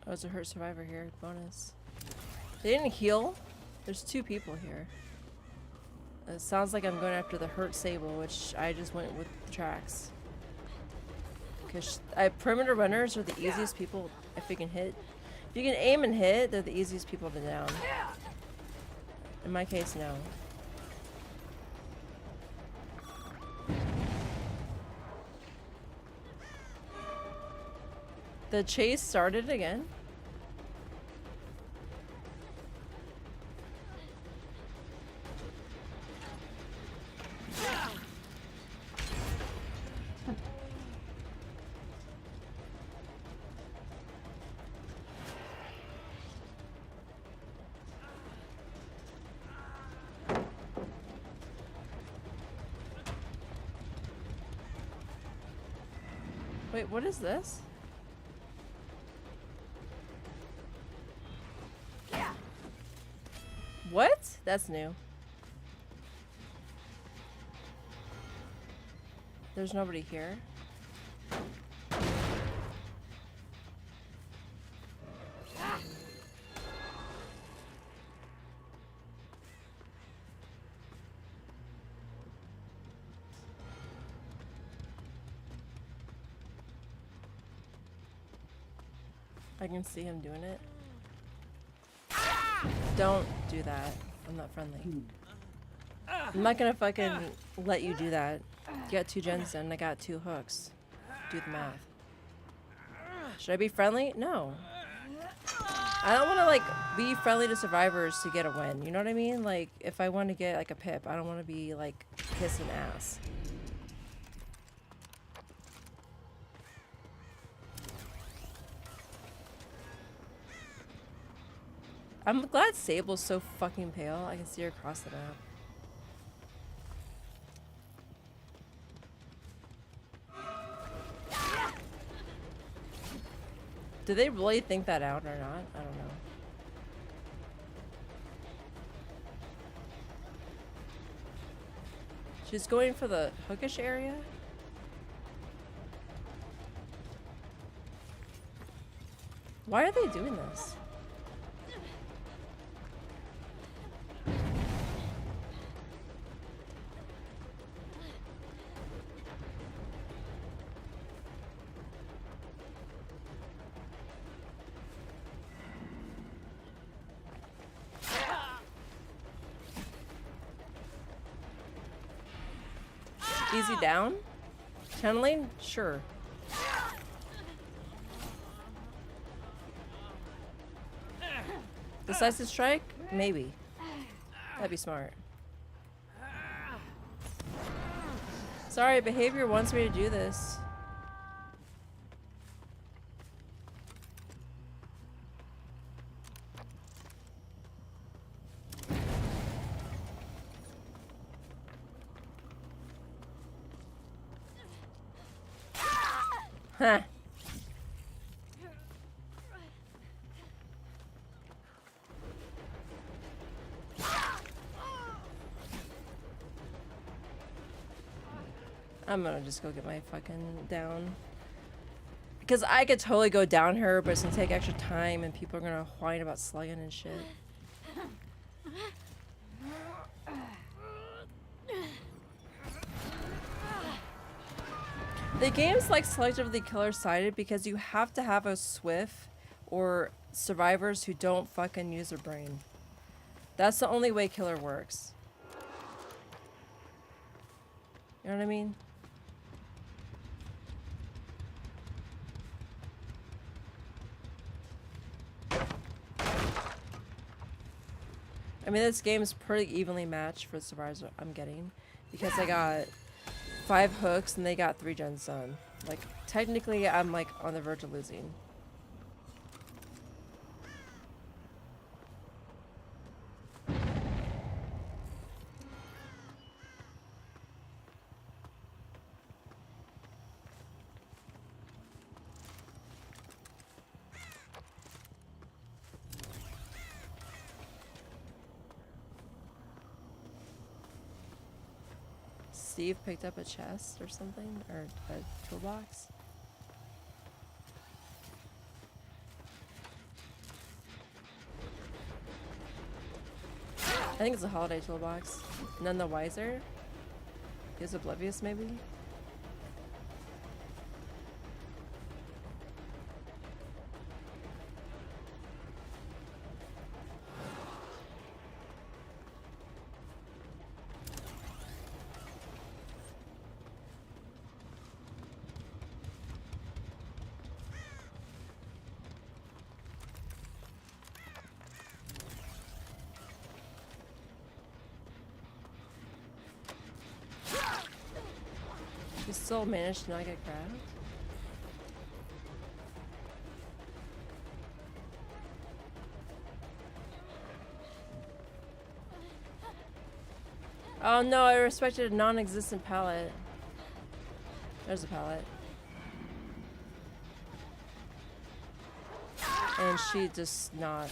Oh, it's a hurt survivor here. Bonus. They didn't heal. There's 2 people here. It sounds like I'm going after the hurt Sable, which I just went with the tracks. Because perimeter runners are the easiest people if you can hit. If you can aim and hit, they're the easiest people to down. In my case, no. The chase started again. Wait, what is this? What? That's new. There's nobody here. I can see him doing it. Don't do that. I'm not friendly. I'm not gonna fucking let you do that. You got 2 gens and I got 2 hooks. Do the math. Should I be friendly? No. I don't want to, like, be friendly to survivors to get a win. You know what I mean? Like, if I want to get, like, a pip, I don't want to be, like, kissing ass. I'm glad Sable's so fucking pale. I can see her across the map. Do they really think that out or not? I don't know. She's going for the hookish area? Why are they doing this? Easy down? Channeling? Sure. Decisive strike? Maybe. That'd be smart. Sorry, behavior wants me to do this. Huh. I'm gonna just go get my fucking down. Because I could totally go down her, but it's gonna take extra time and people are gonna whine about slugging and shit. The game's like selectively killer sided because you have to have a swift or survivors who don't fucking use their brain. That's the only way killer works. You know what I mean? I mean, this game is pretty evenly matched for the survivors I'm getting because I got 5 hooks and they got 3 gens done. Like, technically, I'm like on the verge of losing. Steve picked up a chest or something, or a toolbox. I think it's a holiday toolbox. None the wiser. He was oblivious, maybe. Still managed to not get grabbed. Oh no, I respected a non-existent pallet. There's a pallet. And she just not.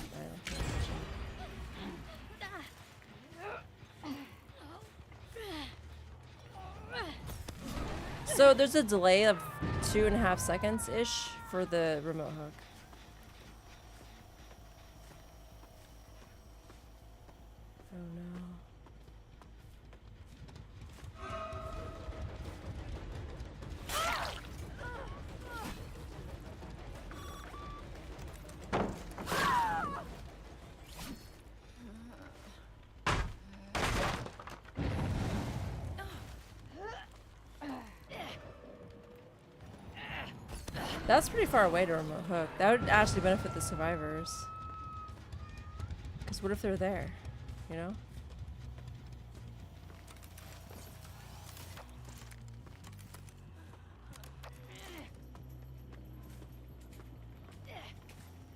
So there's a delay of 2.5 seconds-ish for the remote hook. Oh no. That's pretty far away to remote hook. That would actually benefit the survivors. Because what if they're there? You know?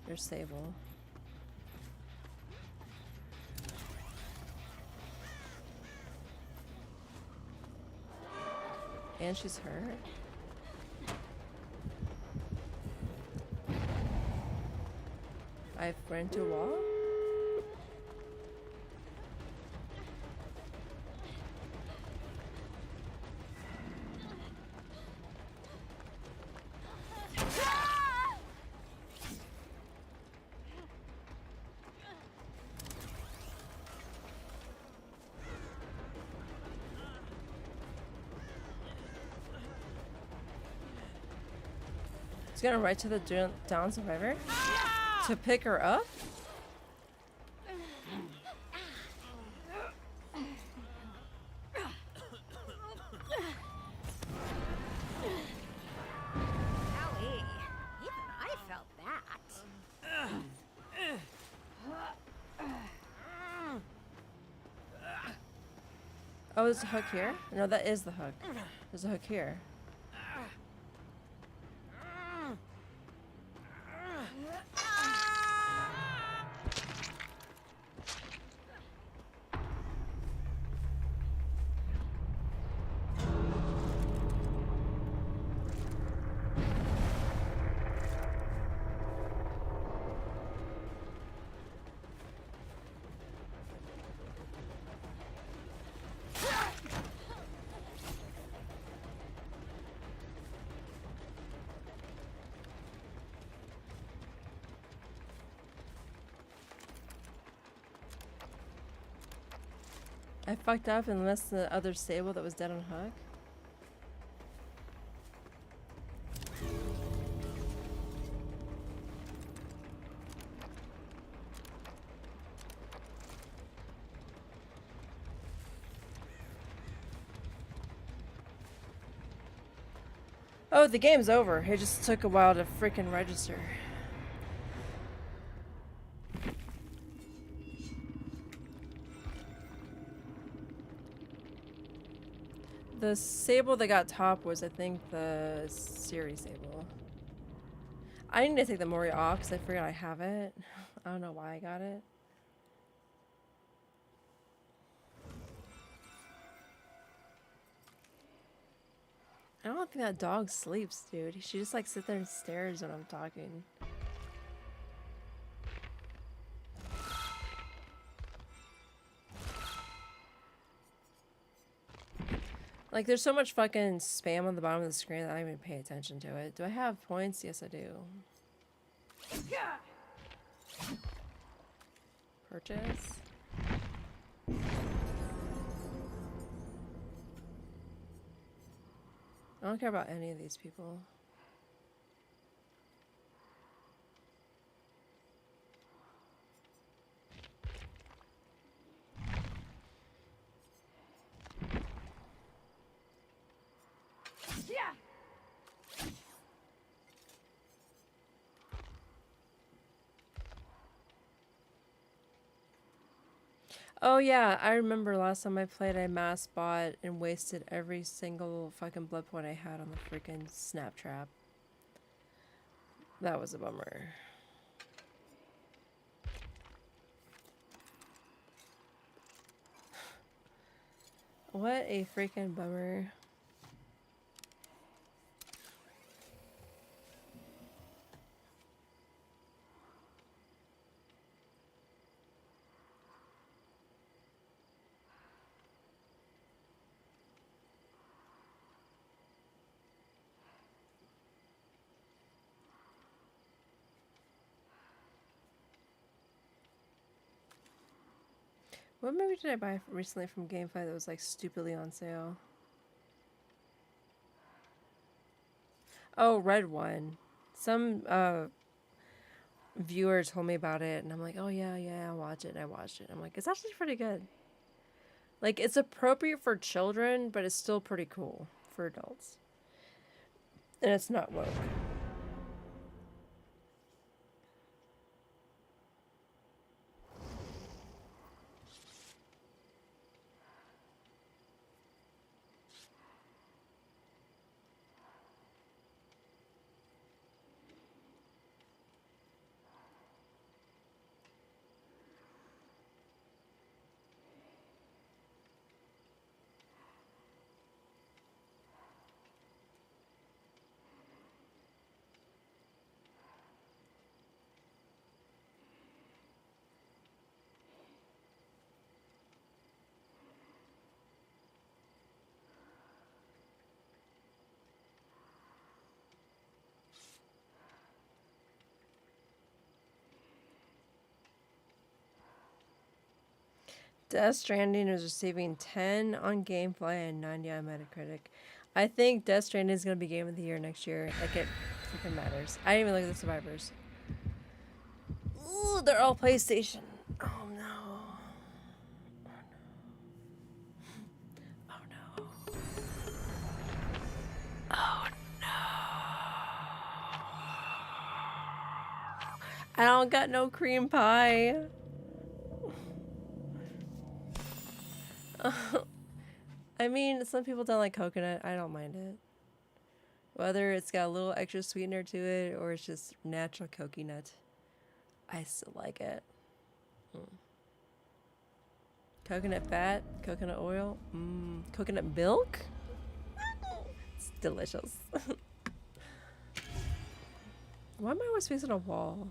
There's Sable. And she's hurt. I've run into a wall. He's gonna right to the down survivor to pick her up. Oh, there's a hook here? No, that is the hook. There's a hook here. I fucked up and missed the other Sable that was dead on hook. Oh, the game's over. It just took a while to freaking register. The Sable that got top was, I think, the Siri Sable. I need to take the Mori off because I forgot I have it. I don't know why I got it. I don't think that dog sleeps, dude. She just like sits there and stares when I'm talking. Like, there's so much fucking spam on the bottom of the screen that I don't even pay attention to it. Do I have points? Yes, I do. Purchase. I don't care about any of these people. Oh yeah, I remember last time I played, I mass bought and wasted every single fucking blood point I had on the freaking snap trap. That was a bummer. What a freaking bummer. What movie did I buy recently from GameFly that was like stupidly on sale? Oh, Red One. Some viewer told me about it and I'm like, oh yeah, I'll watch it. And I watched it. I'm like, it's actually pretty good. Like, it's appropriate for children, but it's still pretty cool for adults. And it's not woke. Death Stranding is receiving 10 on Gamefly and 90 on Metacritic. I think Death Stranding is going to be Game of the Year next year. Like, it freaking matters. I didn't even look at the survivors. Ooh, they're all PlayStation. Oh no. Oh no. Oh no. I don't got no cream pie. I mean, some people don't like coconut. I don't mind it. Whether it's got a little extra sweetener to it or it's just natural coconut, I still like it. Coconut fat, coconut oil, coconut milk. It's delicious. Why am I always facing a wall?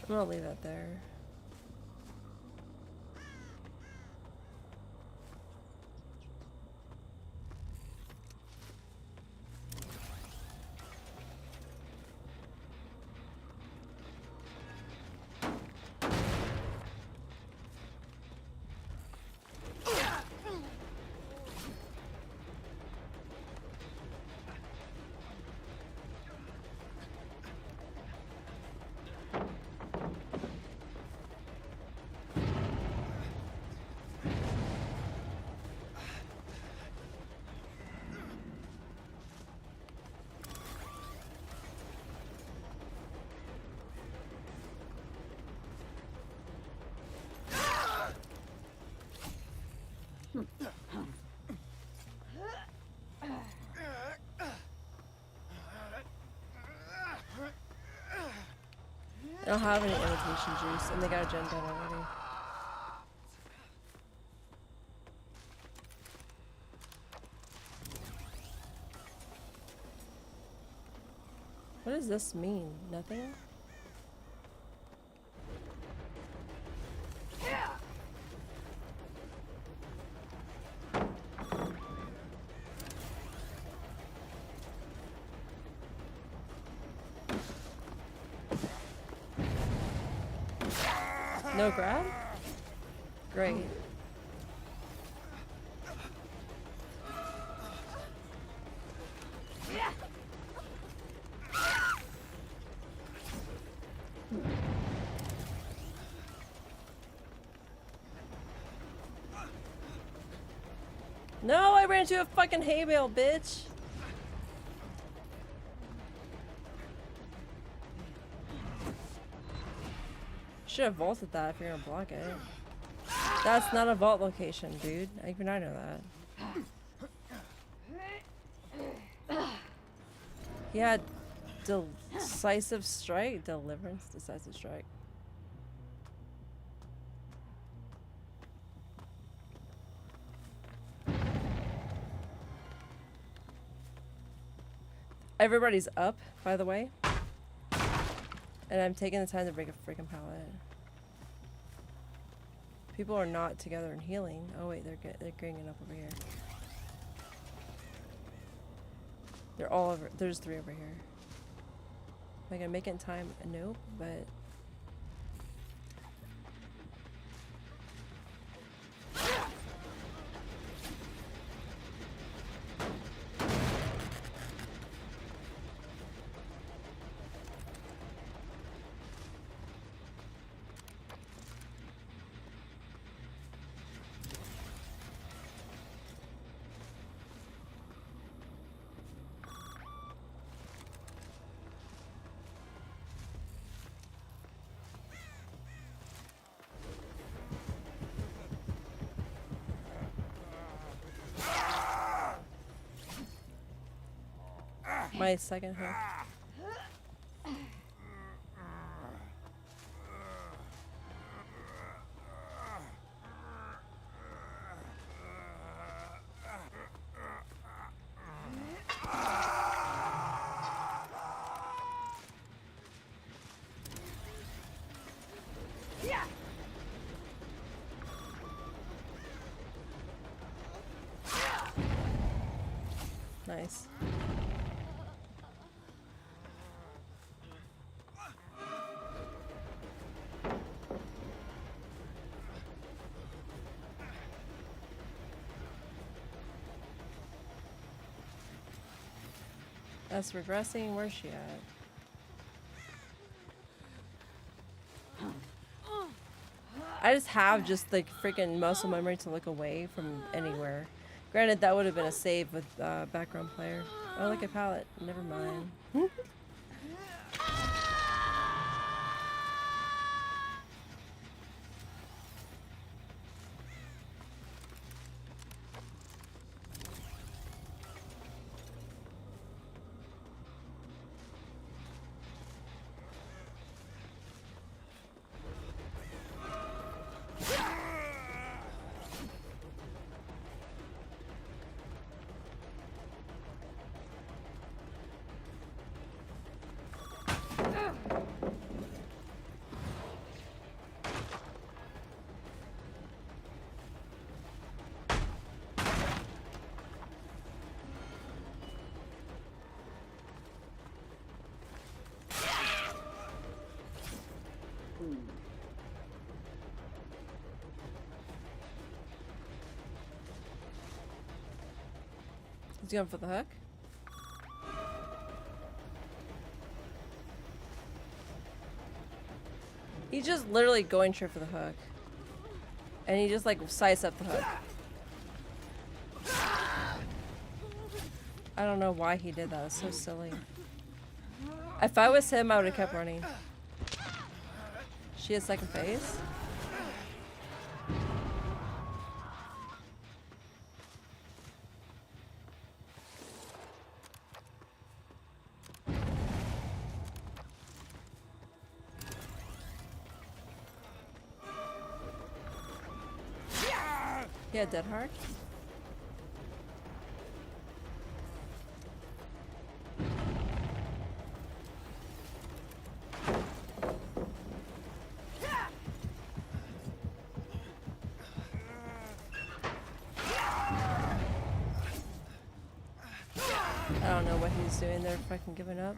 I'm gonna leave that there. I don't have any imitation juice, and they got a gen done already. What does this mean? Nothing? No grab? Great. No, I ran into a fucking hay bale, bitch. Should have vaulted that if you're gonna block it. That's not a vault location, dude. Even I know that. He had decisive strike, deliverance, decisive strike. Everybody's up, by the way. And I'm taking the time to break a freaking pallet. People are not together and healing. Oh wait, they're ganging up over here. They're all over. There's 3 over here. Am I gonna make it in time? Nope, but... My second hook. Nice. That's regressing. Where's she at? I just have just like freaking muscle memory to look away from anywhere. Granted, that would have been a save with background player. Oh, look at palette. Never mind. He's going for the hook. He's just literally going straight for the hook. And he just like sized up the hook. I don't know why he did that. It's so silly. If I was him, I would have kept running. She has second phase. Yeah, dead hard. I don't know what he's doing there, fucking giving up.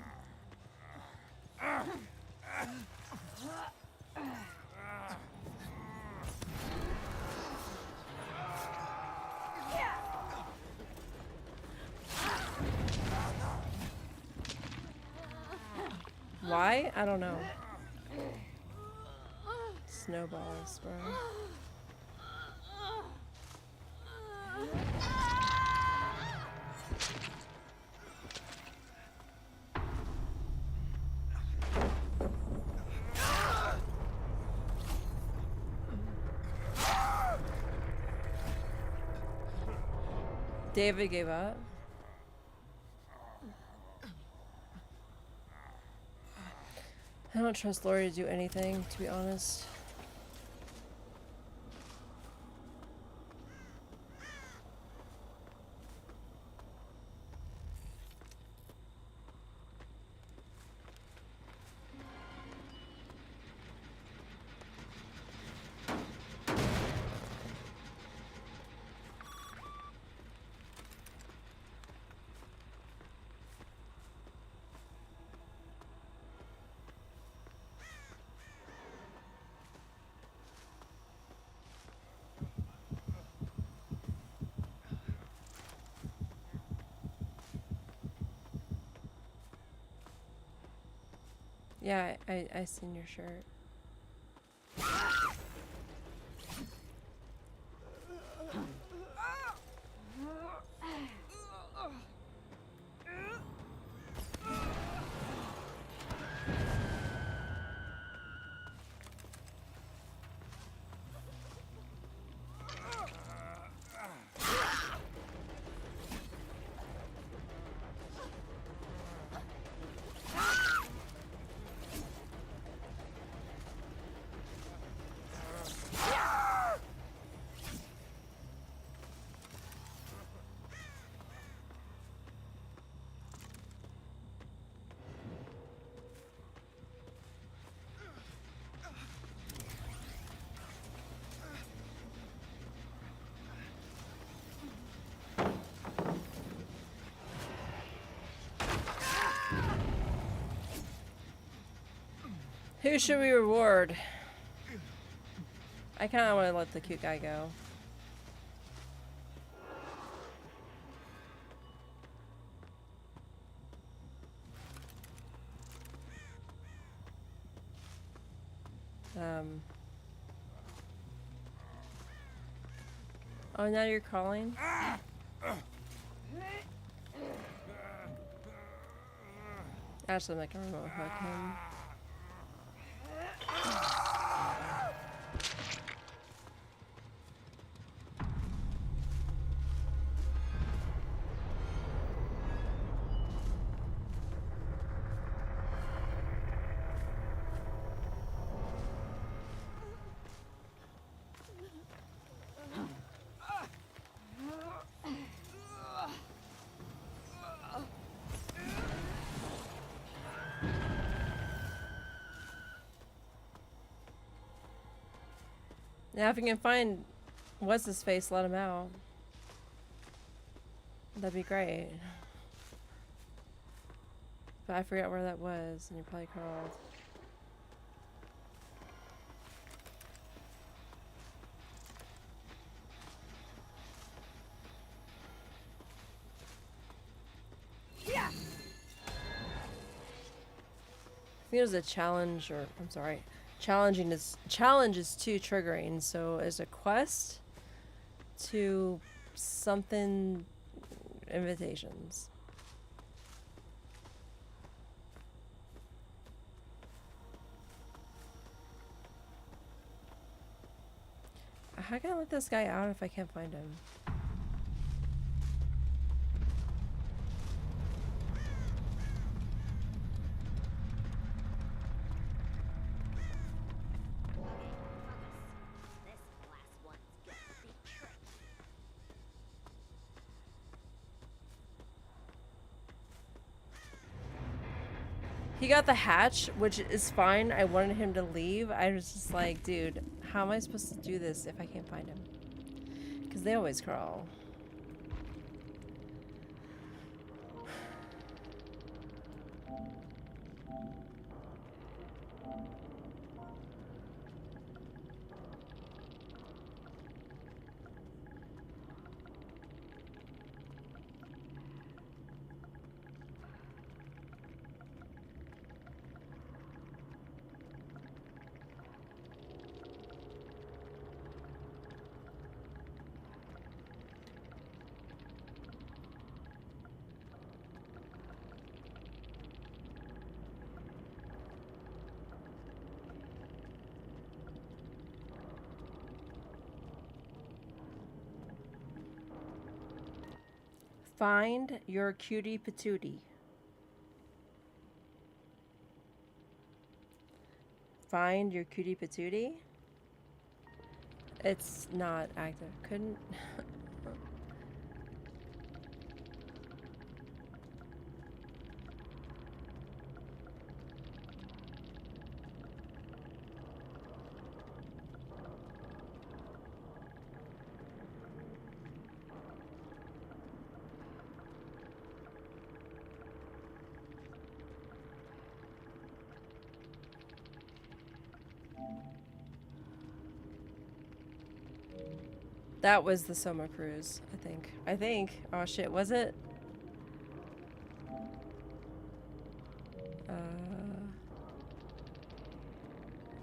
Why? I don't know. Snowballs, bro. David gave up. I don't trust Lori to do anything, to be honest. Yeah, I seen your shirt. Who should we reward? I kind of want to let the cute guy go. Oh, now you're calling? Actually, I'm like a remote hook him. Now, if you can find what's his face, let him out. That'd be great. But I forgot where that was, and you probably crawled. Yeah. I think it was a challenge, or I'm sorry. Challenge is too triggering, so as a quest to something invitations. How can I let this guy out if I can't find him? He got the hatch, which is fine. I wanted him to leave. I was just like, dude, how am I supposed to do this if I can't find him? Because they always crawl. Find your cutie patootie. Find your cutie patootie? It's not active. Couldn't... That was the Soma cruise, I think. Oh shit, was it?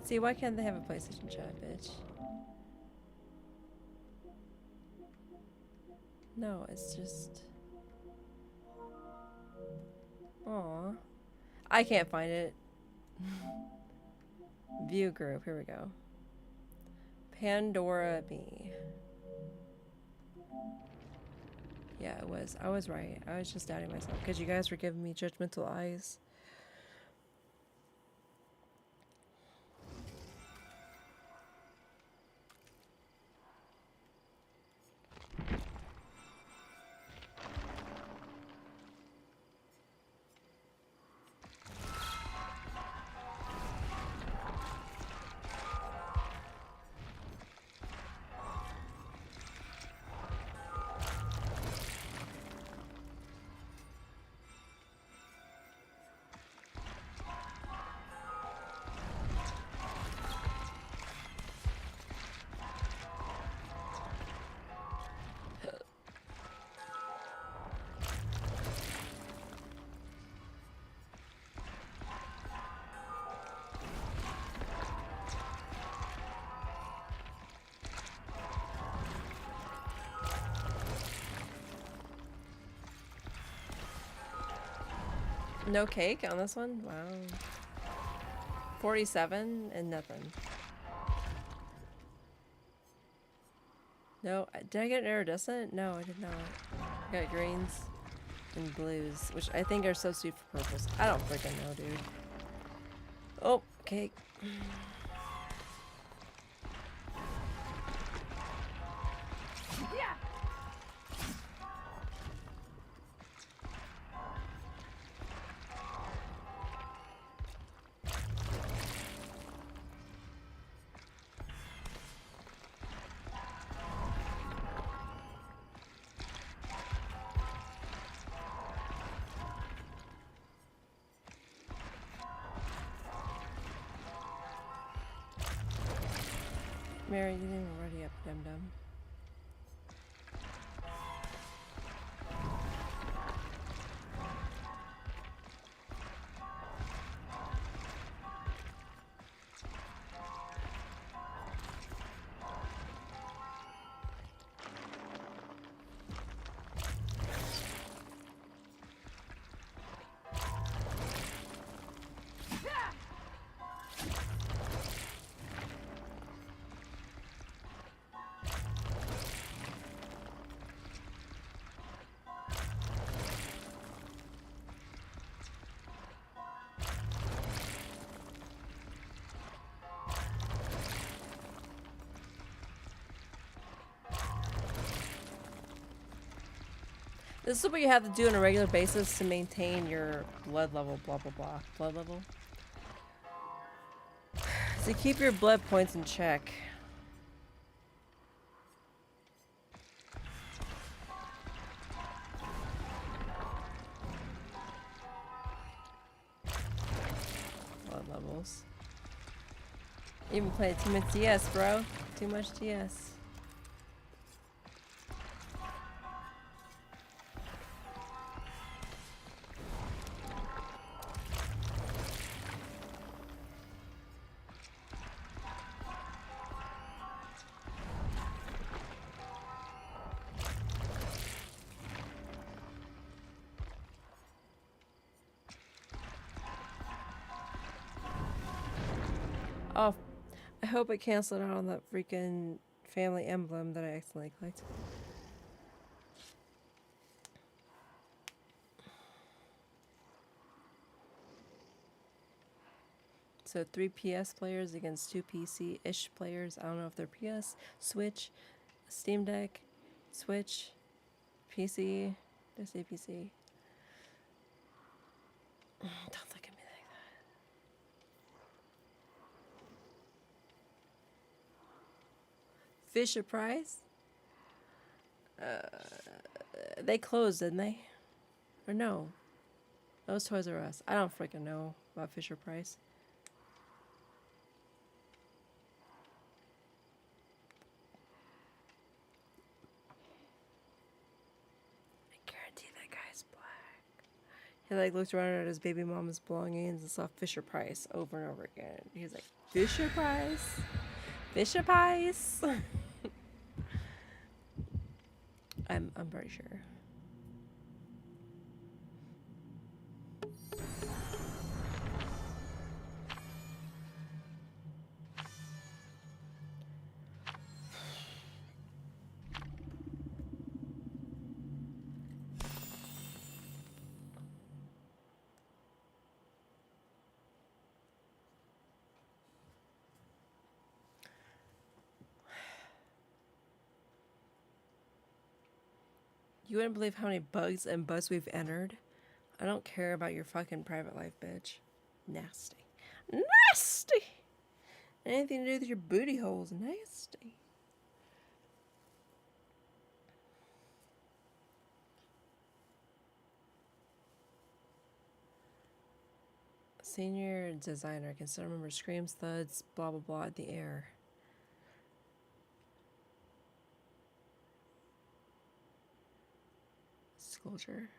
See, why can't they have a PlayStation chat, bitch? No, it's just... Aw. I can't find it. View group, here we go. Pandora Me. Yeah, it was. I was right. I was just doubting myself because you guys were giving me judgmental eyes. No cake on this one? Wow. 47 and nothing. No, did I get an iridescent? No, I did not. I got greens and blues, which I think are substitute for purples. I don't freaking know, dude. Oh, cake. Mary, you didn't already up, dum dum. This is what you have to do on a regular basis to maintain your blood level, blah blah blah. Blood level? To keep your blood points in check. Blood levels. You even played too much DS, bro. Too much DS. Oh, I hope it canceled out on that freaking family emblem that I accidentally clicked. So 3 PS players against 2 PC-ish players. I don't know if they're PS, Switch, Steam Deck, Switch, PC. Did I say PC? Don't look at me like that. Fisher Price? They closed, didn't they? Or no? That was Toys R Us. I don't freaking know about Fisher Price. I guarantee that guy's black. He like looked around at his baby mama's belongings and saw Fisher Price over and over again. He was like, Fisher Price? Fisher Price? I'm pretty sure. You wouldn't believe how many bugs and buzz we've entered. I don't care about your fucking private life, bitch. Nasty. Nasty! Anything to do with your booty holes, nasty. Senior designer can still remember screams, thuds, blah blah blah in the air. Disclosure.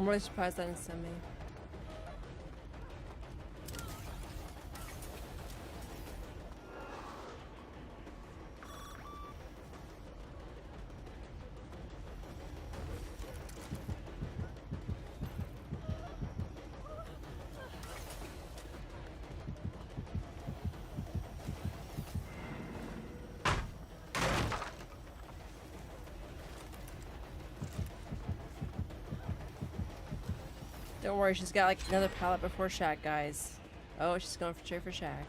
I'm really surprised that didn't send me. Don't worry, she's got like another pallet before Shaq, guys. Oh, she's going straight for Shaq.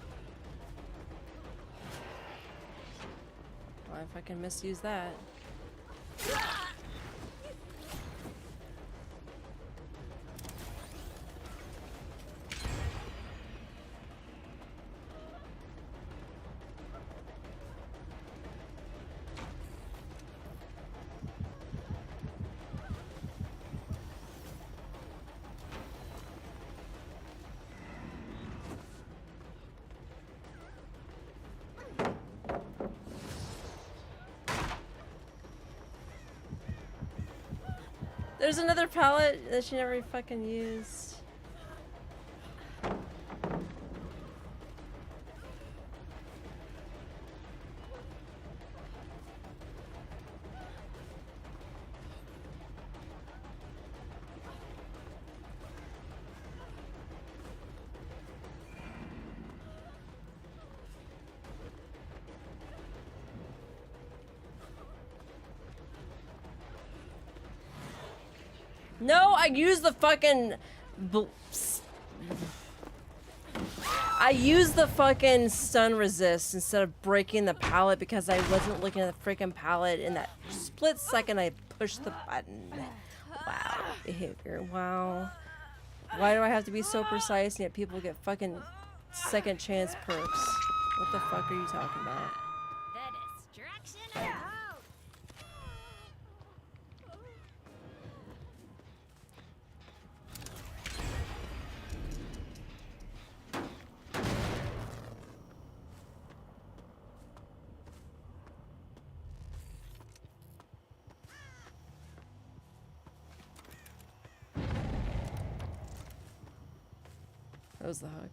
Well, if I can misuse that. There's another pallet that she never fucking used. No, I used the fucking... I used the fucking stun resist instead of breaking the pallet because I wasn't looking at the freaking pallet in that split second I pushed the button. Wow. Behavior. Wow. Why do I have to be so precise and yet people get fucking second chance perks? What the fuck are you talking about? The destruction of hope. That was the hook.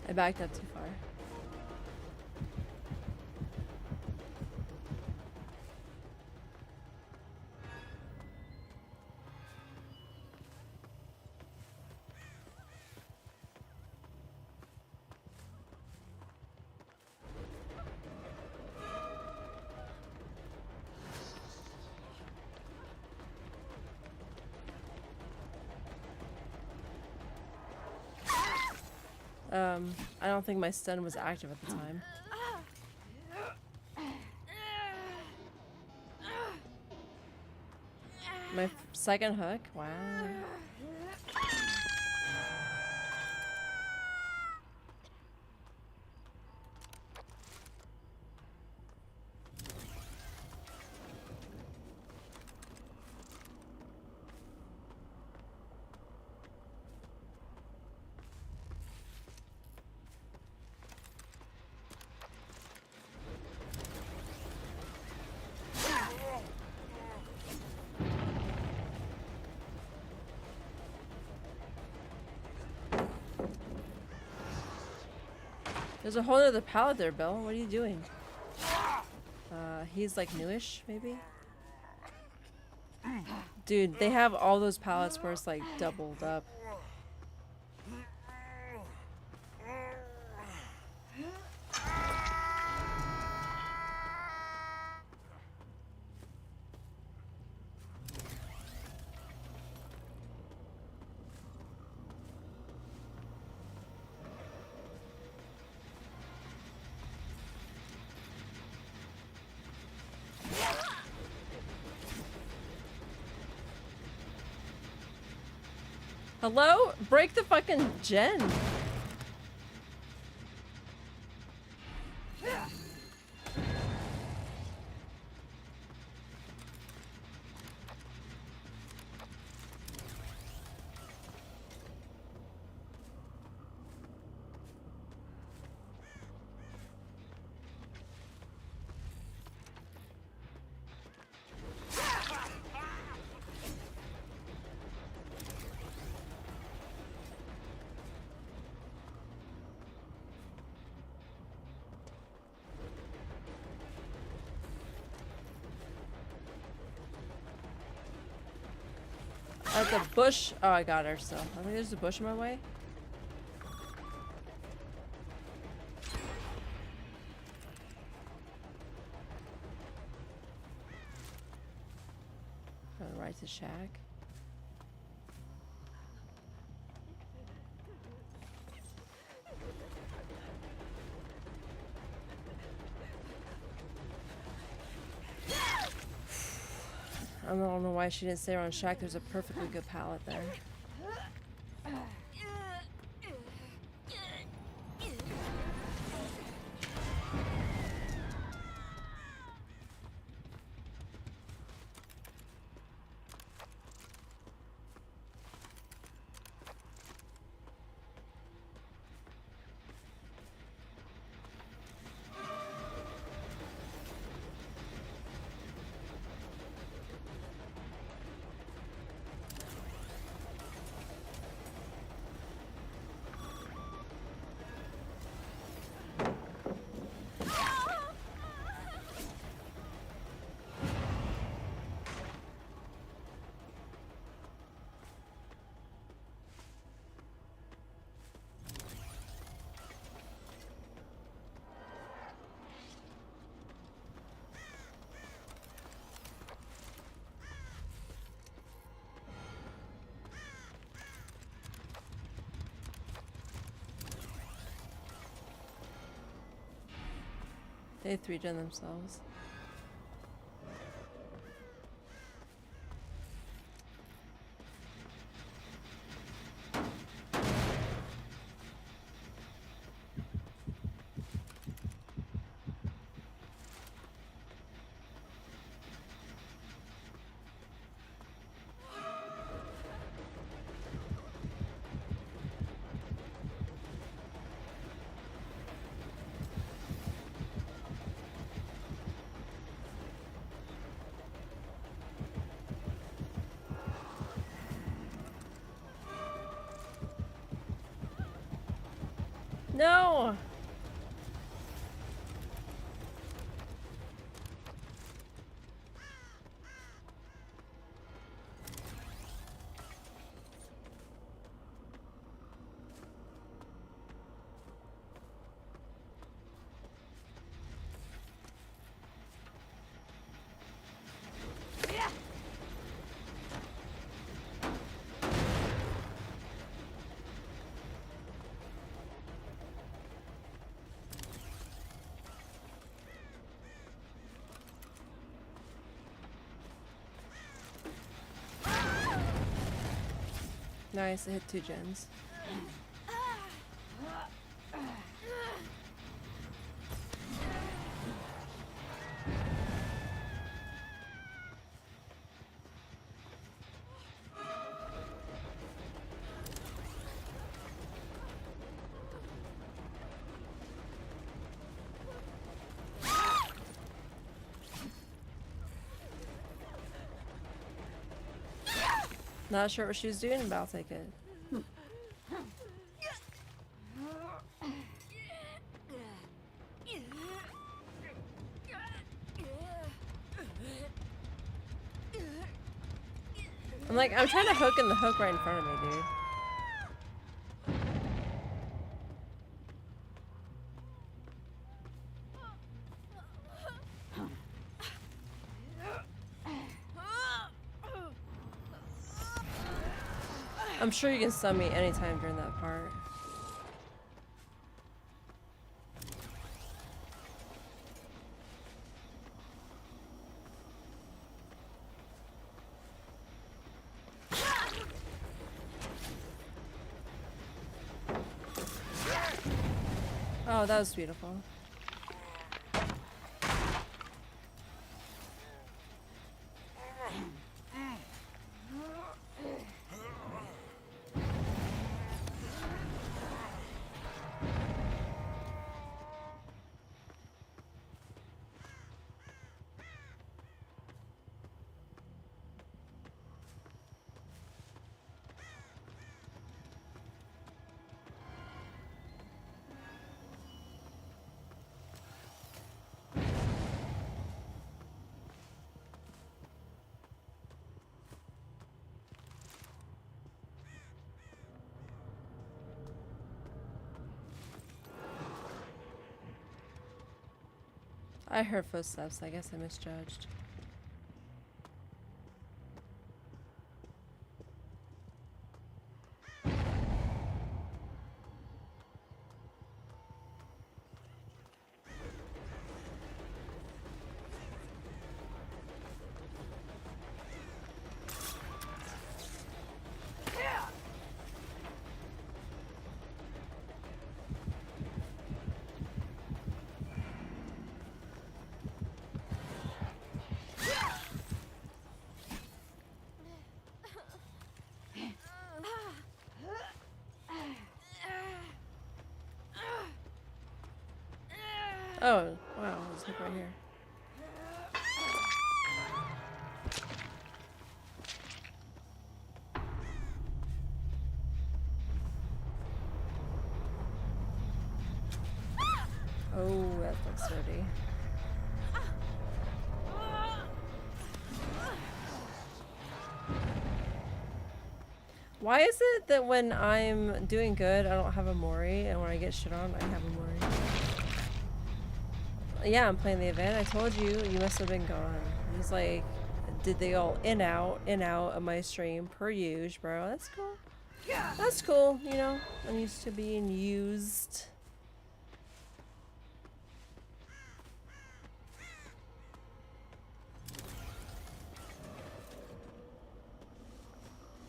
I backed up too far. I don't think my stun was active at the time. My second hook? Wow. There's a whole other pallet there, Bill. What are you doing? He's like newish, maybe? Dude, they have all those pallets where it's like doubled up. Hello? Break the fucking gen. At the bush. Oh, I got her still. I think there's a bush in my way. Going right to shack. I don't know why she didn't stay around shack. There's a perfectly good pallet there. They 3-gen themselves. No! Nice, I hit 2 gens. Not sure what she was doing, but I'll take it. I'm like, I'm trying to hook in the hook right in front of me, dude. I'm sure you can stun me anytime during that part. Oh, that was beautiful. I heard footsteps. I guess I misjudged. Oh, wow, it's like right here. Oh, that looks dirty. Why is it that when I'm doing good, I don't have a Mori, and when I get shit on, I have a Mori? Yeah, I'm playing the event. I told you, you must have been gone. He's like, did they all in out of my stream per usual, bro? That's cool. That's cool, you know? I'm used to being used.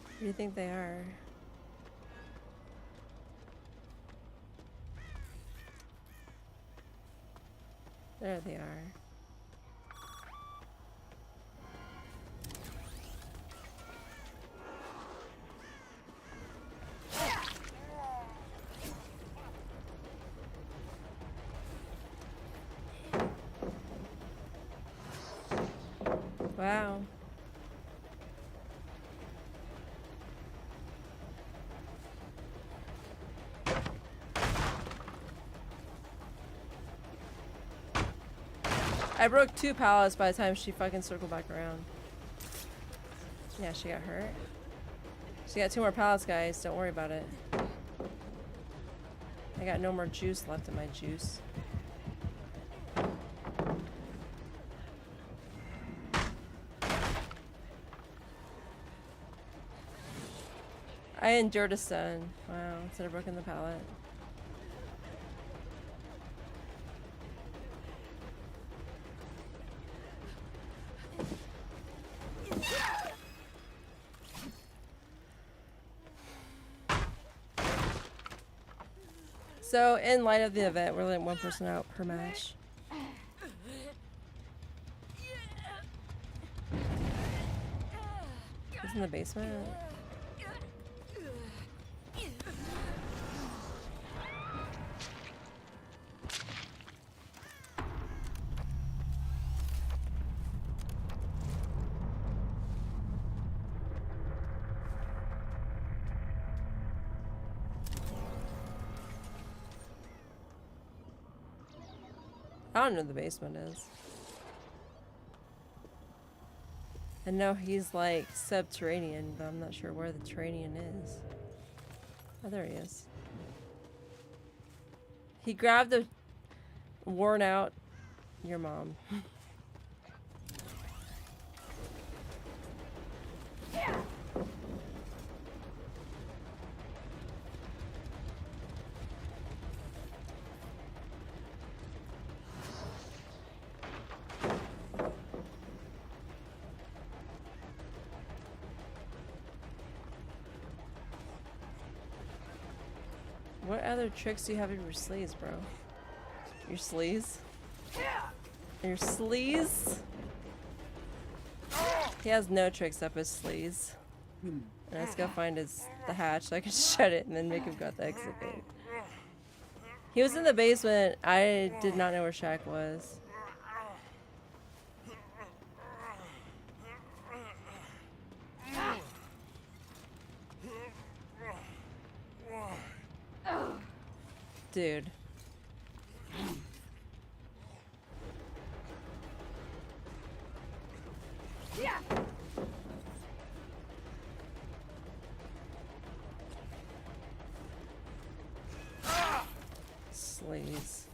What do you think they are? There they are. Wow. I broke 2 pallets by the time she fucking circled back around. Yeah, she got hurt. She got 2 more pallets, guys. Don't worry about it. I got no more juice left in my juice. I endured a stun. Wow, instead of broken the pallet. So, in light of the event, we're letting 1 person out per match. He's in the basement. I don't know where the basement is. I know he's like subterranean, but I'm not sure where the terranean is. Oh, there he is. He grabbed a worn out your mom. What other tricks do you have in your sleeves, bro? Your sleaze? Your sleaze? He has no tricks up his sleaze. And I just gotta find the hatch so I can shut it and then make him go out the exit gate. He was in the basement. I did not know where Shaq was. Dude. Yeah. Sleaze.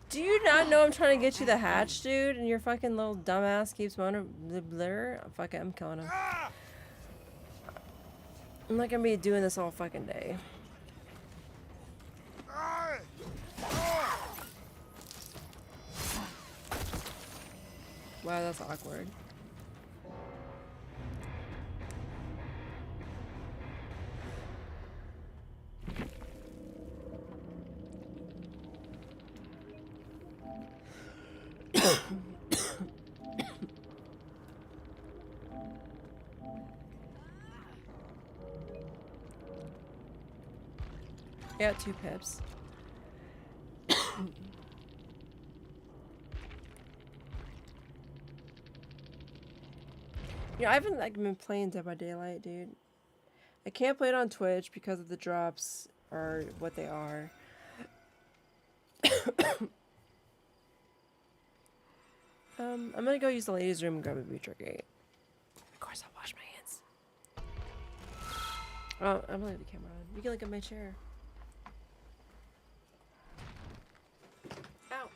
Do you not know I'm trying to get you the hatch, dude? And your fucking little dumbass keeps moaning. Fuck it, I'm killing him. I'm not gonna be doing this all fucking day. Wow, that's awkward. Yeah, 2 pips. You know, I haven't been playing Dead by Daylight, dude. I can't play it on Twitch because of the drops are what they are. I'm gonna go use the ladies' room and grab a Butcher Gate. Of course, I'll wash my hands. Oh, I'm gonna leave the camera on. You can look at my chair. Ow.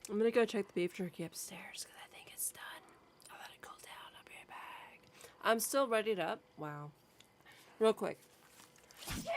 I'm gonna go check the beef jerky upstairs because I think it's done. I'll let it cool down. I'll be right back. I'm still readied up. Wow. Real quick. Yeah.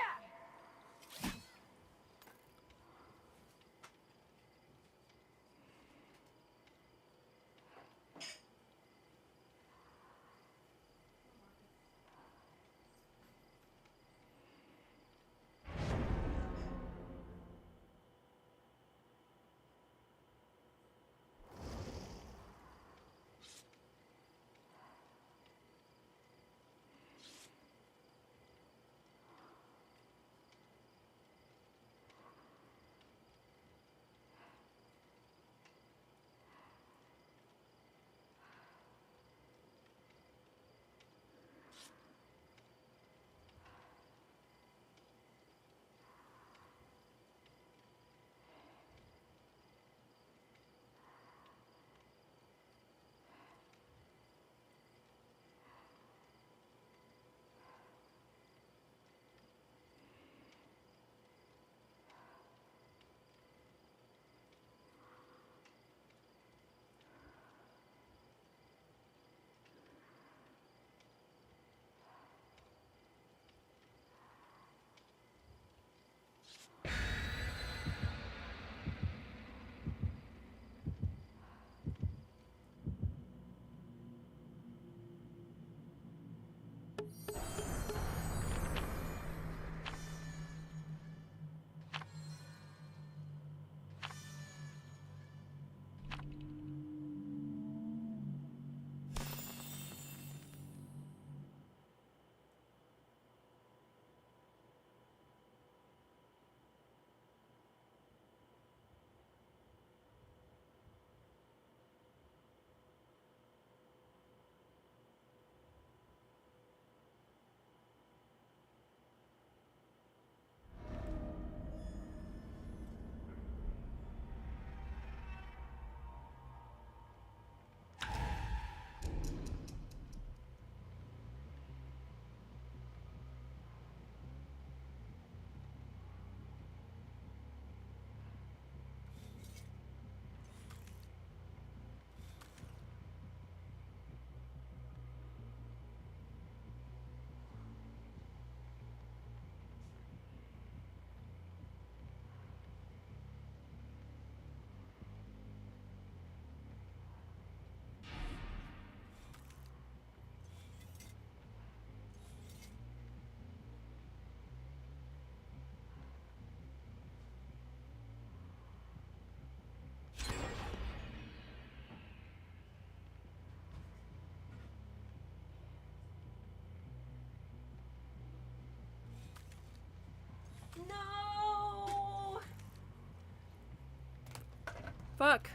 Fuck.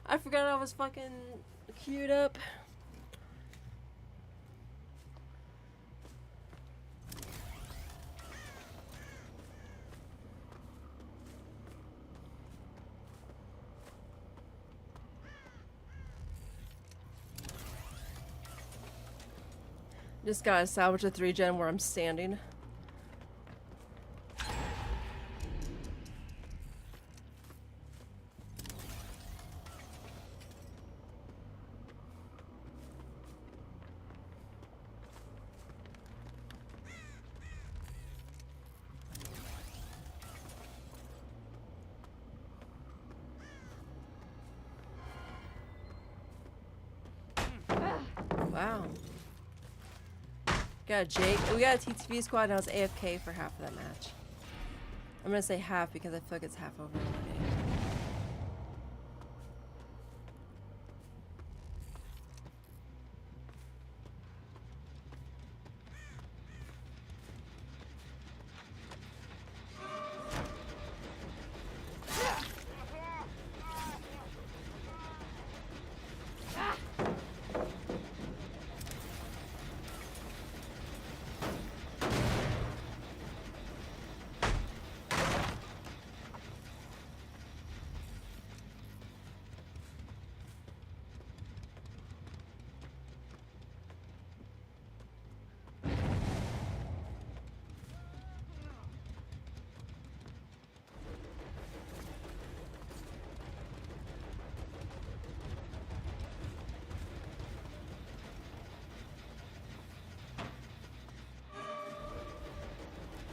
I forgot I was fucking queued up. Just gotta salvage a 3-gen where I'm standing. Wow. Got a Jake. We got a TTV squad and I was AFK for half of that match. I'm gonna say half because I feel like it's half over already.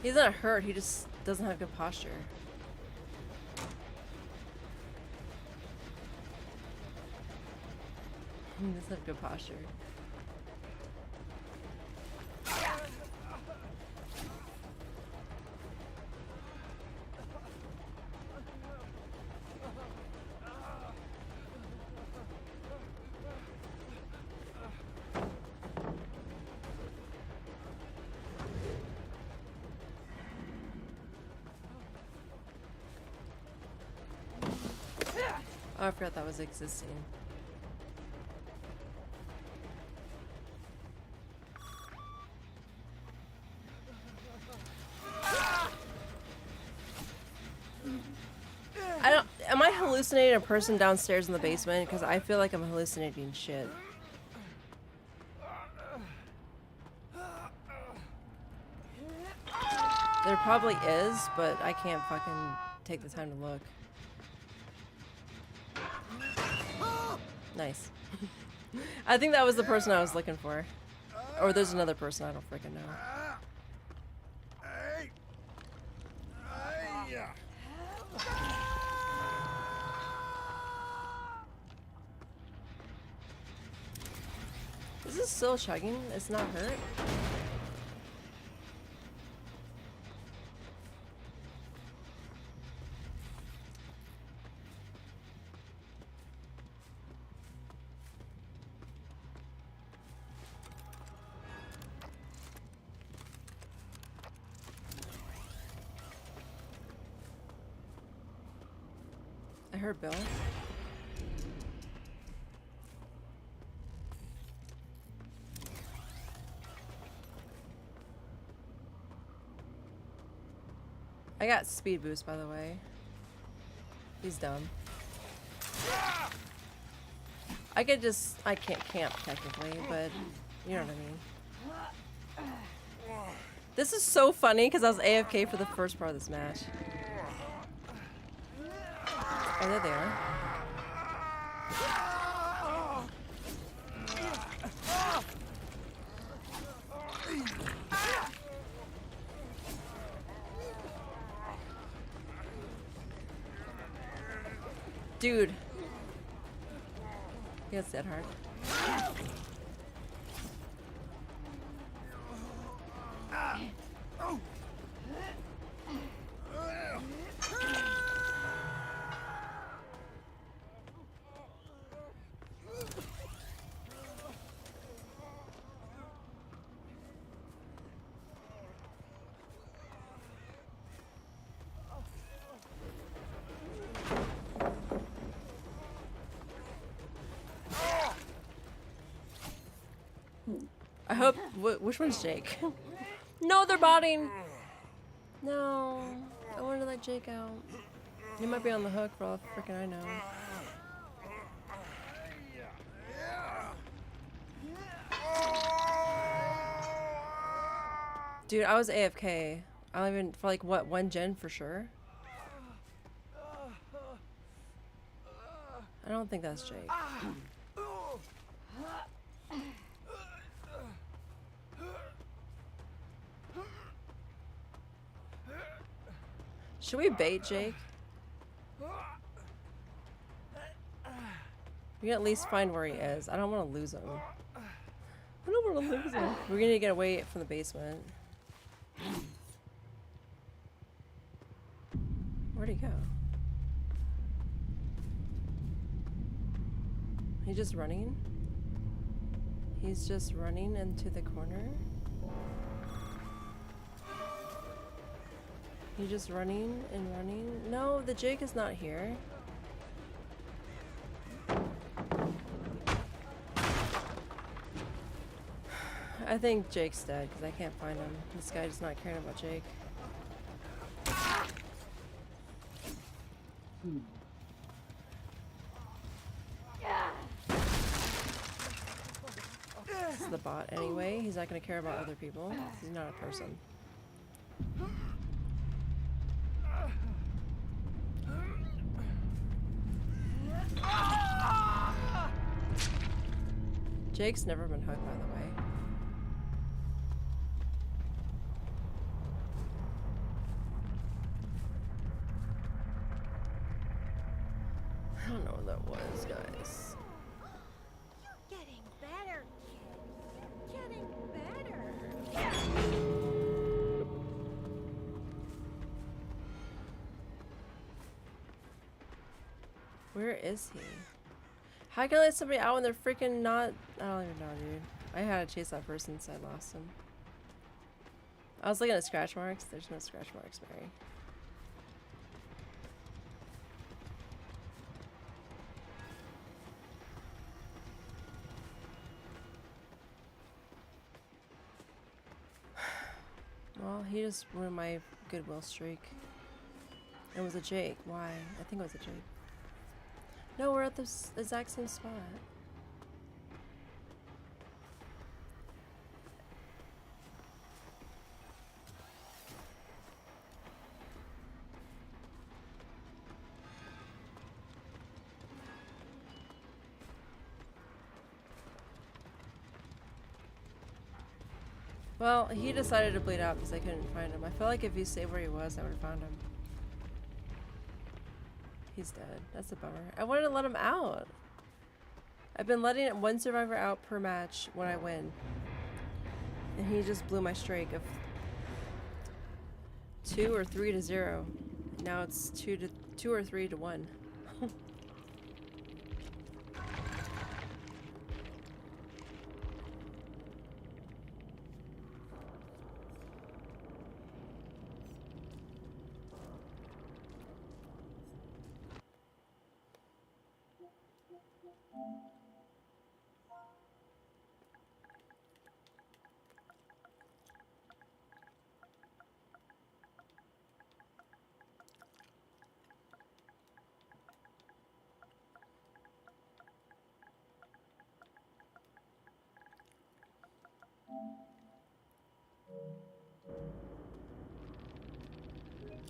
He's not hurt, he just doesn't have good posture. He doesn't have good posture. Oh, I forgot that was existing. Am I hallucinating a person downstairs in the basement? Because I feel like I'm hallucinating shit. There probably is, but I can't fucking take the time to look. Nice. I think that was the person I was looking for. Or there's another person, I don't freaking know. Is this still chugging? It's not hurt? I heard Bill. I got speed boost, by the way. He's dumb. I can't camp technically, but you know what I mean. This is so funny because I was AFK for the first part of this match. Oh, there they are. Dude. He gets dead hard. I hope. Which one's Jake? No, they're botting. No, I wanted to let Jake out. He might be on the hook for all freaking I know. Dude, I was AFK. I don't even for like what 1 gen for sure. I don't think that's Jake. Should we bait Jake? We can at least find where he is. I don't want to lose him. I don't want to lose him. We're gonna get away from the basement. Where'd he go? He's just running? He's just running into the corner? He's just running and running? No, the Jake is not here. I think Jake's dead because I can't find him. This guy does not care about Jake. This is the bot anyway. He's not going to care about other people. He's not a person. Jake's never been hugged, by the way. I don't know what that was, guys. You're getting better, kid. You're getting better. Where is he? How can I let somebody out when they're freaking not? I don't even know, dude. I had to chase that person since I lost him. I was looking at scratch marks. There's no scratch marks, Mary. Well, he just ruined my goodwill streak. It was a Jake. Why? I think it was a Jake. No, we're at the exact same spot. Well, he decided to bleed out because I couldn't find him. I felt like if he stayed where he was, I would have found him. He's dead. That's a bummer. I wanted to let him out. I've been letting one survivor out per match when I win. And he just blew my streak of 2 or 3 to 0. Now it's 2 or 3 to 1.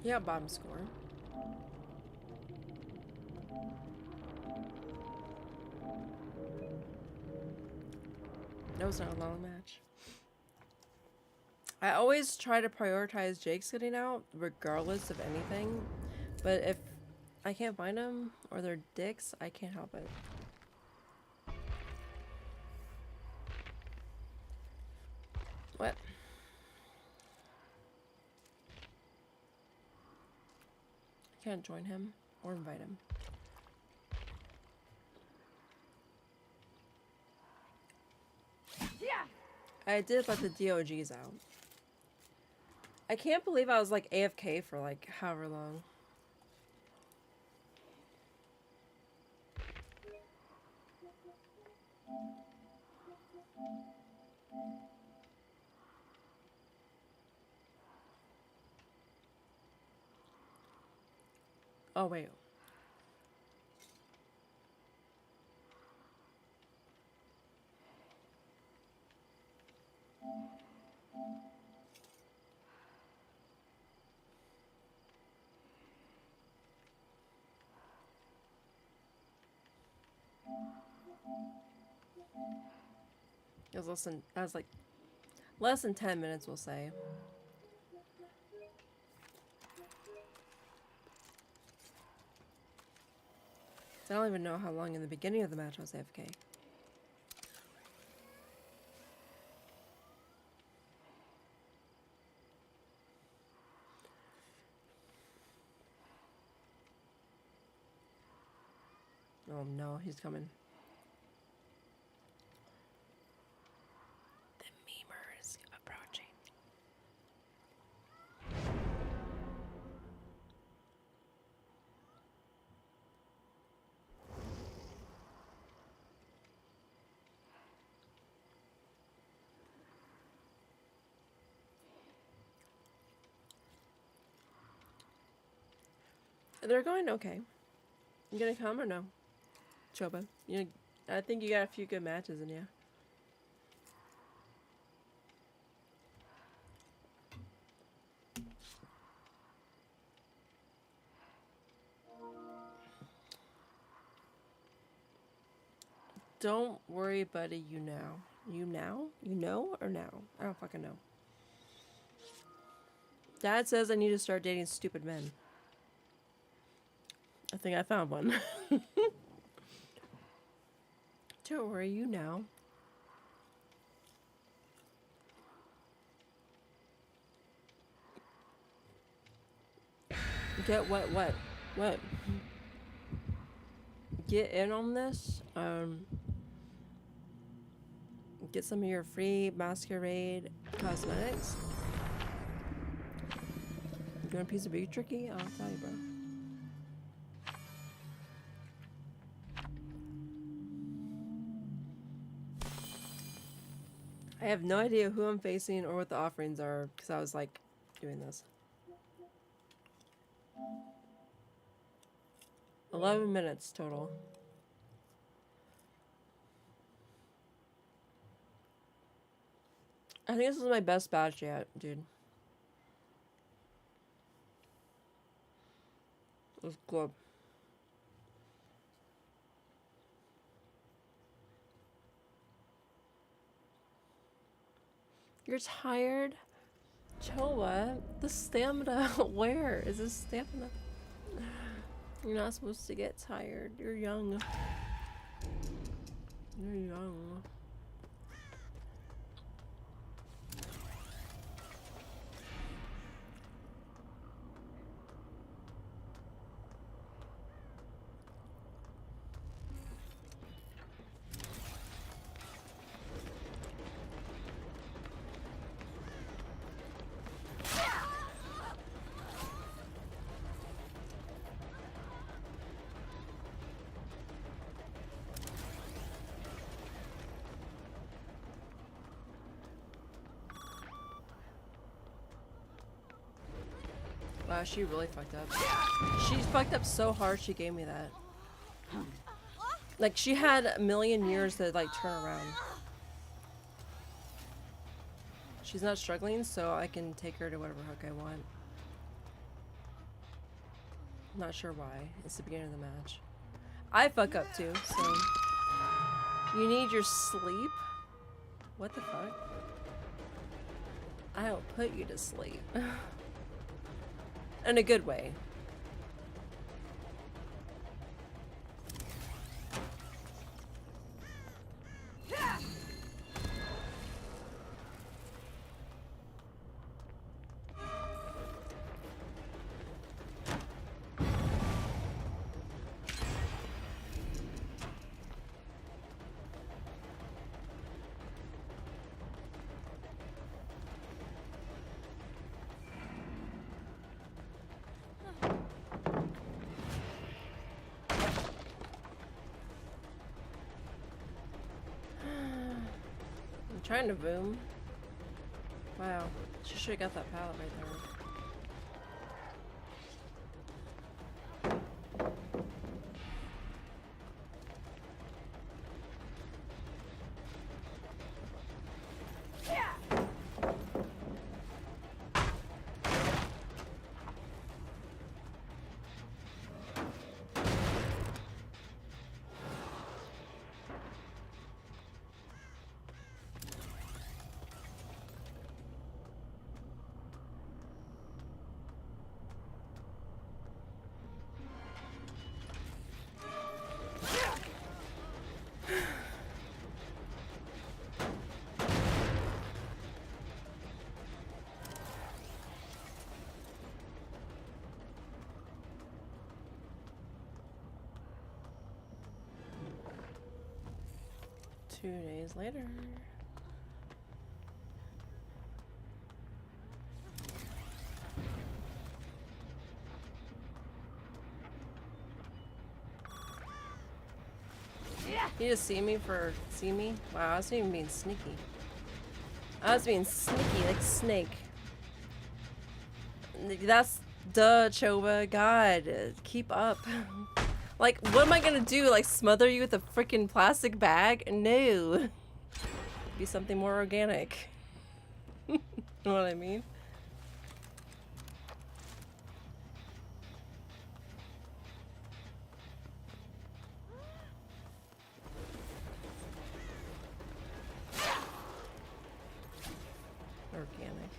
Yeah, bottom score. That was not a long match. I always try to prioritize Jake's getting out, regardless of anything. But if I can't find them, or they're dicks, I can't help it. What? I can't join him or invite him. I did let the DOGs out. I can't believe I was like AFK for like however long. Oh, wait. It was like less than 10 minutes, we'll say. I don't even know how long in the beginning of the match I was AFK. Oh no, he's coming. The memer is approaching. They're going okay. You gonna come or no? Choba, I think you got a few good matches in you. Don't worry, buddy, you know. You now? You know or now? I don't fucking know. Dad says I need to start dating stupid men. I think I found one. Don't worry, you know. Get what? What? Get in on this. Get some of your free Masquerade cosmetics. You want a piece of beef jerky? I'll tell you, bro. I have no idea who I'm facing or what the offerings are because I was like doing this. 11 minutes total. I think this is my best batch yet, dude. Let's go. You're tired? Choa, the stamina. Where is this stamina? You're not supposed to get tired. You're young. You're young. Wow, she really fucked up. She fucked up so hard she gave me that. Like, she had a million years to, like, turn around. She's not struggling, so I can take her to whatever hook I want. Not sure why. It's the beginning of the match. I fuck up too, so... You need your sleep? What the fuck? I'll put you to sleep. In a good way. Trying to boom. Wow, she should have got that pallet right there. 2 days later. You just see me? Wow, I was even being sneaky. I was being sneaky like Snake. That's duh, Choba. God, keep up. Like, what am I gonna do? Like, smother you with a freaking plastic bag? No. Be something more organic. You know what I mean? Organic.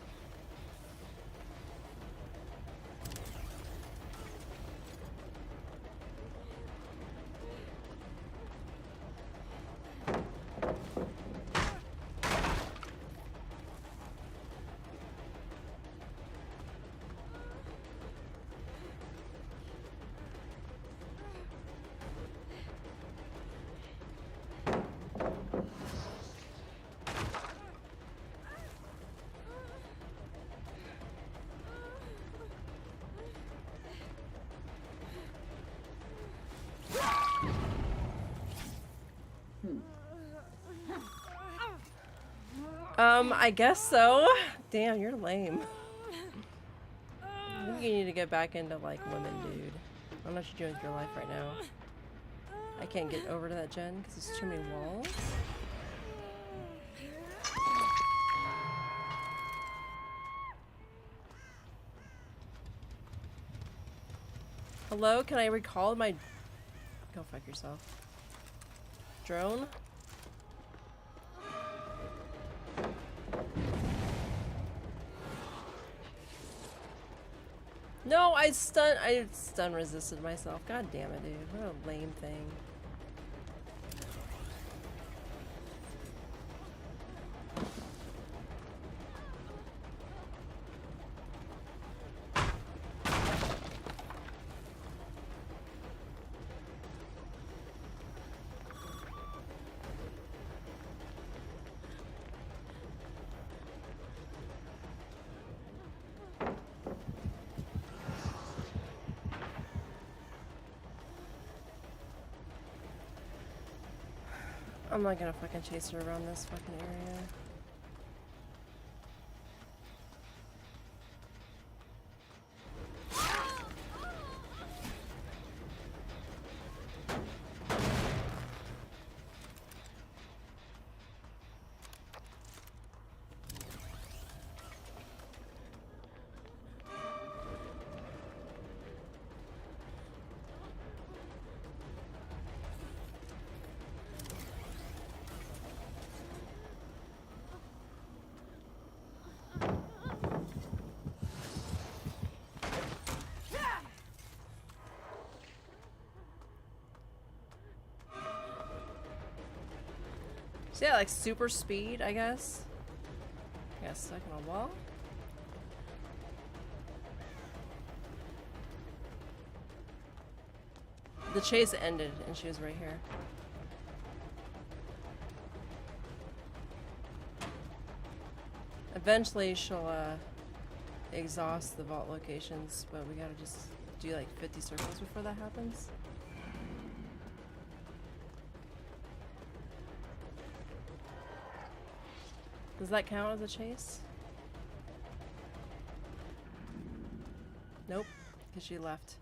I guess so. Damn, you're lame. I think you need to get back into, like, women, dude. I don't know what you're doing with your life right now. I can't get over to that gen because there's too many walls. Hello? Can I recall my... Go fuck yourself. Drone? No, I stun resisted myself. God damn it, dude. What a lame thing. I'm not gonna fucking chase her around this fucking area. So yeah, like super speed, I guess. I got stuck in a wall. The chase ended and she was right here. Eventually she'll exhaust the vault locations, but we gotta just do like 50 circles before that happens. Does that count as a chase? Nope, because she left.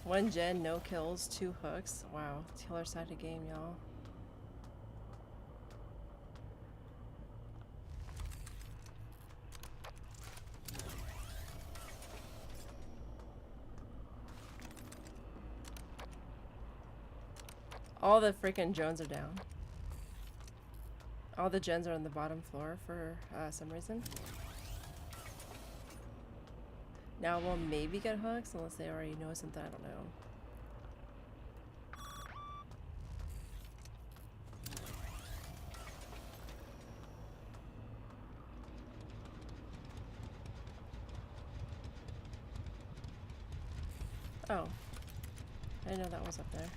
One gen, no kills, 2 hooks. Wow, killer-sided game, y'all. All the freaking drones are down. All the gens are on the bottom floor for some reason. Now we'll maybe get hooks unless they already know something, I don't know. Oh. I didn't know that was up there.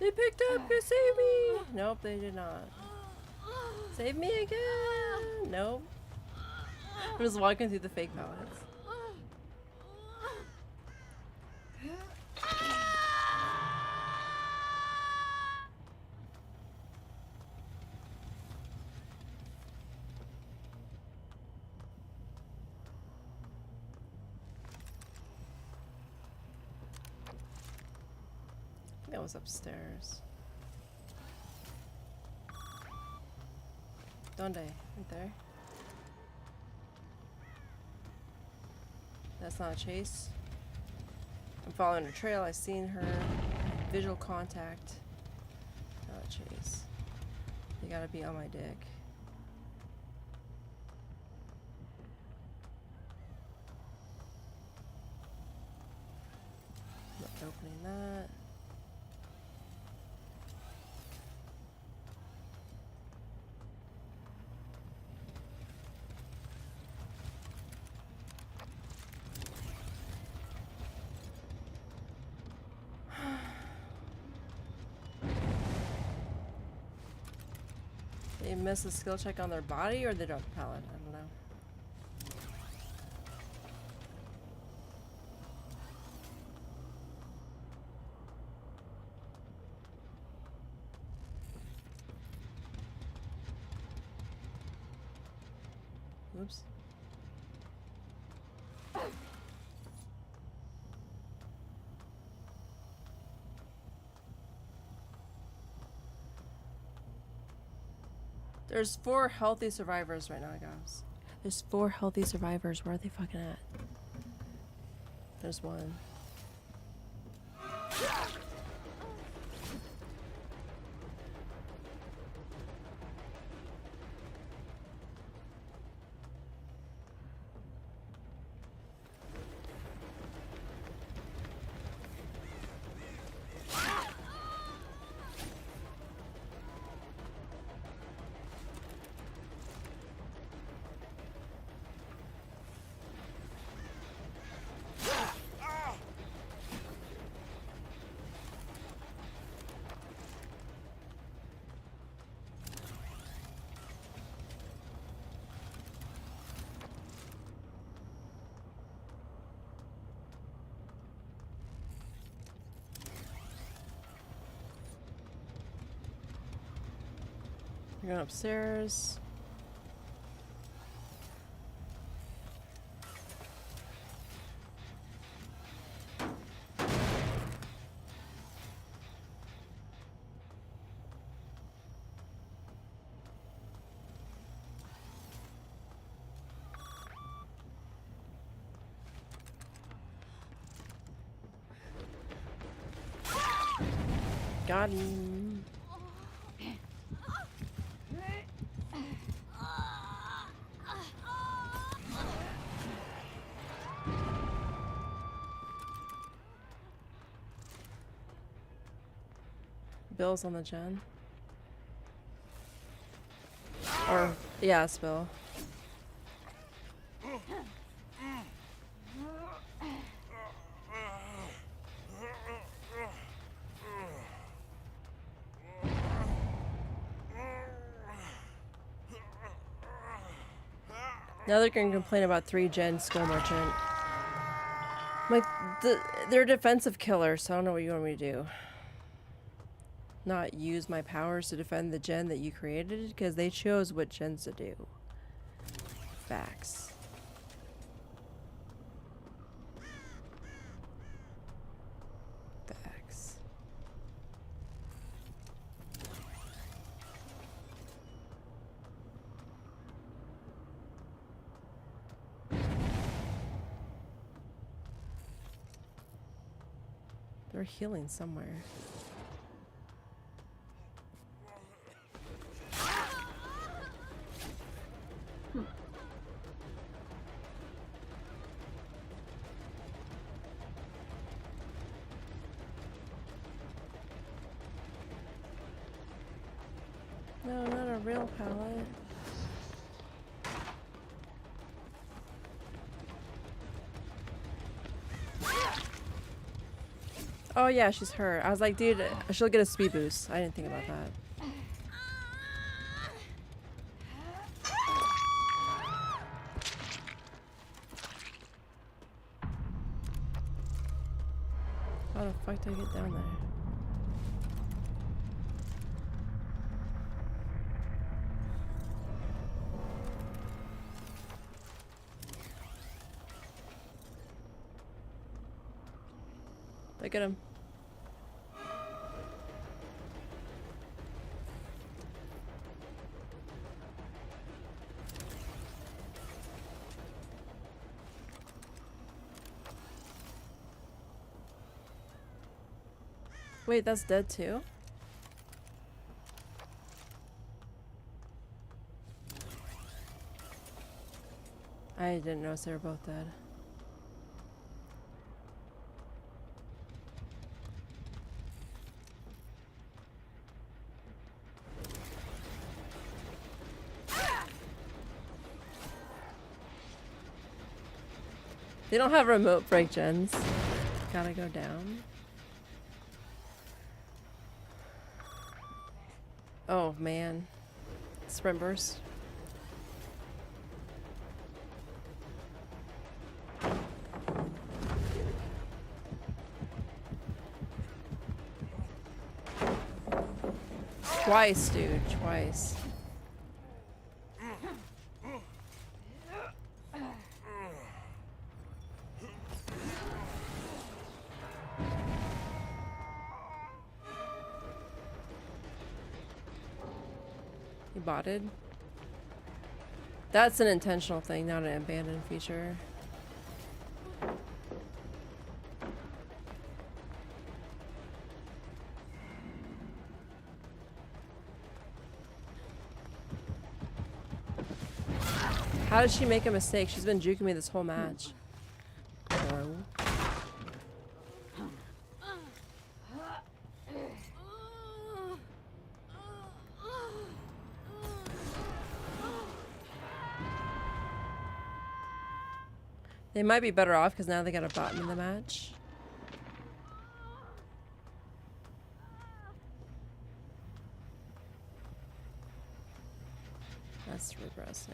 They picked up to save me! Nope, they did not. Save me again! Nope. I'm just walking through the fake pallets. That was upstairs. Donde? Right there. That's not a chase. I'm following her trail. I seen her. Visual contact. Not a chase. You gotta be on my dick. Not opening that. They miss a skill check on their body or they dropped the pallet? I don't know. Oops. There's 4 healthy survivors right now, guys. There's 4 healthy survivors. Where are they fucking at? There's one. We're going upstairs. Got him. Bill's on the gen. Or, yeah, it's Bill. Now they're going to complain about 3-gen Skull Merchant. Like, they're defensive killers, so I don't know what you want me to do. Not use my powers to defend the gen that you created, because they chose what gens to do. Facts. Facts. They're healing somewhere. No, not a real pallet. Oh yeah, she's hurt. I was like, dude, she'll get a speed boost. I didn't think about that. How the fuck do I get down there? Look at him. Wait, that's dead too? I didn't notice they were both dead. They don't have remote break gens. Gotta go down. Oh man. Sprint burst. Twice, dude. Twice. You botted? That's an intentional thing, not an abandoned feature. How did she make a mistake? She's been juking me this whole match. Hello? They might be better off because now they got a bot in the match. That's regressing.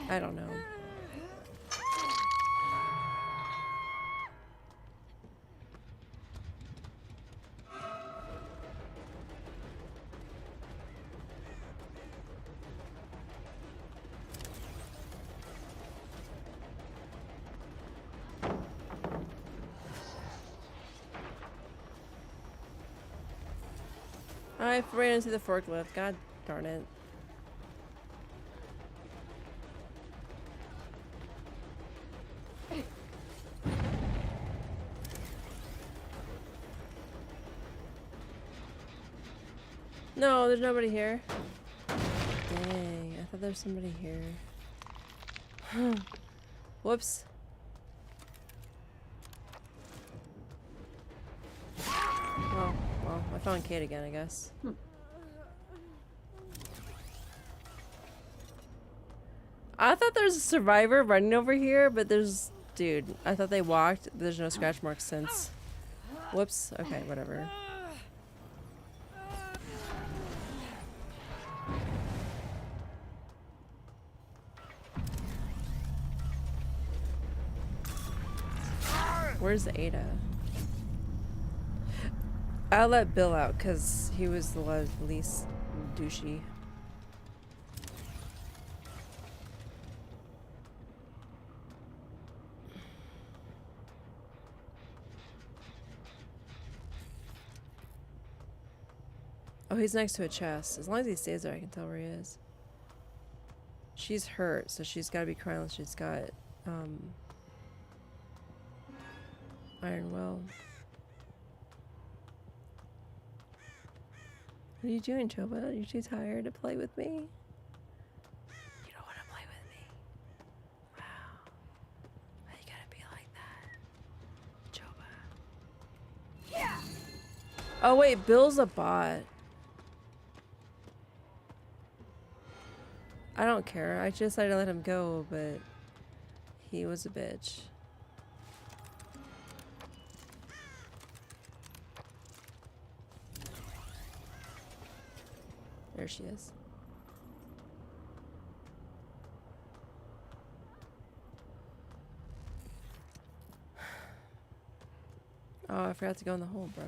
I don't know. I ran into the forklift. God darn it. No, there's nobody here. Dang, I thought there was somebody here. Whoops. Well, I found Kate again, I guess. I thought there was a survivor running over here, but there's... Dude, I thought they walked. There's no scratch marks since. Whoops. Okay, whatever. Where's Ada? I let Bill out because he was the least douchey. Oh, he's next to a chest. As long as he stays there, I can tell where he is. She's hurt, so she's got to be crying. She's got iron will. What are you doing, Choba? Are you too tired to play with me? You don't want to play with me? Wow. Why you gotta be like that? Choba. Yeah! Oh wait, Bill's a bot. I don't care. I just decided to let him go, but he was a bitch. There she is. Oh, I forgot to go in the hole, bro.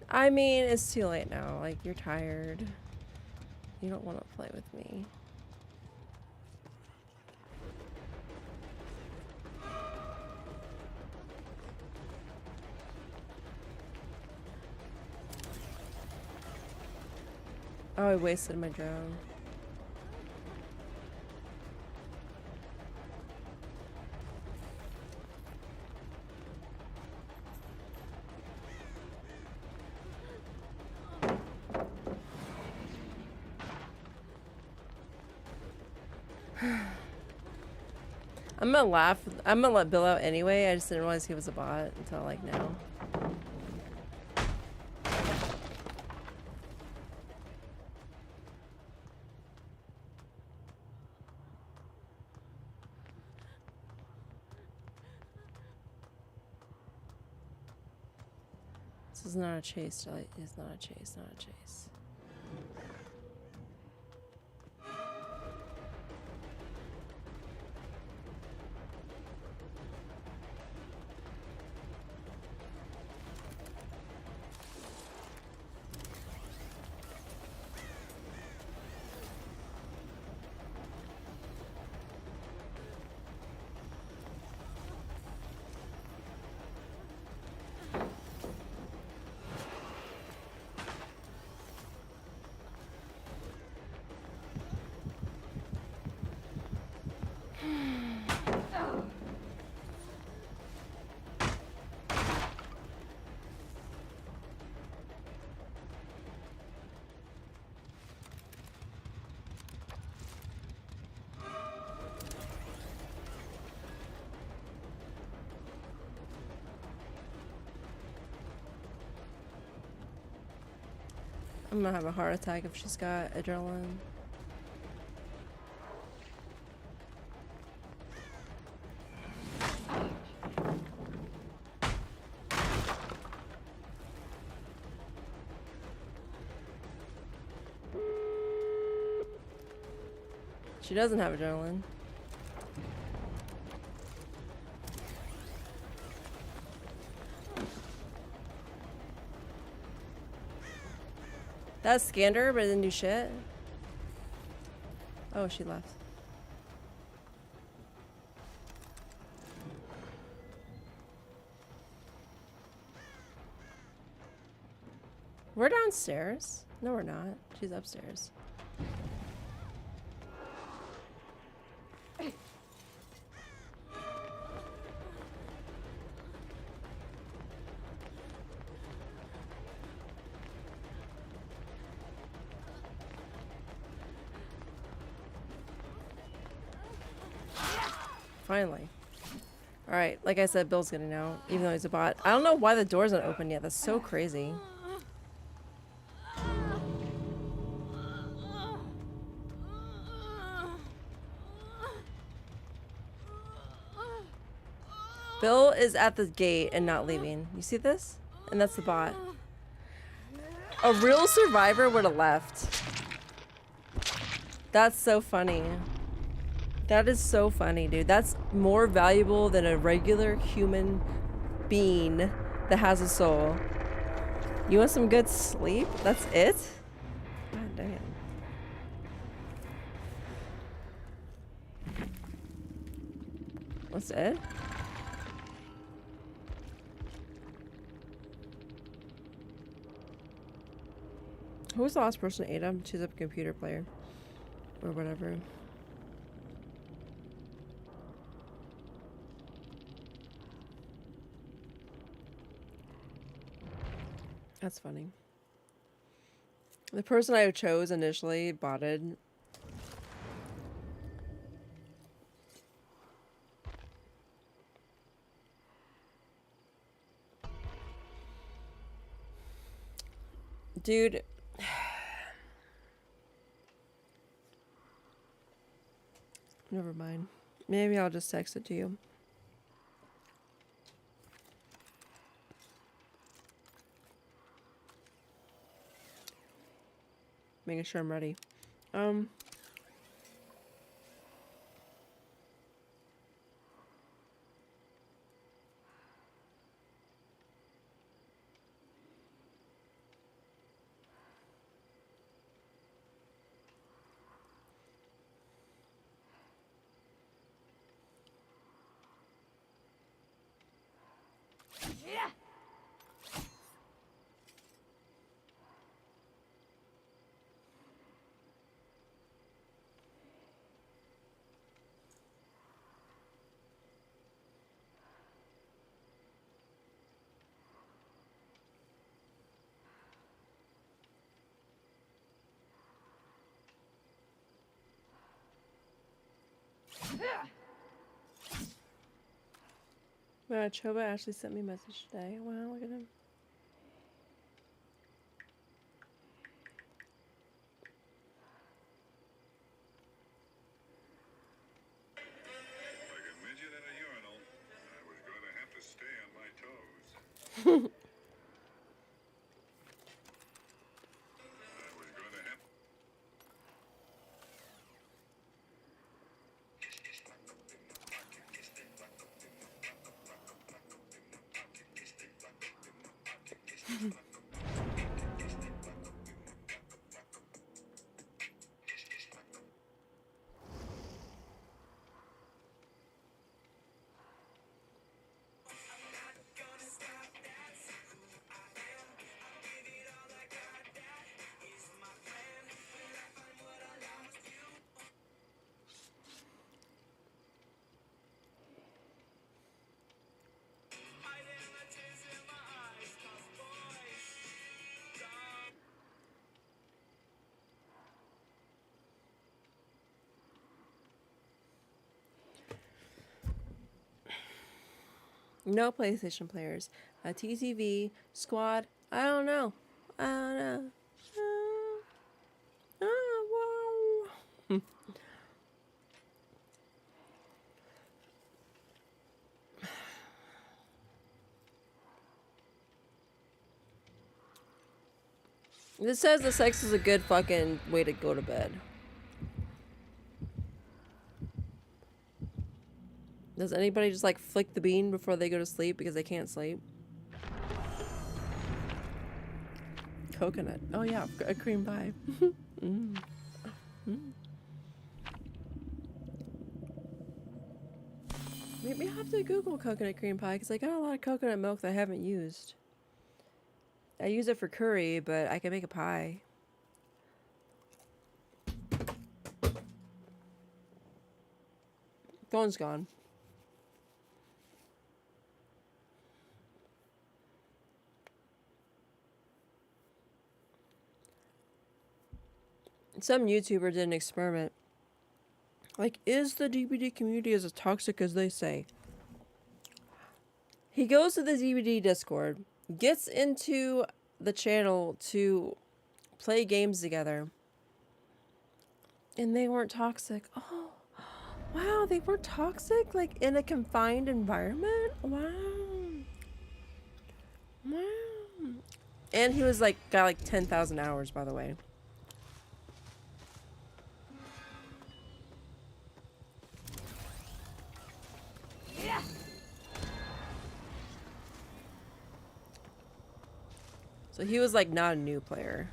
I mean, it's too late now. Like, you're tired. You don't want to play with me. Oh, I wasted my drone. I'm gonna laugh. I'm gonna let Bill out anyway. I just didn't realize he was a bot until like now. This is not a chase, Jelly. It's not a chase, not a chase. I'm gonna have a heart attack if she's got adrenaline. She doesn't have adrenaline. That scanned her, but it didn't do shit. Oh, she left. We're downstairs. No, we're not. She's upstairs. Finally. Alright, like I said, Bill's getting out, even though he's a bot. I don't know why the door's not open yet. That's so crazy. Bill is at the gate and not leaving. You see this? And that's the bot. A real survivor would have left. That's so funny. That is so funny, dude. That's more valuable than a regular human being that has a soul. You want some good sleep? That's it? God damn. What's it? Who was the last person to aid him? Choose a computer player. Or whatever. That's funny. The person I chose initially botted. Dude. Never mind. Maybe I'll just text it to you. Making sure I'm ready. Yeah. Wow, Choba actually sent me a message today. Wow, look at him. Like a midget at a urinal, I was going to have to stay on my toes. I was going to have... No PlayStation players. TCV, squad. I don't know. I don't know. Wow. This says the sex is a good fucking way to go to bed. Does anybody just like flick the bean before they go to sleep because they can't sleep? Coconut. Oh yeah, a cream pie. Mm. Mm. Maybe I have to Google coconut cream pie because I got a lot of coconut milk that I haven't used. I use it for curry, but I can make a pie. Phone's gone. Some YouTuber did an experiment. Like, is the DBD community as toxic as they say? He goes to the DBD Discord, gets into the channel to play games together, and they weren't toxic. Oh, wow, they weren't toxic? Like, in a confined environment? Wow. Wow. And he was like, got like 10,000 hours, by the way. Yeah. So he was like not a new player.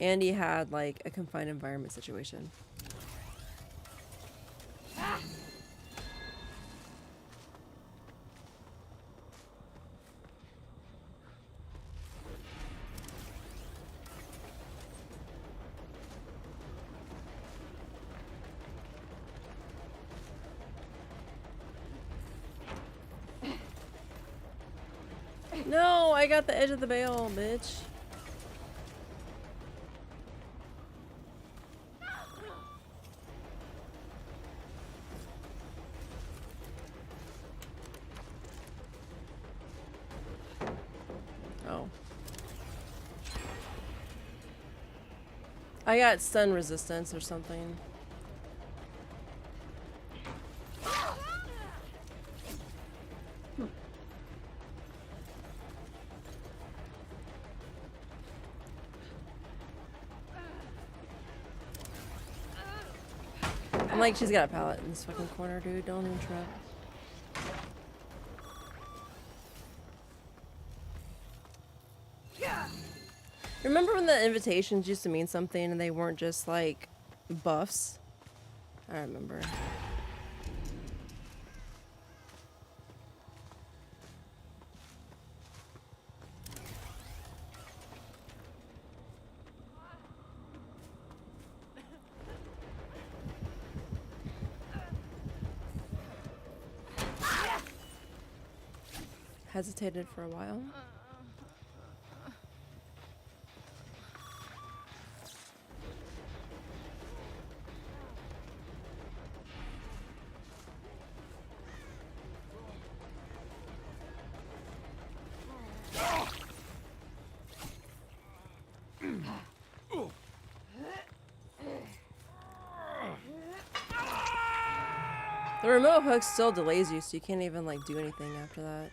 And he had like a confined environment situation. Ah. I got the edge of the bale, bitch. Oh. I got stun resistance or something. I'm like, she's got a pallet in this fucking corner, dude. Don't interrupt. Remember when the invitations used to mean something and they weren't just like buffs? I remember. Hesitated for a while. The remote hook still delays you, so you can't even like do anything after that.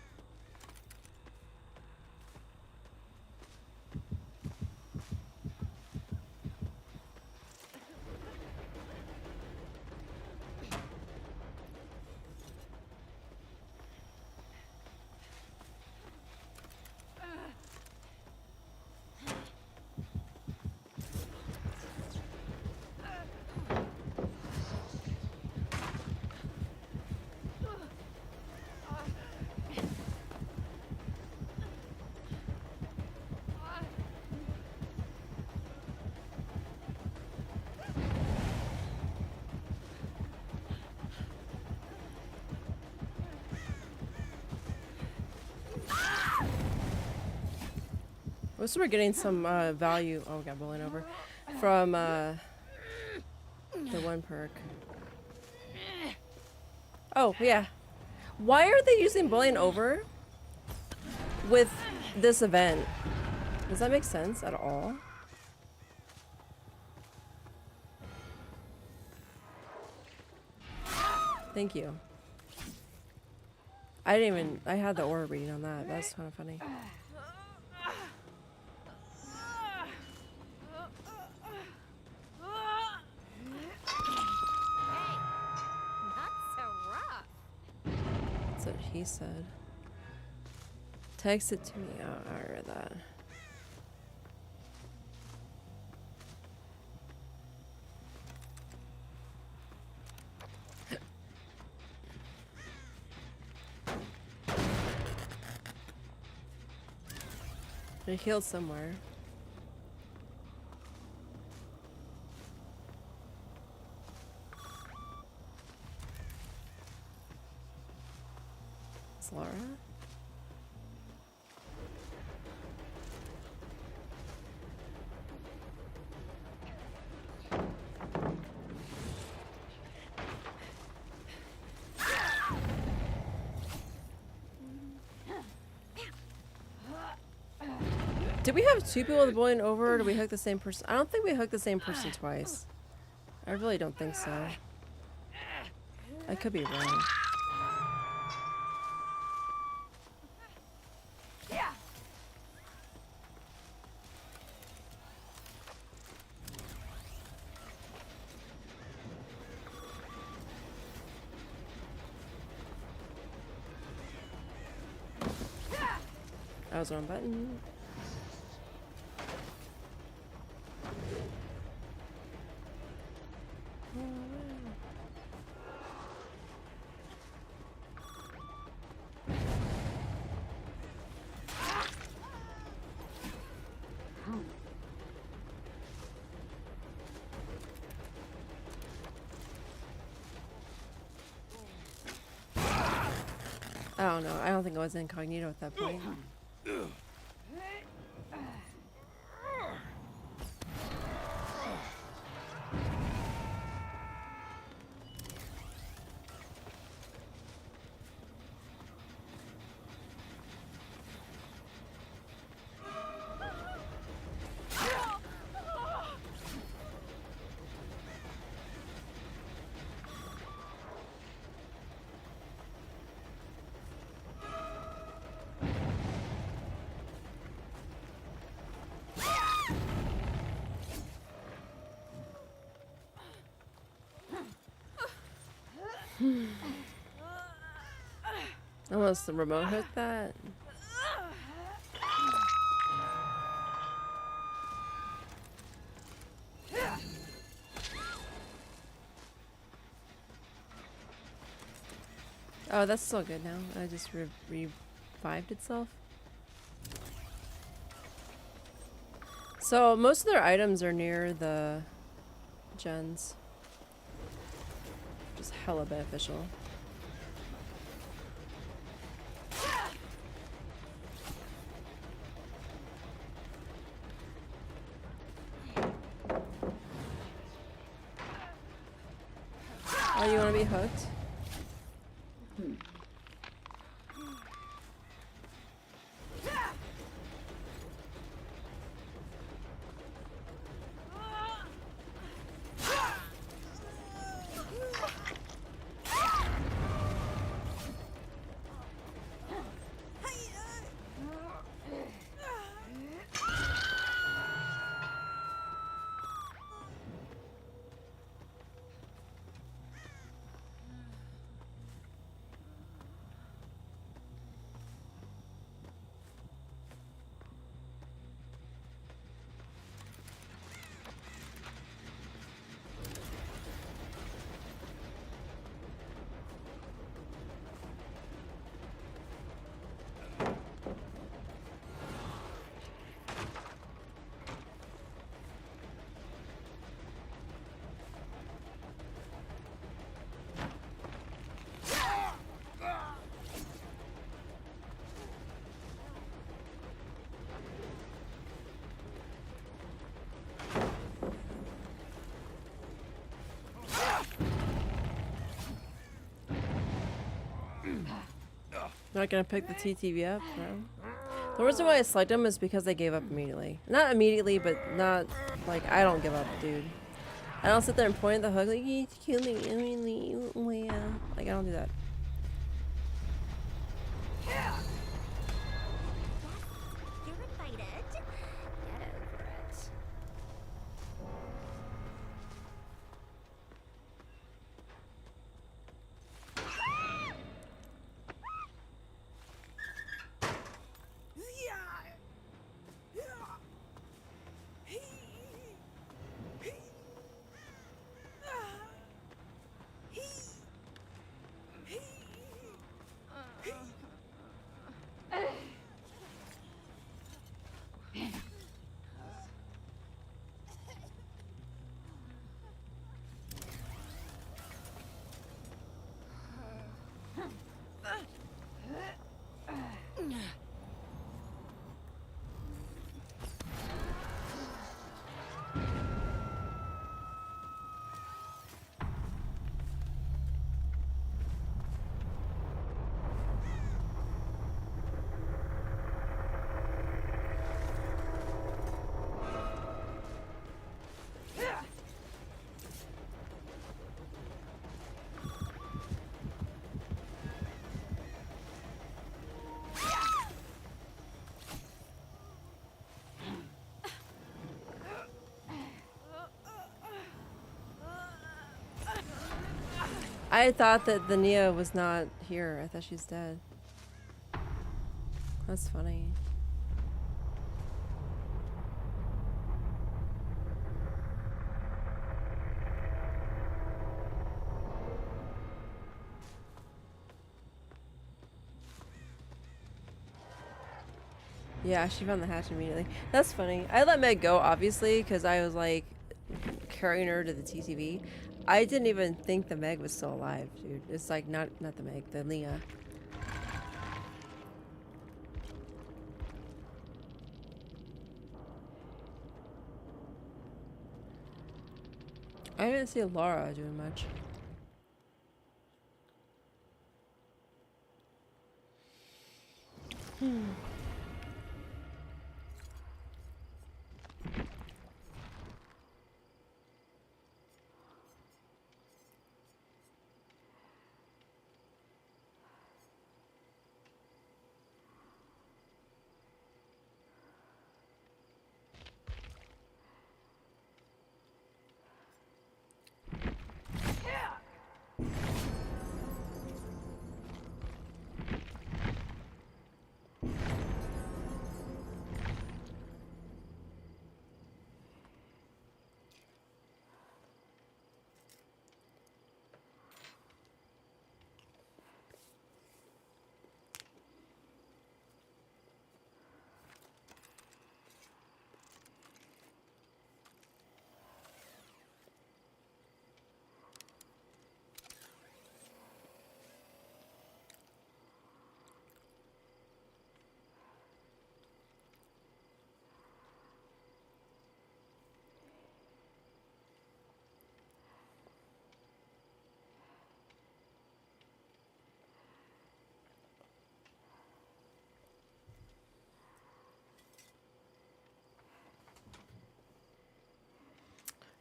So we're getting some value. Oh, we got bowling over from the one perk. Oh yeah, why are they using bowling over with this event? Does that make sense at all? Thank you. I didn't even. I had the aura reading on that. That's kind of funny. He said. Text it to me. Oh, I read that. It healed somewhere. Laura? Did we have two people with bowling over, or did we hook the same person? I don't think we hooked the same person twice. I really don't think so. I could be wrong. That was the wrong button. I don't know. I don't think I was incognito at that point. I must remote hook that. Oh, that's still good now. I just revived itself. So most of their items are near the gens. Just hella beneficial. Oh, you want to be hooked? Not gonna pick the TTV up, no. The reason why I select them is because they gave up immediately. Not immediately, but not like I don't give up, dude. I don't sit there and point at the hook like you kill me. Like I don't do that. You're invited. Get over it. I thought that the Nia was not here. I thought she's dead. That's funny. Yeah, she found the hatch immediately. That's funny. I let Meg go, obviously, because I was like carrying her to the TTV. I didn't even think the Meg was still alive, dude. It's like not the Meg, the Leah. I didn't see Laura doing much.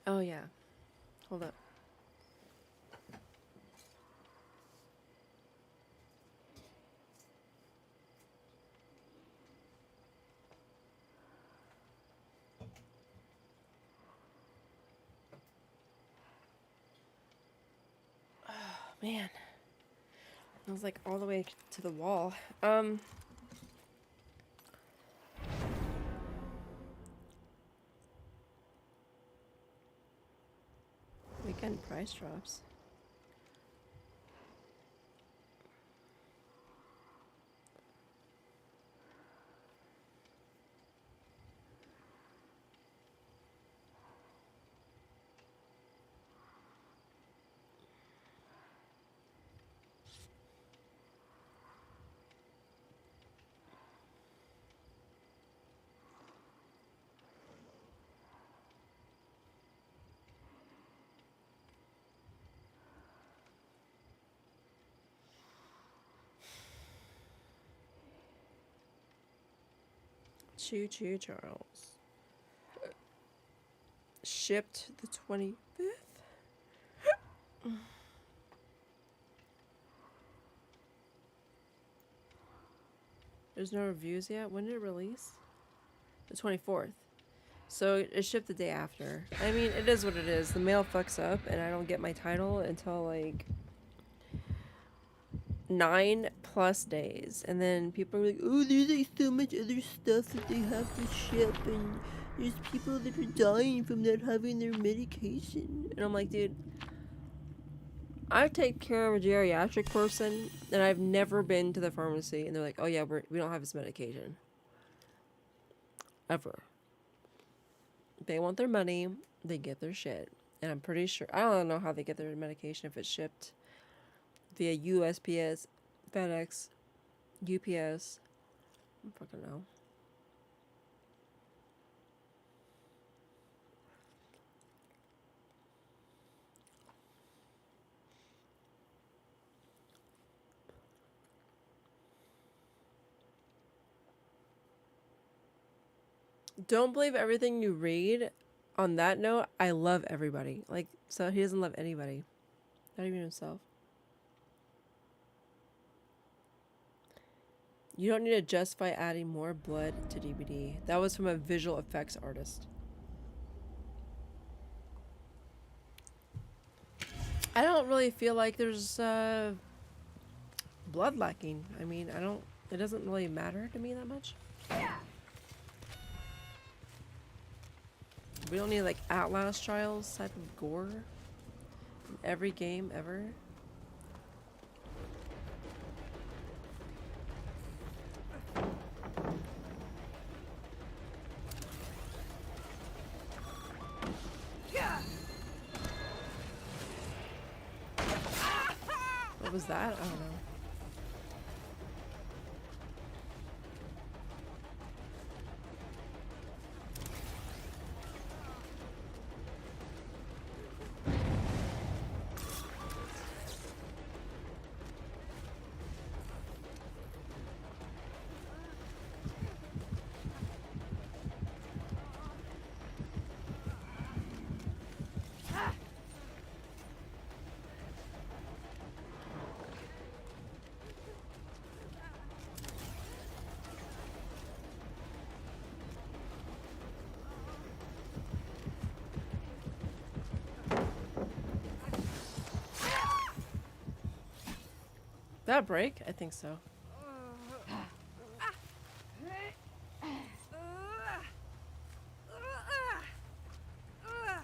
Oh yeah. Hold up. Oh man. I was like all the way to the wall. Weekend price drops. Choo choo Charles. Shipped the 25th? There's no reviews yet. When did it release? The 24th. So it shipped the day after. I mean, it is what it is. The mail fucks up and I don't get my title until like 9+ days. And then people are like, oh, there's like so much other stuff that they have to ship and there's people that are dying from not having their medication. And I'm like, dude, I take care of a geriatric person and I've never been to the pharmacy and they're like, oh yeah, we don't have his medication. Ever. They want their money, they get their shit. And I'm pretty sure, I don't know how they get their medication if it's shipped via USPS, FedEx, UPS. I don't fucking know. Don't believe everything you read. On that note, I love everybody. Like, so he doesn't love anybody. Not even himself. You don't need to justify adding more blood to DBD. That was from a visual effects artist. I don't really feel like there's blood lacking. I mean, it doesn't really matter to me that much. We don't need like Outlast Trials type of gore in every game ever. What was that? I don't know. That break? I think so. I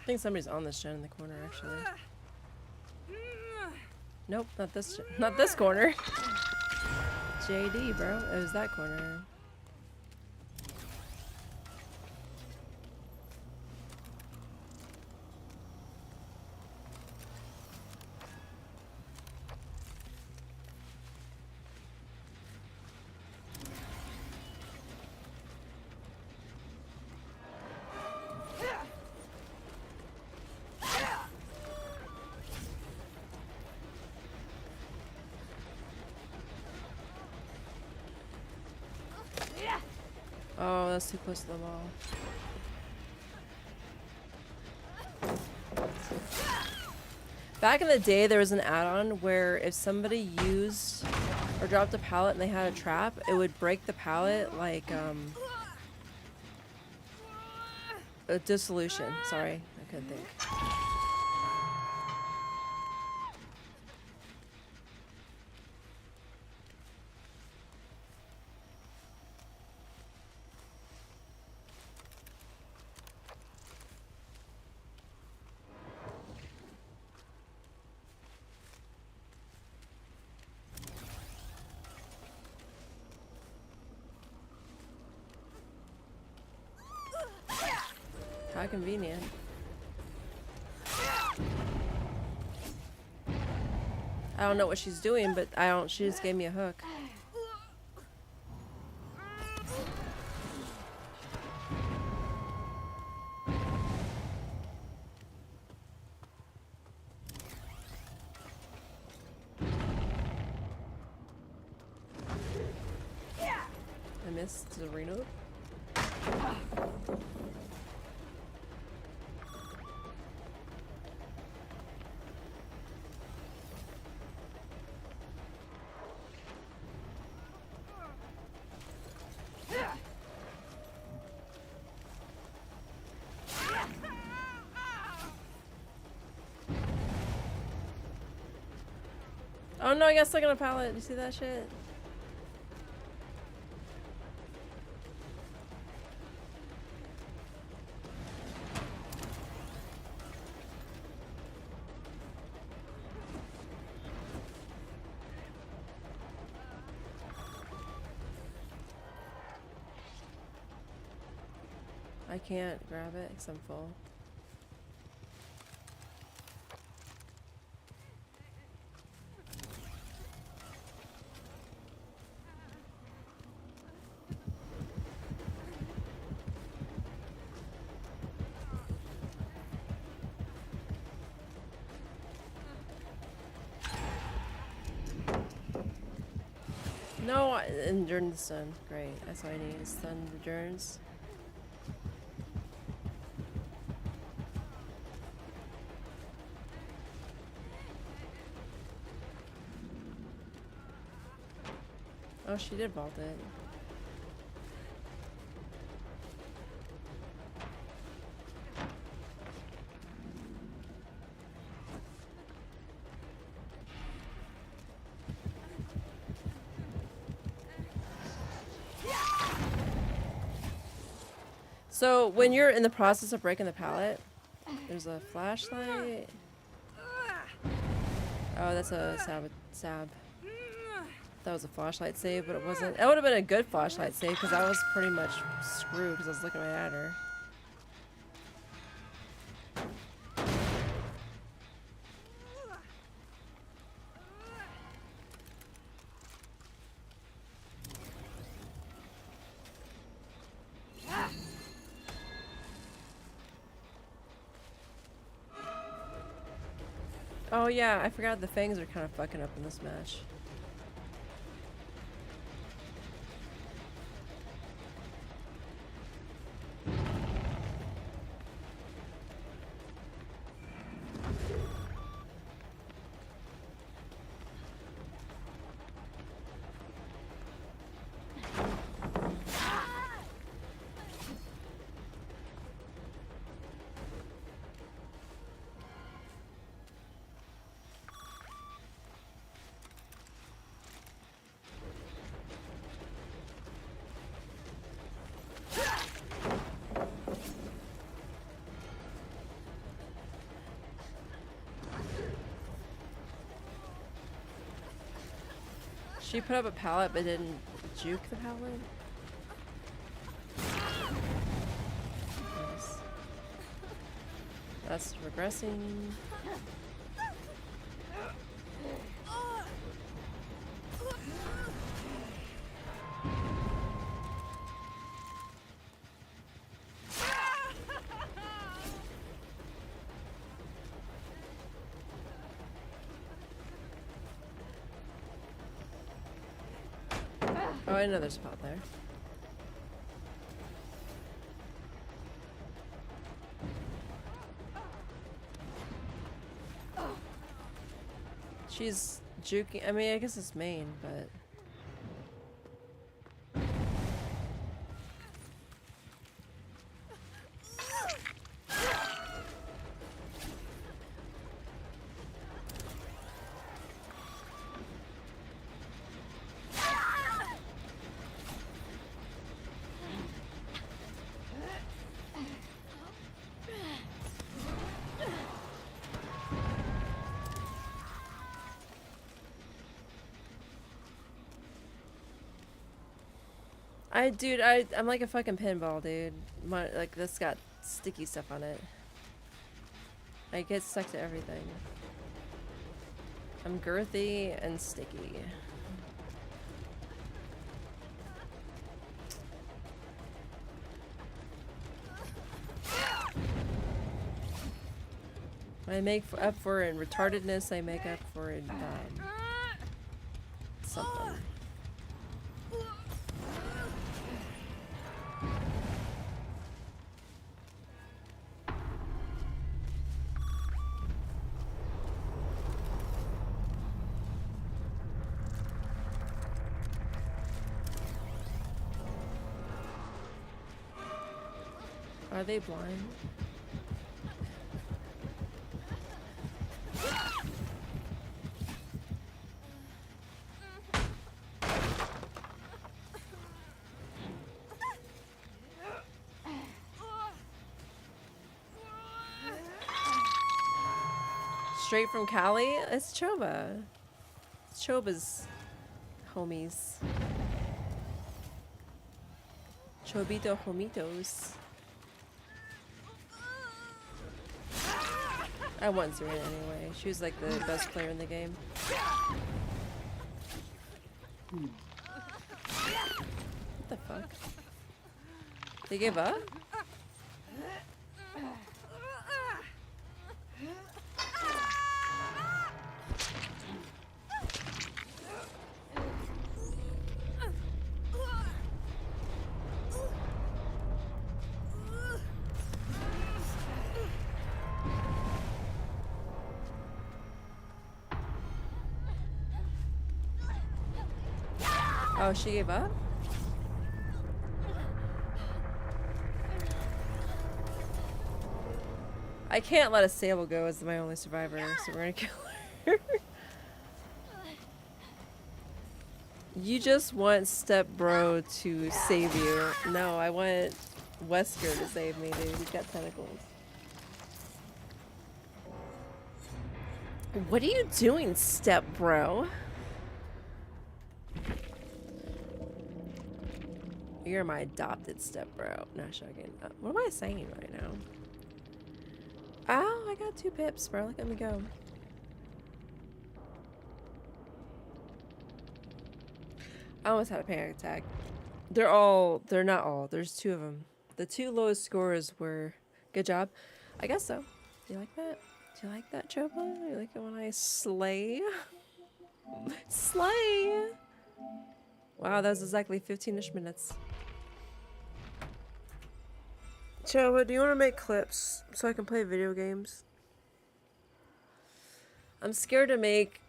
think somebody's on this gen in the corner, actually. Nope, not this corner. JD, bro. It was that corner. Oh, that's too close to the wall. Back in the day, there was an add-on where if somebody used or dropped a pallet and they had a trap, it would break the pallet like a dissolution. Sorry, I couldn't think. How convenient. I don't know what she's doing, but she just gave me a hook. I missed Zarino. Oh no, I got stuck on a pallet. You see that shit? I can't grab it because I'm full. No, endurance done. Great. That's all I need. Is stun endurance. Oh, she did vault it. So when you're in the process of breaking the pallet, there's a flashlight. Oh, that's a sab. That was a flashlight save, but it wasn't. That would have been a good flashlight save because I was pretty much screwed because I was looking right at her. Oh yeah, I forgot the fangs are kind of fucking up in this match. She put up a pallet but didn't juke the pallet? Nice. That's regressing. Oh, I know there's a spot there. She's juking. I mean, I guess it's main, but. I'm like a fucking pinball, dude. Like, this got sticky stuff on it. I get stuck to everything. I'm girthy and sticky. I make up for in retardedness, I make up for in something. Are they blind? Straight from Cali? It's Choba. It's Choba's homies. Chobito homitos. I want Zarina anyway. She was like the best player in the game. What the fuck? They gave up? Oh, she gave up? I can't let a Sable go as my only survivor, so we're gonna kill her. You just want Step Bro to save you. No, I want Wesker to save me, dude. He's got tentacles. What are you doing, Step Bro? You're my adopted stepbro. Not shocking. What am I saying right now? Oh, I got 2 pips, bro. Look at me go. I almost had a panic attack. They're not all. There's 2 of them. The 2 lowest scores were, good job. I guess so. Do you like that? Do you like that, Choba? You like it when I slay? Slay! Wow, that was exactly 15-ish minutes. Choba, do you want to make clips so I can play video games? I'm scared to make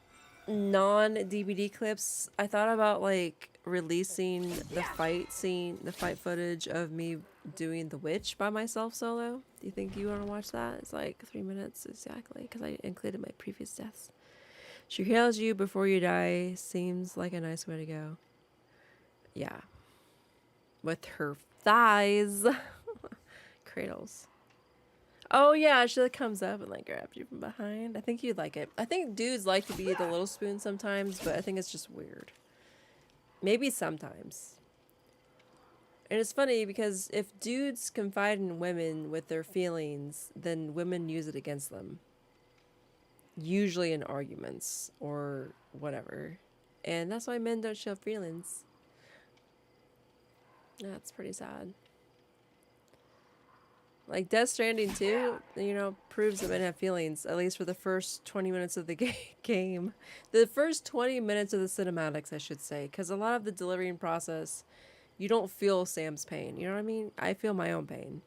non-DVD clips. I thought about like releasing the fight scene, the fight footage of me doing the witch by myself solo. Do you think you want to watch that? It's like 3 minutes exactly because I included my previous deaths. She heals you before you die. Seems like a nice way to go. Yeah. With her thighs. Cradles. Oh yeah, she like comes up and like grabs you from behind. I think you'd like it. I think dudes like to be the little spoon sometimes, but I think it's just weird. Maybe sometimes. And it's funny because if dudes confide in women with their feelings, then women use it against them. Usually in arguments or whatever. And that's why men don't show feelings. That's pretty sad. Like Death Stranding 2, you know, proves that men have feelings, at least for the first 20 minutes of the game. The first 20 minutes of the cinematics, I should say, because a lot of the delivering process, you don't feel Sam's pain. You know what I mean? I feel my own pain.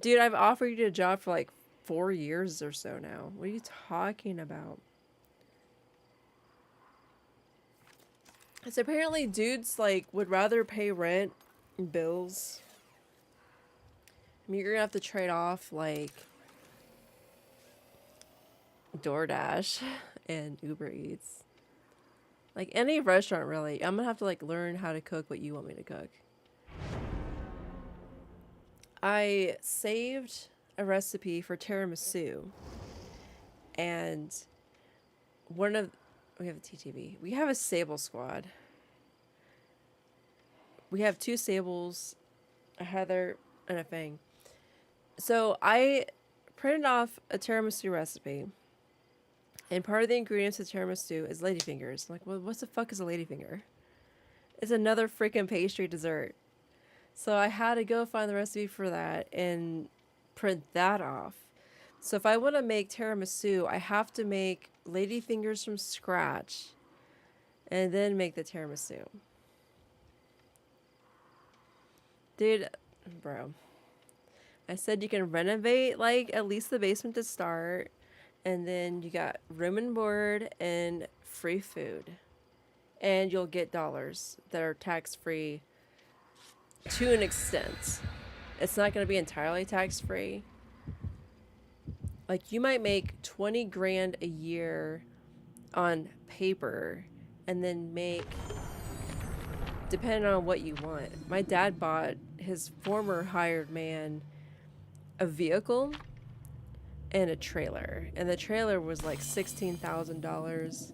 Dude, I've offered you a job for like 4 years or so now. What are you talking about? It's apparently dudes like would rather pay rent and bills. I mean, you're gonna have to trade off like DoorDash and Uber Eats. Like any restaurant really. I'm gonna have to like learn how to cook what you want me to cook. I saved a recipe for tiramisu. And we have a TTV. We have a Sable squad. We have 2 Sables, a Heather, and a Fang. So I printed off a tiramisu recipe. And part of the ingredients of tiramisu is ladyfingers. I'm like, well, what the fuck is a ladyfinger? It's another freaking pastry dessert. So I had to go find the recipe for that and print that off. So if I want to make tiramisu, I have to make ladyfingers from scratch and then make the tiramisu. Dude, bro. I said you can renovate like at least the basement to start, and then you got room and board and free food. And you'll get dollars that are tax-free to an extent. It's not going to be entirely tax-free. Like, you might make 20 grand a year on paper and then make, depending on what you want. My dad bought his former hired man a vehicle and a trailer. And the trailer was like $16,000.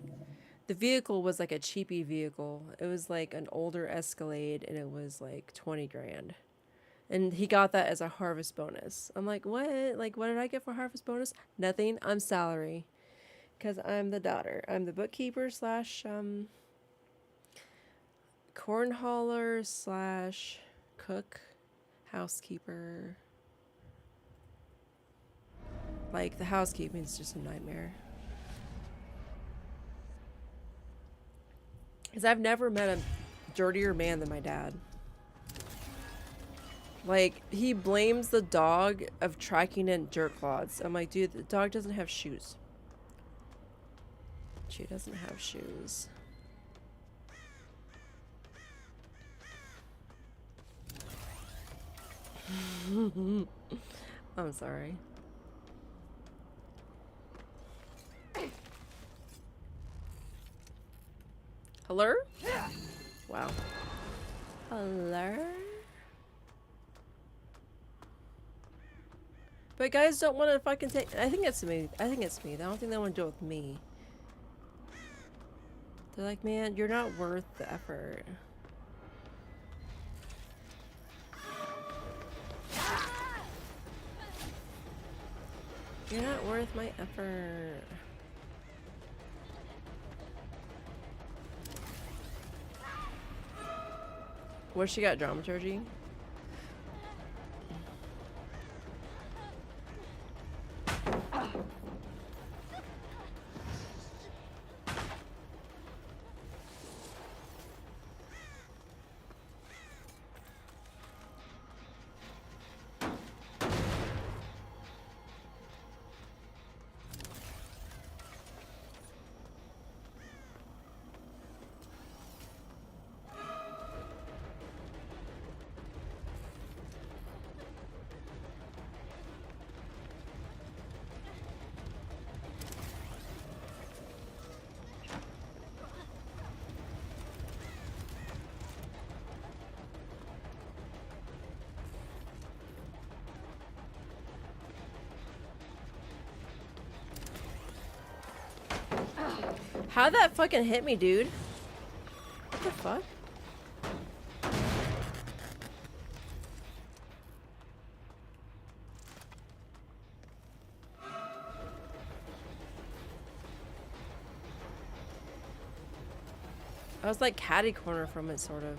The vehicle was like a cheapy vehicle. It was like an older Escalade and it was like 20 grand. And he got that as a harvest bonus. I'm like, what? Like, what did I get for harvest bonus? Nothing. I'm salary. Because I'm the daughter. I'm the bookkeeper slash corn hauler slash cook, housekeeper. Like, the housekeeping is just a nightmare. Because I've never met a dirtier man than my dad. Like, he blames the dog of tracking in dirt clods. I'm like, dude, the dog doesn't have shoes. She doesn't have shoes. I'm sorry. Hello? Wow. Hello? But guys don't want to fucking take... I think it's me. I think it's me. I don't think they want to do it with me. They're like, man, you're not worth the effort. You're not worth my effort. What she got? Dramaturgy? How'd that fucking hit me, dude? What the fuck? I was like catty corner from it, sort of.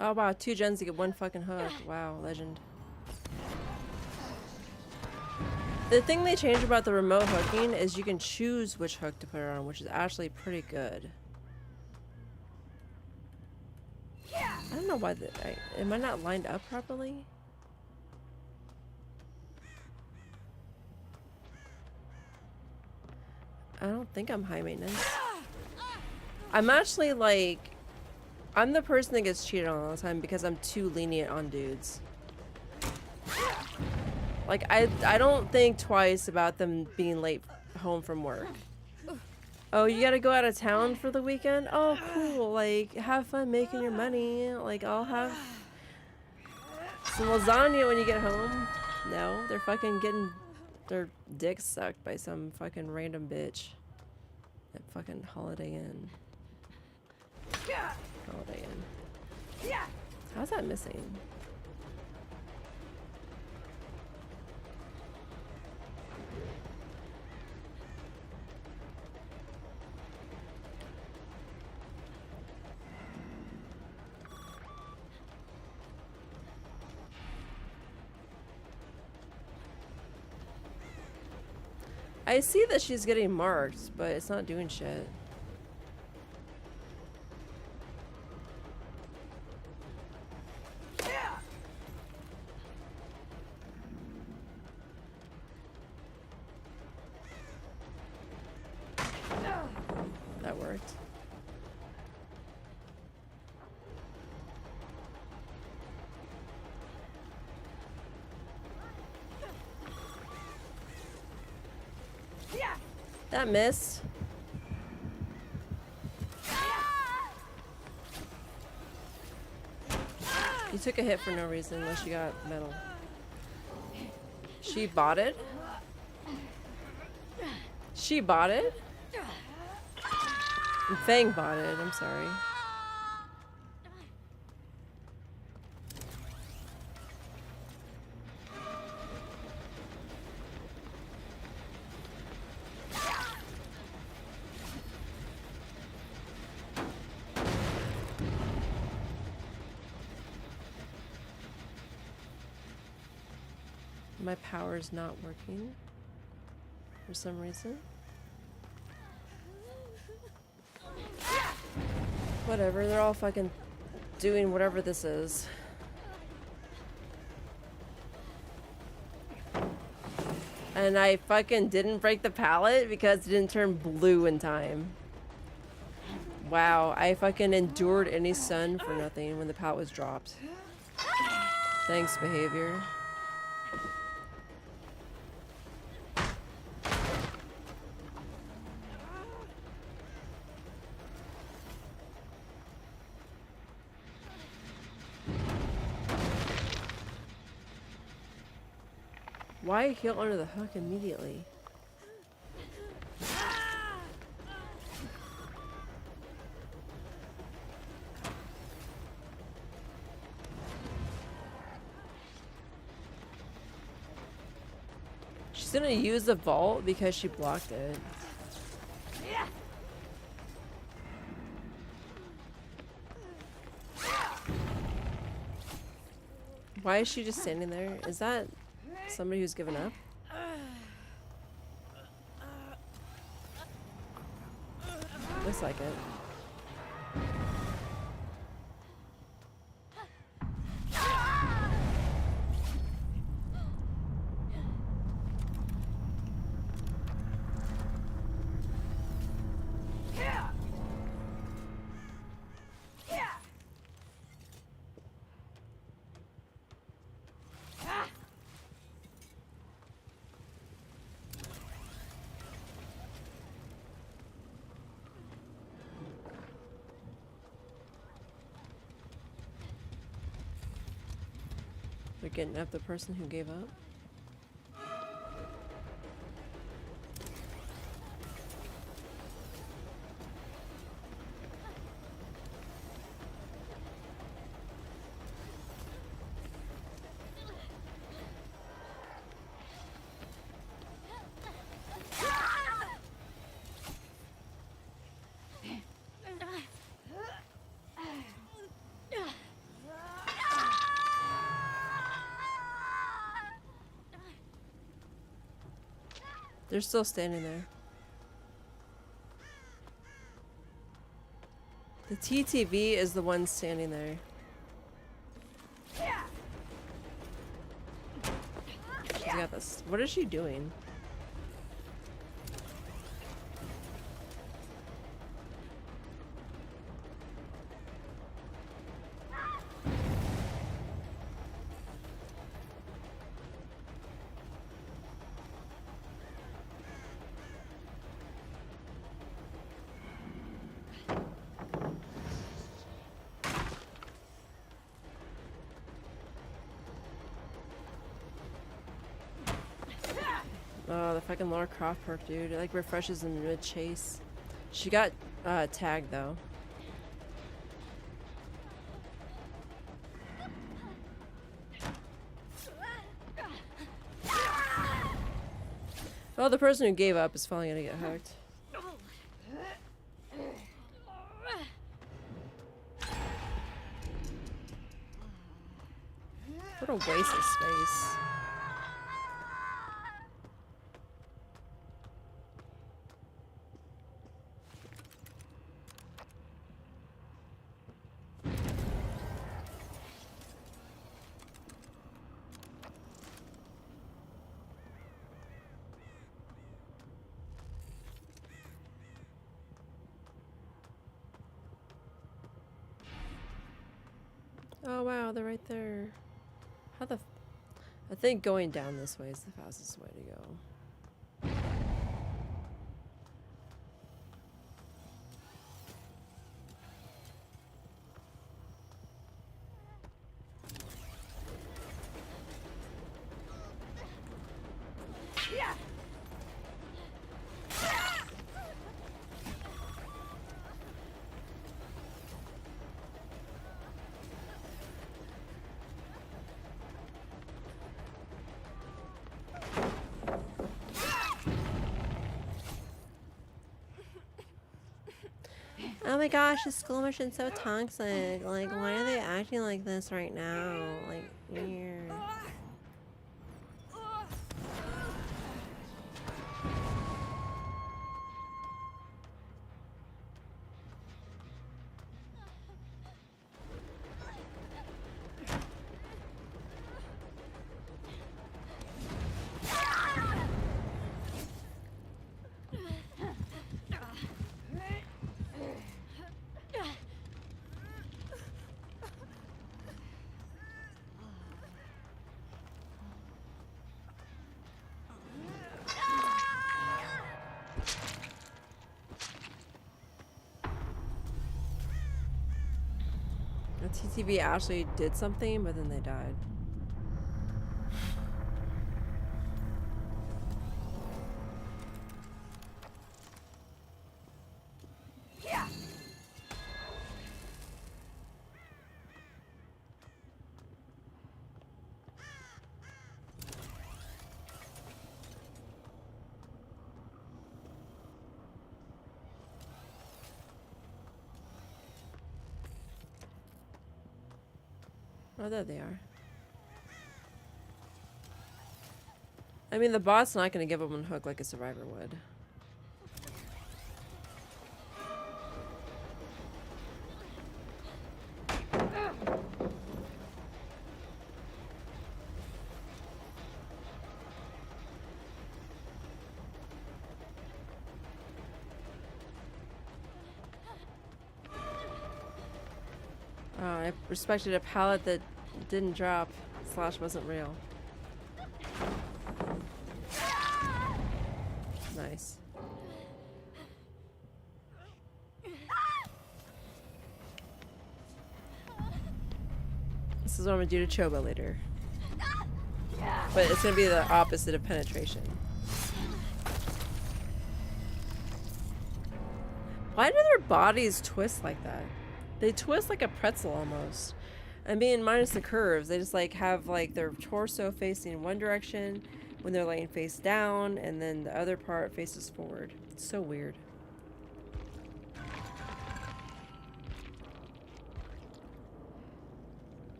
Oh wow, 2 gens to get 1 fucking hook. Wow, legend. The thing they changed about the remote hooking is you can choose which hook to put it on, which is actually pretty good. Yeah. I don't know why am I not lined up properly? I don't think I'm high maintenance. I'm actually like, I'm the person that gets cheated on all the time because I'm too lenient on dudes. Like I don't think twice about them being late home from work. Oh, you gotta go out of town for the weekend? Oh, cool. Like, have fun making your money. Like, I'll have some lasagna when you get home. No, they're fucking getting their dicks sucked by some fucking random bitch at fucking Holiday Inn. Holiday Inn. How's that missing? I see that she's getting marked, but it's not doing shit. That worked. That missed. You took a hit for no reason unless you got metal. She bought it? She bought it? And Fang bought it, I'm sorry. My power's not working for some reason. Whatever, they're all fucking doing whatever this is. And I fucking didn't break the pallet because it didn't turn blue in time. Wow, I fucking endured any sun for nothing when the pallet was dropped. Thanks, behavior. Why heal under the hook immediately? She's gonna use the vault because she blocked it. Why is she just standing there? Is that somebody who's given up? Looks like it. They're getting up the person who gave up. They're still standing there. The TTV is the one standing there. fast. What is she doing? Oh, the fucking Lara Croft perk, dude. It like refreshes in mid-chase. She got tagged though. Oh, the person who gave up is finally gonna get hooked. What a waste of space. Oh wow, they're right there. How the I think going down this way is the fastest way to go. Yeah. Oh my gosh, this school mission's so toxic. Like, why are they acting like this right now? Like, weird. TTV actually did something, but then they died. Yeah. Oh, there they are. I mean, the bot's not going to give them a hook like a survivor would. I respected a pallet that didn't drop / wasn't real. Nice. This is what I'm gonna do to Choba later. But it's gonna be the opposite of penetration. Why do their bodies twist like that? They twist like a pretzel almost. I mean, minus the curves. They just like have like their torso facing one direction when they're laying face down, and then the other part faces forward. It's so weird.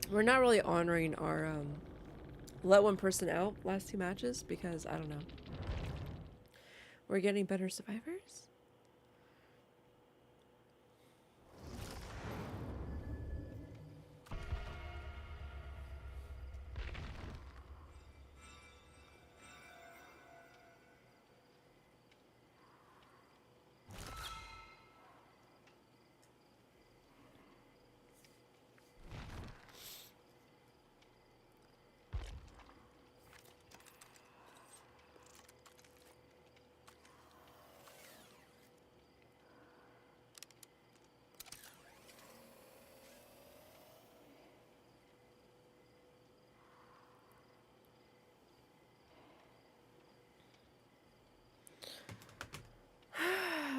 We're not really honoring our let one person out last 2 matches because I don't know. We're getting better survivors.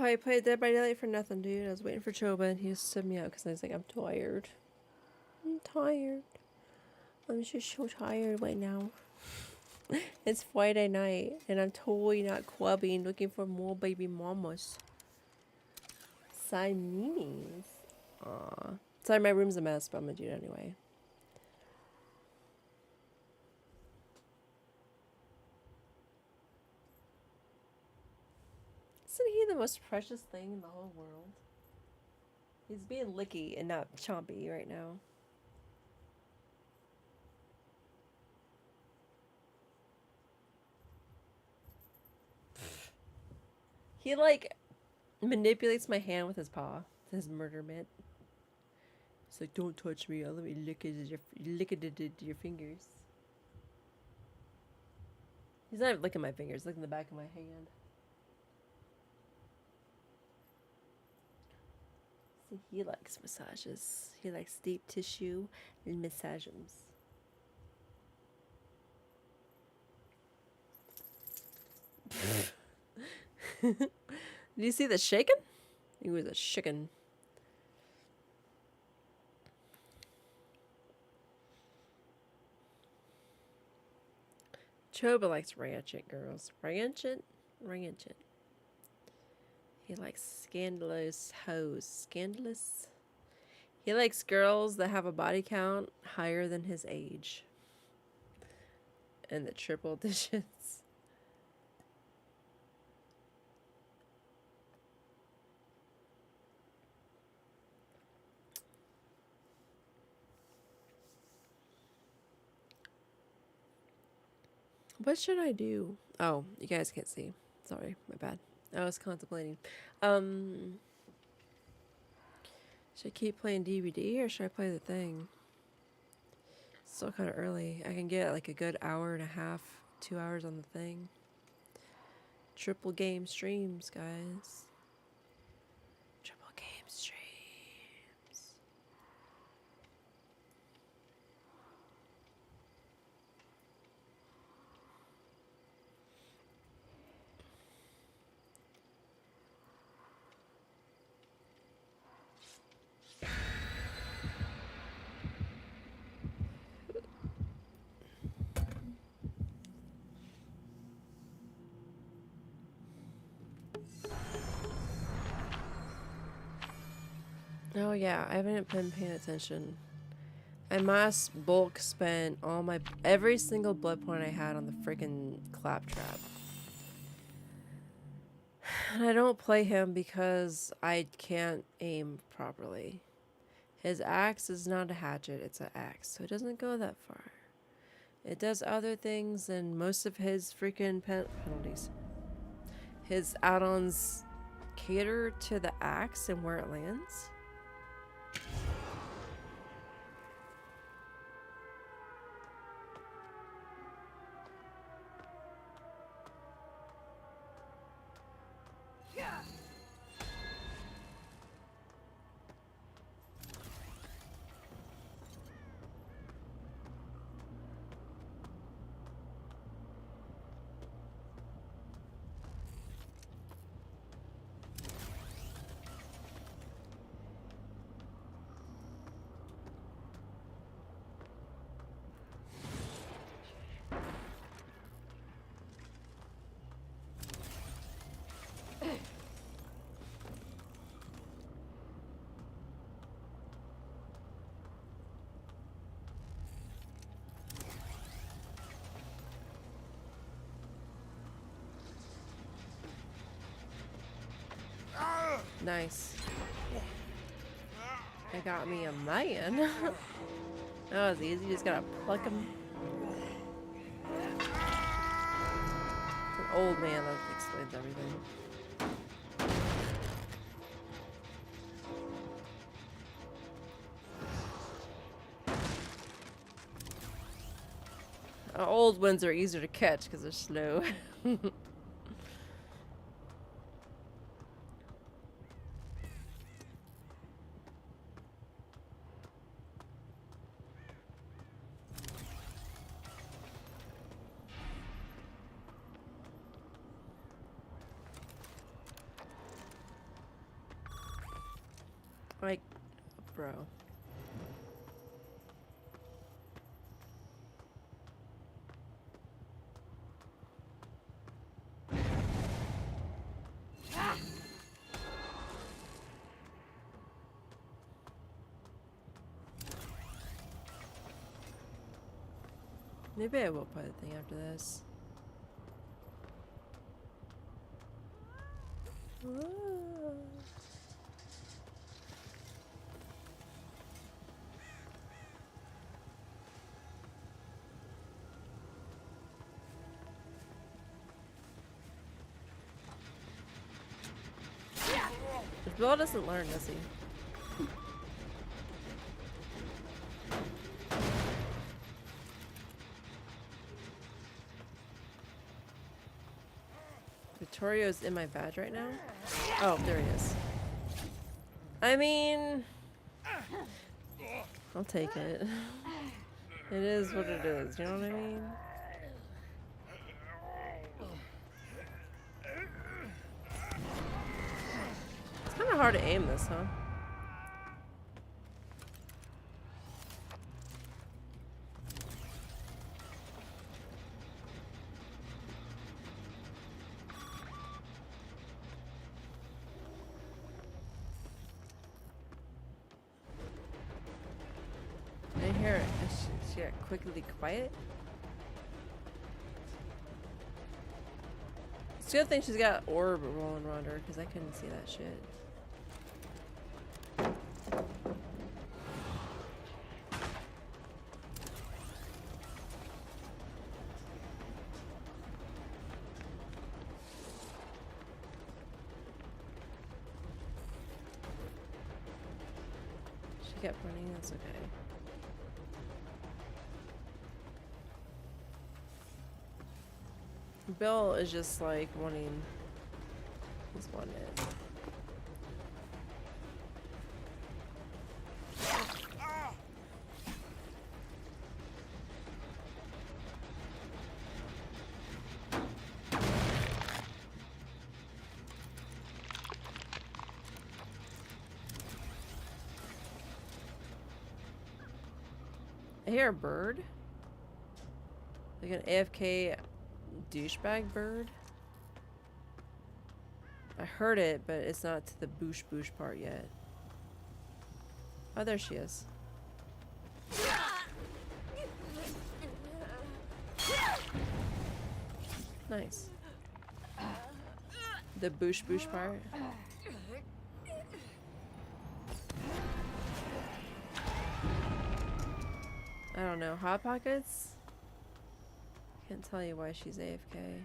I played Dead by Daylight for nothing, dude. I was waiting for Choba and he just stood me out because I was like, I'm tired. I'm tired. I'm just so tired right now. It's Friday night and I'm totally not clubbing looking for more baby mamas. Sign meanings. Aw. Sorry, my room's a mess, but I'm gonna do it anyway. Isn't he the most precious thing in the whole world? He's being licky and not chompy right now. He like manipulates my hand with his paw, his murder mitt. It's like, don't touch me. I'll let me lick it at your fingers. He's not licking my fingers, licking the back of my hand. See, he likes massages. He likes deep tissue and massages. Did you see the shaking? He was a chicken. Choba likes ranchet girls. Ranchet? Ranchet. He likes scandalous hoes. Scandalous? He likes girls that have a body count higher than his age. And the triple digits. What should I do? Oh, you guys can't see. Sorry, my bad. I was contemplating. Should I keep playing DVD or should I play the thing? It's still kind of early. I can get like a good hour and a half, 2 hours on the thing. Triple game streams, guys. Triple game streams. Oh yeah, I haven't been paying attention. I must bulk spend every single blood point I had on the freaking claptrap. And I don't play him because I can't aim properly. His axe is not a hatchet, it's an axe, so it doesn't go that far. It does other things than most of his freaking penalties. His add-ons cater to the axe and where it lands. Nice. I got me a man. That was easy. You just gotta pluck him. It's an old man. That explains everything. Old ones are easier to catch because they're slow. Like, bro. Maybe I will play the thing after this. Bill doesn't learn, does he? Vittorio's in my badge right now? Oh, there he is. I mean... I'll take it. It is what it is, you know what I mean? It's kind of hard to aim this, huh? I hear it. She got quickly quiet. It's a good thing she's got orb rolling around her because I couldn't see that shit. She kept running, that's okay. Bill is just like wanting, he's wanting it. I hear a bird, like an AFK douchebag bird. I heard it, but it's not to the boosh boosh part yet. Oh, there she is. Nice. The boosh boosh part. I don't know. Hot Pockets? Can't tell you why she's AFK.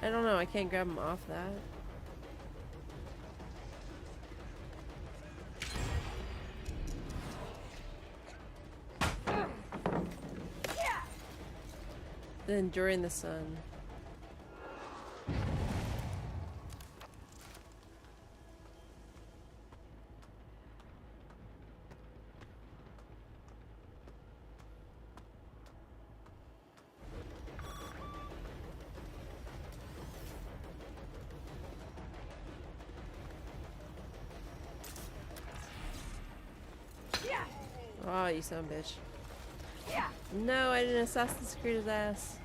I don't know, I can't grab him off that. Then during the sun. Oh, you son of a bitch. No, I didn't Assassin's Creed his ass.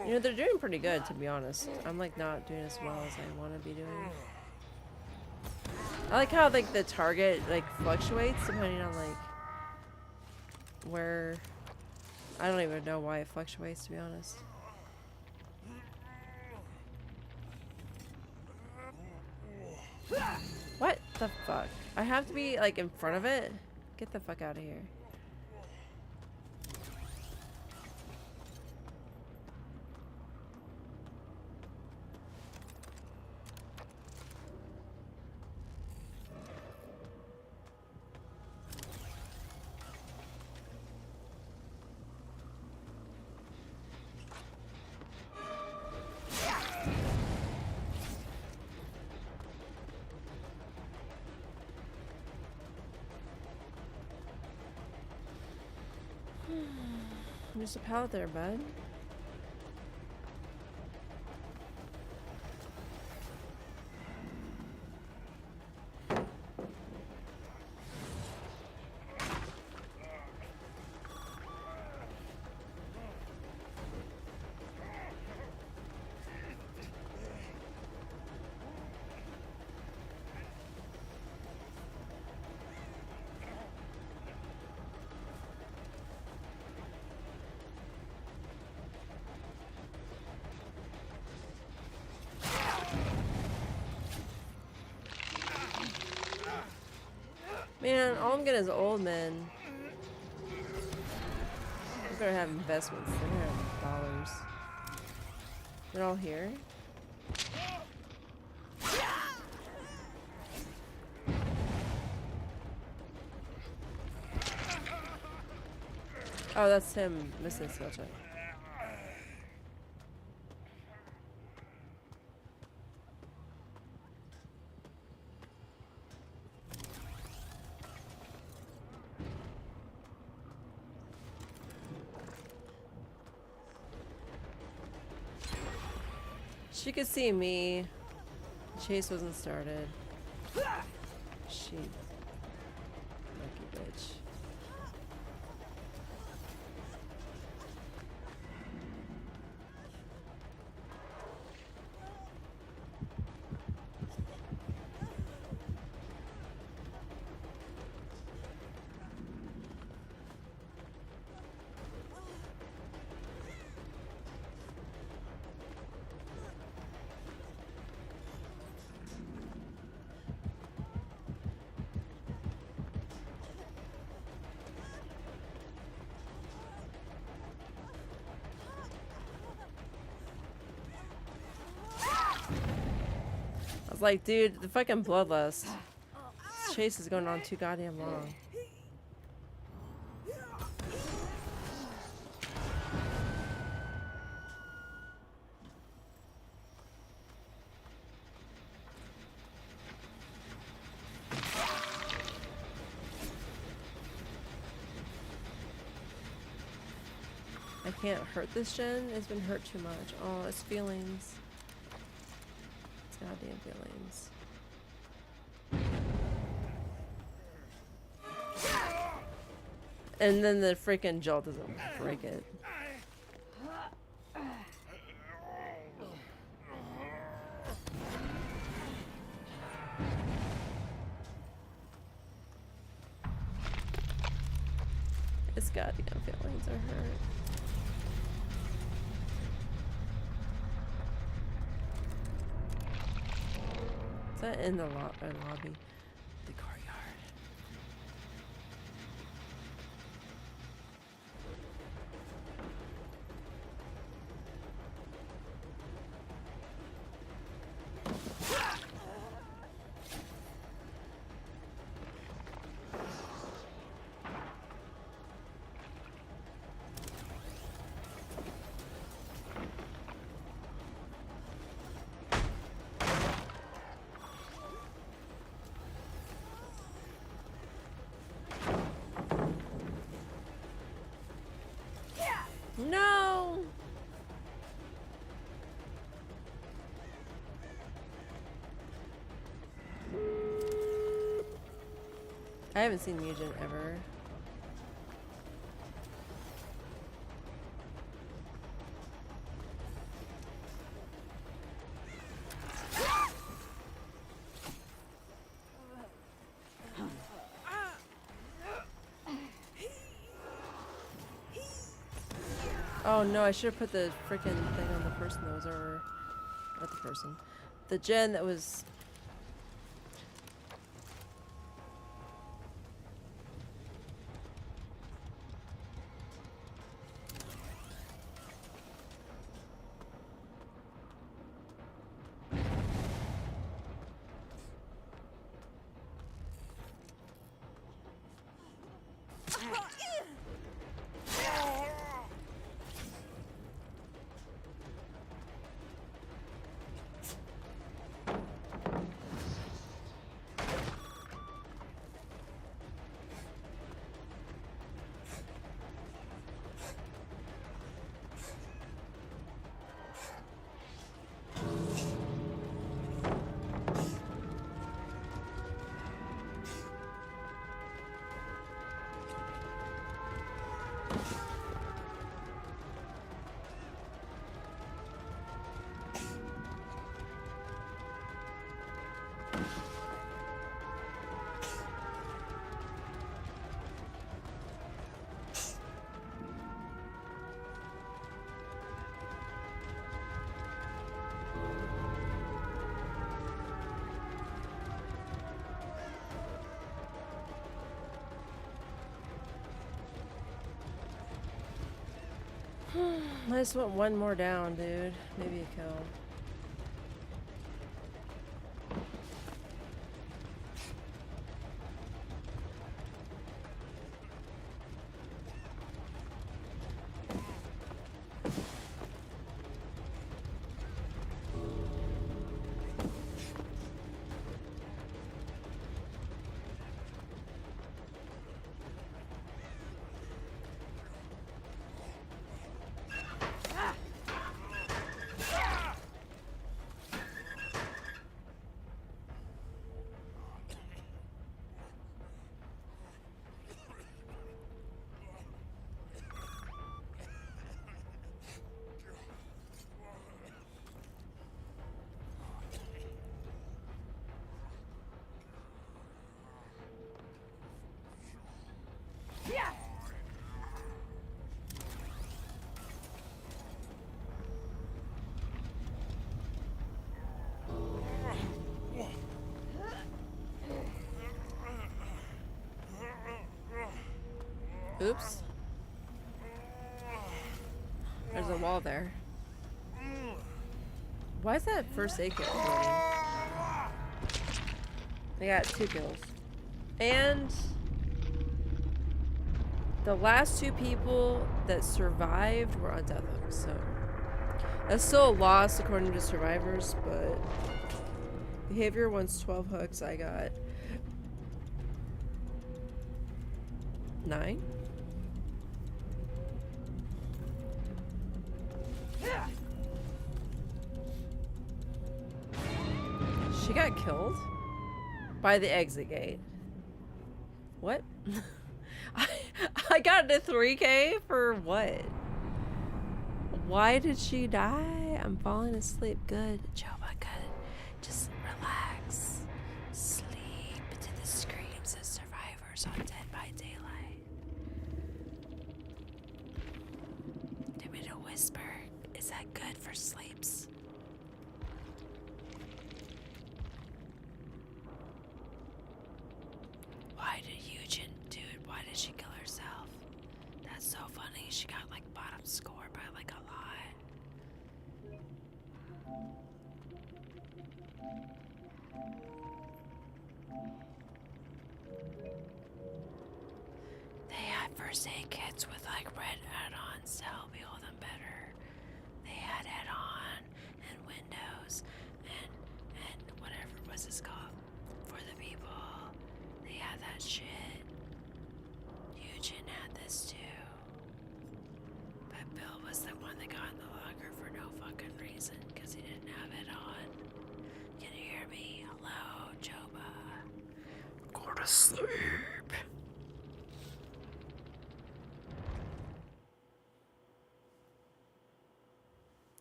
You know, they're doing pretty good, to be honest. I'm like not doing as well as I want to be doing. I like how like the target like fluctuates depending on like where. I don't even know why it fluctuates, to be honest. What the fuck? I have to be like in front of it? Get the fuck out of here. There's a pallet there, bud. Man, all I'm getting is old men. I better have investments. They better have dollars. They're all here. Oh, that's him missing skill check. She could see me. Chase wasn't started. She. Lucky bitch. I was like, dude, the fucking bloodlust. This chase is going on too goddamn long. I can't hurt this gen. It's been hurt too much. Oh, its feelings. Its goddamn feelings. And then the freaking jolt doesn't break it. Its goddamn feelings are hurt. Is that in the lobby? The courtyard. No! I haven't seen Mugen ever. Oh no, I should have put the freaking thing on the person that was over. Not the person. The gen that was. I just want one more down, dude. Maybe a kill. Oops. There's a wall there. Why is that first aid kit floating? I got 2 kills. And the last 2 people that survived were on death hook, so that's still a loss according to survivors, but behavior wants 12 hooks. I got 9. She got killed by the exit gate. What? I got a 3K for what? Why did she die? I'm falling asleep. Good. Joba, good. Just relax. Sleep to the screams of survivors on Dead by Daylight. Give me a whisper. Is that good for sleeps? Why did Eugen, dude, why did she kill herself? That's so funny. She got like bottom score by like a lot. They had first aid kits with like red add-ons to help heal them better. They had add-on and windows and whatever was this called for the people. They had that shit. Eugen had this too. But Bill was the one that got in the locker for no fucking reason because he didn't have it on. Can you hear me? Hello, Joba. Go to sleep.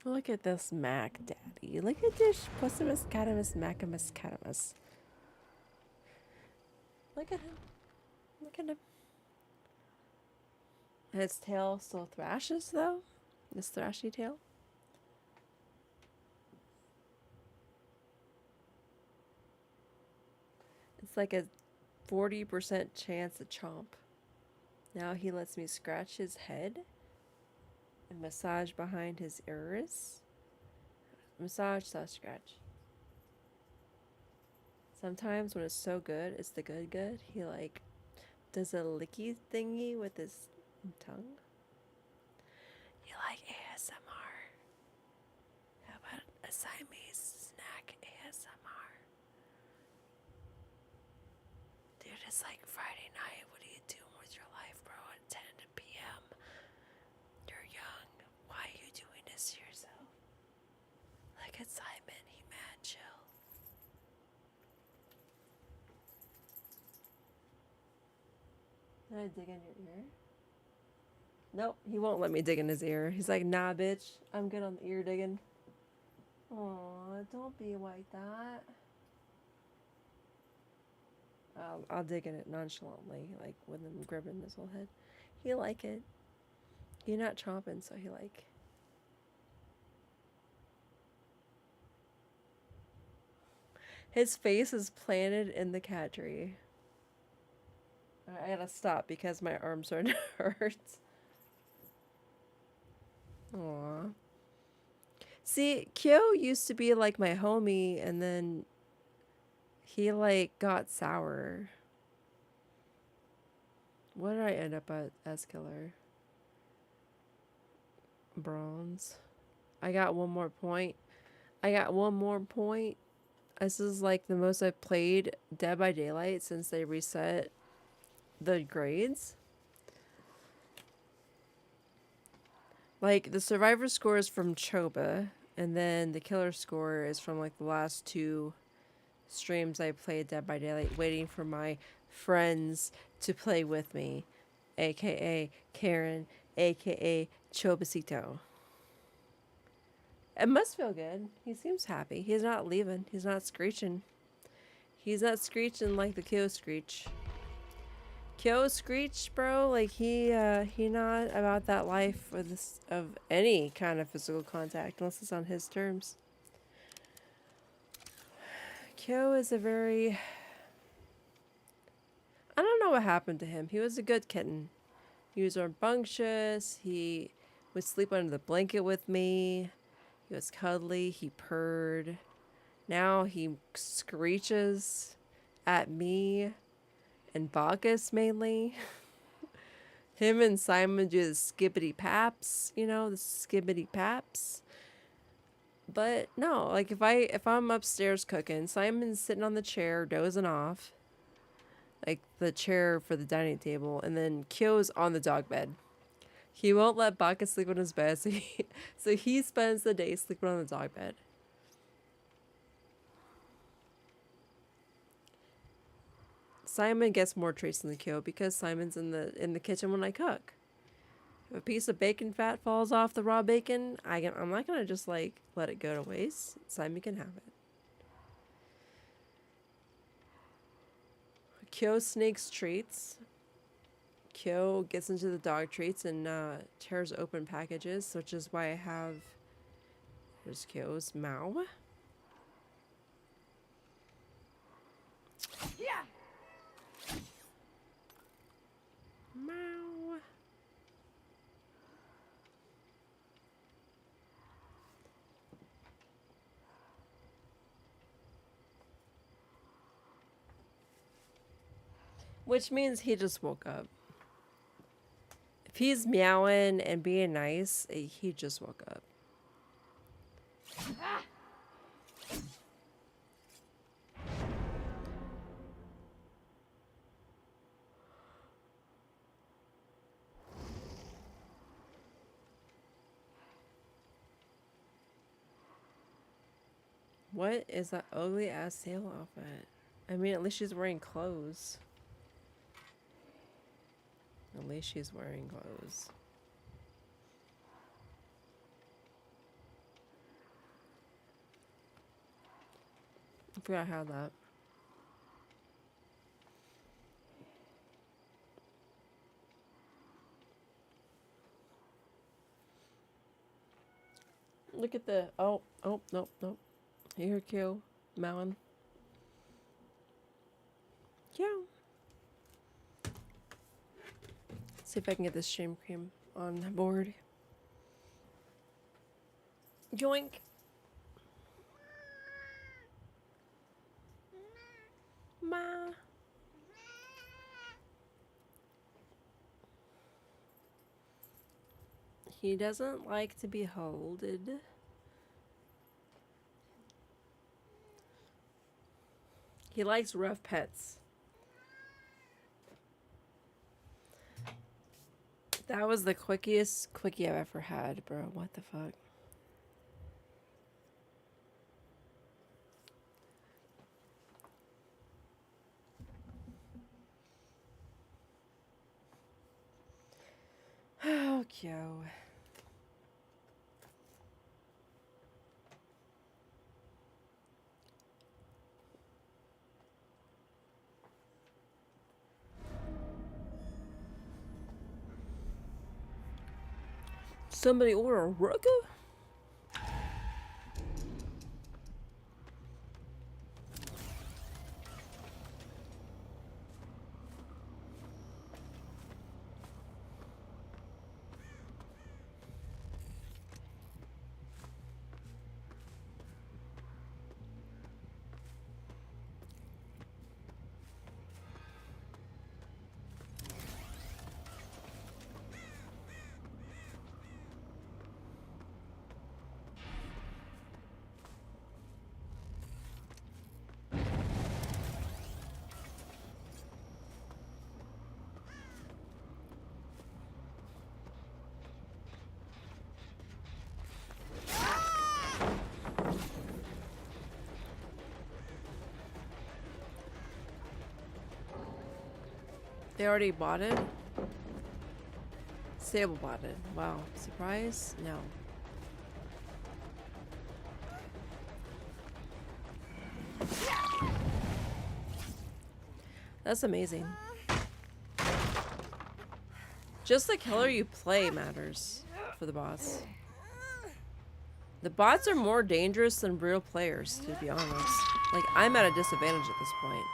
Look at this Mac Daddy. Look at this Pussimus Catamus Macamus Catamus. Look at him. Look at him. His tail still thrashes though. This thrashy tail. It's like a 40% chance to chomp. Now he lets me scratch his head and massage behind his iris. Massage / scratch. Sometimes when it's so good, it's the good. He like does a licky thingy with his tongue. You like ASMR? How about a Siamese snack ASMR? Dude, it's like Friday night. What are you doing with your life, bro? At 10 p.m. You're young. Why are you doing this to yourself? Look at Simon. He mad chill. Can I dig in your ear? Nope, he won't let me dig in his ear. He's like, nah, bitch. I'm good on the ear digging. Aw, don't be like that. I'll dig in it nonchalantly, like with him gripping his whole head. He like it. He not chomping, so he like. His face is planted in the cat tree. I gotta stop because my arms are hurt. Aww. See, Kyo used to be like my homie, and then he like got sour. What did I end up as killer? Bronze. I got one more point. This is like the most I've played Dead by Daylight since they reset the grades. Like, the survivor score is from Choba, and then the killer score is from like the last 2 streams I played Dead by Daylight, waiting for my friends to play with me, aka Karen, aka Chobacito. It must feel good. He seems happy. He's not leaving. He's not screeching. He's not screeching like the Kyo screech. Kyo screech, bro, like he not about that life of any kind of physical contact unless it's on his terms. Kyo is a very... I don't know what happened to him. He was a good kitten. He was rambunctious. He would sleep under the blanket with me. He was cuddly. He purred. Now he screeches at me and Bacchus mainly. Him and Simon do the skibbity paps, you know, the skibbity paps. But no, like if I'm upstairs cooking, Simon's sitting on the chair dozing off, like the chair for the dining table, and then Kyo's on the dog bed. He won't let Bacchus sleep on his bed, so he spends the day sleeping on the dog bed. Simon gets more treats than the Kyo because Simon's in the kitchen when I cook. If a piece of bacon fat falls off the raw bacon, I'm not gonna just like let it go to waste. Simon can have it. Kyo sneaks treats. Kyo gets into the dog treats and tears open packages, which is why I have. Here's Kyo's Mao. Yeah. Mao. Which means he just woke up. If he's meowing and being nice, he just woke up. Ah. What is that ugly ass sail outfit? I mean, at least she's wearing clothes. At least she's wearing clothes. I forgot how that. Look at the... Oh, nope. Here, Kyo. Mountain. Kyo. See if I can get this shame cream on board. Yoink. Ma. He doesn't like to be holded. He likes rough pets. That was the quickest quickie I've ever had, bro. What the fuck? Oh, Kyo. Somebody order a Rucker? They already bought it? Sable bought it. Wow. Surprise? No. That's amazing. Just the killer you play matters for the bots. The bots are more dangerous than real players, to be honest. Like, I'm at a disadvantage at this point.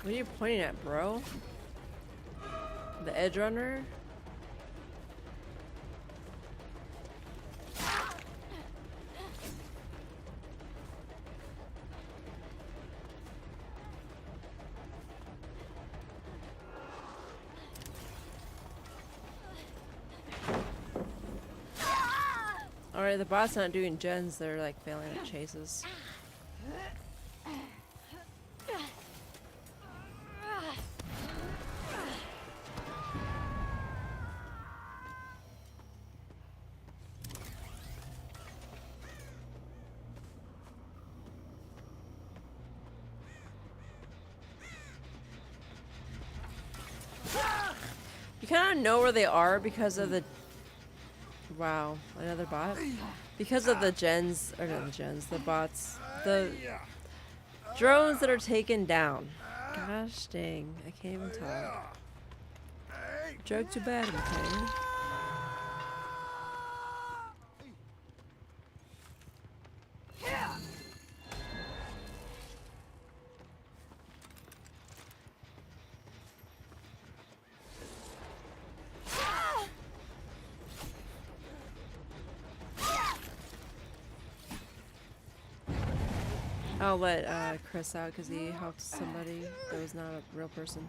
What are you pointing at, bro? The Edge Runner? Alright, the bot's not doing gens, they're like failing at chases. You kind of know where they are because of the... Wow, another bot? Because of the gens, or not the gens, the bots. The drones that are taken down. Gosh dang, I can't even talk. Joke too bad, okay? I'll let Chris out because he helped somebody that was not a real person.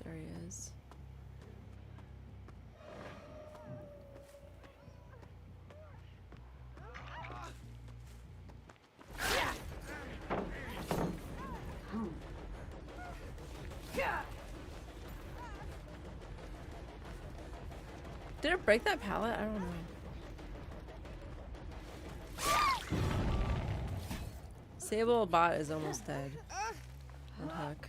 There he is. Did it break that pallet? I don't know. Sable bot is almost dead. Good hook.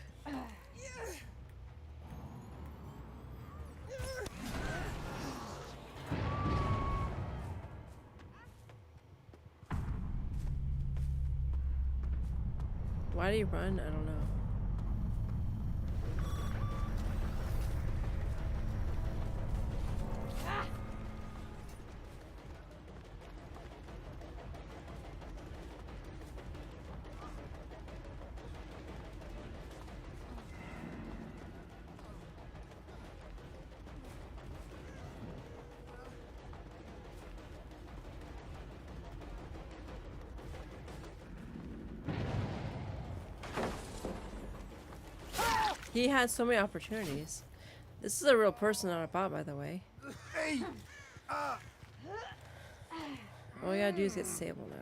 Why do you run? I don't know. He had so many opportunities. This is a real person, not a bot, by the way. Hey! All we gotta do is get Sable now.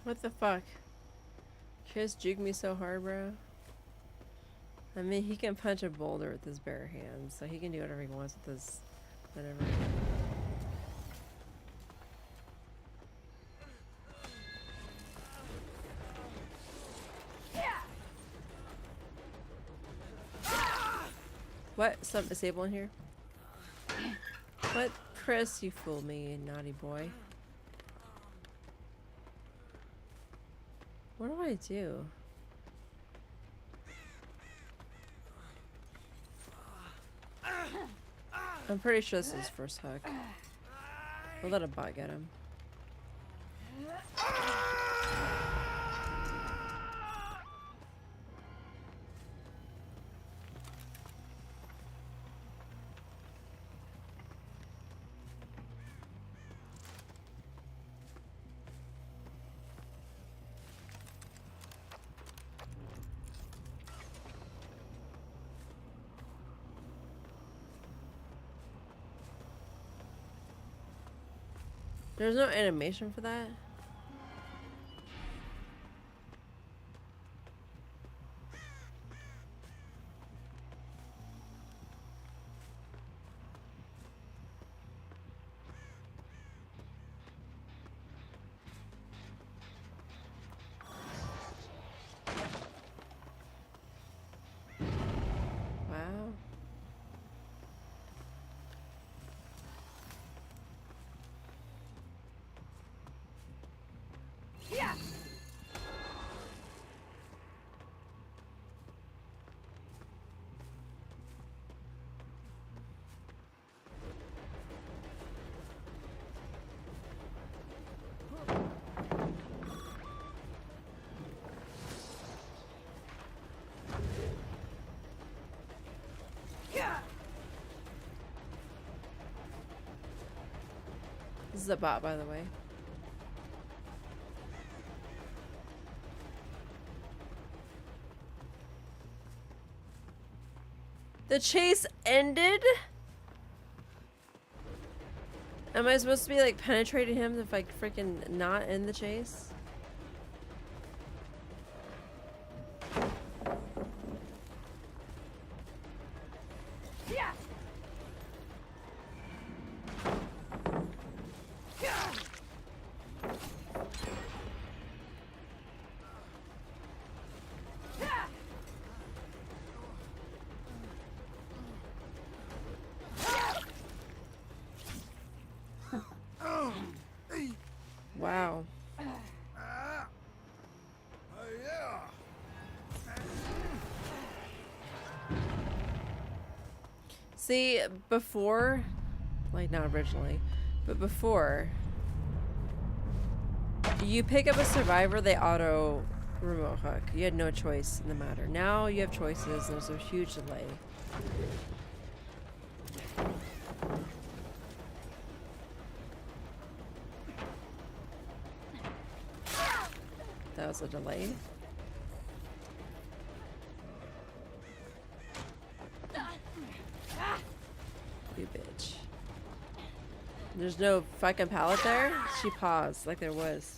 What the fuck? Chris juked me so hard, bro. I mean, he can punch a boulder with his bare hands, so he can do whatever he wants with his whatever. What? Something disabled in here? What? Chris, you fooled me, naughty boy. What do I do? I'm pretty sure this is his first hook. We'll let a bot get him. There's no animation for that? Wow. Yeah. This is a bot, by the way. The chase ended? Am I supposed to be like penetrating him if I freaking not end the chase? Yeah. Wow. See, before, like not originally, but before, you pick up a survivor, they auto remote hook. You had no choice in the matter. Now you have choices, and there's a huge delay. That was a delay. You bitch. There's no fucking pallet there? She paused like there was.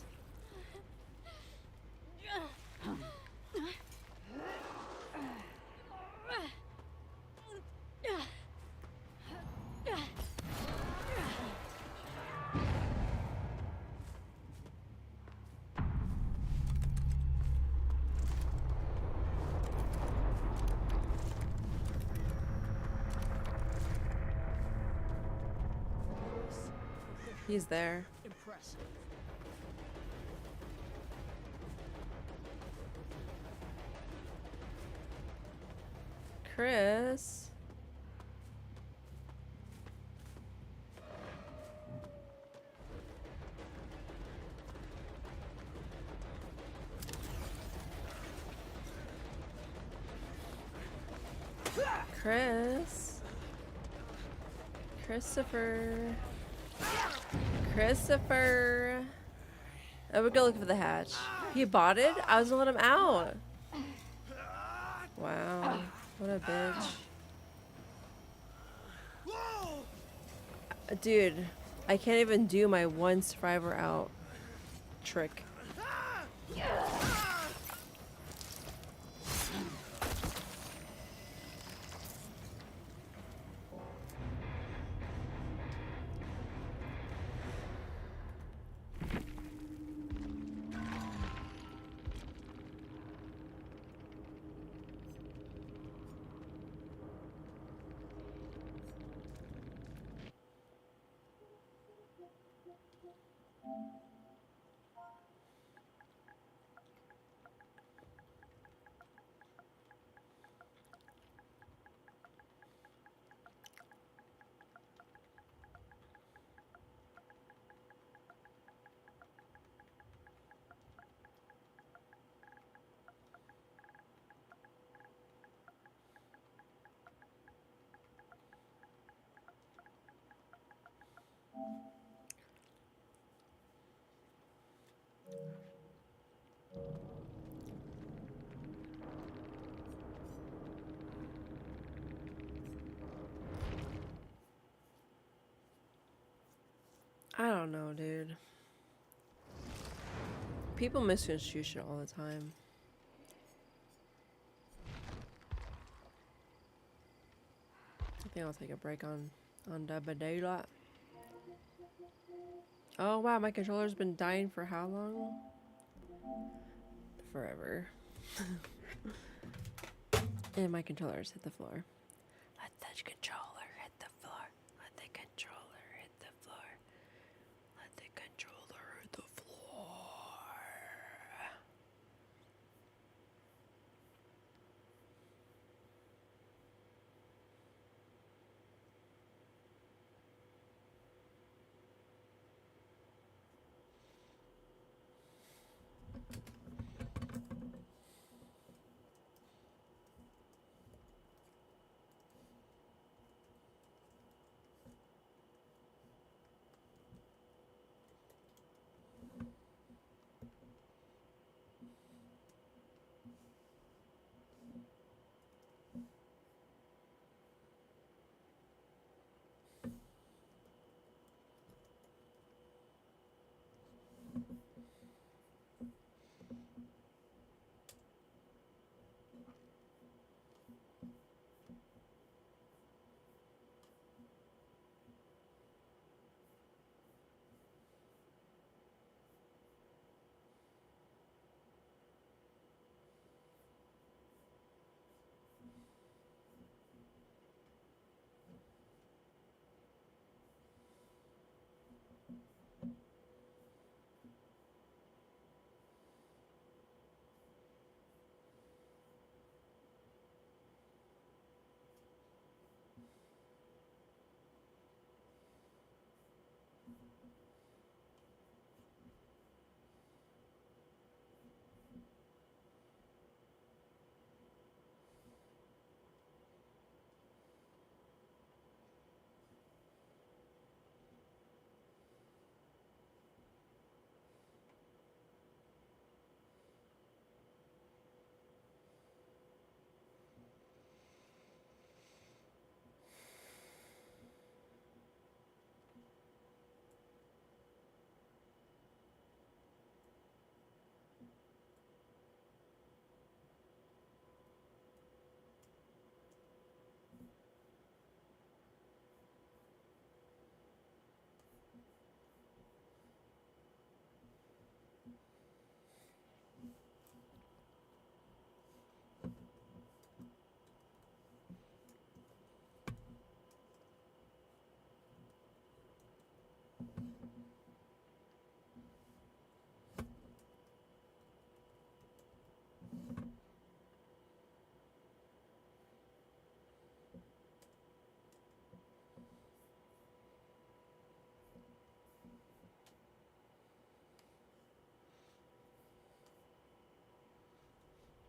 He's there. Impressive. Chris. Chris. Christopher. Christopher. I would go look for the hatch. He bought it? I was gonna let him out. Wow. What a bitch. Dude, I can't even do my one survivor out trick. I don't know, dude. People misconstrue shit all the time. I think I'll take a break on Dead by Daylight. Oh wow, my controller's been dying for how long? Forever. And my controller's hit the floor. Let the controller hit the floor. Let the controller hit the floor. Let the controller hit the floor.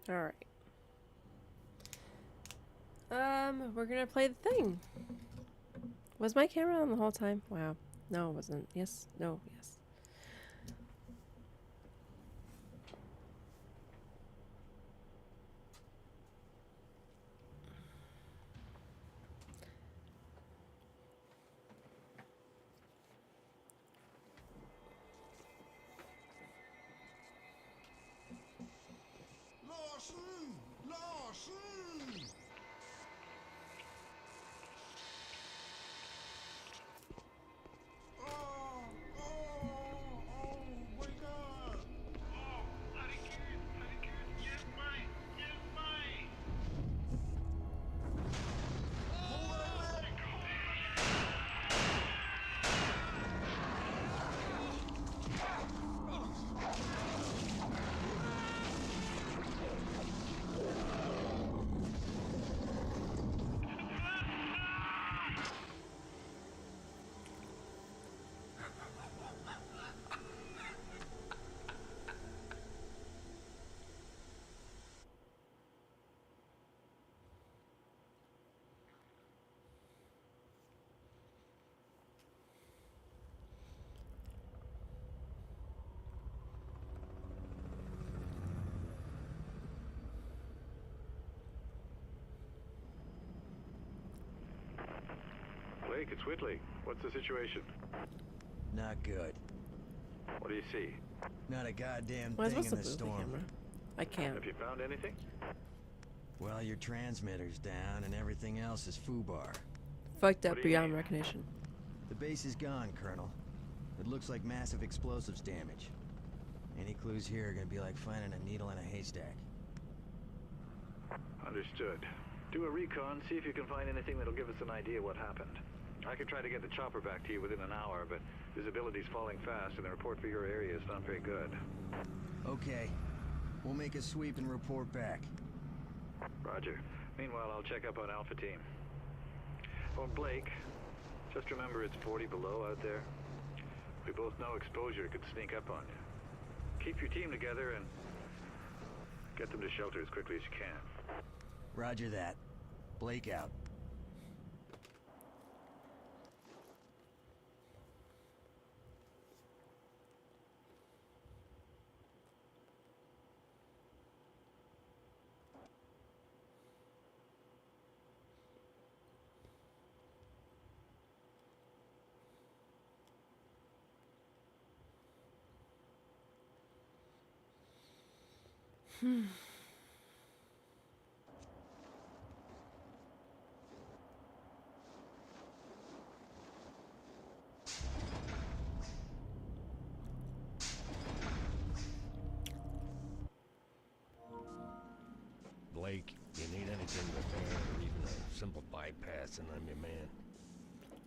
Alright. We're gonna play the thing. Was my camera on the whole time? Wow. No, it wasn't. Yes. No. Yes. Lawson! Lawson! Wake up! Blake, it's Whitley. What's the situation? Not good. What do you see? Not a goddamn Why thing is in this the a movie storm. camera? I can't. Have you found anything? Well, your transmitter's down and everything else is foobar. Fucked up beyond recognition. The base is gone, Colonel. It looks like massive explosives damage. Any clues here are gonna be like finding a needle in a haystack. Understood. Do a recon, see if you can find anything that'll give us an idea what happened. I can try to get the chopper back to you within an hour, but visibility's falling fast and the report for your area is not very good. Okay. We'll make a sweep and report back. Roger. Meanwhile, I'll check up on Alpha Team. Oh, Blake, just remember it's 40 below out there. We both know exposure could sneak up on you. Keep your team together and get them to shelter as quickly as you can. Roger that. Blake out. Blake, you need anything repaired or even a simple bypass, and I'm your man.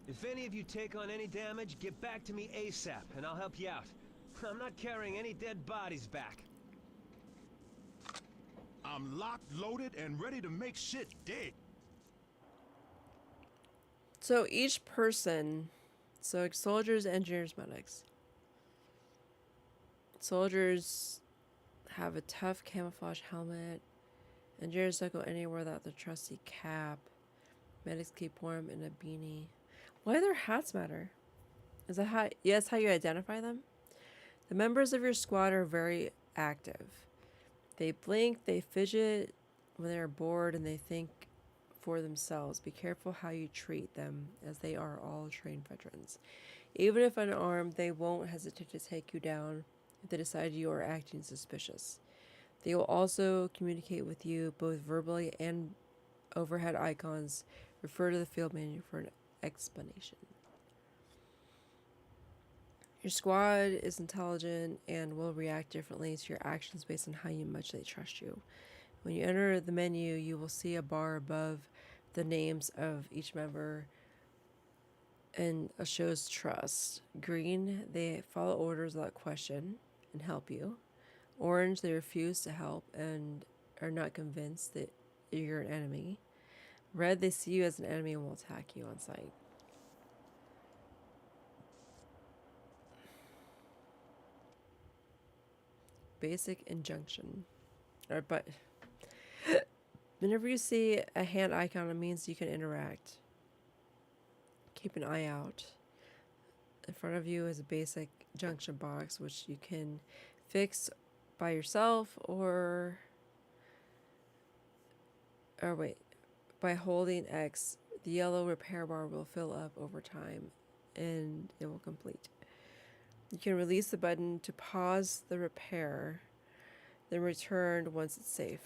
If any of you take on any damage, get back to me ASAP, and I'll help you out. I'm not carrying any dead bodies back. I'm locked, loaded, and ready to make shit dead. So each person, so soldiers, engineers, medics. Soldiers have a tough camouflage helmet. Engineers don't go anywhere without their trusty cap. Medics keep warm in a beanie. Why do their hats matter? Is that how? Yes, how you identify them? The members of your squad are very active. They blink, they fidget when they are bored, and they think for themselves. Be careful how you treat them, as they are all trained veterans. Even if unarmed, they won't hesitate to take you down if they decide you are acting suspicious. They will also communicate with you both verbally and overhead icons. Refer to the field menu for an explanation. Your squad is intelligent and will react differently to your actions based on how much they trust you. When you enter the menu, you will see a bar above the names of each member and shows trust. Green, they follow orders without question and help you. Orange, they refuse to help and are not convinced that you're an enemy. Red, they see you as an enemy and will attack you on sight. Basic injunction. Whenever you see a hand icon, it means you can interact. Keep an eye out. In front of you is a basic junction box, which you can fix by yourself or wait, by holding X. The yellow repair bar will fill up over time and it will complete. You can release the button to pause the repair, then return once it's safe.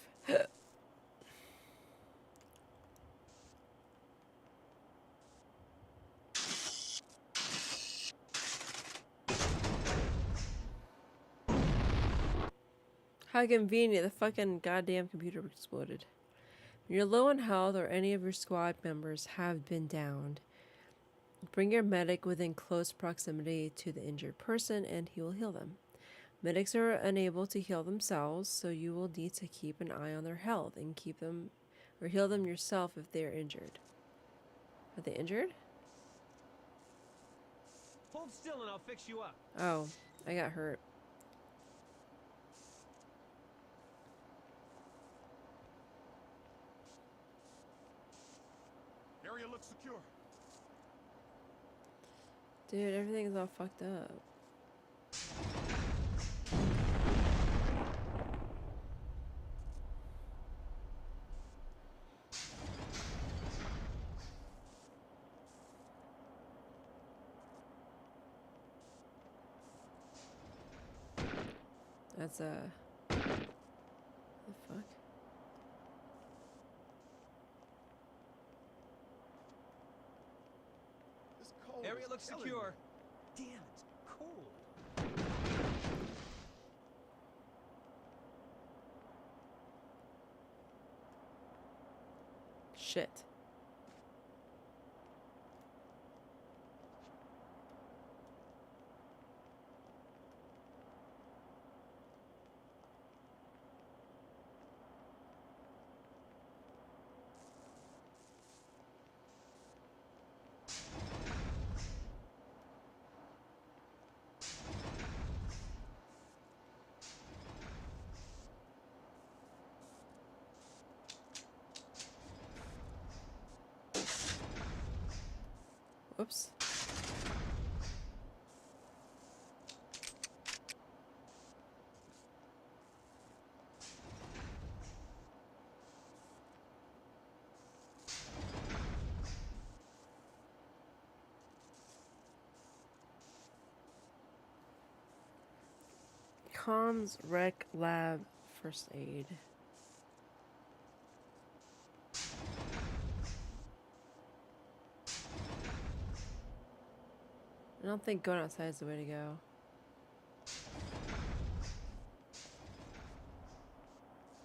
How convenient, the fucking goddamn computer exploded. When you're low on health or any of your squad members have been downed, bring your medic within close proximity to the injured person and he will heal them. Medics are unable to heal themselves, so you will need to keep an eye on their health and keep them or heal them yourself if they are injured. Are they injured? Hold still and I'll fix you up. Oh, I got hurt. Area looks secure. Dude, everything's all fucked up. That's the fuck? This cold Area is looks killing secure. me. Damn, it's cool. Shit. Whoops. Comms Rec Lab First Aid. I don't think going outside is the way to go.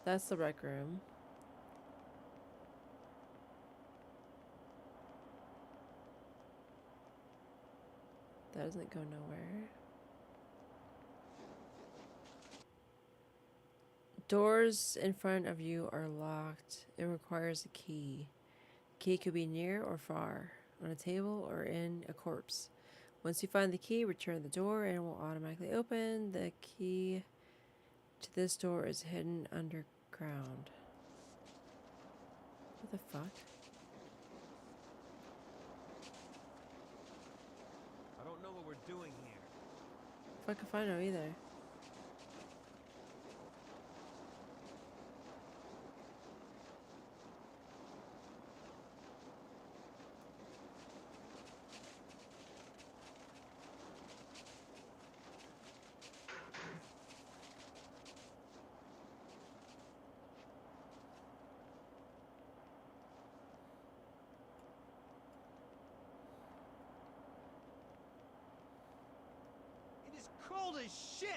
That's the rec room. That doesn't go nowhere. Doors in front of you are locked. It requires a key. Key could be near or far, on a table or in a corpse. Once you find the key, return the door and it will automatically open. The key to this door is hidden underground. What the fuck? I don't know what we're doing here. Fuck if I know either. It is cold as shit!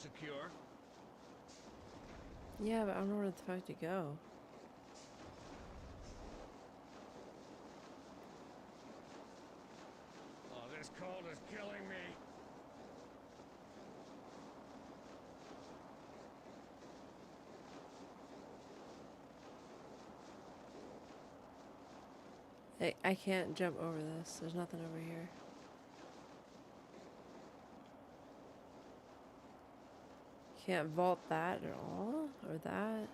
secure. Yeah, but I don't know where the fuck to go. Oh, this cold is killing me. I can't jump over this. There's nothing over here. Can't vault that at all? Or that?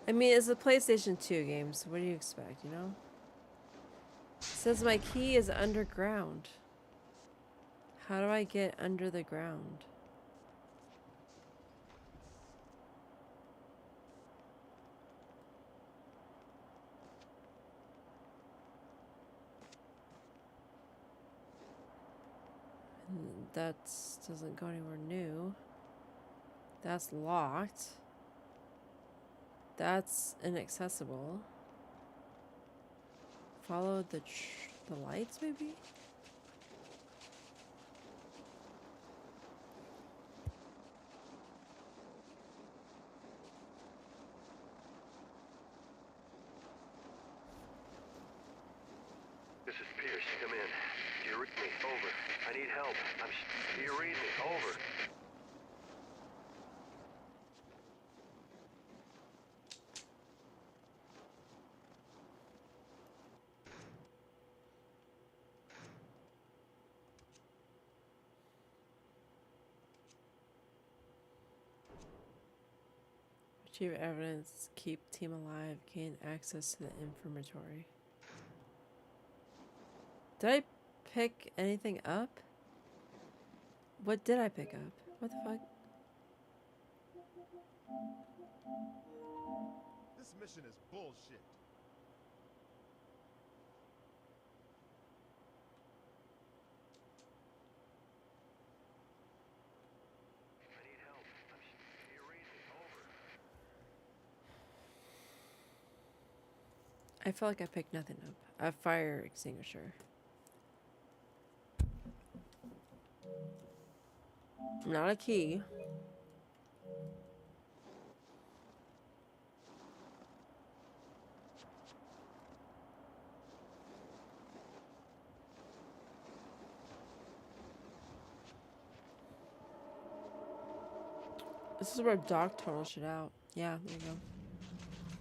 I mean, it's a PlayStation 2 game, so what do you expect, you know? It says my key is underground. How do I get under the ground? That doesn't go anywhere new. That's locked. That's inaccessible. Follow the lights, maybe? This is Pierce. Come in. Do you read me? Over. I need help. Do you read me? Over. Retrieve evidence. Keep team alive. Gain access to the infirmary. Did I pick anything up? What did I pick up? What the fuck? This mission is bullshit. I need help. Do you read me? Over. I felt like I picked nothing up. A fire extinguisher. Not a key. This is where Doc total shit out. Yeah, there you go.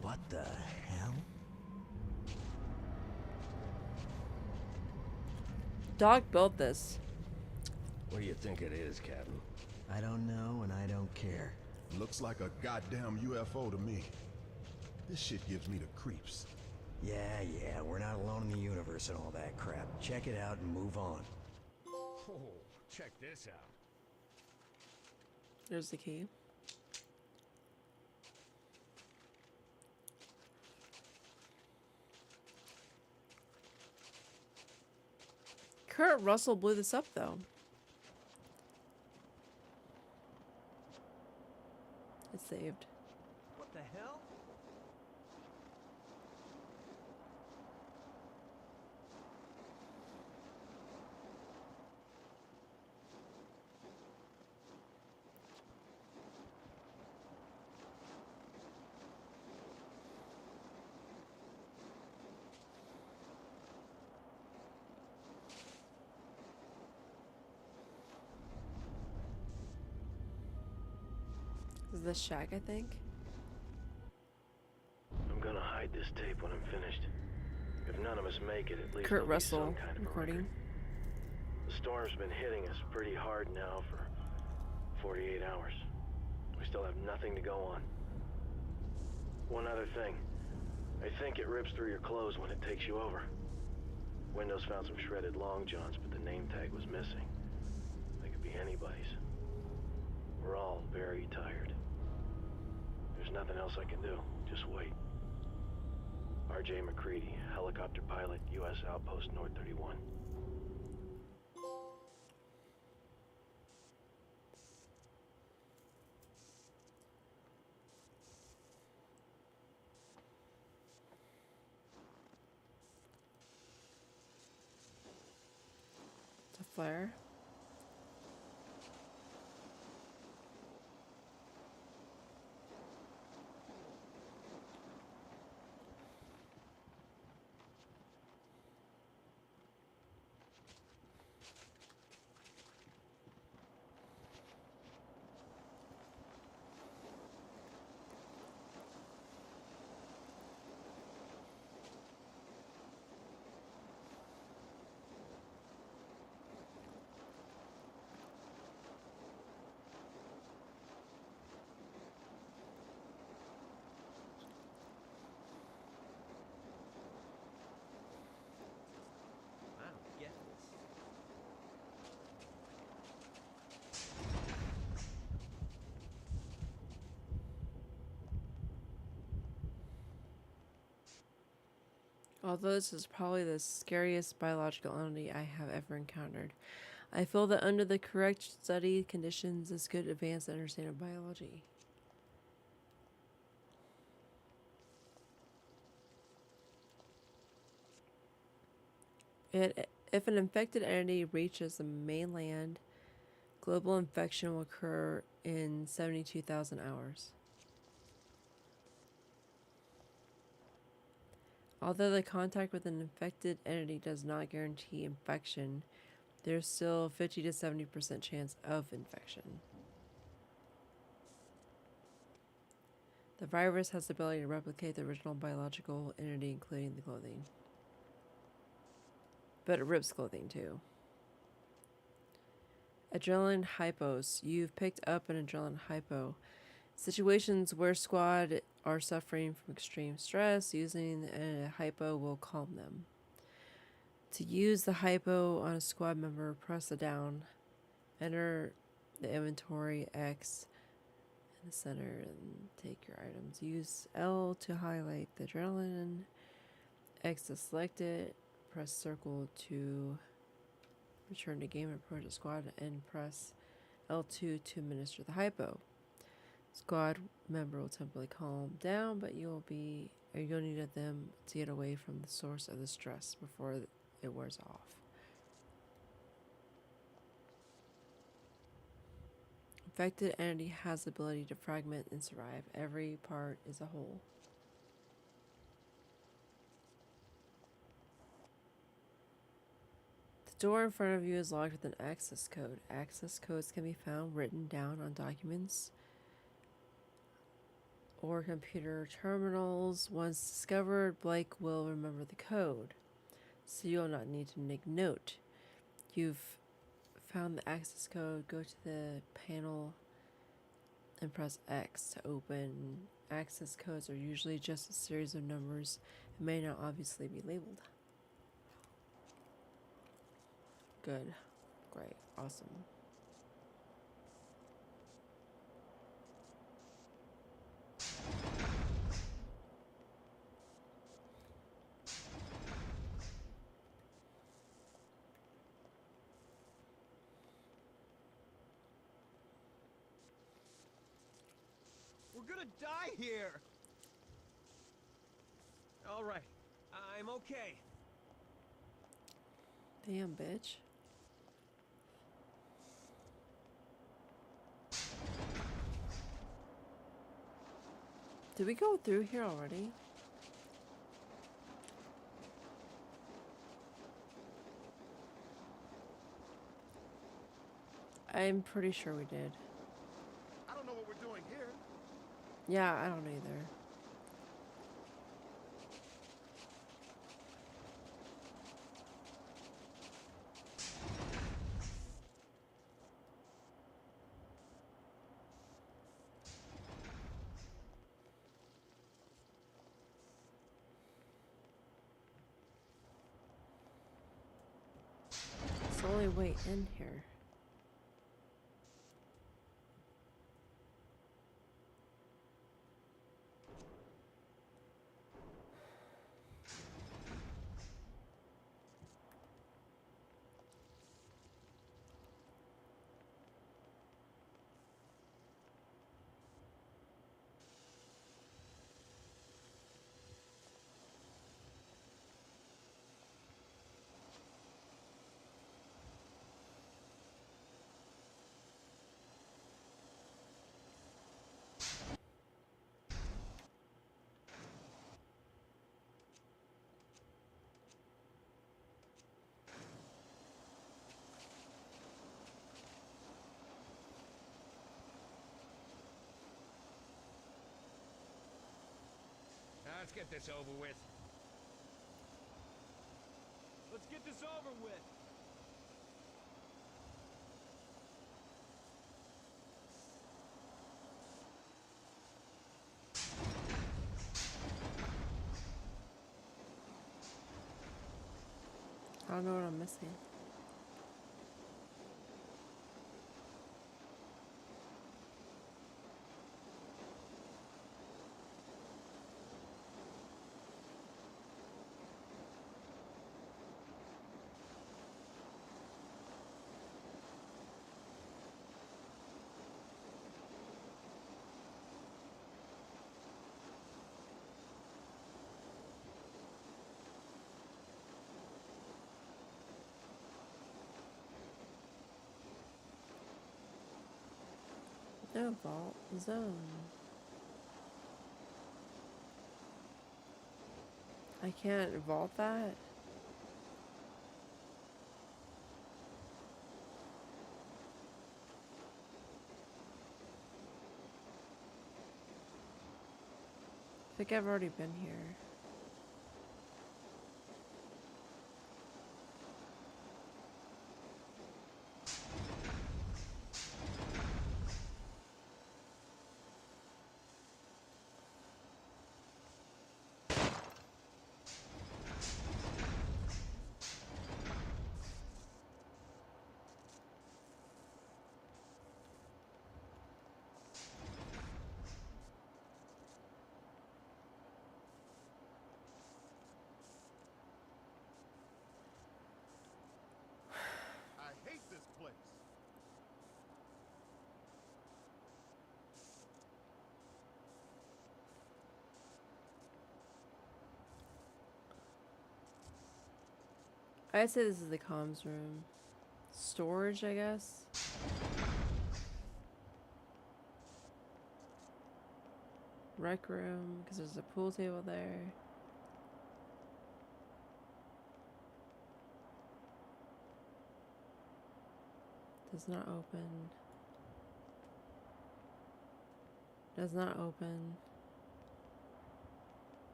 What the hell? Doc built this. What do you think it is, Captain? I don't know, and I don't care. Looks like a goddamn UFO to me. This shit gives me the creeps. Yeah, we're not alone in the universe and all that crap. Check it out and move on. Oh, check this out. There's the key. Kurt Russell blew this up, though. It's saved. What the hell? This is the shack, I think. I'm gonna hide this tape when I'm finished. If none of us make it, at least Kurt there'll be Russell some kind of a recording. record. The storm's been hitting us pretty hard now for 48 hours. We still have nothing to go on. One other thing. I think it rips through your clothes when it takes you over. Windows found some shredded long johns, but the name tag was missing. They could be anybody's. We're all very tired. There's nothing else I can do. Just wait. R.J. McCready, helicopter pilot, U.S. Outpost North 31. It's a flare. Although this is probably the scariest biological entity I have ever encountered, I feel that under the correct study conditions, this could advance the understanding of biology. If an infected entity reaches the mainland, global infection will occur in 72,000 hours. Although the contact with an infected entity does not guarantee infection, there's still 50 to 70% chance of infection. The virus has the ability to replicate the original biological entity, including the clothing. But it rips clothing too. Adrenaline hypos. You've picked up an adrenaline hypo. Situations where squad are suffering from extreme stress, using a hypo will calm them. To use the hypo on a squad member, press the down, enter the inventory X in the center, and take your items. Use L to highlight the adrenaline, X to select it, press circle to return to game and approach the squad, and press L2 to administer the hypo. Squad member will temporarily calm down, but you'll need them to get away from the source of the stress before it wears off. Infected entity has the ability to fragment and survive. Every part is a whole. The door in front of you is locked with an access code. Access codes can be found written down on documents or computer terminals. Once discovered, Blake will remember the code, so you'll not need to make note. You've found the access code. Go to the panel and press X to open. Access codes are usually just a series of numbers and may not obviously be labeled. Good. Great. Awesome. We're gonna die here! Alright, I'm okay. Damn, bitch. Did we go through here already? I'm pretty sure we did. I don't know what we're doing here. Yeah, I don't either. It's the only way in here. Now let's get this over with. Let's get this over with. I don't know what I'm missing. in a vault zone. I can't vault that? I think I've already been here. I hate this place. I'd say this is the comms room. Storage, I guess. Rec room, because there's a pool table there. Does not open. Does not open.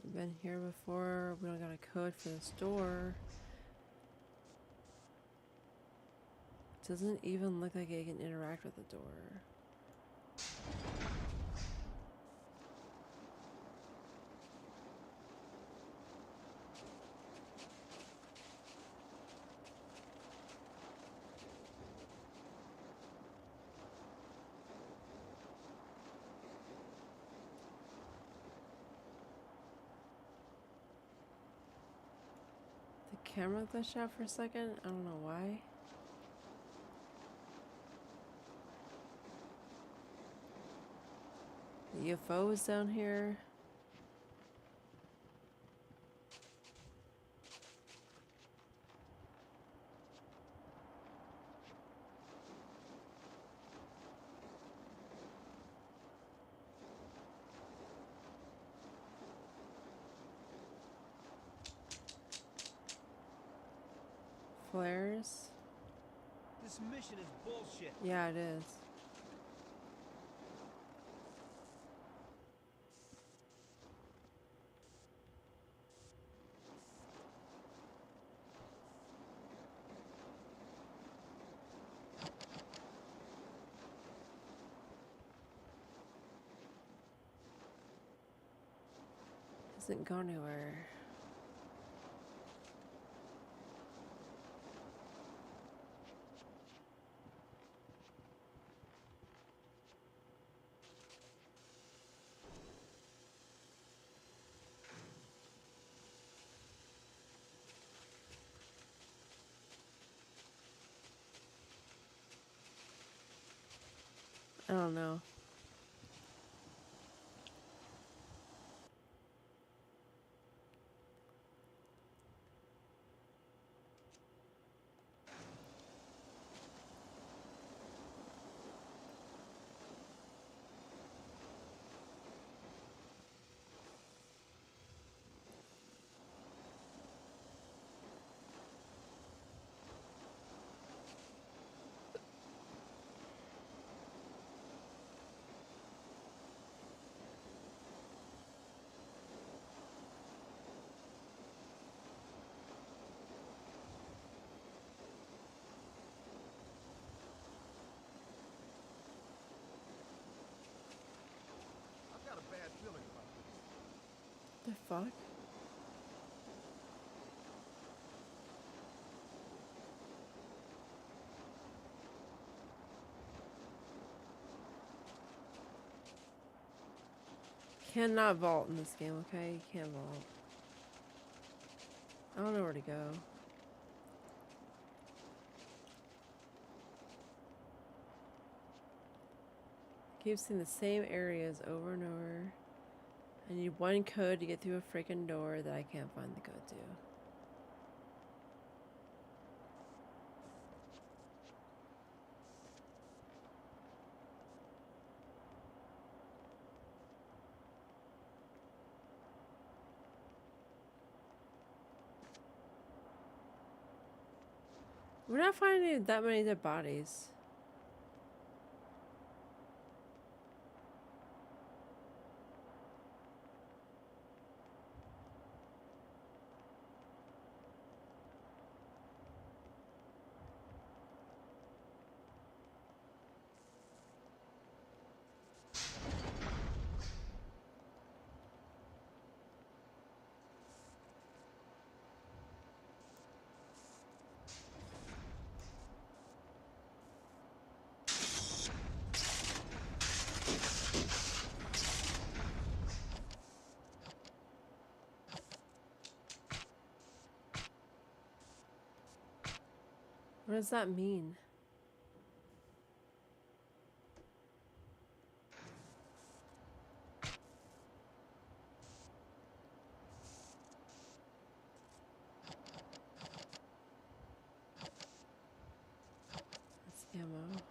We've been here before. We don't got a code for this door. Doesn't even look like I can interact with the door. The camera glitched out for a second. I don't know why. The UFO is down here. Flares. This mission is bullshit. Yeah, it is. Doesn't go anywhere. I don't know. I've got a bad feeling about this. The fuck? Cannot vault in this game, okay? You can't vault. I don't know where to go. Keep seeing the same areas over and over. I need one code to get through a freaking door that I can't find the code to. We're not finding that many dead bodies. What does that mean? That's ammo.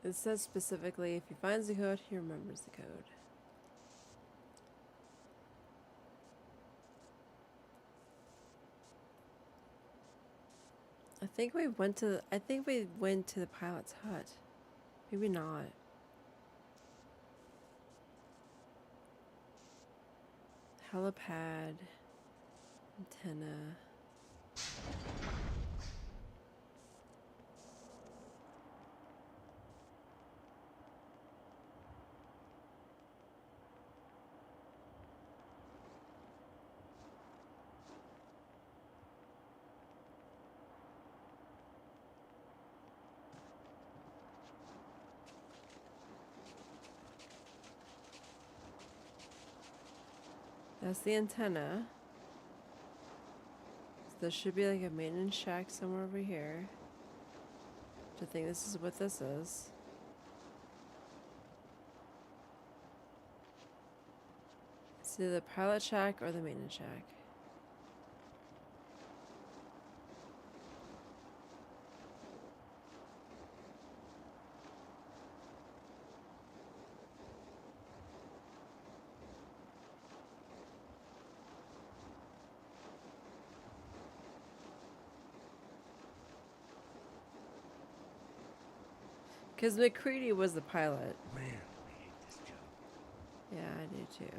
It says specifically, if he finds the code, he remembers the code. I think we went to the pilot's hut. Maybe not. Helipad. Antenna. That's the antenna. So there should be like a maintenance shack somewhere over here. I think this is what this is. It's either the pilot shack or the maintenance shack. Because McCready was the pilot. Man, I hate this job. Yeah, I do too.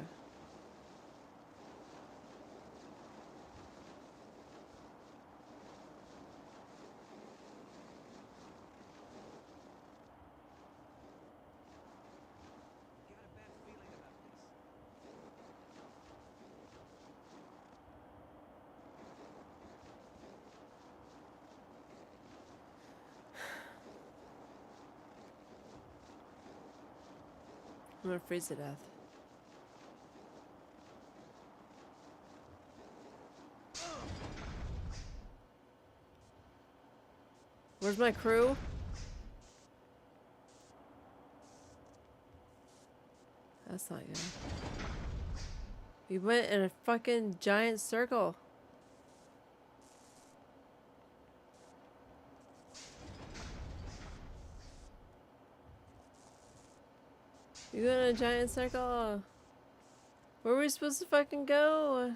I'm gonna freeze to death. Where's my crew? That's not good. We went in a fucking giant circle. You go in a giant circle. Where are we supposed to fucking go?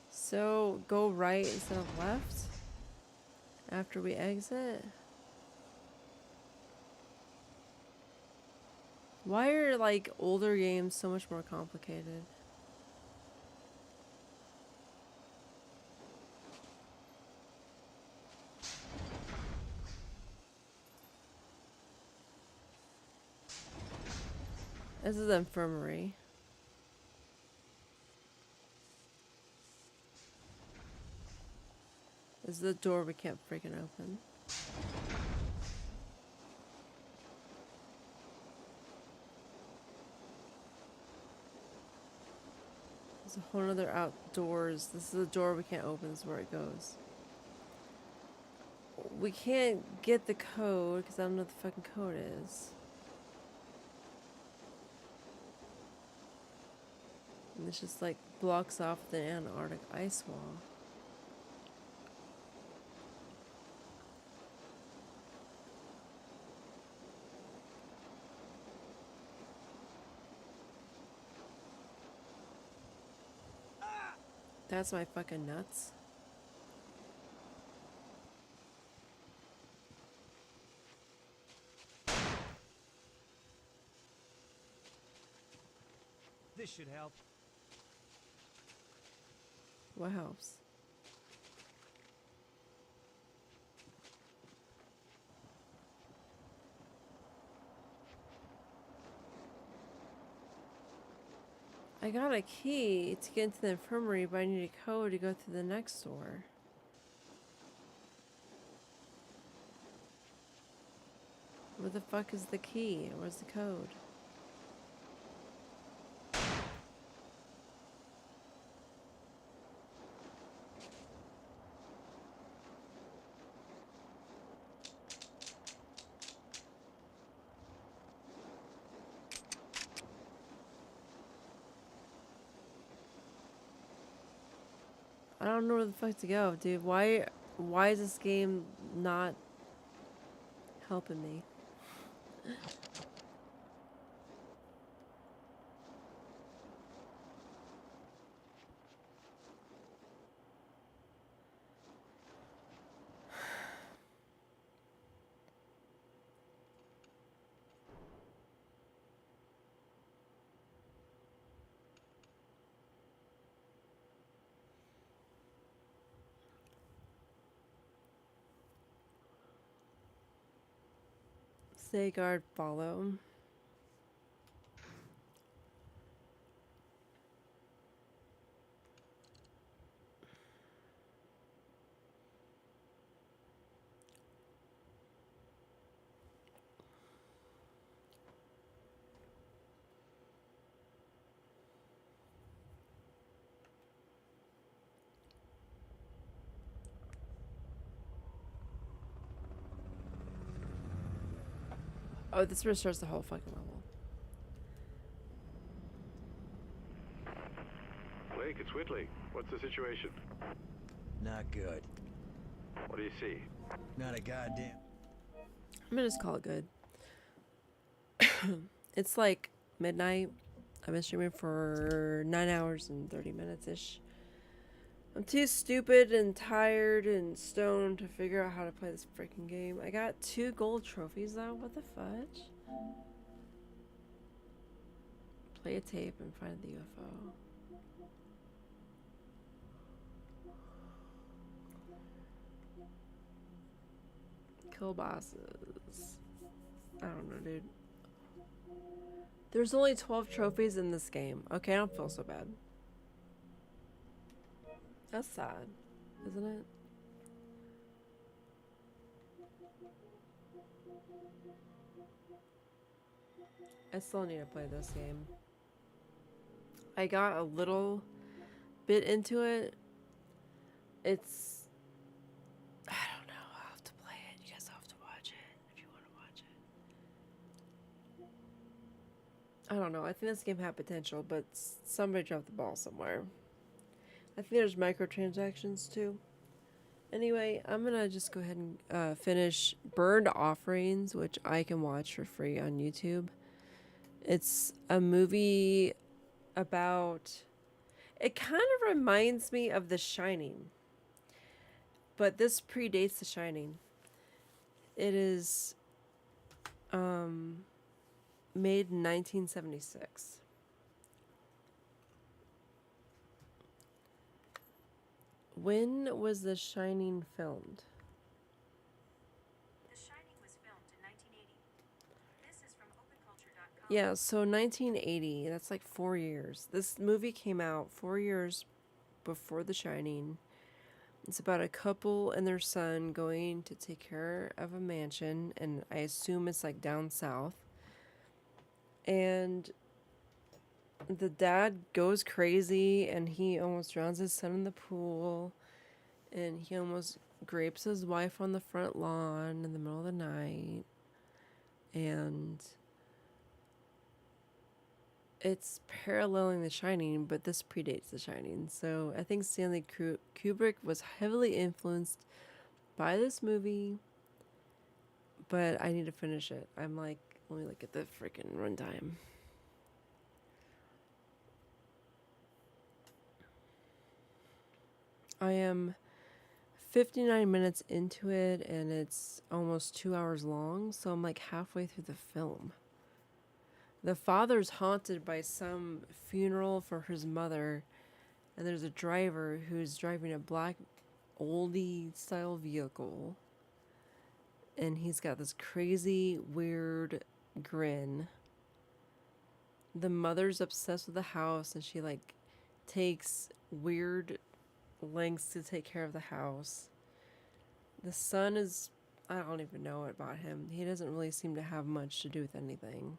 So, go right instead of left? After we exit? Why are, like, older games so much more complicated? This is the infirmary. This is the door we can't freaking open. There's a whole other outdoors. This is the door we can't open. This is where it goes. We can't get the code because I don't know what the fucking code is. And this just like blocks off the Antarctic ice wall. That's my fucking nuts. This should help. What helps? I got a key to get into the infirmary, but I need a code to go through the next door. Where the fuck is the key? Where's the code? I don't know where the fuck to go, dude. Why is this game not helping me? Stay guard, follow. Oh, this restarts the whole fucking level. Blake, it's Whitley. What's the situation? Not good. What do you see? Not a goddamn. I'm gonna just call it good. It's like midnight. I've been streaming for 9 hours and 30 minutes-ish. I'm too stupid and tired and stoned to figure out how to play this freaking game. I got 2 gold trophies though. What the fudge? Play a tape and find the UFO. Kill bosses. I don't know, dude. There's only 12 trophies in this game. Okay, I don't feel so bad. That's sad, isn't it? I still need to play this game. I got a little bit into it. It's... I don't know. I'll have to play it. You guys have to watch it if you want to watch it. I don't know. I think this game had potential, but somebody dropped the ball somewhere. I think there's microtransactions too. Anyway, I'm gonna just go ahead and finish Burned Offerings, which I can watch for free on YouTube. It's a movie about... It kind of reminds me of The Shining. But this predates The Shining. It is made in 1976. When was The Shining filmed? The Shining was filmed in 1980. This is from OpenCulture.com. Yeah, so 1980, that's like 4 years. This movie came out 4 years before The Shining. It's about a couple and their son going to take care of a mansion, and I assume it's like down south. And the dad goes crazy and he almost drowns his son in the pool, and he almost grapes his wife on the front lawn in the middle of the night. And it's paralleling The Shining, but this predates The Shining. So I think Stanley Kubrick was heavily influenced by this movie, but I need to finish it. I'm like, let me look at the freaking runtime. I am 59 minutes into it, and it's almost 2 hours long, so I'm like halfway through the film. The father's haunted by some funeral for his mother, and there's a driver who's driving a black oldie style vehicle, and he's got this crazy weird grin. The mother's obsessed with the house, and she like takes weird lengths to take care of the house. The son is, I don't even know about him. He doesn't really seem to have much to do with anything.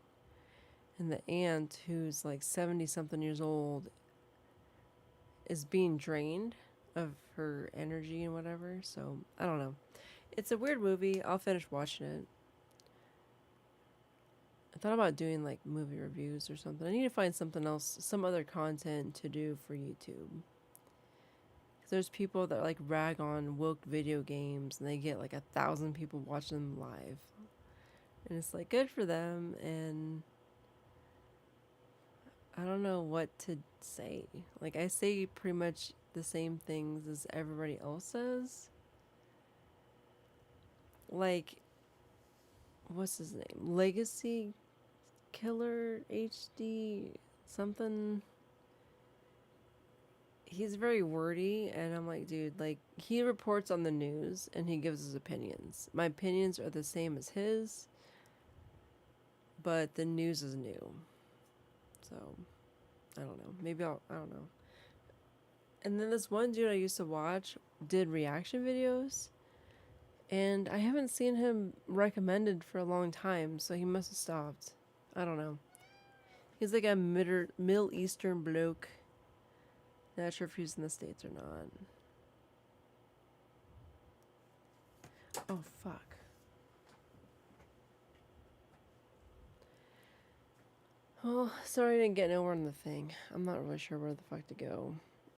And the aunt, who's like 70 something years old, is being drained of her energy and whatever. So I don't know. It's a weird movie. I'll finish watching it. I thought about doing like movie reviews or something. I need to find something else, some other content to do for YouTube. There's people that like rag on woke video games, and they get like 1,000 people watching them live, and it's like good for them. And I don't know what to say. Like, I say pretty much the same things as everybody else says. Like, what's his name? Legacy Killer HD something. He's very wordy, and I'm like, dude, like, he reports on the news and he gives his opinions. My opinions are the same as his, but the news is new. So, I don't know. Maybe I don't know. And then this one dude I used to watch did reaction videos, and I haven't seen him recommended for a long time, so he must have stopped. I don't know. He's like a Middle Eastern bloke. Not sure if he's in the States or not. Oh, fuck. Oh, sorry I didn't get nowhere on the thing. I'm not really sure where the fuck to go.